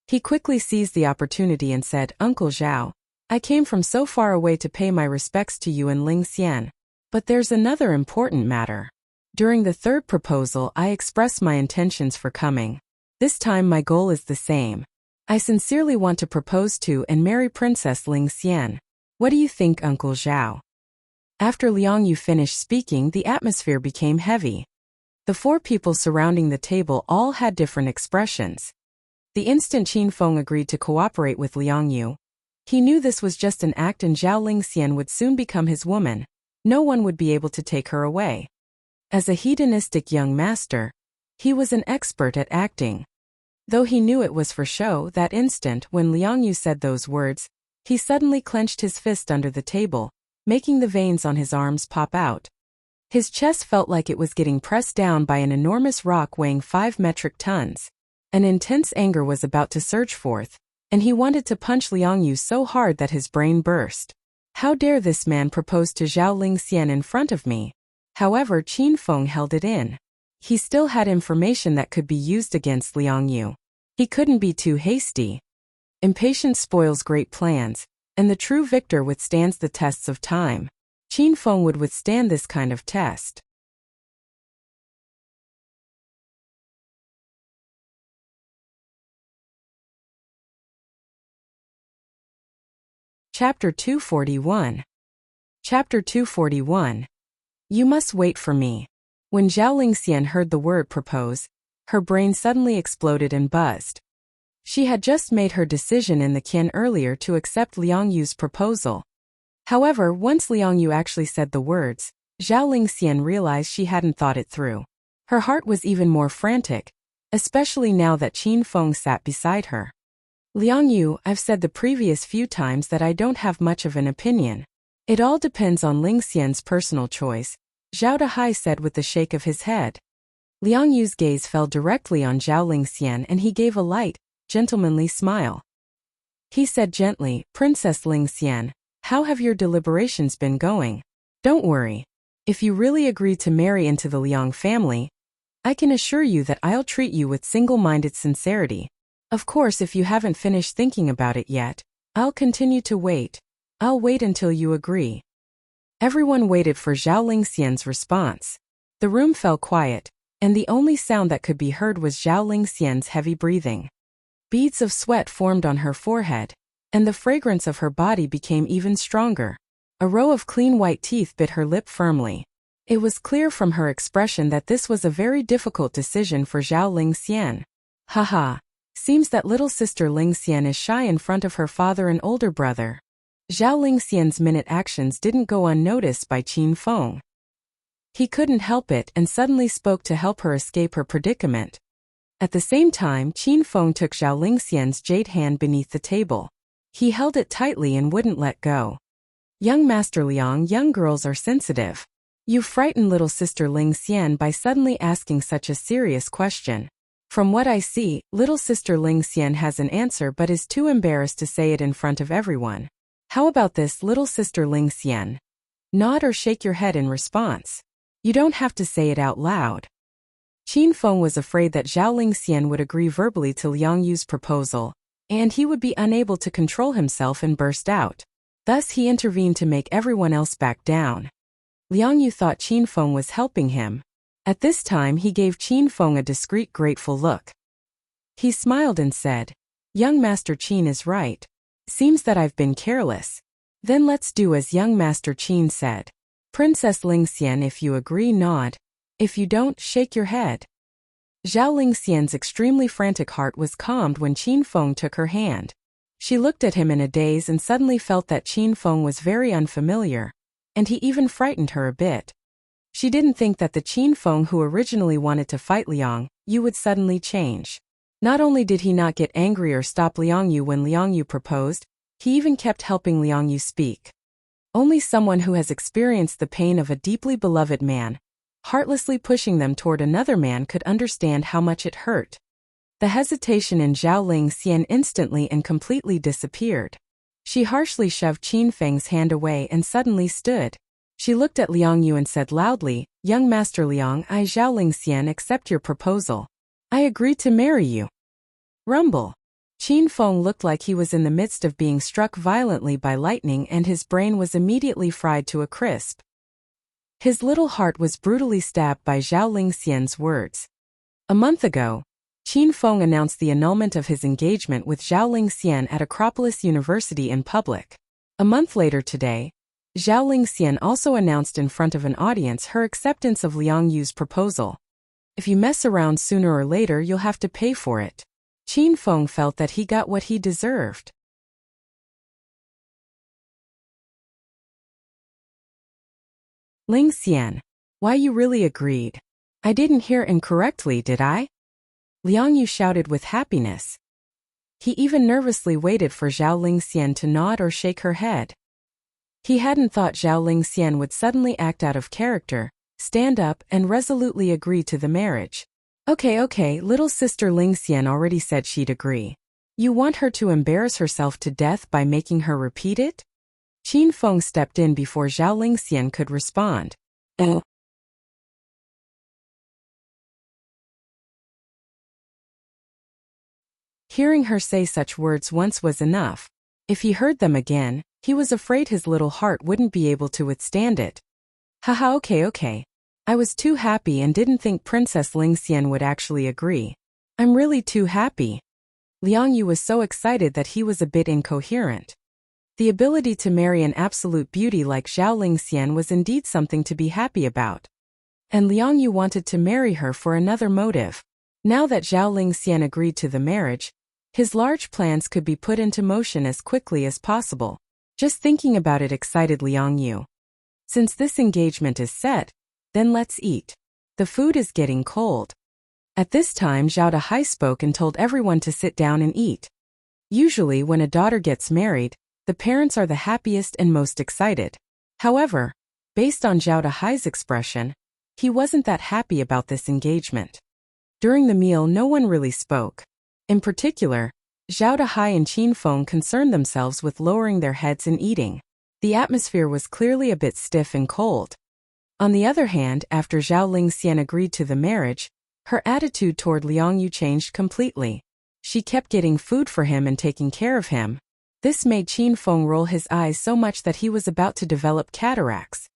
He quickly seized the opportunity and said, Uncle Zhao, I came from so far away to pay my respects to you and Lingxian. But there's another important matter. During the third proposal, I expressed my intentions for coming. This time my goal is the same. I sincerely want to propose to and marry Princess Lingxian. What do you think, Uncle Zhao? After Liang Yu finished speaking, the atmosphere became heavy. The four people surrounding the table all had different expressions. The instant Qin Feng agreed to cooperate with Liang Yu, he knew this was just an act and Zhao Lingxian would soon become his woman. No one would be able to take her away. As a hedonistic young master, he was an expert at acting. Though he knew it was for show, that instant when Liang Yu said those words, he suddenly clenched his fist under the table, making the veins on his arms pop out. His chest felt like it was getting pressed down by an enormous rock weighing 5 metric tons. An intense anger was about to surge forth, and he wanted to punch Liang Yu so hard that his brain burst. How dare this man propose to Zhao Lingxian in front of me? However, Qin Feng held it in. He still had information that could be used against Liang Yu. He couldn't be too hasty. Impatience spoils great plans, and the true victor withstands the tests of time. Qin Feng would withstand this kind of test. Chapter 241. Chapter 241. You must wait for me. When Zhao Lingxian heard the word propose, her brain suddenly exploded and buzzed. She had just made her decision in the Qian earlier to accept Liang Yu's proposal. However, once Liang Yu actually said the words, Zhao Lingxian realized she hadn't thought it through. Her heart was even more frantic, especially now that Qin Feng sat beside her. Liang Yu, I've said the previous few times that I don't have much of an opinion. It all depends on Lingxian's personal choice, Zhao Dahai said with a shake of his head. Liang Yu's gaze fell directly on Zhao Lingxian and he gave a light, gentlemanly smile. He said gently, Princess Lingxian, how have your deliberations been going? Don't worry. If you really agree to marry into the Liang family, I can assure you that I'll treat you with single-minded sincerity. Of course, if you haven't finished thinking about it yet, I'll continue to wait. I'll wait until you agree. Everyone waited for Zhao Lingxian's response. The room fell quiet, and the only sound that could be heard was Zhao Lingxian's heavy breathing. Beads of sweat formed on her forehead, and the fragrance of her body became even stronger. A row of clean white teeth bit her lip firmly. It was clear from her expression that this was a very difficult decision for Zhao Lingxian. Haha. Seems that little sister Lingxian is shy in front of her father and older brother. Zhao Lingxian's minute actions didn't go unnoticed by Qin Feng. He couldn't help it and suddenly spoke to help her escape her predicament. At the same time, Qin Feng took Zhao Lingxian's jade hand beneath the table. He held it tightly and wouldn't let go. Young Master Liang, young girls are sensitive. You frightened little sister Lingxian by suddenly asking such a serious question. From what I see, little sister Lingxian has an answer but is too embarrassed to say it in front of everyone. How about this, little sister Lingxian? Nod or shake your head in response. You don't have to say it out loud. Qin Feng was afraid that Zhao Lingxian would agree verbally to Liang Yu's proposal, and he would be unable to control himself and burst out. Thus he intervened to make everyone else back down. Liang Yu thought Qin Feng was helping him. At this time he gave Qin Feng a discreet grateful look. He smiled and said, Young Master Qin is right. Seems that I've been careless. Then let's do as young Master Qin said. Princess Lingxian, if you agree, nod. If you don't, shake your head. Zhao Lingxian's extremely frantic heart was calmed when Qin Feng took her hand. She looked at him in a daze and suddenly felt that Qin Feng was very unfamiliar, and he even frightened her a bit. She didn't think that the Qin Feng who originally wanted to fight Liang Yu would suddenly change. Not only did he not get angry or stop Liang Yu when Liang Yu proposed, he even kept helping Liang Yu speak. Only someone who has experienced the pain of a deeply beloved man, heartlessly pushing them toward another man, could understand how much it hurt. The hesitation in Zhao Lingxian instantly and completely disappeared. She harshly shoved Qin Feng's hand away and suddenly stood. She looked at Liang Yu and said loudly, Young Master Liang, I Zhao Lingxian accept your proposal. I agree to marry you. Rumble. Qin Feng looked like he was in the midst of being struck violently by lightning and his brain was immediately fried to a crisp. His little heart was brutally stabbed by Zhao Lingxian's words. A month ago, Qin Feng announced the annulment of his engagement with Zhao Lingxian at Acropolis University in public. A month later today, Zhao Lingxian also announced in front of an audience her acceptance of Liang Yu's proposal. If you mess around sooner or later, you'll have to pay for it. Qin Feng felt that he got what he deserved. Lingxian, why you really agreed? I didn't hear incorrectly, did I? Liang Yu shouted with happiness. He even nervously waited for Zhao Lingxian to nod or shake her head. He hadn't thought Zhao Lingxian would suddenly act out of character, stand up, and resolutely agree to the marriage. Okay, little sister Lingxian already said she'd agree. You want her to embarrass herself to death by making her repeat it? Qin Feng stepped in before Zhao Lingxian could respond. Oh. Hearing her say such words once was enough. If he heard them again, he was afraid his little heart wouldn't be able to withstand it. Haha, okay. I was too happy and didn't think Princess Lingxian would actually agree. I'm really too happy. Liang Yu was so excited that he was a bit incoherent. The ability to marry an absolute beauty like Zhao Lingxian was indeed something to be happy about. And Liang Yu wanted to marry her for another motive. Now that Zhao Lingxian agreed to the marriage, his large plans could be put into motion as quickly as possible. Just thinking about it excited Liang Yu. Since this engagement is set, then let's eat. The food is getting cold. At this time Zhao Dahai spoke and told everyone to sit down and eat. Usually when a daughter gets married, the parents are the happiest and most excited. However, based on Zhao Dahai's expression, he wasn't that happy about this engagement. During the meal no one really spoke. In particular, Zhao Dahai and Qin Feng concerned themselves with lowering their heads and eating. The atmosphere was clearly a bit stiff and cold. On the other hand, after Zhao Lingxian agreed to the marriage, her attitude toward Liang Yu changed completely. She kept getting food for him and taking care of him. This made Qin Feng roll his eyes so much that he was about to develop cataracts.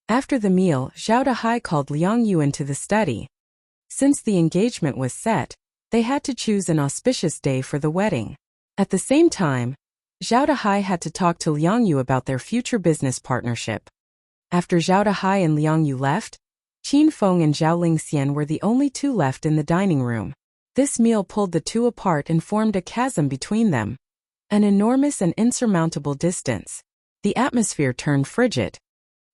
After the meal, Zhao Dahai called Liang Yu into the study. Since the engagement was set, they had to choose an auspicious day for the wedding. At the same time, Zhao Dahai had to talk to Liang Yu about their future business partnership. After Zhao Dahai and Liang Yu left, Qin Feng and Zhao Lingxian were the only two left in the dining room. This meal pulled the two apart and formed a chasm between them. An enormous and insurmountable distance. The atmosphere turned frigid.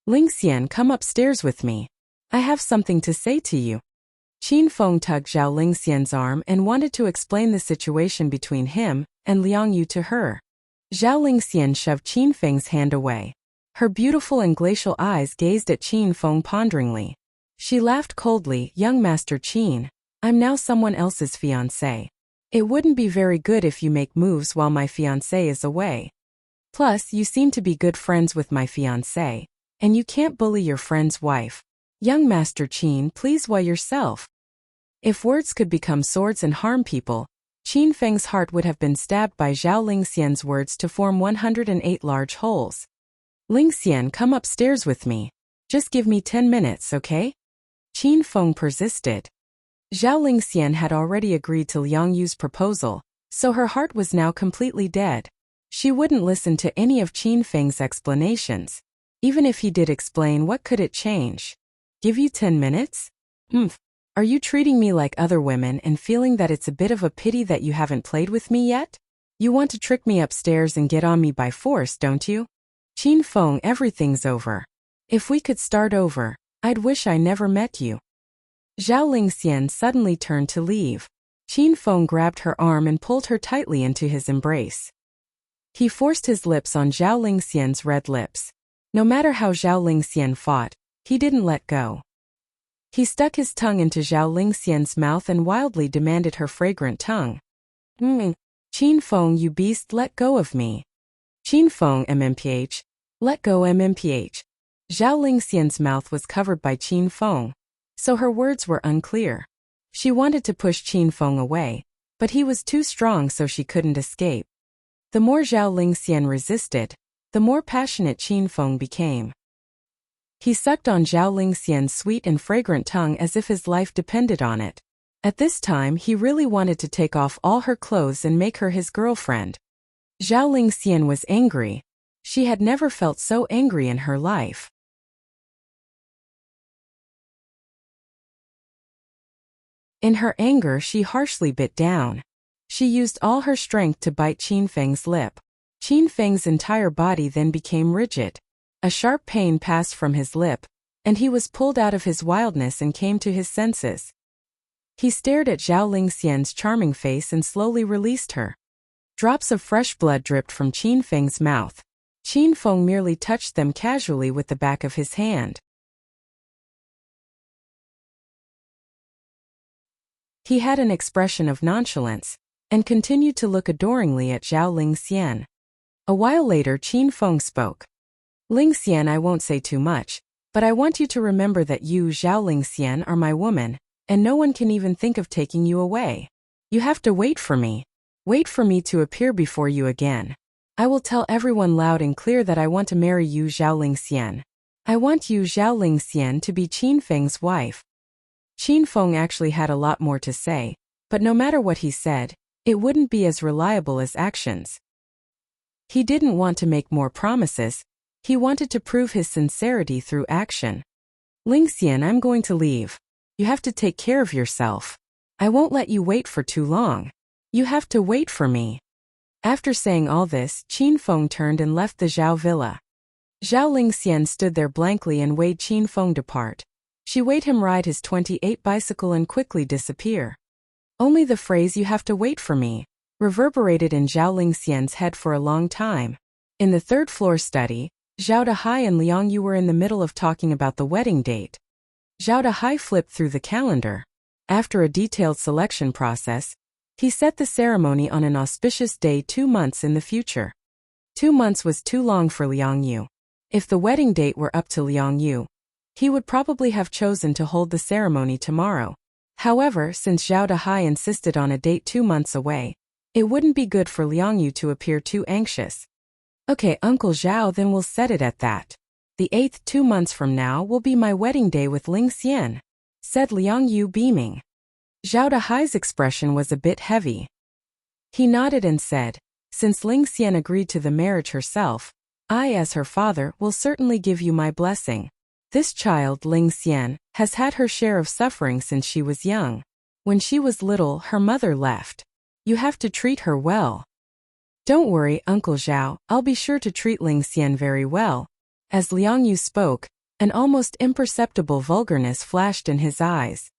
Lingxian, come upstairs with me. I have something to say to you. Qin Feng tugged Zhao Lingxian's arm and wanted to explain the situation between him and Liang Yu to her. Zhao Lingxian shoved Qin Feng's hand away. Her beautiful and glacial eyes gazed at Qin Feng ponderingly. She laughed coldly. Young Master Qin, I'm now someone else's fiancé. It wouldn't be very good if you make moves while my fiancé is away. Plus, you seem to be good friends with my fiancé, and you can't bully your friend's wife. Young Master Qin, please weigh yourself. If words could become swords and harm people, Qin Feng's heart would have been stabbed by Zhao Lingxian's words to form 108 large holes. Lingxian, come upstairs with me. Just give me 10 minutes, okay? Qin Feng persisted. Zhao Lingxian had already agreed to Liang Yu's proposal, so her heart was now completely dead. She wouldn't listen to any of Qin Feng's explanations. Even if he did explain, what could it change? Give you 10 minutes? Are you treating me like other women and feeling that it's a bit of a pity that you haven't played with me yet? You want to trick me upstairs and get on me by force, don't you? Qin Feng, everything's over. If we could start over, I'd wish I never met you. Zhao Lingxian suddenly turned to leave. Qin Feng grabbed her arm and pulled her tightly into his embrace. He forced his lips on Zhao Lingxian's red lips. No matter how Zhao Lingxian fought, he didn't let go. He stuck his tongue into Zhao Lingxian's mouth and wildly demanded her fragrant tongue. Qin Feng, you beast, let go of me. Qin Feng, MMPH. Let go, MMPH. Zhao Lingxian's mouth was covered by Qin Feng, so her words were unclear. She wanted to push Qin Feng away, but he was too strong, so she couldn't escape. The more Zhao Lingxian resisted, the more passionate Qin Feng became. He sucked on Zhao Lingxian's sweet and fragrant tongue as if his life depended on it. At this time he really wanted to take off all her clothes and make her his girlfriend. Zhao Lingxian was angry. She had never felt so angry in her life. In her anger, she harshly bit down. She used all her strength to bite Qin Feng's lip. Qin Feng's entire body then became rigid. A sharp pain passed from his lip, and he was pulled out of his wildness and came to his senses. He stared at Zhao Lingxian's charming face and slowly released her. Drops of fresh blood dripped from Qin Feng's mouth. Qin Feng merely touched them casually with the back of his hand. He had an expression of nonchalance, and continued to look adoringly at Zhao Lingxian. A while later, Qin Feng spoke. Lingxian, I won't say too much, but I want you to remember that you, Zhao Lingxian, are my woman, and no one can even think of taking you away. You have to wait for me. Wait for me to appear before you again. I will tell everyone loud and clear that I want to marry you, Zhao Lingxian. I want you, Zhao Lingxian, to be Qin Feng's wife. Qin Feng actually had a lot more to say, but no matter what he said, it wouldn't be as reliable as actions. He didn't want to make more promises. He wanted to prove his sincerity through action. Lingxian, I'm going to leave. You have to take care of yourself. I won't let you wait for too long. You have to wait for me. After saying all this, Qin Feng turned and left the Zhao villa. Zhao Lingxian stood there blankly and waited Qin Feng depart. She waited him ride his 28 bicycle and quickly disappear. Only the phrase "you have to wait for me" reverberated in Zhao Lingxian's head for a long time. In the third-floor study, Zhao Dahai and Liang Yu were in the middle of talking about the wedding date. Zhao Dahai flipped through the calendar. After a detailed selection process, he set the ceremony on an auspicious day 2 months in the future. 2 months was too long for Liang Yu. If the wedding date were up to Liang Yu, he would probably have chosen to hold the ceremony tomorrow. However, since Zhao Dahai insisted on a date 2 months away, it wouldn't be good for Liang Yu to appear too anxious. Okay, Uncle Zhao, then we'll set it at that. The 8th, 2 months from now, will be my wedding day with Lingxian, said Liang Yu beaming. Zhao Dahai's expression was a bit heavy. He nodded and said, since Lingxian agreed to the marriage herself, I, as her father, will certainly give you my blessing. This child, Lingxian, has had her share of suffering since she was young. When she was little, her mother left. You have to treat her well. Don't worry, Uncle Zhao, I'll be sure to treat Lingxian very well. As Liang Yu spoke, an almost imperceptible vulgarness flashed in his eyes.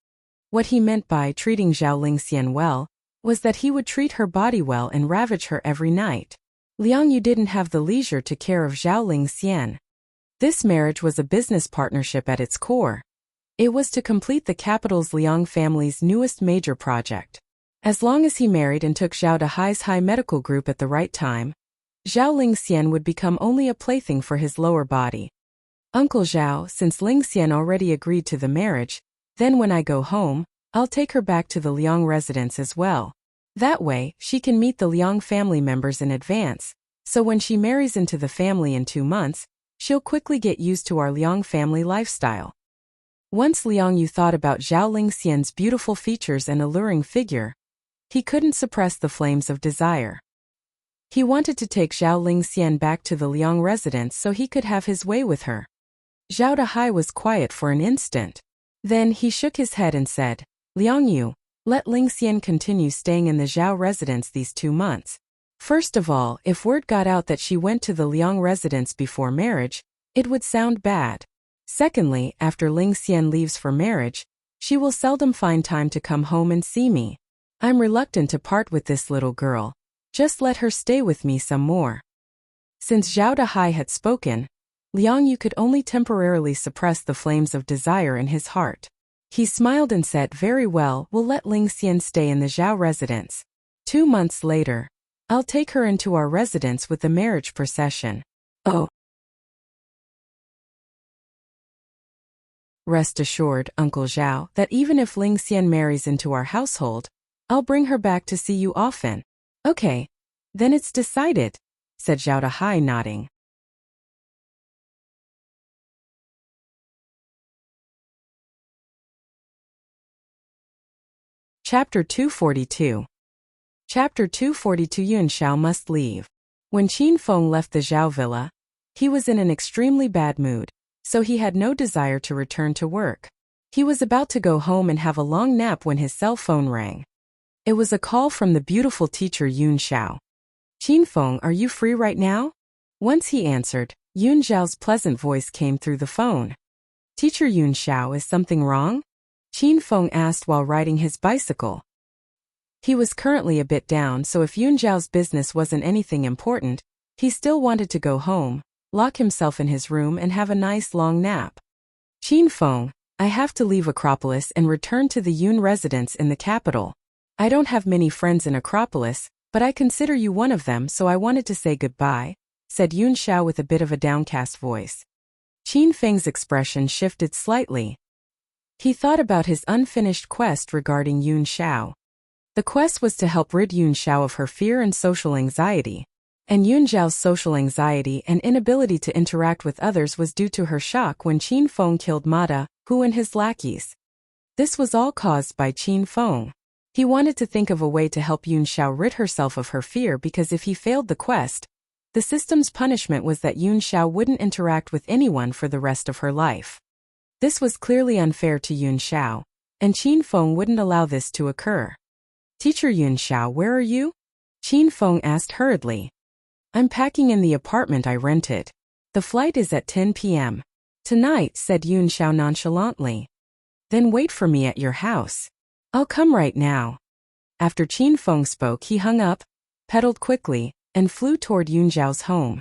What he meant by treating Zhao Lingxian well was that he would treat her body well and ravage her every night. Liang Yu didn't have the leisure to care of Zhao Lingxian. This marriage was a business partnership at its core. It was to complete the capital's Liang family's newest major project. As long as he married and took Zhao Dahai's high medical group at the right time, Zhao Lingxian would become only a plaything for his lower body. Uncle Zhao, since Lingxian already agreed to the marriage, then when I go home, I'll take her back to the Liang residence as well. That way, she can meet the Liang family members in advance, so when she marries into the family in 2 months, she'll quickly get used to our Liang family lifestyle. Once Liang Yu thought about Zhao Lingxian's beautiful features and alluring figure, he couldn't suppress the flames of desire. He wanted to take Zhao Lingxian back to the Liang residence so he could have his way with her. Zhao Dahai was quiet for an instant. Then he shook his head and said, Liang Yu, let Lingxian continue staying in the Zhao residence these 2 months. First of all, if word got out that she went to the Liang residence before marriage, it would sound bad. Secondly, after Lingxian leaves for marriage, she will seldom find time to come home and see me. I'm reluctant to part with this little girl. Just let her stay with me some more. Since Zhao Dahai had spoken, Liang Yu could only temporarily suppress the flames of desire in his heart. He smiled and said, very well, we'll let Lingxian stay in the Zhao residence. 2 months later, I'll take her into our residence with the marriage procession. Oh. Rest assured, Uncle Zhao, that even if Lingxian marries into our household, I'll bring her back to see you often. Okay, then it's decided, said Zhao Dahai, nodding. Chapter 242. Chapter 242. Yun Shao must leave. When Qin Feng left the Zhao villa, He was in an extremely bad mood, so he had no desire to return to work. He was about to go home and have a long nap when his cell phone rang. It was a call from the beautiful teacher Yun Xiao. "Qin Feng, are you free right now?" Once he answered, Yun Xiao's pleasant voice came through the phone. "Teacher Yun Xiao, is something wrong?" Qin Feng asked while riding his bicycle. He was currently a bit down, so if Yun Xiao's business wasn't anything important, he still wanted to go home, lock himself in his room and have a nice long nap. "Qin Feng, I have to leave Acropolis and return to the Yun residence in the capital. I don't have many friends in Acropolis, but I consider you one of them, so I wanted to say goodbye," said Yun Xiao with a bit of a downcast voice. Qin Feng's expression shifted slightly. He thought about his unfinished quest regarding Yun Xiao. The quest was to help rid Yun Xiao of her fear and social anxiety. And Yun Xiao's social anxiety and inability to interact with others was due to her shock when Qin Feng killed Mada, Hu and his lackeys. This was all caused by Qin Feng. He wanted to think of a way to help Yun Xiao rid herself of her fear, because if he failed the quest, the system's punishment was that Yun Xiao wouldn't interact with anyone for the rest of her life. This was clearly unfair to Yun Xiao, and Qin Feng wouldn't allow this to occur. "Teacher Yun Xiao, where are you?" Qin Feng asked hurriedly. "I'm packing in the apartment I rented. The flight is at 10 p.m. tonight," said Yun Xiao nonchalantly. "Then wait for me at your house. I'll come right now." After Qin Feng spoke, he hung up, pedaled quickly, and flew toward Yun Xiao's home.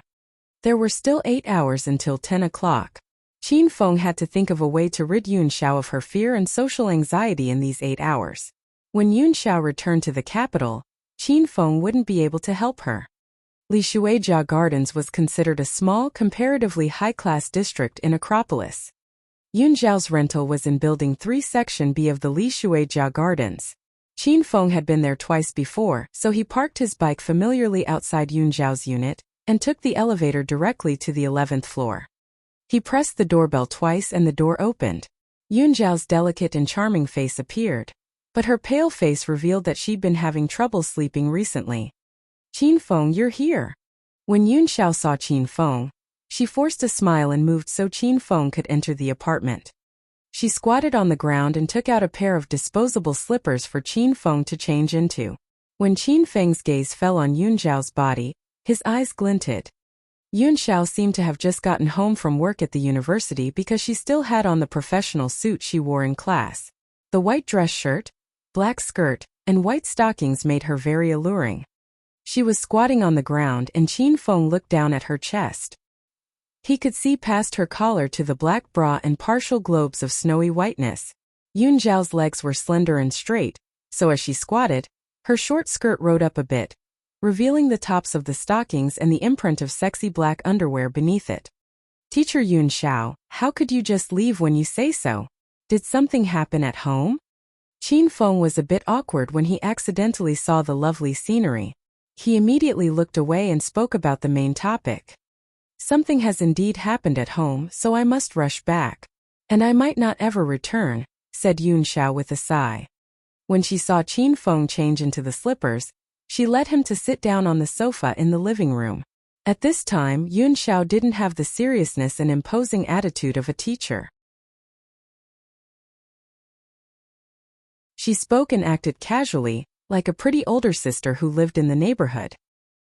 There were still 8 hours until 10 o'clock. Qin Feng had to think of a way to rid Yun Xiao of her fear and social anxiety in these 8 hours. When Yun Xiao returned to the capital, Qin Feng wouldn't be able to help her. Li Shuijia Gardens was considered a small, comparatively high-class district in Acropolis. Yun Xiao's rental was in Building 3 Section B of the Li Shuijia Gardens. Qin Feng had been there twice before, so he parked his bike familiarly outside Yun Xiao's unit and took the elevator directly to the 11th floor. He pressed the doorbell twice and the door opened. Yun Xiao's delicate and charming face appeared, but her pale face revealed that she'd been having trouble sleeping recently. "Qin Feng, you're here." When Yun Xiao saw Qin Feng, she forced a smile and moved so Qin Feng could enter the apartment. She squatted on the ground and took out a pair of disposable slippers for Qin Feng to change into. When Qin Feng's gaze fell on Yun Xiao's body, his eyes glinted. Yun Xiao seemed to have just gotten home from work at the university because she still had on the professional suit she wore in class. The white dress shirt, black skirt, and white stockings made her very alluring. She was squatting on the ground and Qin Feng looked down at her chest. He could see past her collar to the black bra and partial globes of snowy whiteness. Yun Xiao's legs were slender and straight, so as she squatted, her short skirt rode up a bit, revealing the tops of the stockings and the imprint of sexy black underwear beneath it. "Teacher Yun Xiao, how could you just leave when you say so? Did something happen at home?" Qin Feng was a bit awkward when he accidentally saw the lovely scenery. He immediately looked away and spoke about the main topic. "Something has indeed happened at home, so I must rush back. And I might not ever return," said Yun Xiao with a sigh. When she saw Qin Feng change into the slippers, she led him to sit down on the sofa in the living room. At this time, Yun Xiao didn't have the seriousness and imposing attitude of a teacher. She spoke and acted casually, like a pretty older sister who lived in the neighborhood.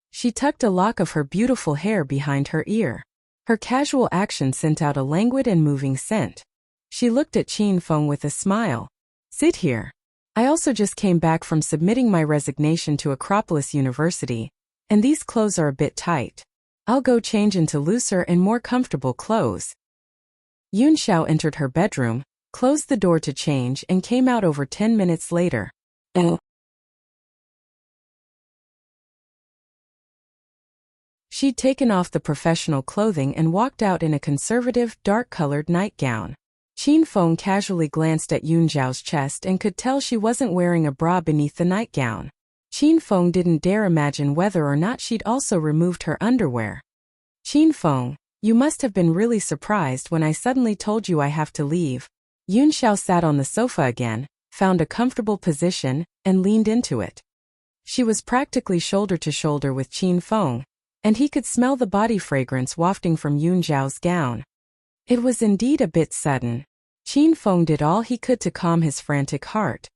She tucked a lock of her beautiful hair behind her ear. Her casual action sent out a languid and moving scent. She looked at Qin Feng with a smile. "Sit here. I also just came back from submitting my resignation to Acropolis University, and these clothes are a bit tight. I'll go change into looser and more comfortable clothes." Yun Xiao entered her bedroom, closed the door to change and came out over 10 minutes later. She'd taken off the professional clothing and walked out in a conservative, dark-colored nightgown. Qin Feng casually glanced at Yun Xiao's chest and could tell she wasn't wearing a bra beneath the nightgown. Qin Feng didn't dare imagine whether or not she'd also removed her underwear. "Qin Feng, you must have been really surprised when I suddenly told you I have to leave." Yun Xiao sat on the sofa again, found a comfortable position, and leaned into it. She was practically shoulder to shoulder with Qin Feng, and he could smell the body fragrance wafting from Yun Xiao's gown. It was indeed a bit sudden. Qin Feng did all he could to calm his frantic heart.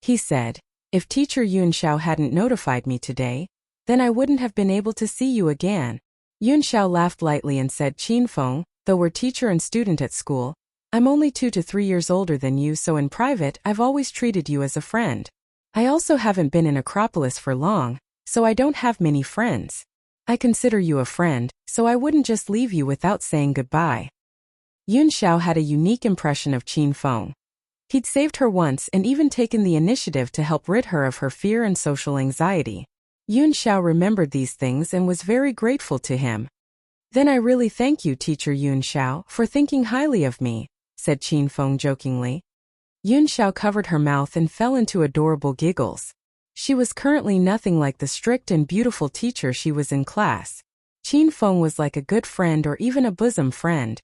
He said, "If Teacher Yun Xiao hadn't notified me today, then I wouldn't have been able to see you again." Yun Xiao laughed lightly and said, "Qin Feng, though we're teacher and student at school, I'm only 2 to 3 years older than you, so in private I've always treated you as a friend. I also haven't been in Acropolis for long, so I don't have many friends. I consider you a friend, so I wouldn't just leave you without saying goodbye." Yun Xiao had a unique impression of Qin Feng. He'd saved her once and even taken the initiative to help rid her of her fear and social anxiety. Yun Xiao remembered these things and was very grateful to him. "Then I really thank you, Teacher Yun Xiao, for thinking highly of me," said Qin Feng jokingly. Yun Xiao covered her mouth and fell into adorable giggles. She was currently nothing like the strict and beautiful teacher she was in class. Qin Feng was like a good friend or even a bosom friend.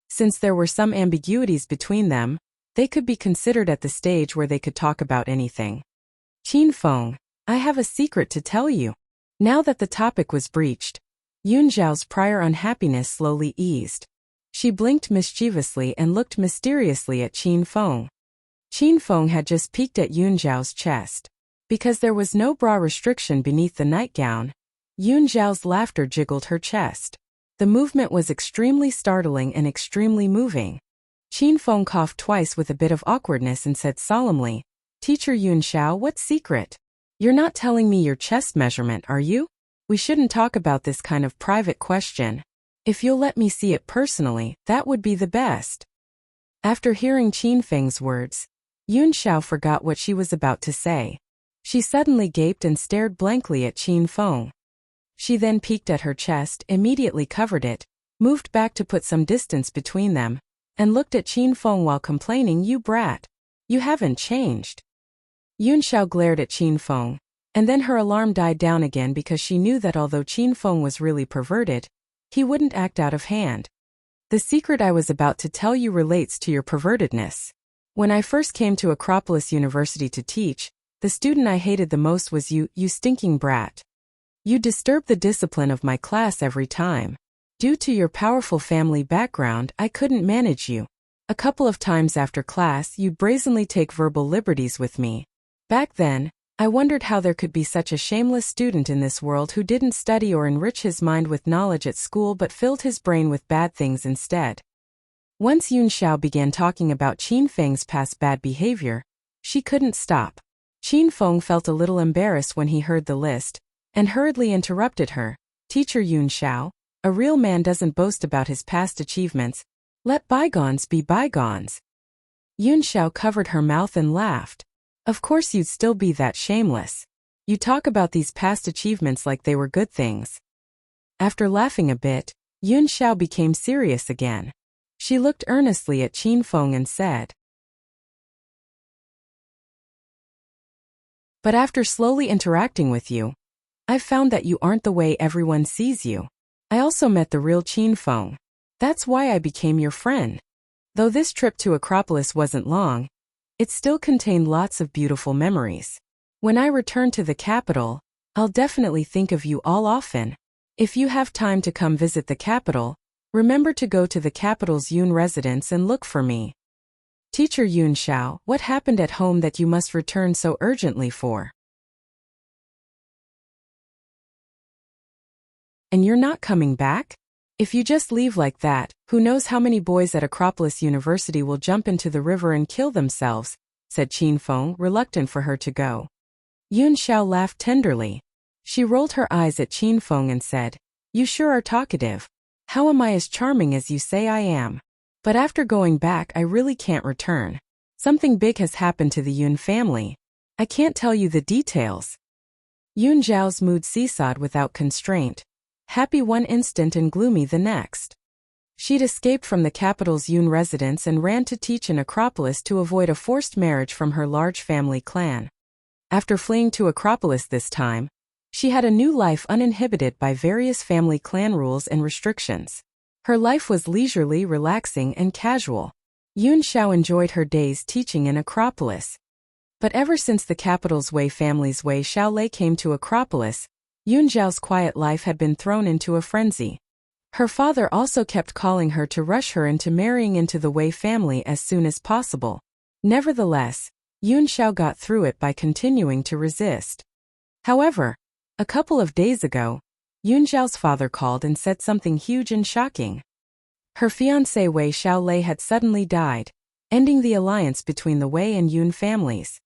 Since there were some ambiguities between them, they could be considered at the stage where they could talk about anything. "Qin Feng, I have a secret to tell you." Now that the topic was breached, Yun Xiao's prior unhappiness slowly eased. She blinked mischievously and looked mysteriously at Qin Feng. Qin Feng had just peeked at Yun Xiao's chest. Because there was no bra restriction beneath the nightgown, Yun Xiao's laughter jiggled her chest. The movement was extremely startling and extremely moving. Qin Feng coughed twice with a bit of awkwardness and said solemnly, "Teacher Yun Xiao, what secret? You're not telling me your chest measurement, are you? We shouldn't talk about this kind of private question. If you'll let me see it personally, that would be the best." After hearing Qin Feng's words, Yun Xiao forgot what she was about to say. She suddenly gaped and stared blankly at Qin Feng. She then peeked at her chest, immediately covered it, moved back to put some distance between them, and looked at Qin Feng while complaining, "You brat. You haven't changed." Yun Xiao glared at Qin Feng, and then her alarm died down again because she knew that although Qin Feng was really perverted, he wouldn't act out of hand. "The secret I was about to tell you relates to your pervertedness. When I first came to Acropolis University to teach, the student I hated the most was you, you stinking brat. You disturbed the discipline of my class every time. Due to your powerful family background, I couldn't manage you. A couple of times after class, you'd brazenly take verbal liberties with me. Back then, I wondered how there could be such a shameless student in this world who didn't study or enrich his mind with knowledge at school but filled his brain with bad things instead." Once Yun Xiao began talking about Qin Feng's past bad behavior, she couldn't stop. Qin Feng felt a little embarrassed when he heard the list, and hurriedly interrupted her. "Teacher Yun Xiao, a real man doesn't boast about his past achievements. Let bygones be bygones." Yun Xiao covered her mouth and laughed. "Of course you'd still be that shameless. You talk about these past achievements like they were good things." After laughing a bit, Yun Xiao became serious again. She looked earnestly at Qin Feng and said, "But after slowly interacting with you, I've found that you aren't the way everyone sees you. I also met the real Qin Feng. That's why I became your friend. Though this trip to Acropolis wasn't long, it still contained lots of beautiful memories. When I return to the capital, I'll definitely think of you all often. If you have time to come visit the capital, remember to go to the capital's Yun residence and look for me." "Teacher Yun Xiao, what happened at home that you must return so urgently for? And you're not coming back? If you just leave like that, who knows how many boys at Acropolis University will jump into the river and kill themselves," said Qin Feng, reluctant for her to go. Yun Xiao laughed tenderly. She rolled her eyes at Qin Feng and said, "You sure are talkative. How am I as charming as you say I am? But after going back, I really can't return. Something big has happened to the Yun family. I can't tell you the details." Yun Zhao's mood seesawed without constraint, happy one instant and gloomy the next. She'd escaped from the capital's Yun residence and ran to teach in Acropolis to avoid a forced marriage from her large family clan. After fleeing to Acropolis this time, she had a new life uninhibited by various family clan rules and restrictions. Her life was leisurely, relaxing, and casual. Yun Xiao enjoyed her days teaching in Acropolis. But ever since the capital's Wei family's Wei Xiaolei came to Acropolis, Yun Xiao's quiet life had been thrown into a frenzy. Her father also kept calling her to rush her into marrying into the Wei family as soon as possible. Nevertheless, Yun Xiao got through it by continuing to resist. However, a couple of days ago, Yun Xiao's father called and said something huge and shocking. Her fiancé Wei Xiaolei had suddenly died, ending the alliance between the Wei and Yun families.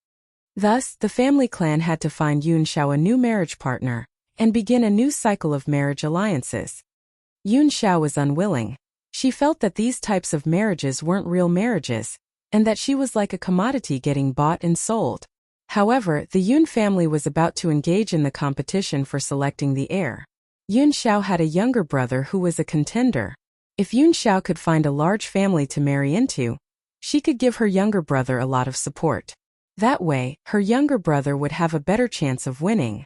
Thus, the family clan had to find Yun Xiao a new marriage partner, and begin a new cycle of marriage alliances. Yun Xiao was unwilling. She felt that these types of marriages weren't real marriages, and that she was like a commodity getting bought and sold. However, the Yun family was about to engage in the competition for selecting the heir. Yun Xiao had a younger brother who was a contender. If Yun Xiao could find a large family to marry into, she could give her younger brother a lot of support. That way, her younger brother would have a better chance of winning.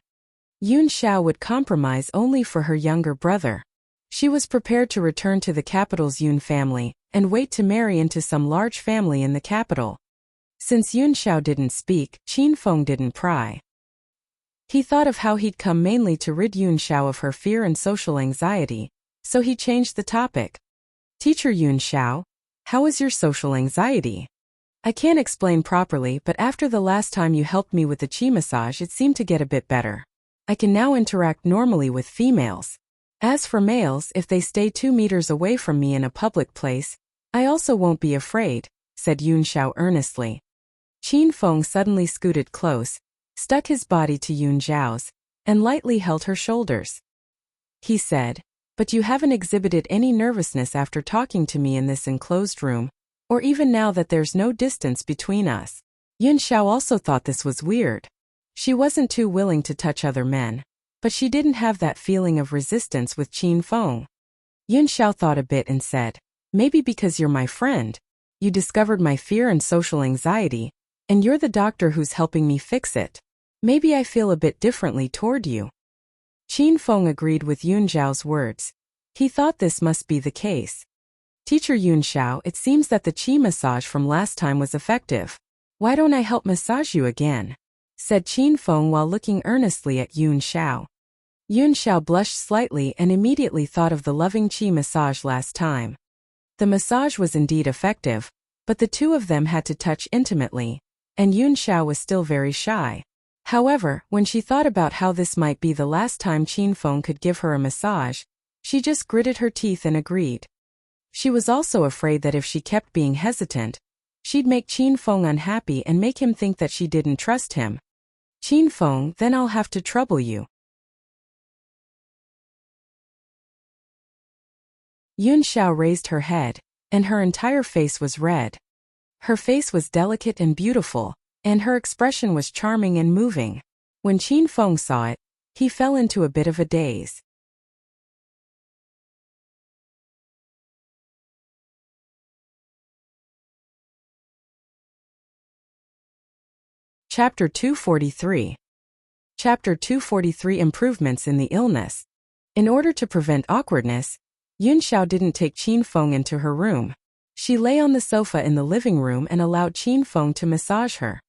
Yun Xiao would compromise only for her younger brother. She was prepared to return to the capital's Yun family, and wait to marry into some large family in the capital. Since Yun Xiao didn't speak, Qin Feng didn't pry. He thought of how he'd come mainly to rid Yun Xiao of her fear and social anxiety, so he changed the topic. Teacher Yun Xiao, how is your social anxiety? I can't explain properly, but after the last time you helped me with the chi massage, it seemed to get a bit better. I can now interact normally with females. As for males, if they stay 2 meters away from me in a public place, I also won't be afraid, said Yun Xiao earnestly. Qin Feng suddenly scooted close, stuck his body to Yun Xiao's, and lightly held her shoulders. He said, but you haven't exhibited any nervousness after talking to me in this enclosed room, or even now that there's no distance between us. Yun Xiao also thought this was weird. She wasn't too willing to touch other men, but she didn't have that feeling of resistance with Qin Feng. Yun Xiao thought a bit and said, maybe because you're my friend, you discovered my fear and social anxiety, and you're the doctor who's helping me fix it. Maybe I feel a bit differently toward you. Qin Feng agreed with Yun Xiao's words. He thought this must be the case. Teacher Yun Xiao, it seems that the chi massage from last time was effective. Why don't I help massage you again? Said Qin Feng while looking earnestly at Yun Xiao. Yun Xiao blushed slightly and immediately thought of the loving chi massage last time. The massage was indeed effective, but the two of them had to touch intimately, and Yun Xiao was still very shy. However, when she thought about how this might be the last time Qin Feng could give her a massage, she just gritted her teeth and agreed. She was also afraid that if she kept being hesitant, she'd make Qin Feng unhappy and make him think that she didn't trust him. Qin Feng, then I'll have to trouble you. Yun Xiao raised her head, and her entire face was red. Her face was delicate and beautiful, and her expression was charming and moving. When Qin Feng saw it, he fell into a bit of a daze. Chapter 243. Chapter 243 Improvements in the Illness. In order to prevent awkwardness, Yun Xiao didn't take Qin Feng into her room. She lay on the sofa in the living room and allowed Qin Feng to massage her.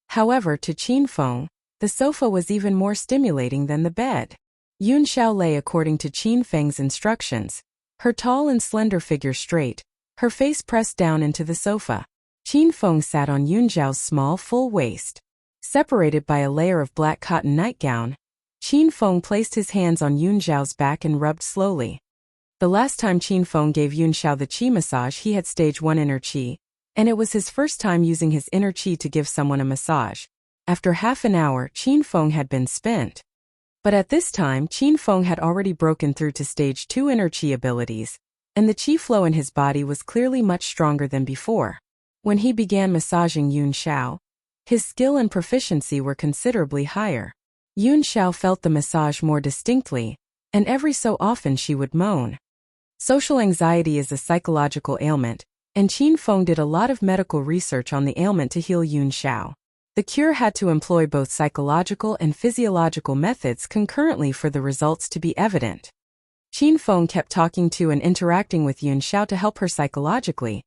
However, to Qin Feng, the sofa was even more stimulating than the bed. Yun Xiao lay according to Qin Feng's instructions, her tall and slender figure straight, her face pressed down into the sofa. Qin Feng sat on Yun Xiao's small full waist. Separated by a layer of black cotton nightgown, Qin Feng placed his hands on Yun Xiao's back and rubbed slowly. The last time Qin Feng gave Yun Xiao the chi massage, he had stage 1 inner chi, and it was his first time using his inner chi to give someone a massage. After half an hour, Qin Feng had been spent. But at this time, Qin Feng had already broken through to stage 2 inner chi abilities, and the chi flow in his body was clearly much stronger than before. When he began massaging Yun Xiao, his skill and proficiency were considerably higher. Yun Xiao felt the massage more distinctly, and every so often she would moan. Social anxiety is a psychological ailment, and Qin Feng did a lot of medical research on the ailment to heal Yun Xiao. The cure had to employ both psychological and physiological methods concurrently for the results to be evident. Qin Feng kept talking to and interacting with Yun Xiao to help her psychologically,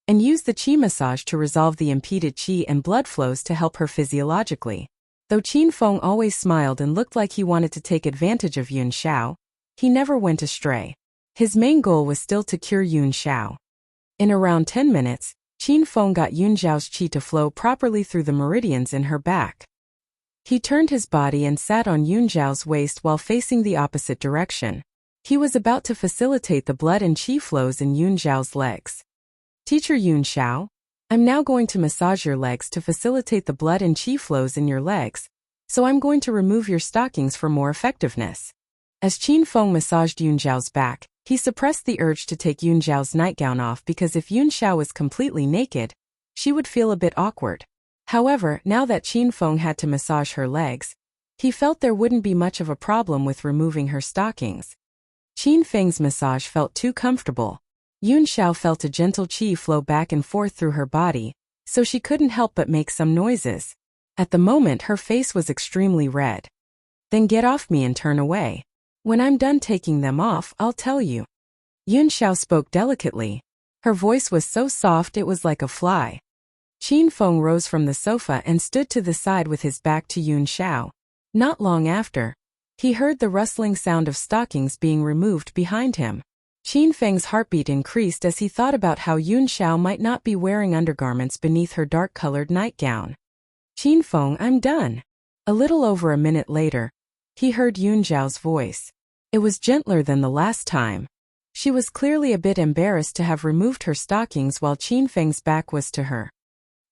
and used the chi massage to resolve the impeded chi and blood flows to help her physiologically. Though Qin Feng always smiled and looked like he wanted to take advantage of Yun Xiao, he never went astray. His main goal was still to cure Yun Xiao. In around 10 minutes, Qin Feng got Yun Xiao's qi to flow properly through the meridians in her back. He turned his body and sat on Yun Xiao's waist while facing the opposite direction. He was about to facilitate the blood and qi flows in Yun Xiao's legs. Teacher Yun Xiao, I'm now going to massage your legs to facilitate the blood and qi flows in your legs, so I'm going to remove your stockings for more effectiveness. As Qin Feng massaged Yun Xiao's back, he suppressed the urge to take Yun Xiao's nightgown off because if Yun Xiao was completely naked, she would feel a bit awkward. However, now that Qin Feng had to massage her legs, he felt there wouldn't be much of a problem with removing her stockings. Qin Feng's massage felt too comfortable. Yun Xiao felt a gentle qi flow back and forth through her body, so she couldn't help but make some noises. At the moment, her face was extremely red. Then get off me and turn away. When I'm done taking them off, I'll tell you. Yun Xiao spoke delicately. Her voice was so soft it was like a fly. Qin Feng rose from the sofa and stood to the side with his back to Yun Xiao. Not long after, he heard the rustling sound of stockings being removed behind him. Qin Feng's heartbeat increased as he thought about how Yun Xiao might not be wearing undergarments beneath her dark-colored nightgown. Qin Feng, I'm done. A little over a minute later, he heard Yun Xiao's voice. It was gentler than the last time. She was clearly a bit embarrassed to have removed her stockings while Qin Feng's back was to her.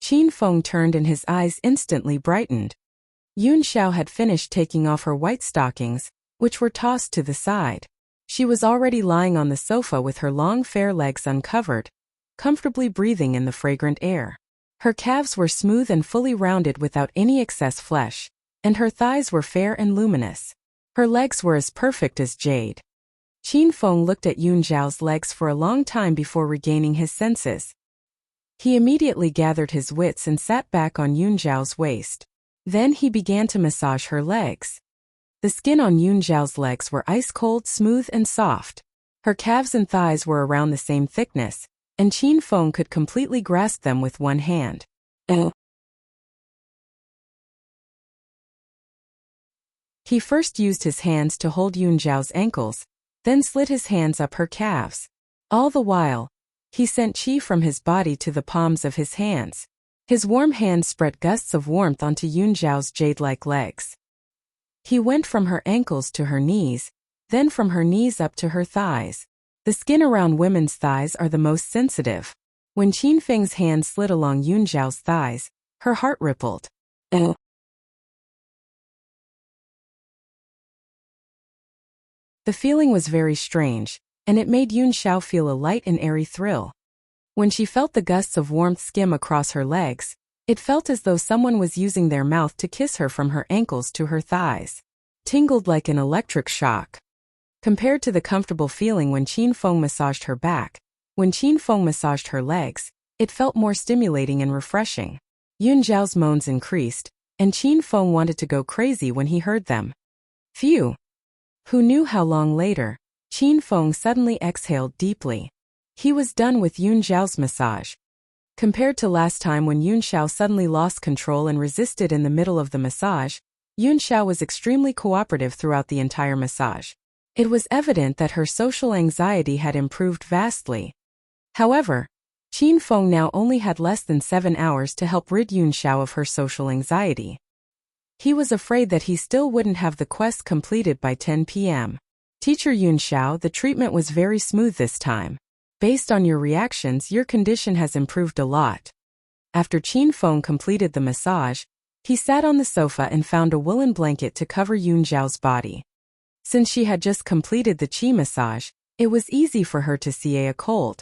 Qin Feng turned and his eyes instantly brightened. Yun Xiao had finished taking off her white stockings, which were tossed to the side. She was already lying on the sofa with her long fair legs uncovered, comfortably breathing in the fragrant air. Her calves were smooth and fully rounded without any excess flesh, and her thighs were fair and luminous. Her legs were as perfect as jade. Qin Feng looked at Yun Xiao's legs for a long time before regaining his senses. He immediately gathered his wits and sat back on Yun Xiao's waist. Then he began to massage her legs. The skin on Yun Xiao's legs were ice-cold, smooth and soft. Her calves and thighs were around the same thickness, and Qin Feng could completely grasp them with one hand. He first used his hands to hold Yun Xiao's ankles, then slid his hands up her calves. All the while, he sent qi from his body to the palms of his hands. His warm hands spread gusts of warmth onto Yun Xiao's jade-like legs. He went from her ankles to her knees, then from her knees up to her thighs. The skin around women's thighs are the most sensitive. When Qin Feng's hand slid along Yun Xiao's thighs, her heart rippled. The feeling was very strange, and it made Yun Xiao feel a light and airy thrill. When she felt the gusts of warmth skim across her legs, it felt as though someone was using their mouth to kiss her from her ankles to her thighs. Tingled like an electric shock. Compared to the comfortable feeling when Qin Feng massaged her back, when Qin Feng massaged her legs, it felt more stimulating and refreshing. Yun Xiao's moans increased, and Qin Feng wanted to go crazy when he heard them. Phew! Who knew how long later? Qin Feng suddenly exhaled deeply. He was done with Yun Xiao's massage. Compared to last time when Yun Xiao suddenly lost control and resisted in the middle of the massage, Yun Xiao was extremely cooperative throughout the entire massage. It was evident that her social anxiety had improved vastly. However, Qin Feng now only had less than 7 hours to help rid Yun Xiao of her social anxiety. He was afraid that he still wouldn't have the quest completed by 10 p.m. Teacher Yun Xiao, the treatment was very smooth this time. Based on your reactions, your condition has improved a lot. After Qin Feng completed the massage, he sat on the sofa and found a woolen blanket to cover Yun Xiao's body. Since she had just completed the qi massage, it was easy for her to see a cold.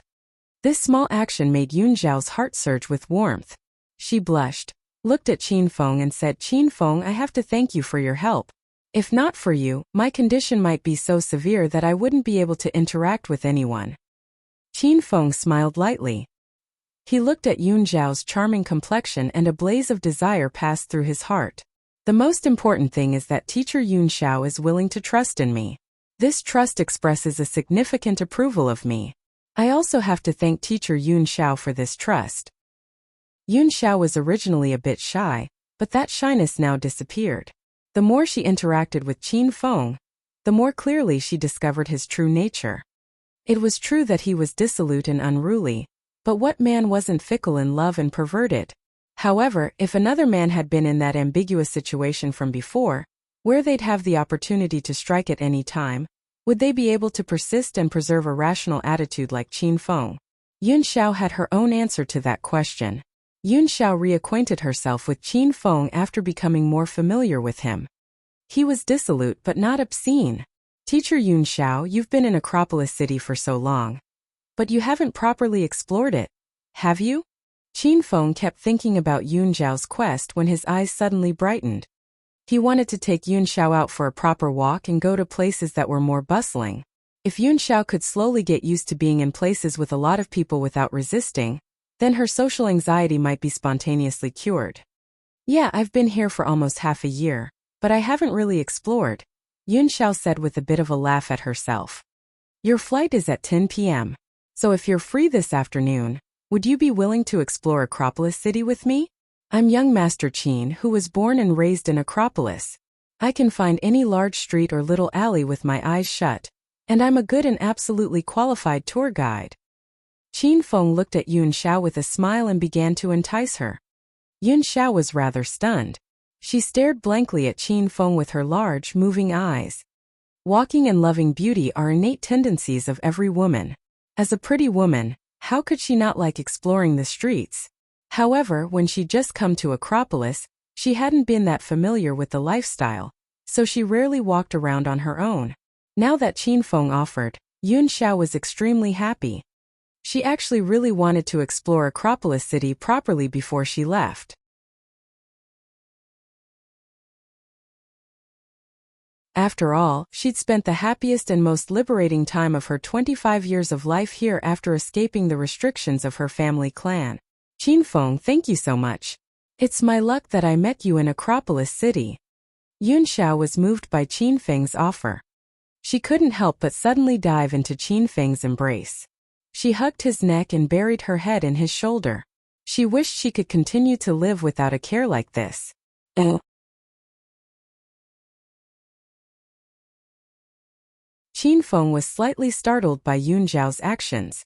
This small action made Yun Xiao's heart surge with warmth. She blushed, looked at Qin Feng and said, Qin Feng, I have to thank you for your help. If not for you, my condition might be so severe that I wouldn't be able to interact with anyone. Qin Feng smiled lightly. He looked at Yun Xiao's charming complexion and a blaze of desire passed through his heart. The most important thing is that teacher Yun Xiao is willing to trust in me. This trust expresses a significant approval of me. I also have to thank teacher Yun Xiao for this trust. Yun Xiao was originally a bit shy, but that shyness now disappeared. The more she interacted with Qin Feng, the more clearly she discovered his true nature. It was true that he was dissolute and unruly, but what man wasn't fickle in love and perverted? However, if another man had been in that ambiguous situation from before, where they'd have the opportunity to strike at any time, would they be able to persist and preserve a rational attitude like Qin Feng? Yun Xiao had her own answer to that question. Yun Xiao reacquainted herself with Qin Feng after becoming more familiar with him. He was dissolute but not obscene. Teacher Yun Xiao, you've been in Acropolis City for so long. But you haven't properly explored it, have you? Qin Feng kept thinking about Yun Xiao's quest when his eyes suddenly brightened. He wanted to take Yun Xiao out for a proper walk and go to places that were more bustling. If Yun Xiao could slowly get used to being in places with a lot of people without resisting, then her social anxiety might be spontaneously cured. Yeah, I've been here for almost half a year, but I haven't really explored, Yun Xiao said with a bit of a laugh at herself. Your flight is at 10 p.m. So if you're free this afternoon, would you be willing to explore Acropolis City with me? I'm young Master Qin who was born and raised in Acropolis. I can find any large street or little alley with my eyes shut, and I'm a good and absolutely qualified tour guide. Qin Feng looked at Yun Xiao with a smile and began to entice her. Yun Xiao was rather stunned. She stared blankly at Qin Feng with her large, moving eyes. Walking and loving beauty are innate tendencies of every woman. As a pretty woman, how could she not like exploring the streets? However, when she'd just come to Acropolis, she hadn't been that familiar with the lifestyle, so she rarely walked around on her own. Now that Qin Feng offered, Yun Xiao was extremely happy. She actually really wanted to explore Acropolis City properly before she left. After all, she'd spent the happiest and most liberating time of her 25 years of life here after escaping the restrictions of her family clan. Qin Feng, thank you so much. It's my luck that I met you in Acropolis City. Yun Xiao was moved by Qin Feng's offer. She couldn't help but suddenly dive into Qin Feng's embrace. She hugged his neck and buried her head in his shoulder. She wished she could continue to live without a care like this. Qin Feng was slightly startled by Yun Xiao's actions.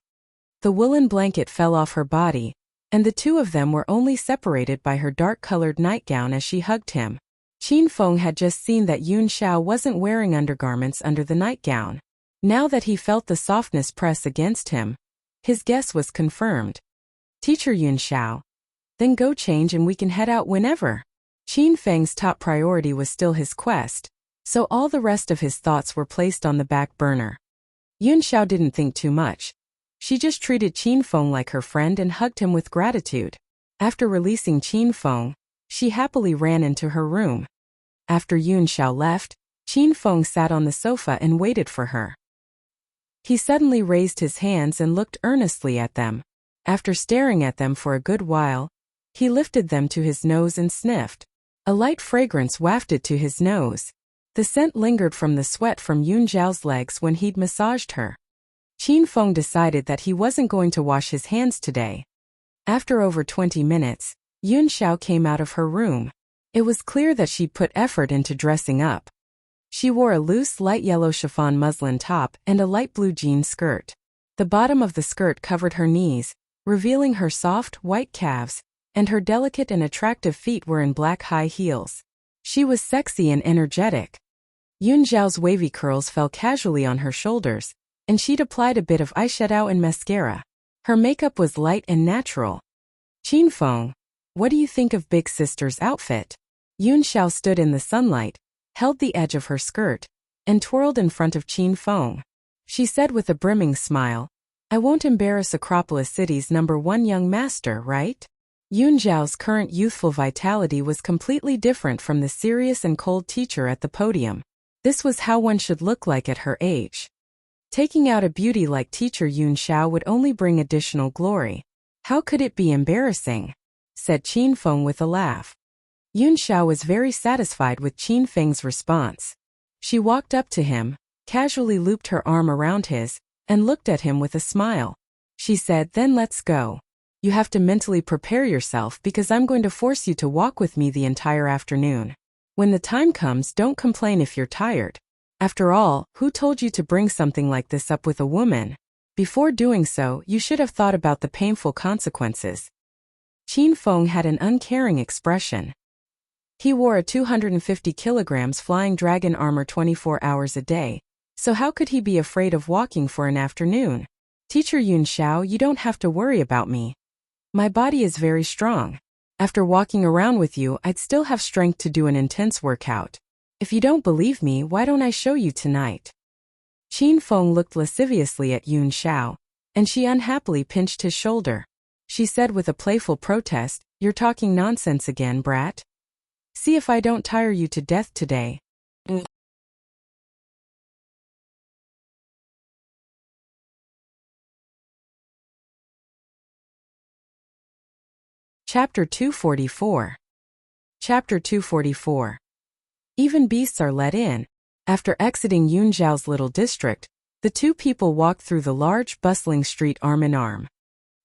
The woolen blanket fell off her body, and the two of them were only separated by her dark-colored nightgown as she hugged him. Qin Feng had just seen that Yun Xiao wasn't wearing undergarments under the nightgown. Now that he felt the softness press against him, his guess was confirmed. Teacher Yun Xiao. Then go change and we can head out whenever. Qin Feng's top priority was still his quest, so all the rest of his thoughts were placed on the back burner. Yun Xiao didn't think too much. She just treated Qin Feng like her friend and hugged him with gratitude. After releasing Qin Feng, she happily ran into her room. After Yun Xiao left, Qin Feng sat on the sofa and waited for her. He suddenly raised his hands and looked earnestly at them. After staring at them for a good while, he lifted them to his nose and sniffed. A light fragrance wafted to his nose. The scent lingered from the sweat from Yun Xiao's legs when he'd massaged her. Qin Feng decided that he wasn't going to wash his hands today. After over 20 minutes, Yun Xiao came out of her room. It was clear that she'd put effort into dressing up. She wore a loose light yellow chiffon muslin top and a light blue jean skirt. The bottom of the skirt covered her knees, revealing her soft, white calves, and her delicate and attractive feet were in black high heels. She was sexy and energetic. Yun Xiao's wavy curls fell casually on her shoulders, and she'd applied a bit of eyeshadow and mascara. Her makeup was light and natural. Qin Feng, what do you think of Big Sister's outfit? Yun Xiao stood in the sunlight, held the edge of her skirt, and twirled in front of Qin Feng. She said with a brimming smile, I won't embarrass Acropolis City's #1 young master, right? Yun Xiao's current youthful vitality was completely different from the serious and cold teacher at the podium. This was how one should look like at her age. Taking out a beauty like teacher Yun Xiao would only bring additional glory. How could it be embarrassing? Said Qin Feng with a laugh. Yun Xiao was very satisfied with Qin Feng's response. She walked up to him, casually looped her arm around his, and looked at him with a smile. She said, then let's go. You have to mentally prepare yourself because I'm going to force you to walk with me the entire afternoon. When the time comes, don't complain if you're tired. After all, who told you to bring something like this up with a woman? Before doing so, you should have thought about the painful consequences. Qin Feng had an uncaring expression. He wore a 250 kilograms flying dragon armor 24 hours a day, so how could he be afraid of walking for an afternoon? Teacher Yun Xiao, you don't have to worry about me. My body is very strong. After walking around with you, I'd still have strength to do an intense workout. If you don't believe me, why don't I show you tonight? Qin Feng looked lasciviously at Yun Xiao, and she unhappily pinched his shoulder. She said with a playful protest, "You're talking nonsense again, brat. See if I don't tire you to death today." Chapter 244. Chapter 244. Even beasts are let in. After exiting Yun Zhao's little district, the two people walked through the large, bustling street arm in arm.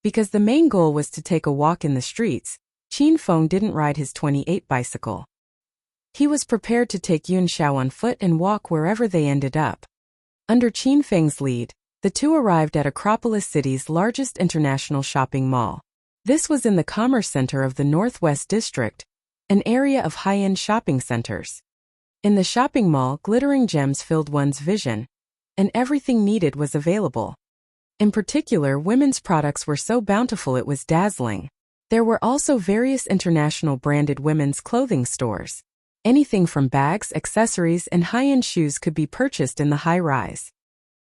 Because the main goal was to take a walk in the streets, Qin Feng didn't ride his 28 bicycle. He was prepared to take Yun Xiao on foot and walk wherever they ended up. Under Qin Feng's lead, the two arrived at Acropolis City's largest international shopping mall. This was in the commerce center of the Northwest District, an area of high-end shopping centers. In the shopping mall, glittering gems filled one's vision, and everything needed was available. In particular, women's products were so bountiful it was dazzling. There were also various international branded women's clothing stores. Anything from bags, accessories, and high-end shoes could be purchased in the high-rise.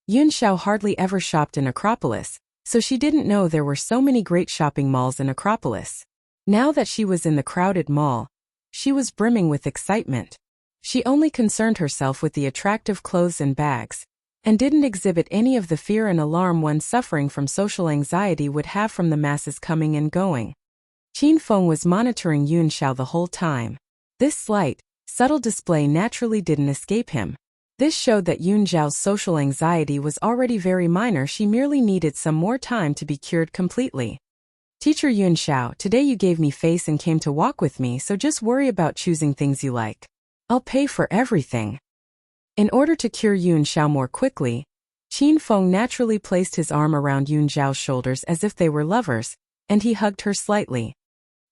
Yun Xiao hardly ever shopped in Acropolis, so she didn't know there were so many great shopping malls in Acropolis. Now that she was in the crowded mall, she was brimming with excitement. She only concerned herself with the attractive clothes and bags, and didn't exhibit any of the fear and alarm one suffering from social anxiety would have from the masses coming and going. Qin Feng was monitoring Yun Xiao the whole time. This slight, subtle display naturally didn't escape him. This showed that Yun Xiao's social anxiety was already very minor. She merely needed some more time to be cured completely. Teacher Yun Xiao, today you gave me face and came to walk with me, so just worry about choosing things you like. I'll pay for everything. In order to cure Yun Xiao more quickly, Qin Feng naturally placed his arm around Yun Xiao's shoulders as if they were lovers, and he hugged her slightly.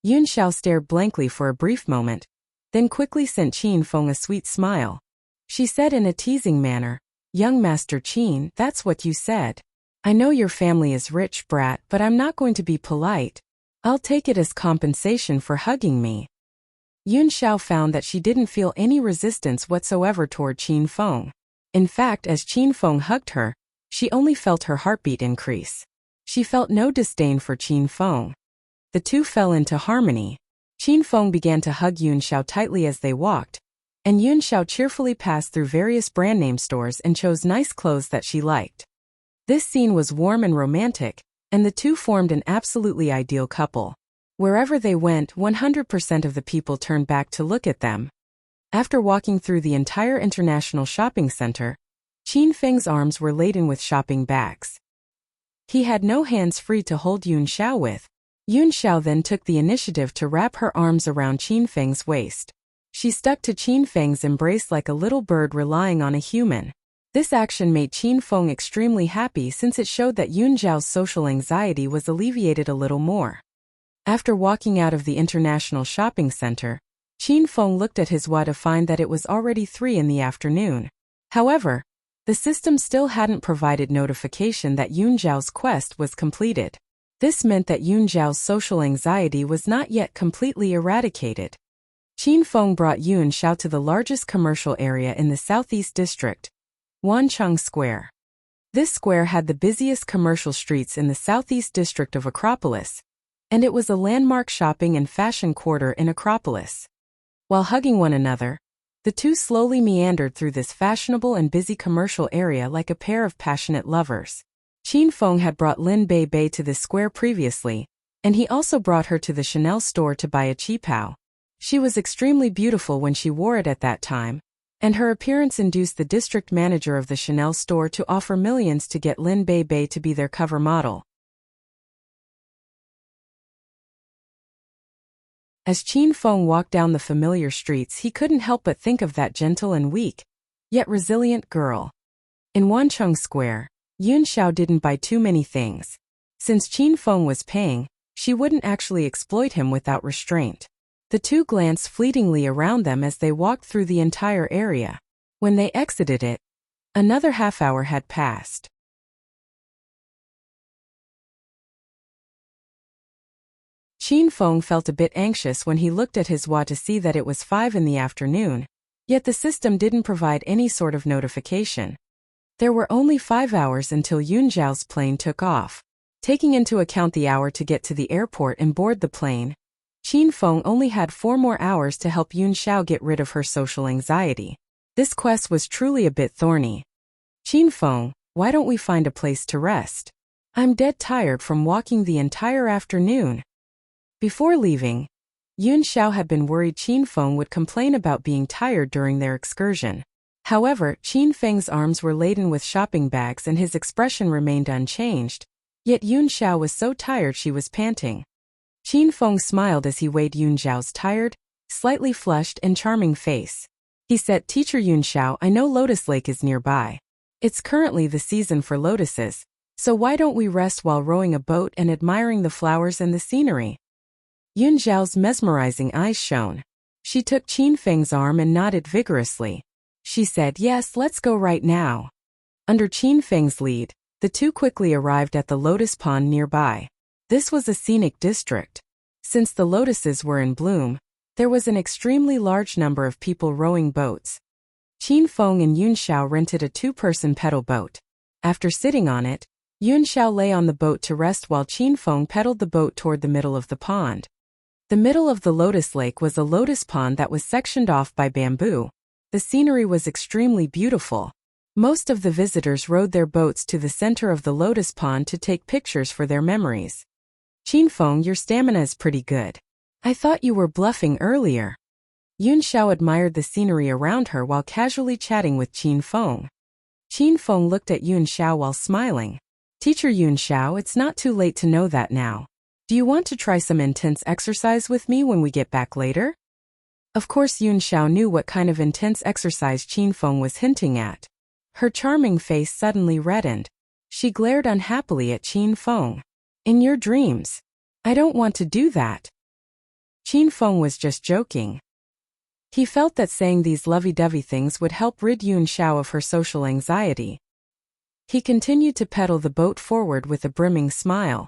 Yun Xiao stared blankly for a brief moment, then quickly sent Qin Feng a sweet smile. She said in a teasing manner, "Young Master Qin, that's what you said. I know your family is rich, brat, but I'm not going to be polite. I'll take it as compensation for hugging me." Yun Xiao found that she didn't feel any resistance whatsoever toward Qin Feng. In fact, as Qin Feng hugged her, she only felt her heartbeat increase. She felt no disdain for Qin Feng. The two fell into harmony. Qin Feng began to hug Yun Xiao tightly as they walked, and Yun Xiao cheerfully passed through various brand name stores and chose nice clothes that she liked. This scene was warm and romantic, and the two formed an absolutely ideal couple. Wherever they went, 100% of the people turned back to look at them. After walking through the entire international shopping center, Qin Feng's arms were laden with shopping bags. He had no hands free to hold Yun Xiao with. Yun Xiao then took the initiative to wrap her arms around Qin Feng's waist. She stuck to Qin Feng's embrace like a little bird relying on a human. This action made Qin Feng extremely happy since it showed that Yun Xiao's social anxiety was alleviated a little more. After walking out of the international shopping center, Qin Feng looked at his watch to find that it was already 3 in the afternoon. However, the system still hadn't provided notification that Yun Xiao's quest was completed. This meant that Yun Xiao's social anxiety was not yet completely eradicated. Qin Feng brought Yun Xiao to the largest commercial area in the southeast district, Wancheng Square. This square had the busiest commercial streets in the southeast district of Acropolis, and it was a landmark shopping and fashion quarter in Acropolis. While hugging one another, the two slowly meandered through this fashionable and busy commercial area like a pair of passionate lovers. Qin Feng had brought Lin Bei Bei to this square previously, and he also brought her to the Chanel store to buy a qipao. She was extremely beautiful when she wore it at that time, and her appearance induced the district manager of the Chanel store to offer millions to get Lin Bei Bei to be their cover model. As Qin Feng walked down the familiar streets, he couldn't help but think of that gentle and weak, yet resilient girl. In Wancheng Square, Yun Xiao didn't buy too many things. Since Qin Feng was paying, she wouldn't actually exploit him without restraint. The two glanced fleetingly around them as they walked through the entire area. When they exited it, another half hour had passed. Qin Feng felt a bit anxious when he looked at his watch to see that it was 5 in the afternoon, yet the system didn't provide any sort of notification. There were only 5 hours until Yun Zhao's plane took off. Taking into account the hour to get to the airport and board the plane, Qin Feng only had 4 more hours to help Yun Xiao get rid of her social anxiety. This quest was truly a bit thorny. Qin Feng, why don't we find a place to rest? I'm dead tired from walking the entire afternoon. Before leaving, Yun Xiao had been worried Qin Feng would complain about being tired during their excursion. However, Qin Feng's arms were laden with shopping bags and his expression remained unchanged, yet Yun Xiao was so tired she was panting. Qin Feng smiled as he weighed Yun Xiao's tired, slightly flushed and charming face. He said, "Teacher Yun Xiao, I know Lotus Lake is nearby. It's currently the season for lotuses, so why don't we rest while rowing a boat and admiring the flowers and the scenery?" Yun Xiao's mesmerizing eyes shone. She took Qin Feng's arm and nodded vigorously. She said, "Yes, let's go right now." Under Qin Feng's lead, the two quickly arrived at the lotus pond nearby. This was a scenic district. Since the lotuses were in bloom, there was an extremely large number of people rowing boats. Qin Feng and Yun Xiao rented a 2-person pedal boat. After sitting on it, Yun Xiao lay on the boat to rest while Qin Feng pedaled the boat toward the middle of the pond. The middle of the lotus lake was a lotus pond that was sectioned off by bamboo. The scenery was extremely beautiful. Most of the visitors rowed their boats to the center of the lotus pond to take pictures for their memories. "Qin Feng, your stamina is pretty good. I thought you were bluffing earlier." Yun Xiao admired the scenery around her while casually chatting with Qin Feng. Qin Feng looked at Yun Xiao while smiling. "Teacher Yun Xiao, it's not too late to know that now. Do you want to try some intense exercise with me when we get back later?" Of course, Yun Xiao knew what kind of intense exercise Qin Feng was hinting at. Her charming face suddenly reddened. She glared unhappily at Qin Feng. "In your dreams. I don't want to do that." Qin Feng was just joking. He felt that saying these lovey-dovey things would help rid Yun Xiao of her social anxiety. He continued to pedal the boat forward with a brimming smile.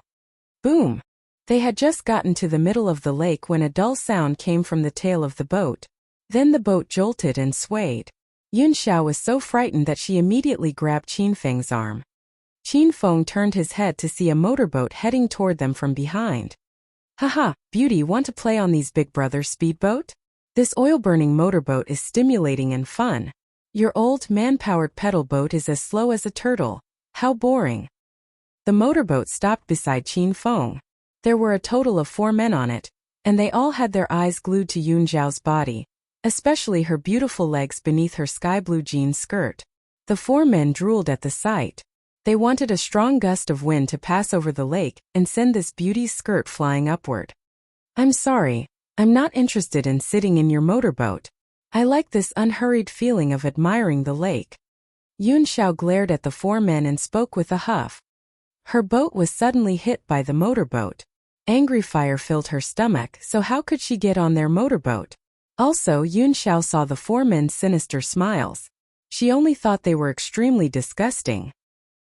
Boom! They had just gotten to the middle of the lake when a dull sound came from the tail of the boat. Then the boat jolted and swayed. Yun Xiao was so frightened that she immediately grabbed Qin Feng's arm. Qin Feng turned his head to see a motorboat heading toward them from behind. "Haha, beauty, want to play on these Big Brother speedboat? This oil-burning motorboat is stimulating and fun. Your old man-powered pedal boat is as slow as a turtle. How boring." The motorboat stopped beside Qin Feng. There were a total of 4 men on it, and they all had their eyes glued to Yun Zhao's body, especially her beautiful legs beneath her sky-blue jean skirt. The 4 men drooled at the sight. They wanted a strong gust of wind to pass over the lake and send this beauty's skirt flying upward. "I'm sorry, I'm not interested in sitting in your motorboat. I like this unhurried feeling of admiring the lake." Yun Xiao glared at the 4 men and spoke with a huff. Her boat was suddenly hit by the motorboat. Angry fire filled her stomach, so how could she get on their motorboat? Also, Yun Xiao saw the 4 men's sinister smiles. She only thought they were extremely disgusting.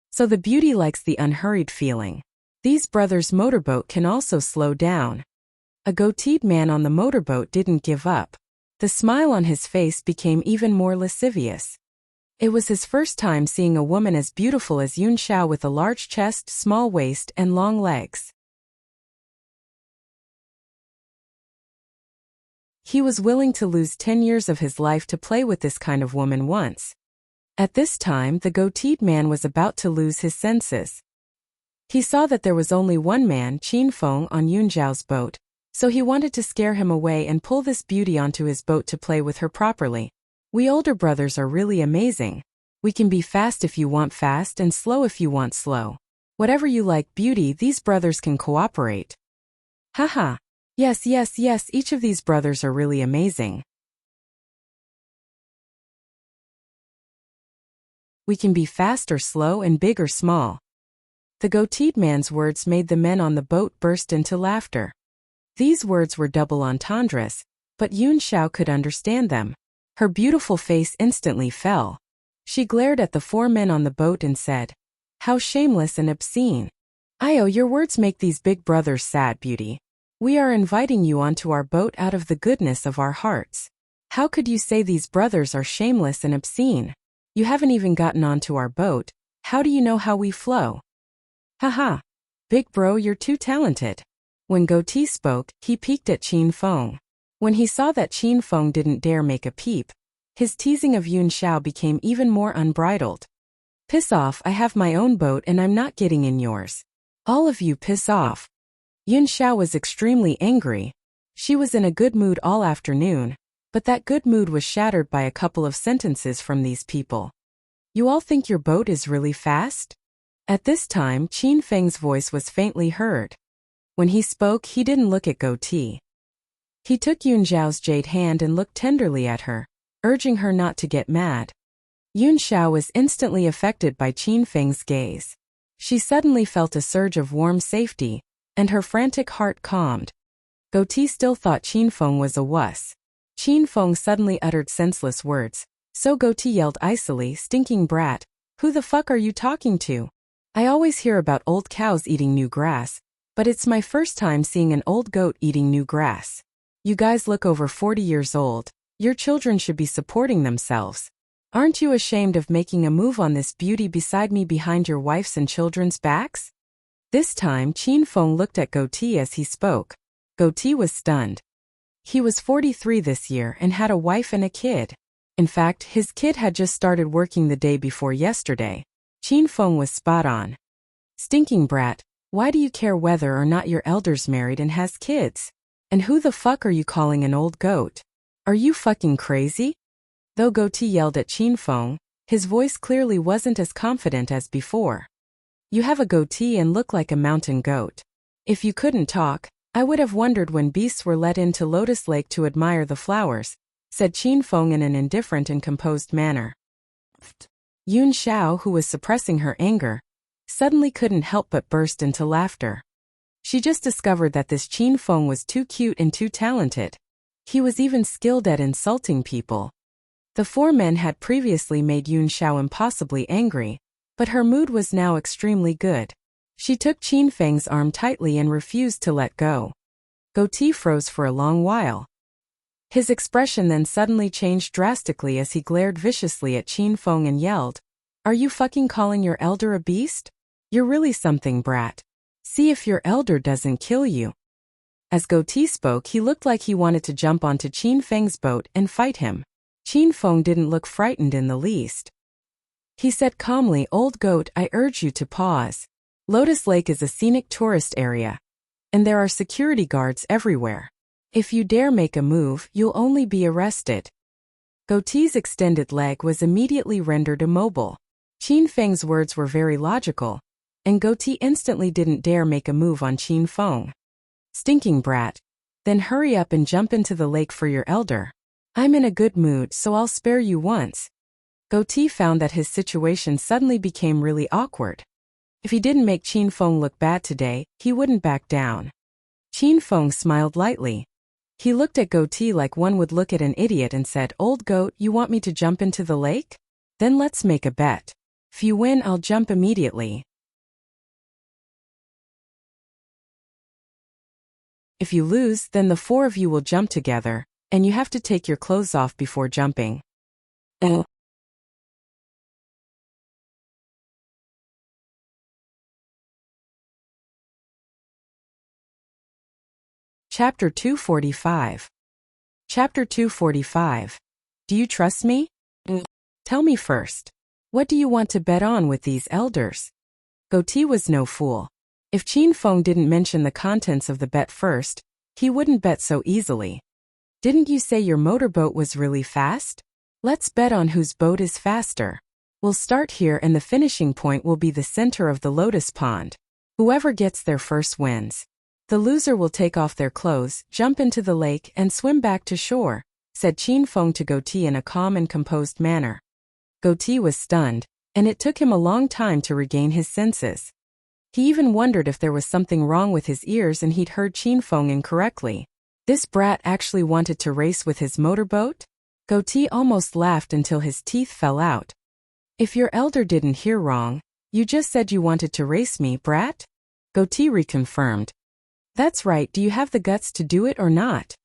So the beauty likes the unhurried feeling. These brothers' motorboat can also slow down. A goateed man on the motorboat didn't give up. The smile on his face became even more lascivious. It was his first time seeing a woman as beautiful as Yun Xiao with a large chest, small waist, and long legs. He was willing to lose 10 years of his life to play with this kind of woman once. At this time, the goateed man was about to lose his senses. He saw that there was only one man, Qin Feng, on Yun Zhao's boat, so he wanted to scare him away and pull this beauty onto his boat to play with her properly. "We older brothers are really amazing. We can be fast if you want fast and slow if you want slow. Whatever you like, beauty, these brothers can cooperate." "Haha. Yes, yes, yes, each of these brothers are really amazing. We can be fast or slow and big or small. The goateed man's words made the men on the boat burst into laughter. These words were double entendres, but Yun Xiao could understand them. Her beautiful face instantly fell. She glared at the 4 men on the boat and said, "How shameless and obscene. Io, your words make these big brothers sad, beauty. We are inviting you onto our boat out of the goodness of our hearts. How could you say these brothers are shameless and obscene? You haven't even gotten onto our boat. How do you know how we flow? Haha. Big bro, you're too talented." When Goatee spoke, he peeked at Qin Feng. When he saw that Qin Feng didn't dare make a peep, his teasing of Yun Xiao became even more unbridled. "Piss off, I have my own boat and I'm not getting in yours. All of you piss off." Yun Xiao was extremely angry. She was in a good mood all afternoon, but that good mood was shattered by a couple of sentences from these people. "You all think your boat is really fast?" At this time, Qin Feng's voice was faintly heard. When he spoke, he didn't look at Goatee. He took Yun Xiao's jade hand and looked tenderly at her, urging her not to get mad. Yun Xiao was instantly affected by Qin Feng's gaze. She suddenly felt a surge of warm safety, and her frantic heart calmed. Goatee still thought Qin Feng was a wuss. Qin Feng suddenly uttered senseless words, so Goatee yelled icily, "Stinking brat, who the fuck are you talking to? I always hear about old cows eating new grass, but it's my first time seeing an old goat eating new grass. You guys look over 40 years old. Your children should be supporting themselves. Aren't you ashamed of making a move on this beauty beside me behind your wife's and children's backs?" This time, Qin Feng looked at Goatee as he spoke. Goatee was stunned. He was 43 this year and had a wife and a kid. In fact, his kid had just started working the day before yesterday. Qin Feng was spot on. "Stinking brat, why do you care whether or not your elder's married and has kids? And who the fuck are you calling an old goat? Are you fucking crazy?" Though Goatee yelled at Qin Feng, his voice clearly wasn't as confident as before. "You have a goatee and look like a mountain goat. If you couldn't talk, I would have wondered when beasts were let into Lotus Lake to admire the flowers," said Qin Feng in an indifferent and composed manner. Yun Xiao, who was suppressing her anger, suddenly couldn't help but burst into laughter. She just discovered that this Qin Feng was too cute and too talented. He was even skilled at insulting people. The 4 men had previously made Yun Xiao impossibly angry, but her mood was now extremely good. She took Qin Feng's arm tightly and refused to let go. Goatee froze for a long while. His expression then suddenly changed drastically as he glared viciously at Qin Feng and yelled, "Are you fucking calling your elder a beast? You're really something, brat. See if your elder doesn't kill you." As Goatee spoke, he looked like he wanted to jump onto Qin Feng's boat and fight him. Qin Feng didn't look frightened in the least. He said calmly, "Old goat, I urge you to pause. Lotus Lake is a scenic tourist area, and there are security guards everywhere. If you dare make a move, you'll only be arrested." Goatee's extended leg was immediately rendered immobile. Qin Feng's words were very logical, and Goatee instantly didn't dare make a move on Qin Feng. "Stinking brat. Then hurry up and jump into the lake for your elder. I'm in a good mood, so I'll spare you once." Goatee found that his situation suddenly became really awkward. If he didn't make Qin Feng look bad today, he wouldn't back down. Qin Feng smiled lightly. He looked at Goatee like one would look at an idiot and said, "Old goat, you want me to jump into the lake? Then let's make a bet. If you win, I'll jump immediately. If you lose, then the 4 of you will jump together, and you have to take your clothes off before jumping." Chapter 245. Chapter 245. Do you trust me? Tell me first. What do you want to bet on with these elders? Goatee was no fool. If Qin Feng didn't mention the contents of the bet first, he wouldn't bet so easily. "Didn't you say your motorboat was really fast? Let's bet on whose boat is faster. We'll start here and the finishing point will be the center of the lotus pond. Whoever gets there first wins." The loser will take off their clothes, jump into the lake, and swim back to shore, said Qin Feng to Goatee in a calm and composed manner. Goatee was stunned, and it took him a long time to regain his senses. He even wondered if there was something wrong with his ears and he'd heard Qin Feng incorrectly. This brat actually wanted to race with his motorboat? Goatee almost laughed until his teeth fell out. If your elder didn't hear wrong, you just said you wanted to race me, brat? Goatee reconfirmed. That's right, do you have the guts to do it or not?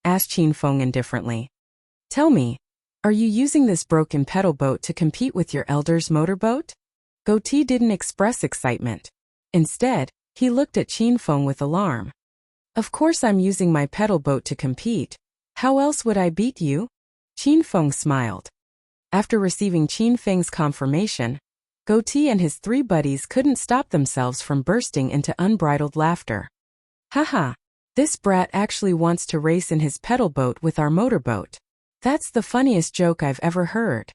Asked Qin Feng indifferently. Tell me, are you using this broken pedal boat to compete with your elder's motorboat? Goatee didn't express excitement. Instead, he looked at Qin Feng with alarm. Of course I'm using my pedal boat to compete. How else would I beat you? Qin Feng smiled. After receiving Qin Feng's confirmation, Goatee and his 3 buddies couldn't stop themselves from bursting into unbridled laughter. Haha, this brat actually wants to race in his pedal boat with our motorboat. That's the funniest joke I've ever heard.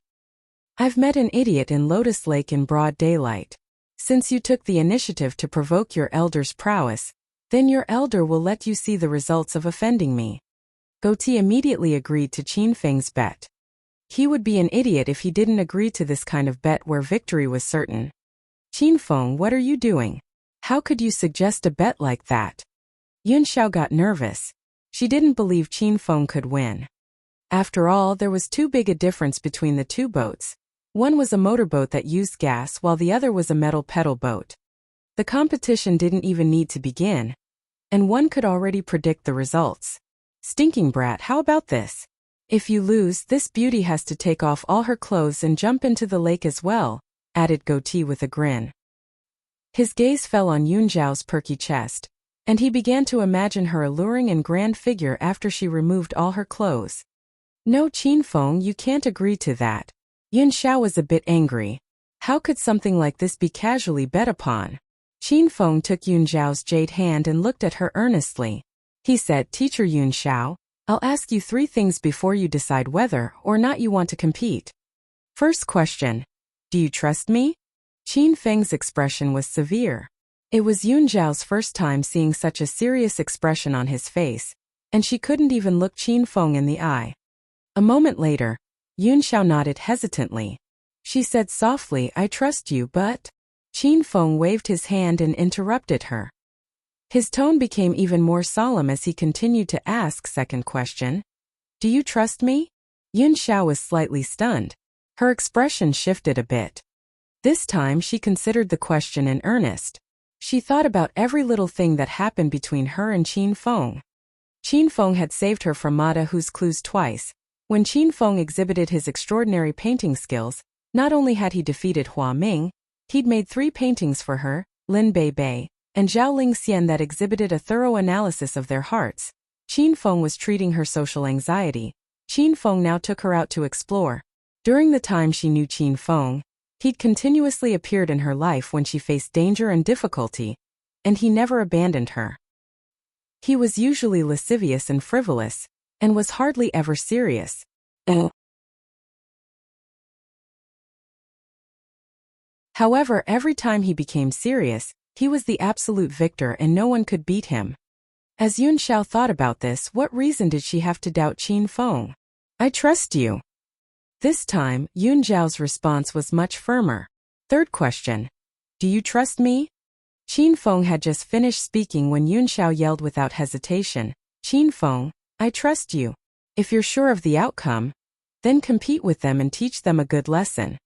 I've met an idiot in Lotus Lake in broad daylight. Since you took the initiative to provoke your elder's prowess, then your elder will let you see the results of offending me. Goatee immediately agreed to Qin Feng's bet. He would be an idiot if he didn't agree to this kind of bet where victory was certain. Qin Feng, what are you doing? How could you suggest a bet like that? Yun Xiao got nervous. She didn't believe Qin Feng could win. After all, there was too big a difference between the 2 boats. One was a motorboat that used gas while the other was a metal pedal boat. The competition didn't even need to begin, and one could already predict the results. Stinking brat, how about this? If you lose, this beauty has to take off all her clothes and jump into the lake as well, added Goatee with a grin. His gaze fell on Yun Xiao's perky chest, and he began to imagine her alluring and grand figure after she removed all her clothes. No, Qin Feng, you can't agree to that. Yun Xiao was a bit angry. How could something like this be casually bet upon? Qin Feng took Yun Xiao's jade hand and looked at her earnestly. He said, Teacher Yun Xiao, I'll ask you 3 things before you decide whether or not you want to compete. First question. Do you trust me? Qin Feng's expression was severe. It was Yun Xiao's first time seeing such a serious expression on his face, and she couldn't even look Qin Feng in the eye. A moment later, Yun Xiao nodded hesitantly. She said softly, I trust you, but... Qin Feng waved his hand and interrupted her. His tone became even more solemn as he continued to ask second question. Do you trust me? Yun Xiao was slightly stunned. Her expression shifted a bit. This time she considered the question in earnest. She thought about every little thing that happened between her and Qin Feng. Qin Feng had saved her from Ma Dahu's clues twice. When Qin Feng exhibited his extraordinary painting skills, not only had he defeated Hua Ming, he'd made 3 paintings for her, Lin Bei Bei, and Zhao Ling Xian that exhibited a thorough analysis of their hearts. Qin Feng was treating her social anxiety. Qin Feng now took her out to explore. During the time she knew Qin Feng, he'd continuously appeared in her life when she faced danger and difficulty, and he never abandoned her. He was usually lascivious and frivolous, and was hardly ever serious. However, every time he became serious, he was the absolute victor and no one could beat him. As Yun Xiao thought about this, what reason did she have to doubt Qin Feng? I trust you. This time, Yun Xiao's response was much firmer. Third question. Do you trust me? Qin Feng had just finished speaking when Yun Xiao yelled without hesitation, Qin Feng, I trust you. If you're sure of the outcome, then compete with them and teach them a good lesson.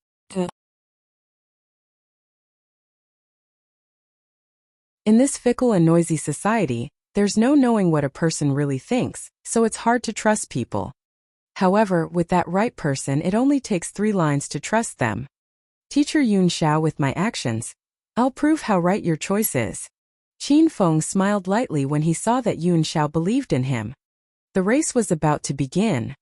In this fickle and noisy society, there's no knowing what a person really thinks, so it's hard to trust people. However, with that right person, it only takes 3 lines to trust them. Teacher Yun Xiao, with my actions, I'll prove how right your choice is. Qin Feng smiled lightly when he saw that Yun Xiao believed in him. The race was about to begin.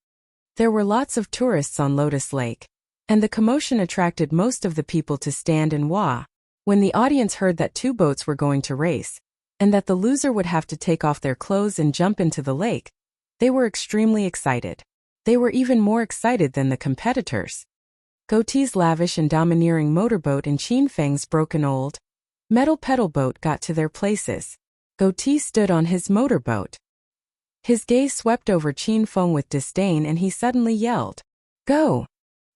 There were lots of tourists on Lotus Lake, and the commotion attracted most of the people to stand and watch. When the audience heard that 2 boats were going to race, and that the loser would have to take off their clothes and jump into the lake, they were extremely excited. They were even more excited than the competitors. Goatee's lavish and domineering motorboat and Qin Feng's broken old metal pedal boat got to their places. Goatee stood on his motorboat. His gaze swept over Qin Feng with disdain and he suddenly yelled, "Go!"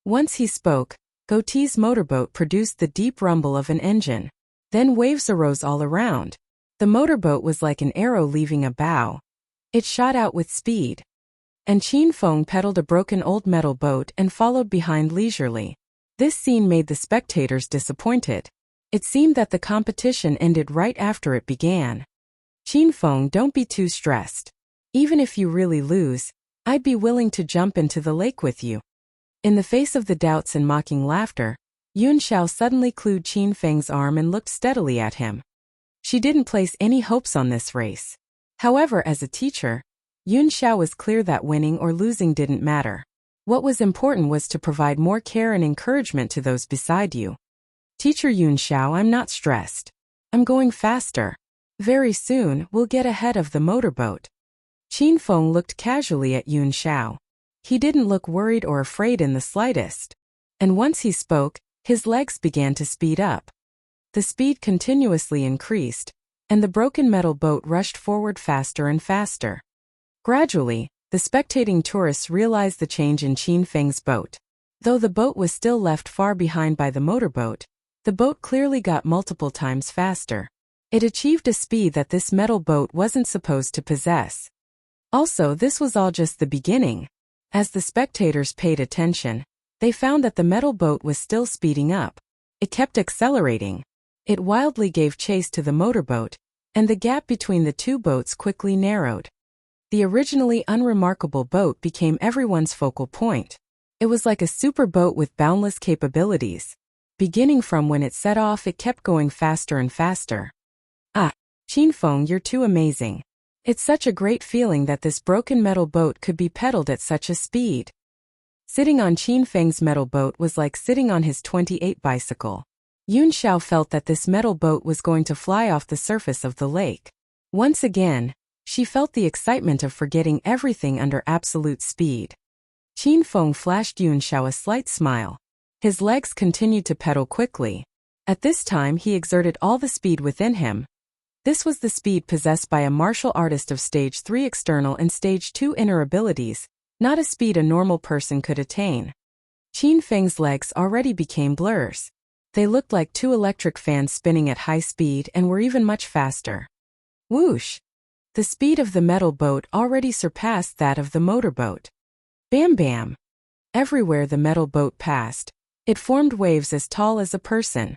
Once he spoke, Goatee's motorboat produced the deep rumble of an engine. Then waves arose all around. The motorboat was like an arrow leaving a bow. It shot out with speed. And Qin Feng pedaled a broken old metal boat and followed behind leisurely. This scene made the spectators disappointed. It seemed that the competition ended right after it began. Qin Feng, don't be too stressed. Even if you really lose, I'd be willing to jump into the lake with you. In the face of the doubts and mocking laughter, Yun Xiao suddenly clued Qin Feng's arm and looked steadily at him. She didn't place any hopes on this race. However, as a teacher, Yun Xiao was clear that winning or losing didn't matter. What was important was to provide more care and encouragement to those beside you. Teacher Yun Xiao, I'm not stressed. I'm going faster. Very soon, we'll get ahead of the motorboat. Qin Feng looked casually at Yun Xiao. He didn't look worried or afraid in the slightest. And once he spoke, his legs began to speed up. The speed continuously increased, and the broken metal boat rushed forward faster and faster. Gradually, the spectating tourists realized the change in Qin Feng's boat. Though the boat was still left far behind by the motorboat, the boat clearly got multiple times faster. It achieved a speed that this metal boat wasn't supposed to possess. Also, this was all just the beginning. As the spectators paid attention, they found that the metal boat was still speeding up. It kept accelerating. It wildly gave chase to the motorboat, and the gap between the two boats quickly narrowed. The originally unremarkable boat became everyone's focal point. It was like a super boat with boundless capabilities. Beginning from when it set off, it kept going faster and faster. Ah, Qin Feng, you're too amazing. It's such a great feeling that this broken metal boat could be pedaled at such a speed. Sitting on Qin Feng's metal boat was like sitting on his 28 bicycle. Yun Xiao felt that this metal boat was going to fly off the surface of the lake. Once again, she felt the excitement of forgetting everything under absolute speed. Qin Feng flashed Yun Xiao a slight smile. His legs continued to pedal quickly. At this time he exerted all the speed within him. This was the speed possessed by a martial artist of Stage 3 external and Stage 2 inner abilities, not a speed a normal person could attain. Qin Feng's legs already became blurs. They looked like two electric fans spinning at high speed and were even much faster. Whoosh! The speed of the metal boat already surpassed that of the motorboat. Bam bam! Everywhere the metal boat passed, it formed waves as tall as a person.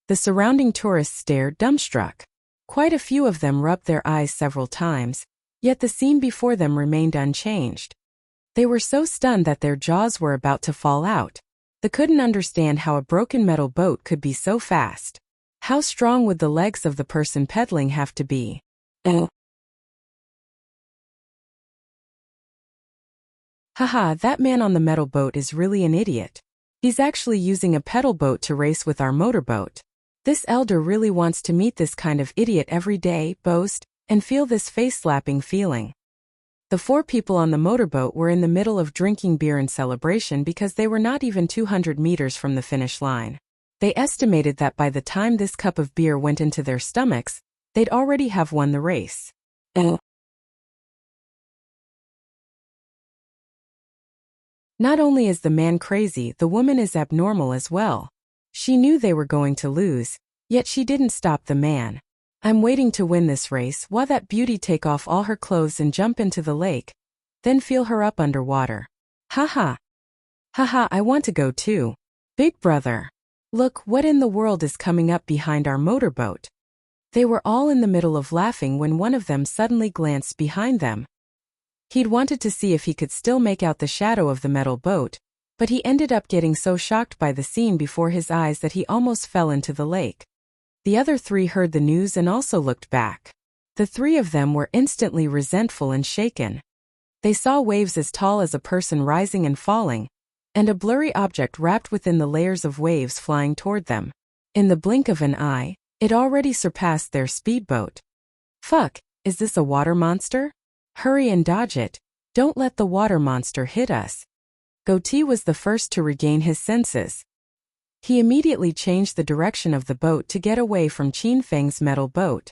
The surrounding tourists stared dumbstruck. Quite a few of them rubbed their eyes several times, yet the scene before them remained unchanged. They were so stunned that their jaws were about to fall out. They couldn't understand how a broken metal boat could be so fast. How strong would the legs of the person pedaling have to be? Haha, that man on the metal boat is really an idiot. He's actually using a pedal boat to race with our motorboat. This elder really wants to meet this kind of idiot every day, boast, and feel this face-slapping feeling. The four people on the motorboat were in the middle of drinking beer in celebration because they were not even 200 meters from the finish line. They estimated that by the time this cup of beer went into their stomachs, they'd already have won the race. Not only is the man crazy, the woman is abnormal as well. She knew they were going to lose, yet she didn't stop the man. I'm waiting to win this race while that beauty take off all her clothes and jump into the lake. Then feel her up underwater. Haha. Haha, I want to go too. Big brother. Look, what in the world is coming up behind our motorboat? They were all in the middle of laughing when one of them suddenly glanced behind them. He'd wanted to see if he could still make out the shadow of the metal boat, but he ended up getting so shocked by the scene before his eyes that he almost fell into the lake. The other three heard the news and also looked back. The three of them were instantly resentful and shaken. They saw waves as tall as a person rising and falling, and a blurry object wrapped within the layers of waves flying toward them. In the blink of an eye, it already surpassed their speedboat. Fuck, is this a water monster? Hurry and dodge it. Don't let the water monster hit us. Goatee was the first to regain his senses. He immediately changed the direction of the boat to get away from Qin Feng's metal boat.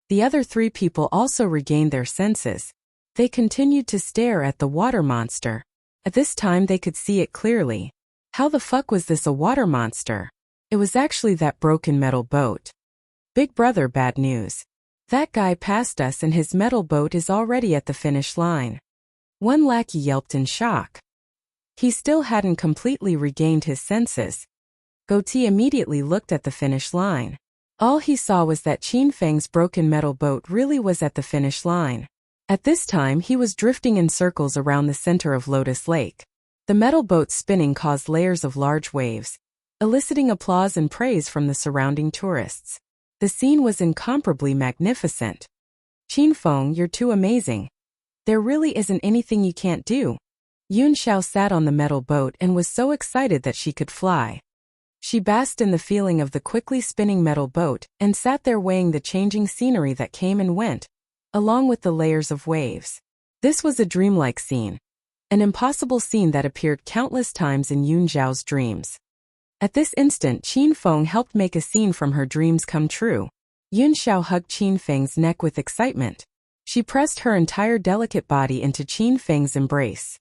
The other 3 people also regained their senses. They continued to stare at the water monster. At this time they could see it clearly. How the fuck was this a water monster? It was actually that broken metal boat. Big brother, bad news. That guy passed us and his metal boat is already at the finish line. One lackey yelped in shock. He still hadn't completely regained his senses. Goatee immediately looked at the finish line. All he saw was that Qin Feng's broken metal boat really was at the finish line. At this time he was drifting in circles around the center of Lotus Lake. The metal boat spinning caused layers of large waves, eliciting applause and praise from the surrounding tourists. The scene was incomparably magnificent. Qin Feng, you're too amazing. There really isn't anything you can't do. Yun Xiao sat on the metal boat and was so excited that she could fly. She basked in the feeling of the quickly spinning metal boat and sat there weighing the changing scenery that came and went, along with the layers of waves. This was a dreamlike scene. An impossible scene that appeared countless times in Yun Xiao's dreams. At this instant Qin Feng helped make a scene from her dreams come true. Yun Xiao hugged Qin Feng's neck with excitement. She pressed her entire delicate body into Qin Feng's embrace.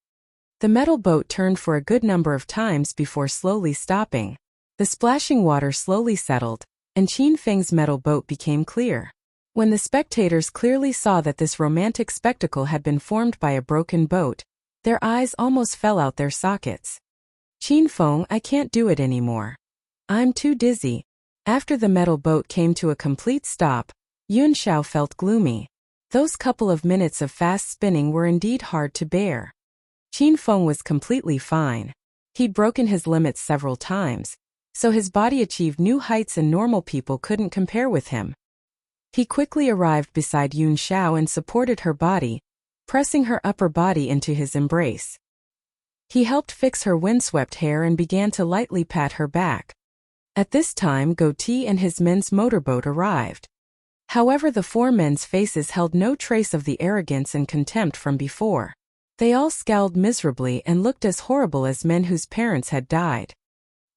The metal boat turned for a good number of times before slowly stopping. The splashing water slowly settled, and Qin Feng's metal boat became clear. When the spectators clearly saw that this romantic spectacle had been formed by a broken boat, their eyes almost fell out their sockets. Qin Feng, I can't do it anymore. I'm too dizzy. After the metal boat came to a complete stop, Yun Xiao felt gloomy. Those couple of minutes of fast spinning were indeed hard to bear. Qin Feng was completely fine. He'd broken his limits several times, so his body achieved new heights and normal people couldn't compare with him. He quickly arrived beside Yun Xiao and supported her body, pressing her upper body into his embrace. He helped fix her windswept hair and began to lightly pat her back. At this time Goatee and his men's motorboat arrived. However, the 4 men's faces held no trace of the arrogance and contempt from before. They all scowled miserably and looked as horrible as men whose parents had died.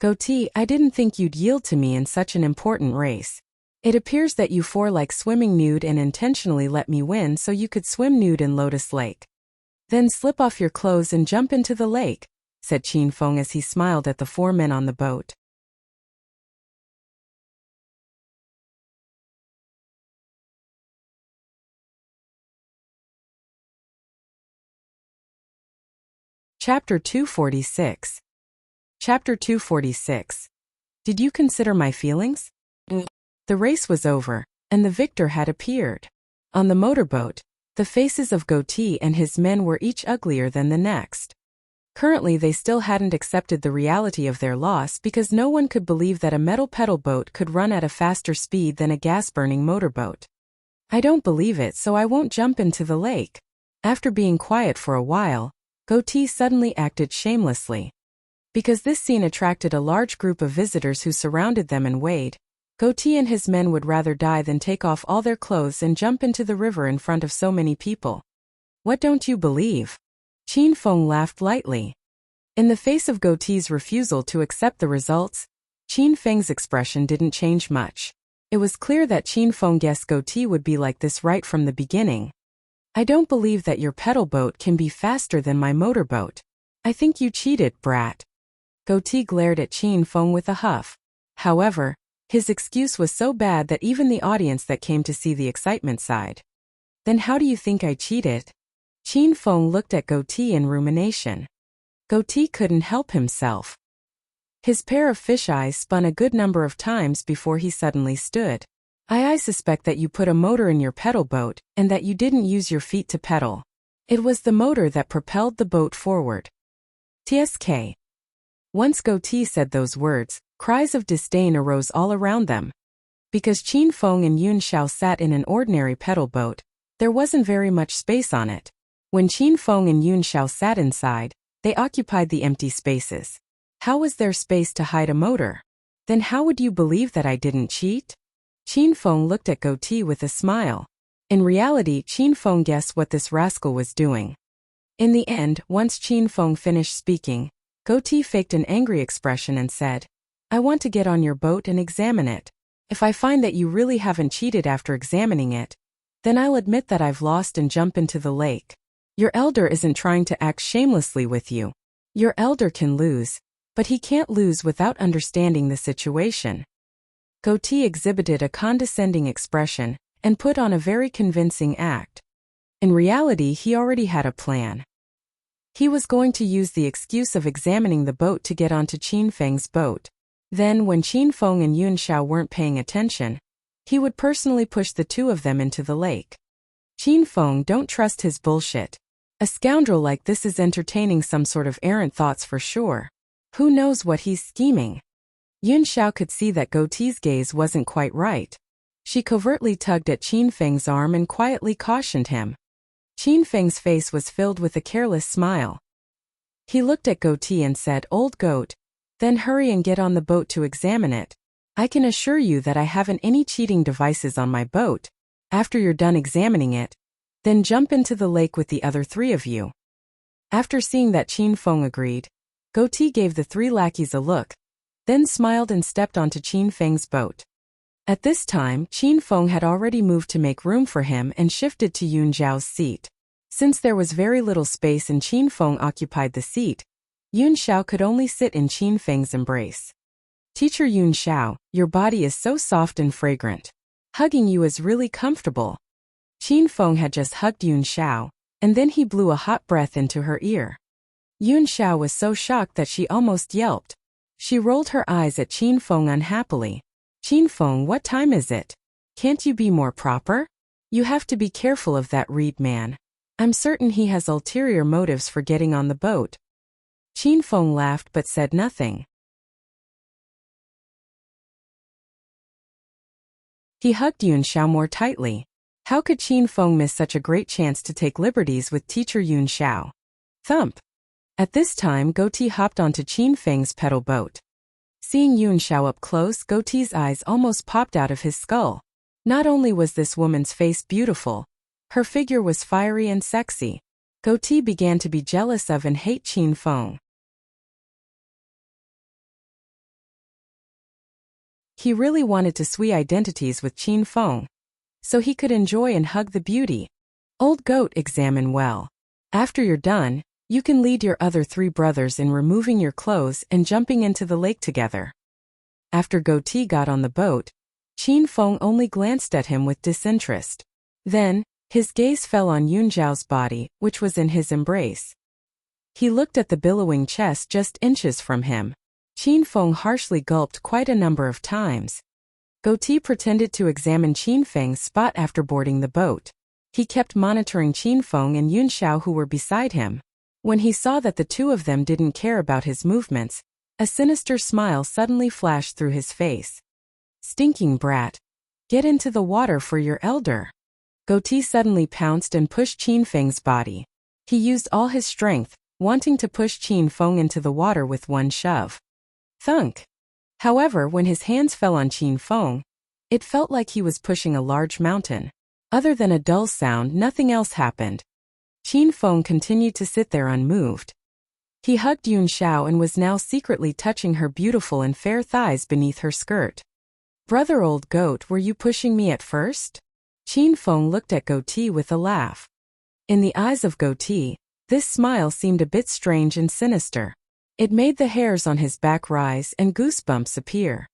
Goatee, I didn't think you'd yield to me in such an important race. It appears that you 4 like swimming nude and intentionally let me win so you could swim nude in Lotus Lake. Then slip off your clothes and jump into the lake, said Qin Feng as he smiled at the 4 men on the boat. Chapter 246. Chapter 246. Did you consider my feelings? The race was over, and the victor had appeared. On the motorboat, the faces of Goatee and his men were each uglier than the next. Currently they still hadn't accepted the reality of their loss because no one could believe that a metal pedal boat could run at a faster speed than a gas-burning motorboat. I don't believe it, so I won't jump into the lake. After being quiet for a while, Goatee suddenly acted shamelessly. Because this scene attracted a large group of visitors who surrounded them and weighed, Goatee and his men would rather die than take off all their clothes and jump into the river in front of so many people. What don't you believe? Qin Feng laughed lightly. In the face of Goatee's refusal to accept the results, Qin Feng's expression didn't change much. It was clear that Qin Feng guessed Goatee would be like this right from the beginning. I don't believe that your pedal boat can be faster than my motorboat. I think you cheated, brat. Goatee glared at Qin Feng with a huff. However, his excuse was so bad that even the audience that came to see the excitement sighed. Then how do you think I cheated? Qin Feng looked at Goatee in rumination. Goatee couldn't help himself. His pair of fish eyes spun a good number of times before he suddenly stood. I suspect that you put a motor in your pedal boat, and that you didn't use your feet to pedal. It was the motor that propelled the boat forward. TSK. Once Goatee said those words, cries of disdain arose all around them. Because Qin Feng and Yun Xiao sat in an ordinary pedal boat, there wasn't very much space on it. When Qin Feng and Yun Xiao sat inside, they occupied the empty spaces. How was there space to hide a motor? Then how would you believe that I didn't cheat? Qin Feng looked at Goatee with a smile. In reality, Qin Feng guessed what this rascal was doing. In the end, once Qin Feng finished speaking, Goatee faked an angry expression and said, I want to get on your boat and examine it. If I find that you really haven't cheated after examining it, then I'll admit that I've lost and jump into the lake. Your elder isn't trying to act shamelessly with you. Your elder can lose, but he can't lose without understanding the situation. Goatee exhibited a condescending expression and put on a very convincing act. In reality, he already had a plan. He was going to use the excuse of examining the boat to get onto Qin Feng's boat. Then, when Qin Feng and Yun Xiao weren't paying attention, he would personally push the two of them into the lake. Qin Feng, don't trust his bullshit. A scoundrel like this is entertaining some sort of errant thoughts for sure. Who knows what he's scheming? Yun Xiao could see that Goatee's gaze wasn't quite right. She covertly tugged at Qin Feng's arm and quietly cautioned him. Qin Feng's face was filled with a careless smile. He looked at Goatee and said, "Old goat, then hurry and get on the boat to examine it. I can assure you that I haven't any cheating devices on my boat. After you're done examining it, then jump into the lake with the other three of you." After seeing that Qin Feng agreed, Goatee gave the three lackeys a look, then smiled and stepped onto Qin Feng's boat. At this time, Qin Feng had already moved to make room for him and shifted to Yun Xiao's seat. Since there was very little space and Qin Feng occupied the seat, Yun Xiao could only sit in Qin Feng's embrace. "Teacher Yun Xiao, your body is so soft and fragrant. Hugging you is really comfortable." Qin Feng had just hugged Yun Xiao, and then he blew a hot breath into her ear. Yun Xiao was so shocked that she almost yelped. She rolled her eyes at Qin Feng unhappily. "Qin Feng, what time is it? Can't you be more proper? You have to be careful of that Reed man. I'm certain he has ulterior motives for getting on the boat." Qin Feng laughed but said nothing. He hugged Yun Xiao more tightly. How could Qin Feng miss such a great chance to take liberties with teacher Yun Xiao? Thump! At this time, Goatee hopped onto Qin Feng's pedal boat. Seeing Yun Xiao up close, Goatee's eyes almost popped out of his skull. Not only was this woman's face beautiful, her figure was fiery and sexy. Goatee began to be jealous of and hate Qin Feng. He really wanted to swee identities with Qin Feng, so he could enjoy and hug the beauty. "Old goat, examine well. After you're done, you can lead your other three brothers in removing your clothes and jumping into the lake together." After Goatee got on the boat, Qin Feng only glanced at him with disinterest. Then, his gaze fell on Yun Xiao's body, which was in his embrace. He looked at the billowing chest just inches from him. Qin Feng harshly gulped quite a number of times. Goatee pretended to examine Qin Feng's spot after boarding the boat. He kept monitoring Qin Feng and Yun Xiao who were beside him. When he saw that the two of them didn't care about his movements, a sinister smile suddenly flashed through his face. "Stinking brat. Get into the water for your elder." Goatee suddenly pounced and pushed Qin Feng's body. He used all his strength, wanting to push Qin Feng into the water with one shove. Thunk! However, when his hands fell on Qin Feng, it felt like he was pushing a large mountain. Other than a dull sound, nothing else happened. Qin Feng continued to sit there unmoved. He hugged Yun Xiao and was now secretly touching her beautiful and fair thighs beneath her skirt. "Brother old goat, were you pushing me at first?" Qin Feng looked at Goatee with a laugh. In the eyes of Goatee, this smile seemed a bit strange and sinister. It made the hairs on his back rise and goosebumps appear.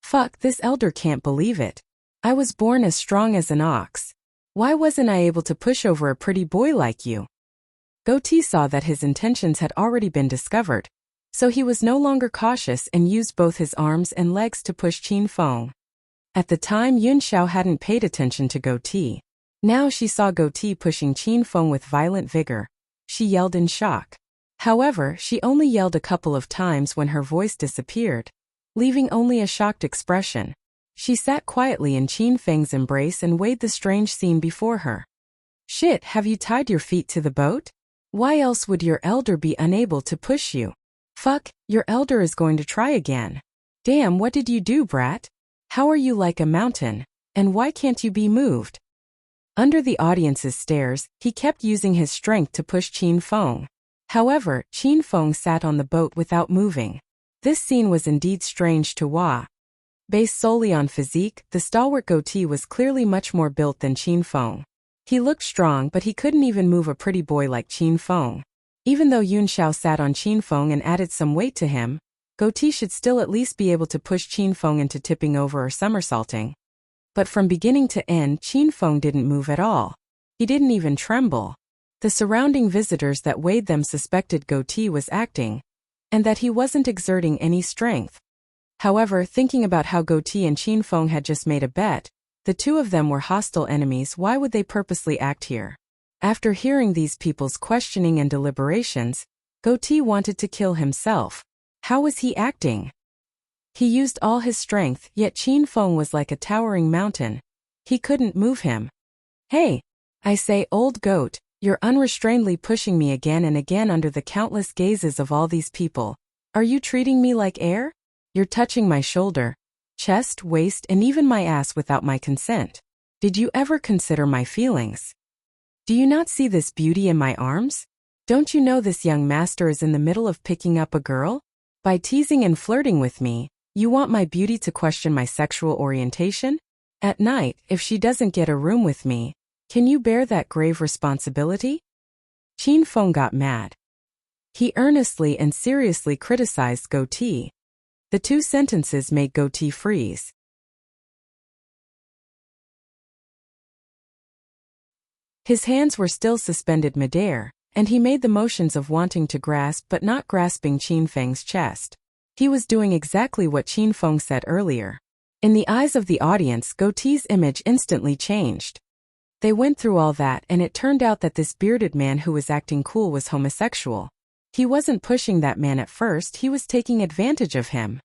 "Fuck, this elder can't believe it. I was born as strong as an ox. Why wasn't I able to push over a pretty boy like you?" Goatee saw that his intentions had already been discovered, so he was no longer cautious and used both his arms and legs to push Qin Feng. At the time, Yun Xiao hadn't paid attention to Goatee. Now she saw Goatee pushing Qin Feng with violent vigor. She yelled in shock. However, she only yelled a couple of times when her voice disappeared, leaving only a shocked expression. She sat quietly in Qin Feng's embrace and weighed the strange scene before her. "Shit, have you tied your feet to the boat? Why else would your elder be unable to push you? Fuck, your elder is going to try again. Damn, what did you do, brat? How are you like a mountain? And why can't you be moved?" Under the audience's stares, he kept using his strength to push Qin Feng. However, Qin Feng sat on the boat without moving. This scene was indeed strange to watch. Based solely on physique, the stalwart goatee was clearly much more built than Qin Feng. He looked strong, but he couldn't even move a pretty boy like Qin Feng. Even though Yun Xiao sat on Qin Feng and added some weight to him, goatee should still at least be able to push Qin Feng into tipping over or somersaulting. But from beginning to end, Qin Feng didn't move at all. He didn't even tremble. The surrounding visitors that weighed them suspected goatee was acting, and that he wasn't exerting any strength. However, thinking about how goatee and Qin Feng had just made a bet, the two of them were hostile enemies. Why would they purposely act here? After hearing these people's questioning and deliberations, goatee wanted to kill himself. How was he acting? He used all his strength, yet Qin Feng was like a towering mountain. He couldn't move him. Hey! I say, old goat, you're unrestrainedly pushing me again and again under the countless gazes of all these people. Are you treating me like air? You're touching my shoulder, chest, waist, and even my ass without my consent. Did you ever consider my feelings? Do you not see this beauty in my arms? Don't you know this young master is in the middle of picking up a girl? By teasing and flirting with me, you want my beauty to question my sexual orientation? At night, if she doesn't get a room with me, can you bear that grave responsibility? Qin Feng got mad. He earnestly and seriously criticized goatee. The two sentences made goatee freeze. His hands were still suspended midair, and he made the motions of wanting to grasp but not grasping Qin Feng's chest. He was doing exactly what Qin Feng said earlier. In the eyes of the audience, goatee's image instantly changed. They went through all that, and it turned out that this bearded man who was acting cool was homosexual. He wasn't pushing that man at first, he was taking advantage of him.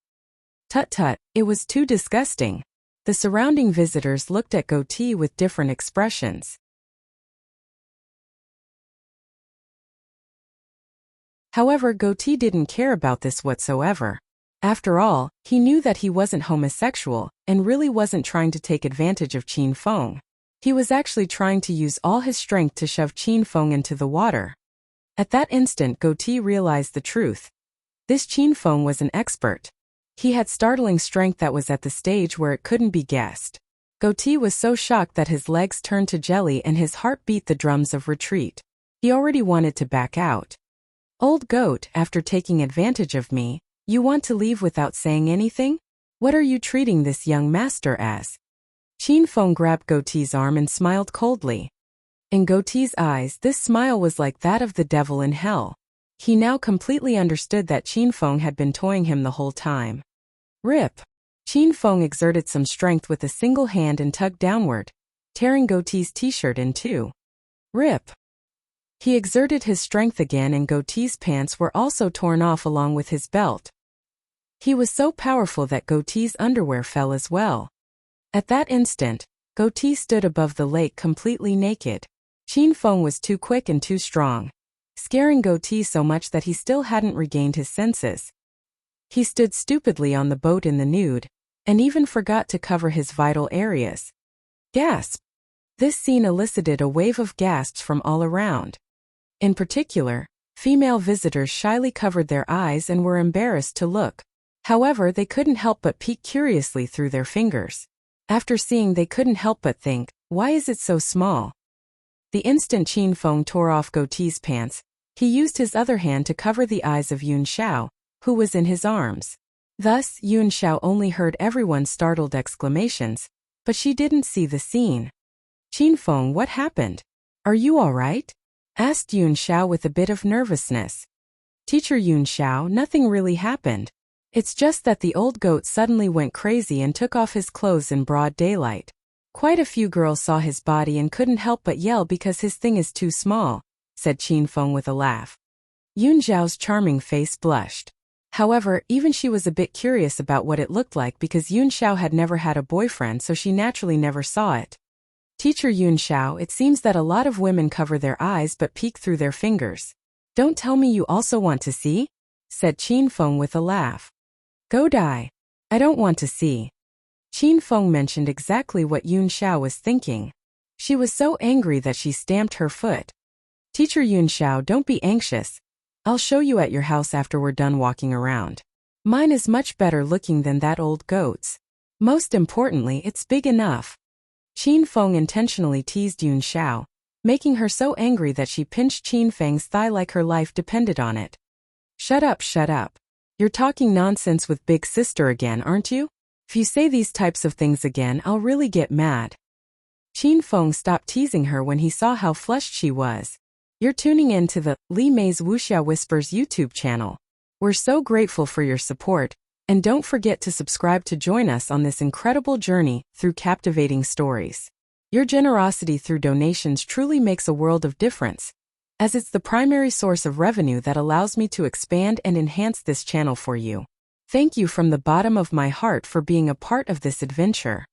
Tut-tut, it was too disgusting. The surrounding visitors looked at goatee with different expressions. However, goatee didn't care about this whatsoever. After all, he knew that he wasn't homosexual, and really wasn't trying to take advantage of Qin Feng. He was actually trying to use all his strength to shove Qin Feng into the water. At that instant, goatee realized the truth. This Qin Feng was an expert. He had startling strength that was at the stage where it couldn't be guessed. Goatee was so shocked that his legs turned to jelly and his heart beat the drums of retreat. He already wanted to back out. Old goat, after taking advantage of me, you want to leave without saying anything? What are you treating this young master as? Qin Feng grabbed goatee's arm and smiled coldly. In goatee's eyes, this smile was like that of the devil in hell. He now completely understood that Qin Feng had been toying him the whole time. Rip! Qin Feng exerted some strength with a single hand and tugged downward, tearing goatee's t-shirt in two. Rip! He exerted his strength again and goatee's pants were also torn off along with his belt. He was so powerful that goatee's underwear fell as well. At that instant, goatee stood above the lake completely naked. Qin Feng was too quick and too strong, scaring goatee so much that he still hadn't regained his senses. He stood stupidly on the boat in the nude, and even forgot to cover his vital areas. Gasp! This scene elicited a wave of gasps from all around. In particular, female visitors shyly covered their eyes and were embarrassed to look. However, they couldn't help but peek curiously through their fingers. After seeing, they couldn't help but think, why is it so small? The instant Qin Feng tore off goatee's pants, he used his other hand to cover the eyes of Yun Xiao, who was in his arms. Thus, Yun Xiao only heard everyone's startled exclamations, but she didn't see the scene. Qin Feng, what happened? Are you all right? Asked Yun Xiao with a bit of nervousness. Teacher Yun Xiao, nothing really happened. It's just that the old goat suddenly went crazy and took off his clothes in broad daylight. Quite a few girls saw his body and couldn't help but yell because his thing is too small, said Qin Feng with a laugh. Yun Xiao's charming face blushed. However, even she was a bit curious about what it looked like because Yun Xiao had never had a boyfriend, so she naturally never saw it. Teacher Yun Xiao, it seems that a lot of women cover their eyes but peek through their fingers. Don't tell me you also want to see? Said Qin Feng with a laugh. Go die. I don't want to see. Qin Feng mentioned exactly what Yun Xiao was thinking. She was so angry that she stamped her foot. Teacher Yun Xiao, don't be anxious. I'll show you at your house after we're done walking around. Mine is much better looking than that old goat's. Most importantly, it's big enough. Qin Feng intentionally teased Yun Xiao, making her so angry that she pinched Qin Feng's thigh like her life depended on it. Shut up, shut up. You're talking nonsense with big sister again, aren't you? If you say these types of things again, I'll really get mad. Qin Feng stopped teasing her when he saw how flushed she was. You're tuning in to the Li Mei's Wuxia Whispers YouTube channel. We're so grateful for your support, and don't forget to subscribe to join us on this incredible journey through captivating stories. Your generosity through donations truly makes a world of difference, as it's the primary source of revenue that allows me to expand and enhance this channel for you. Thank you from the bottom of my heart for being a part of this adventure.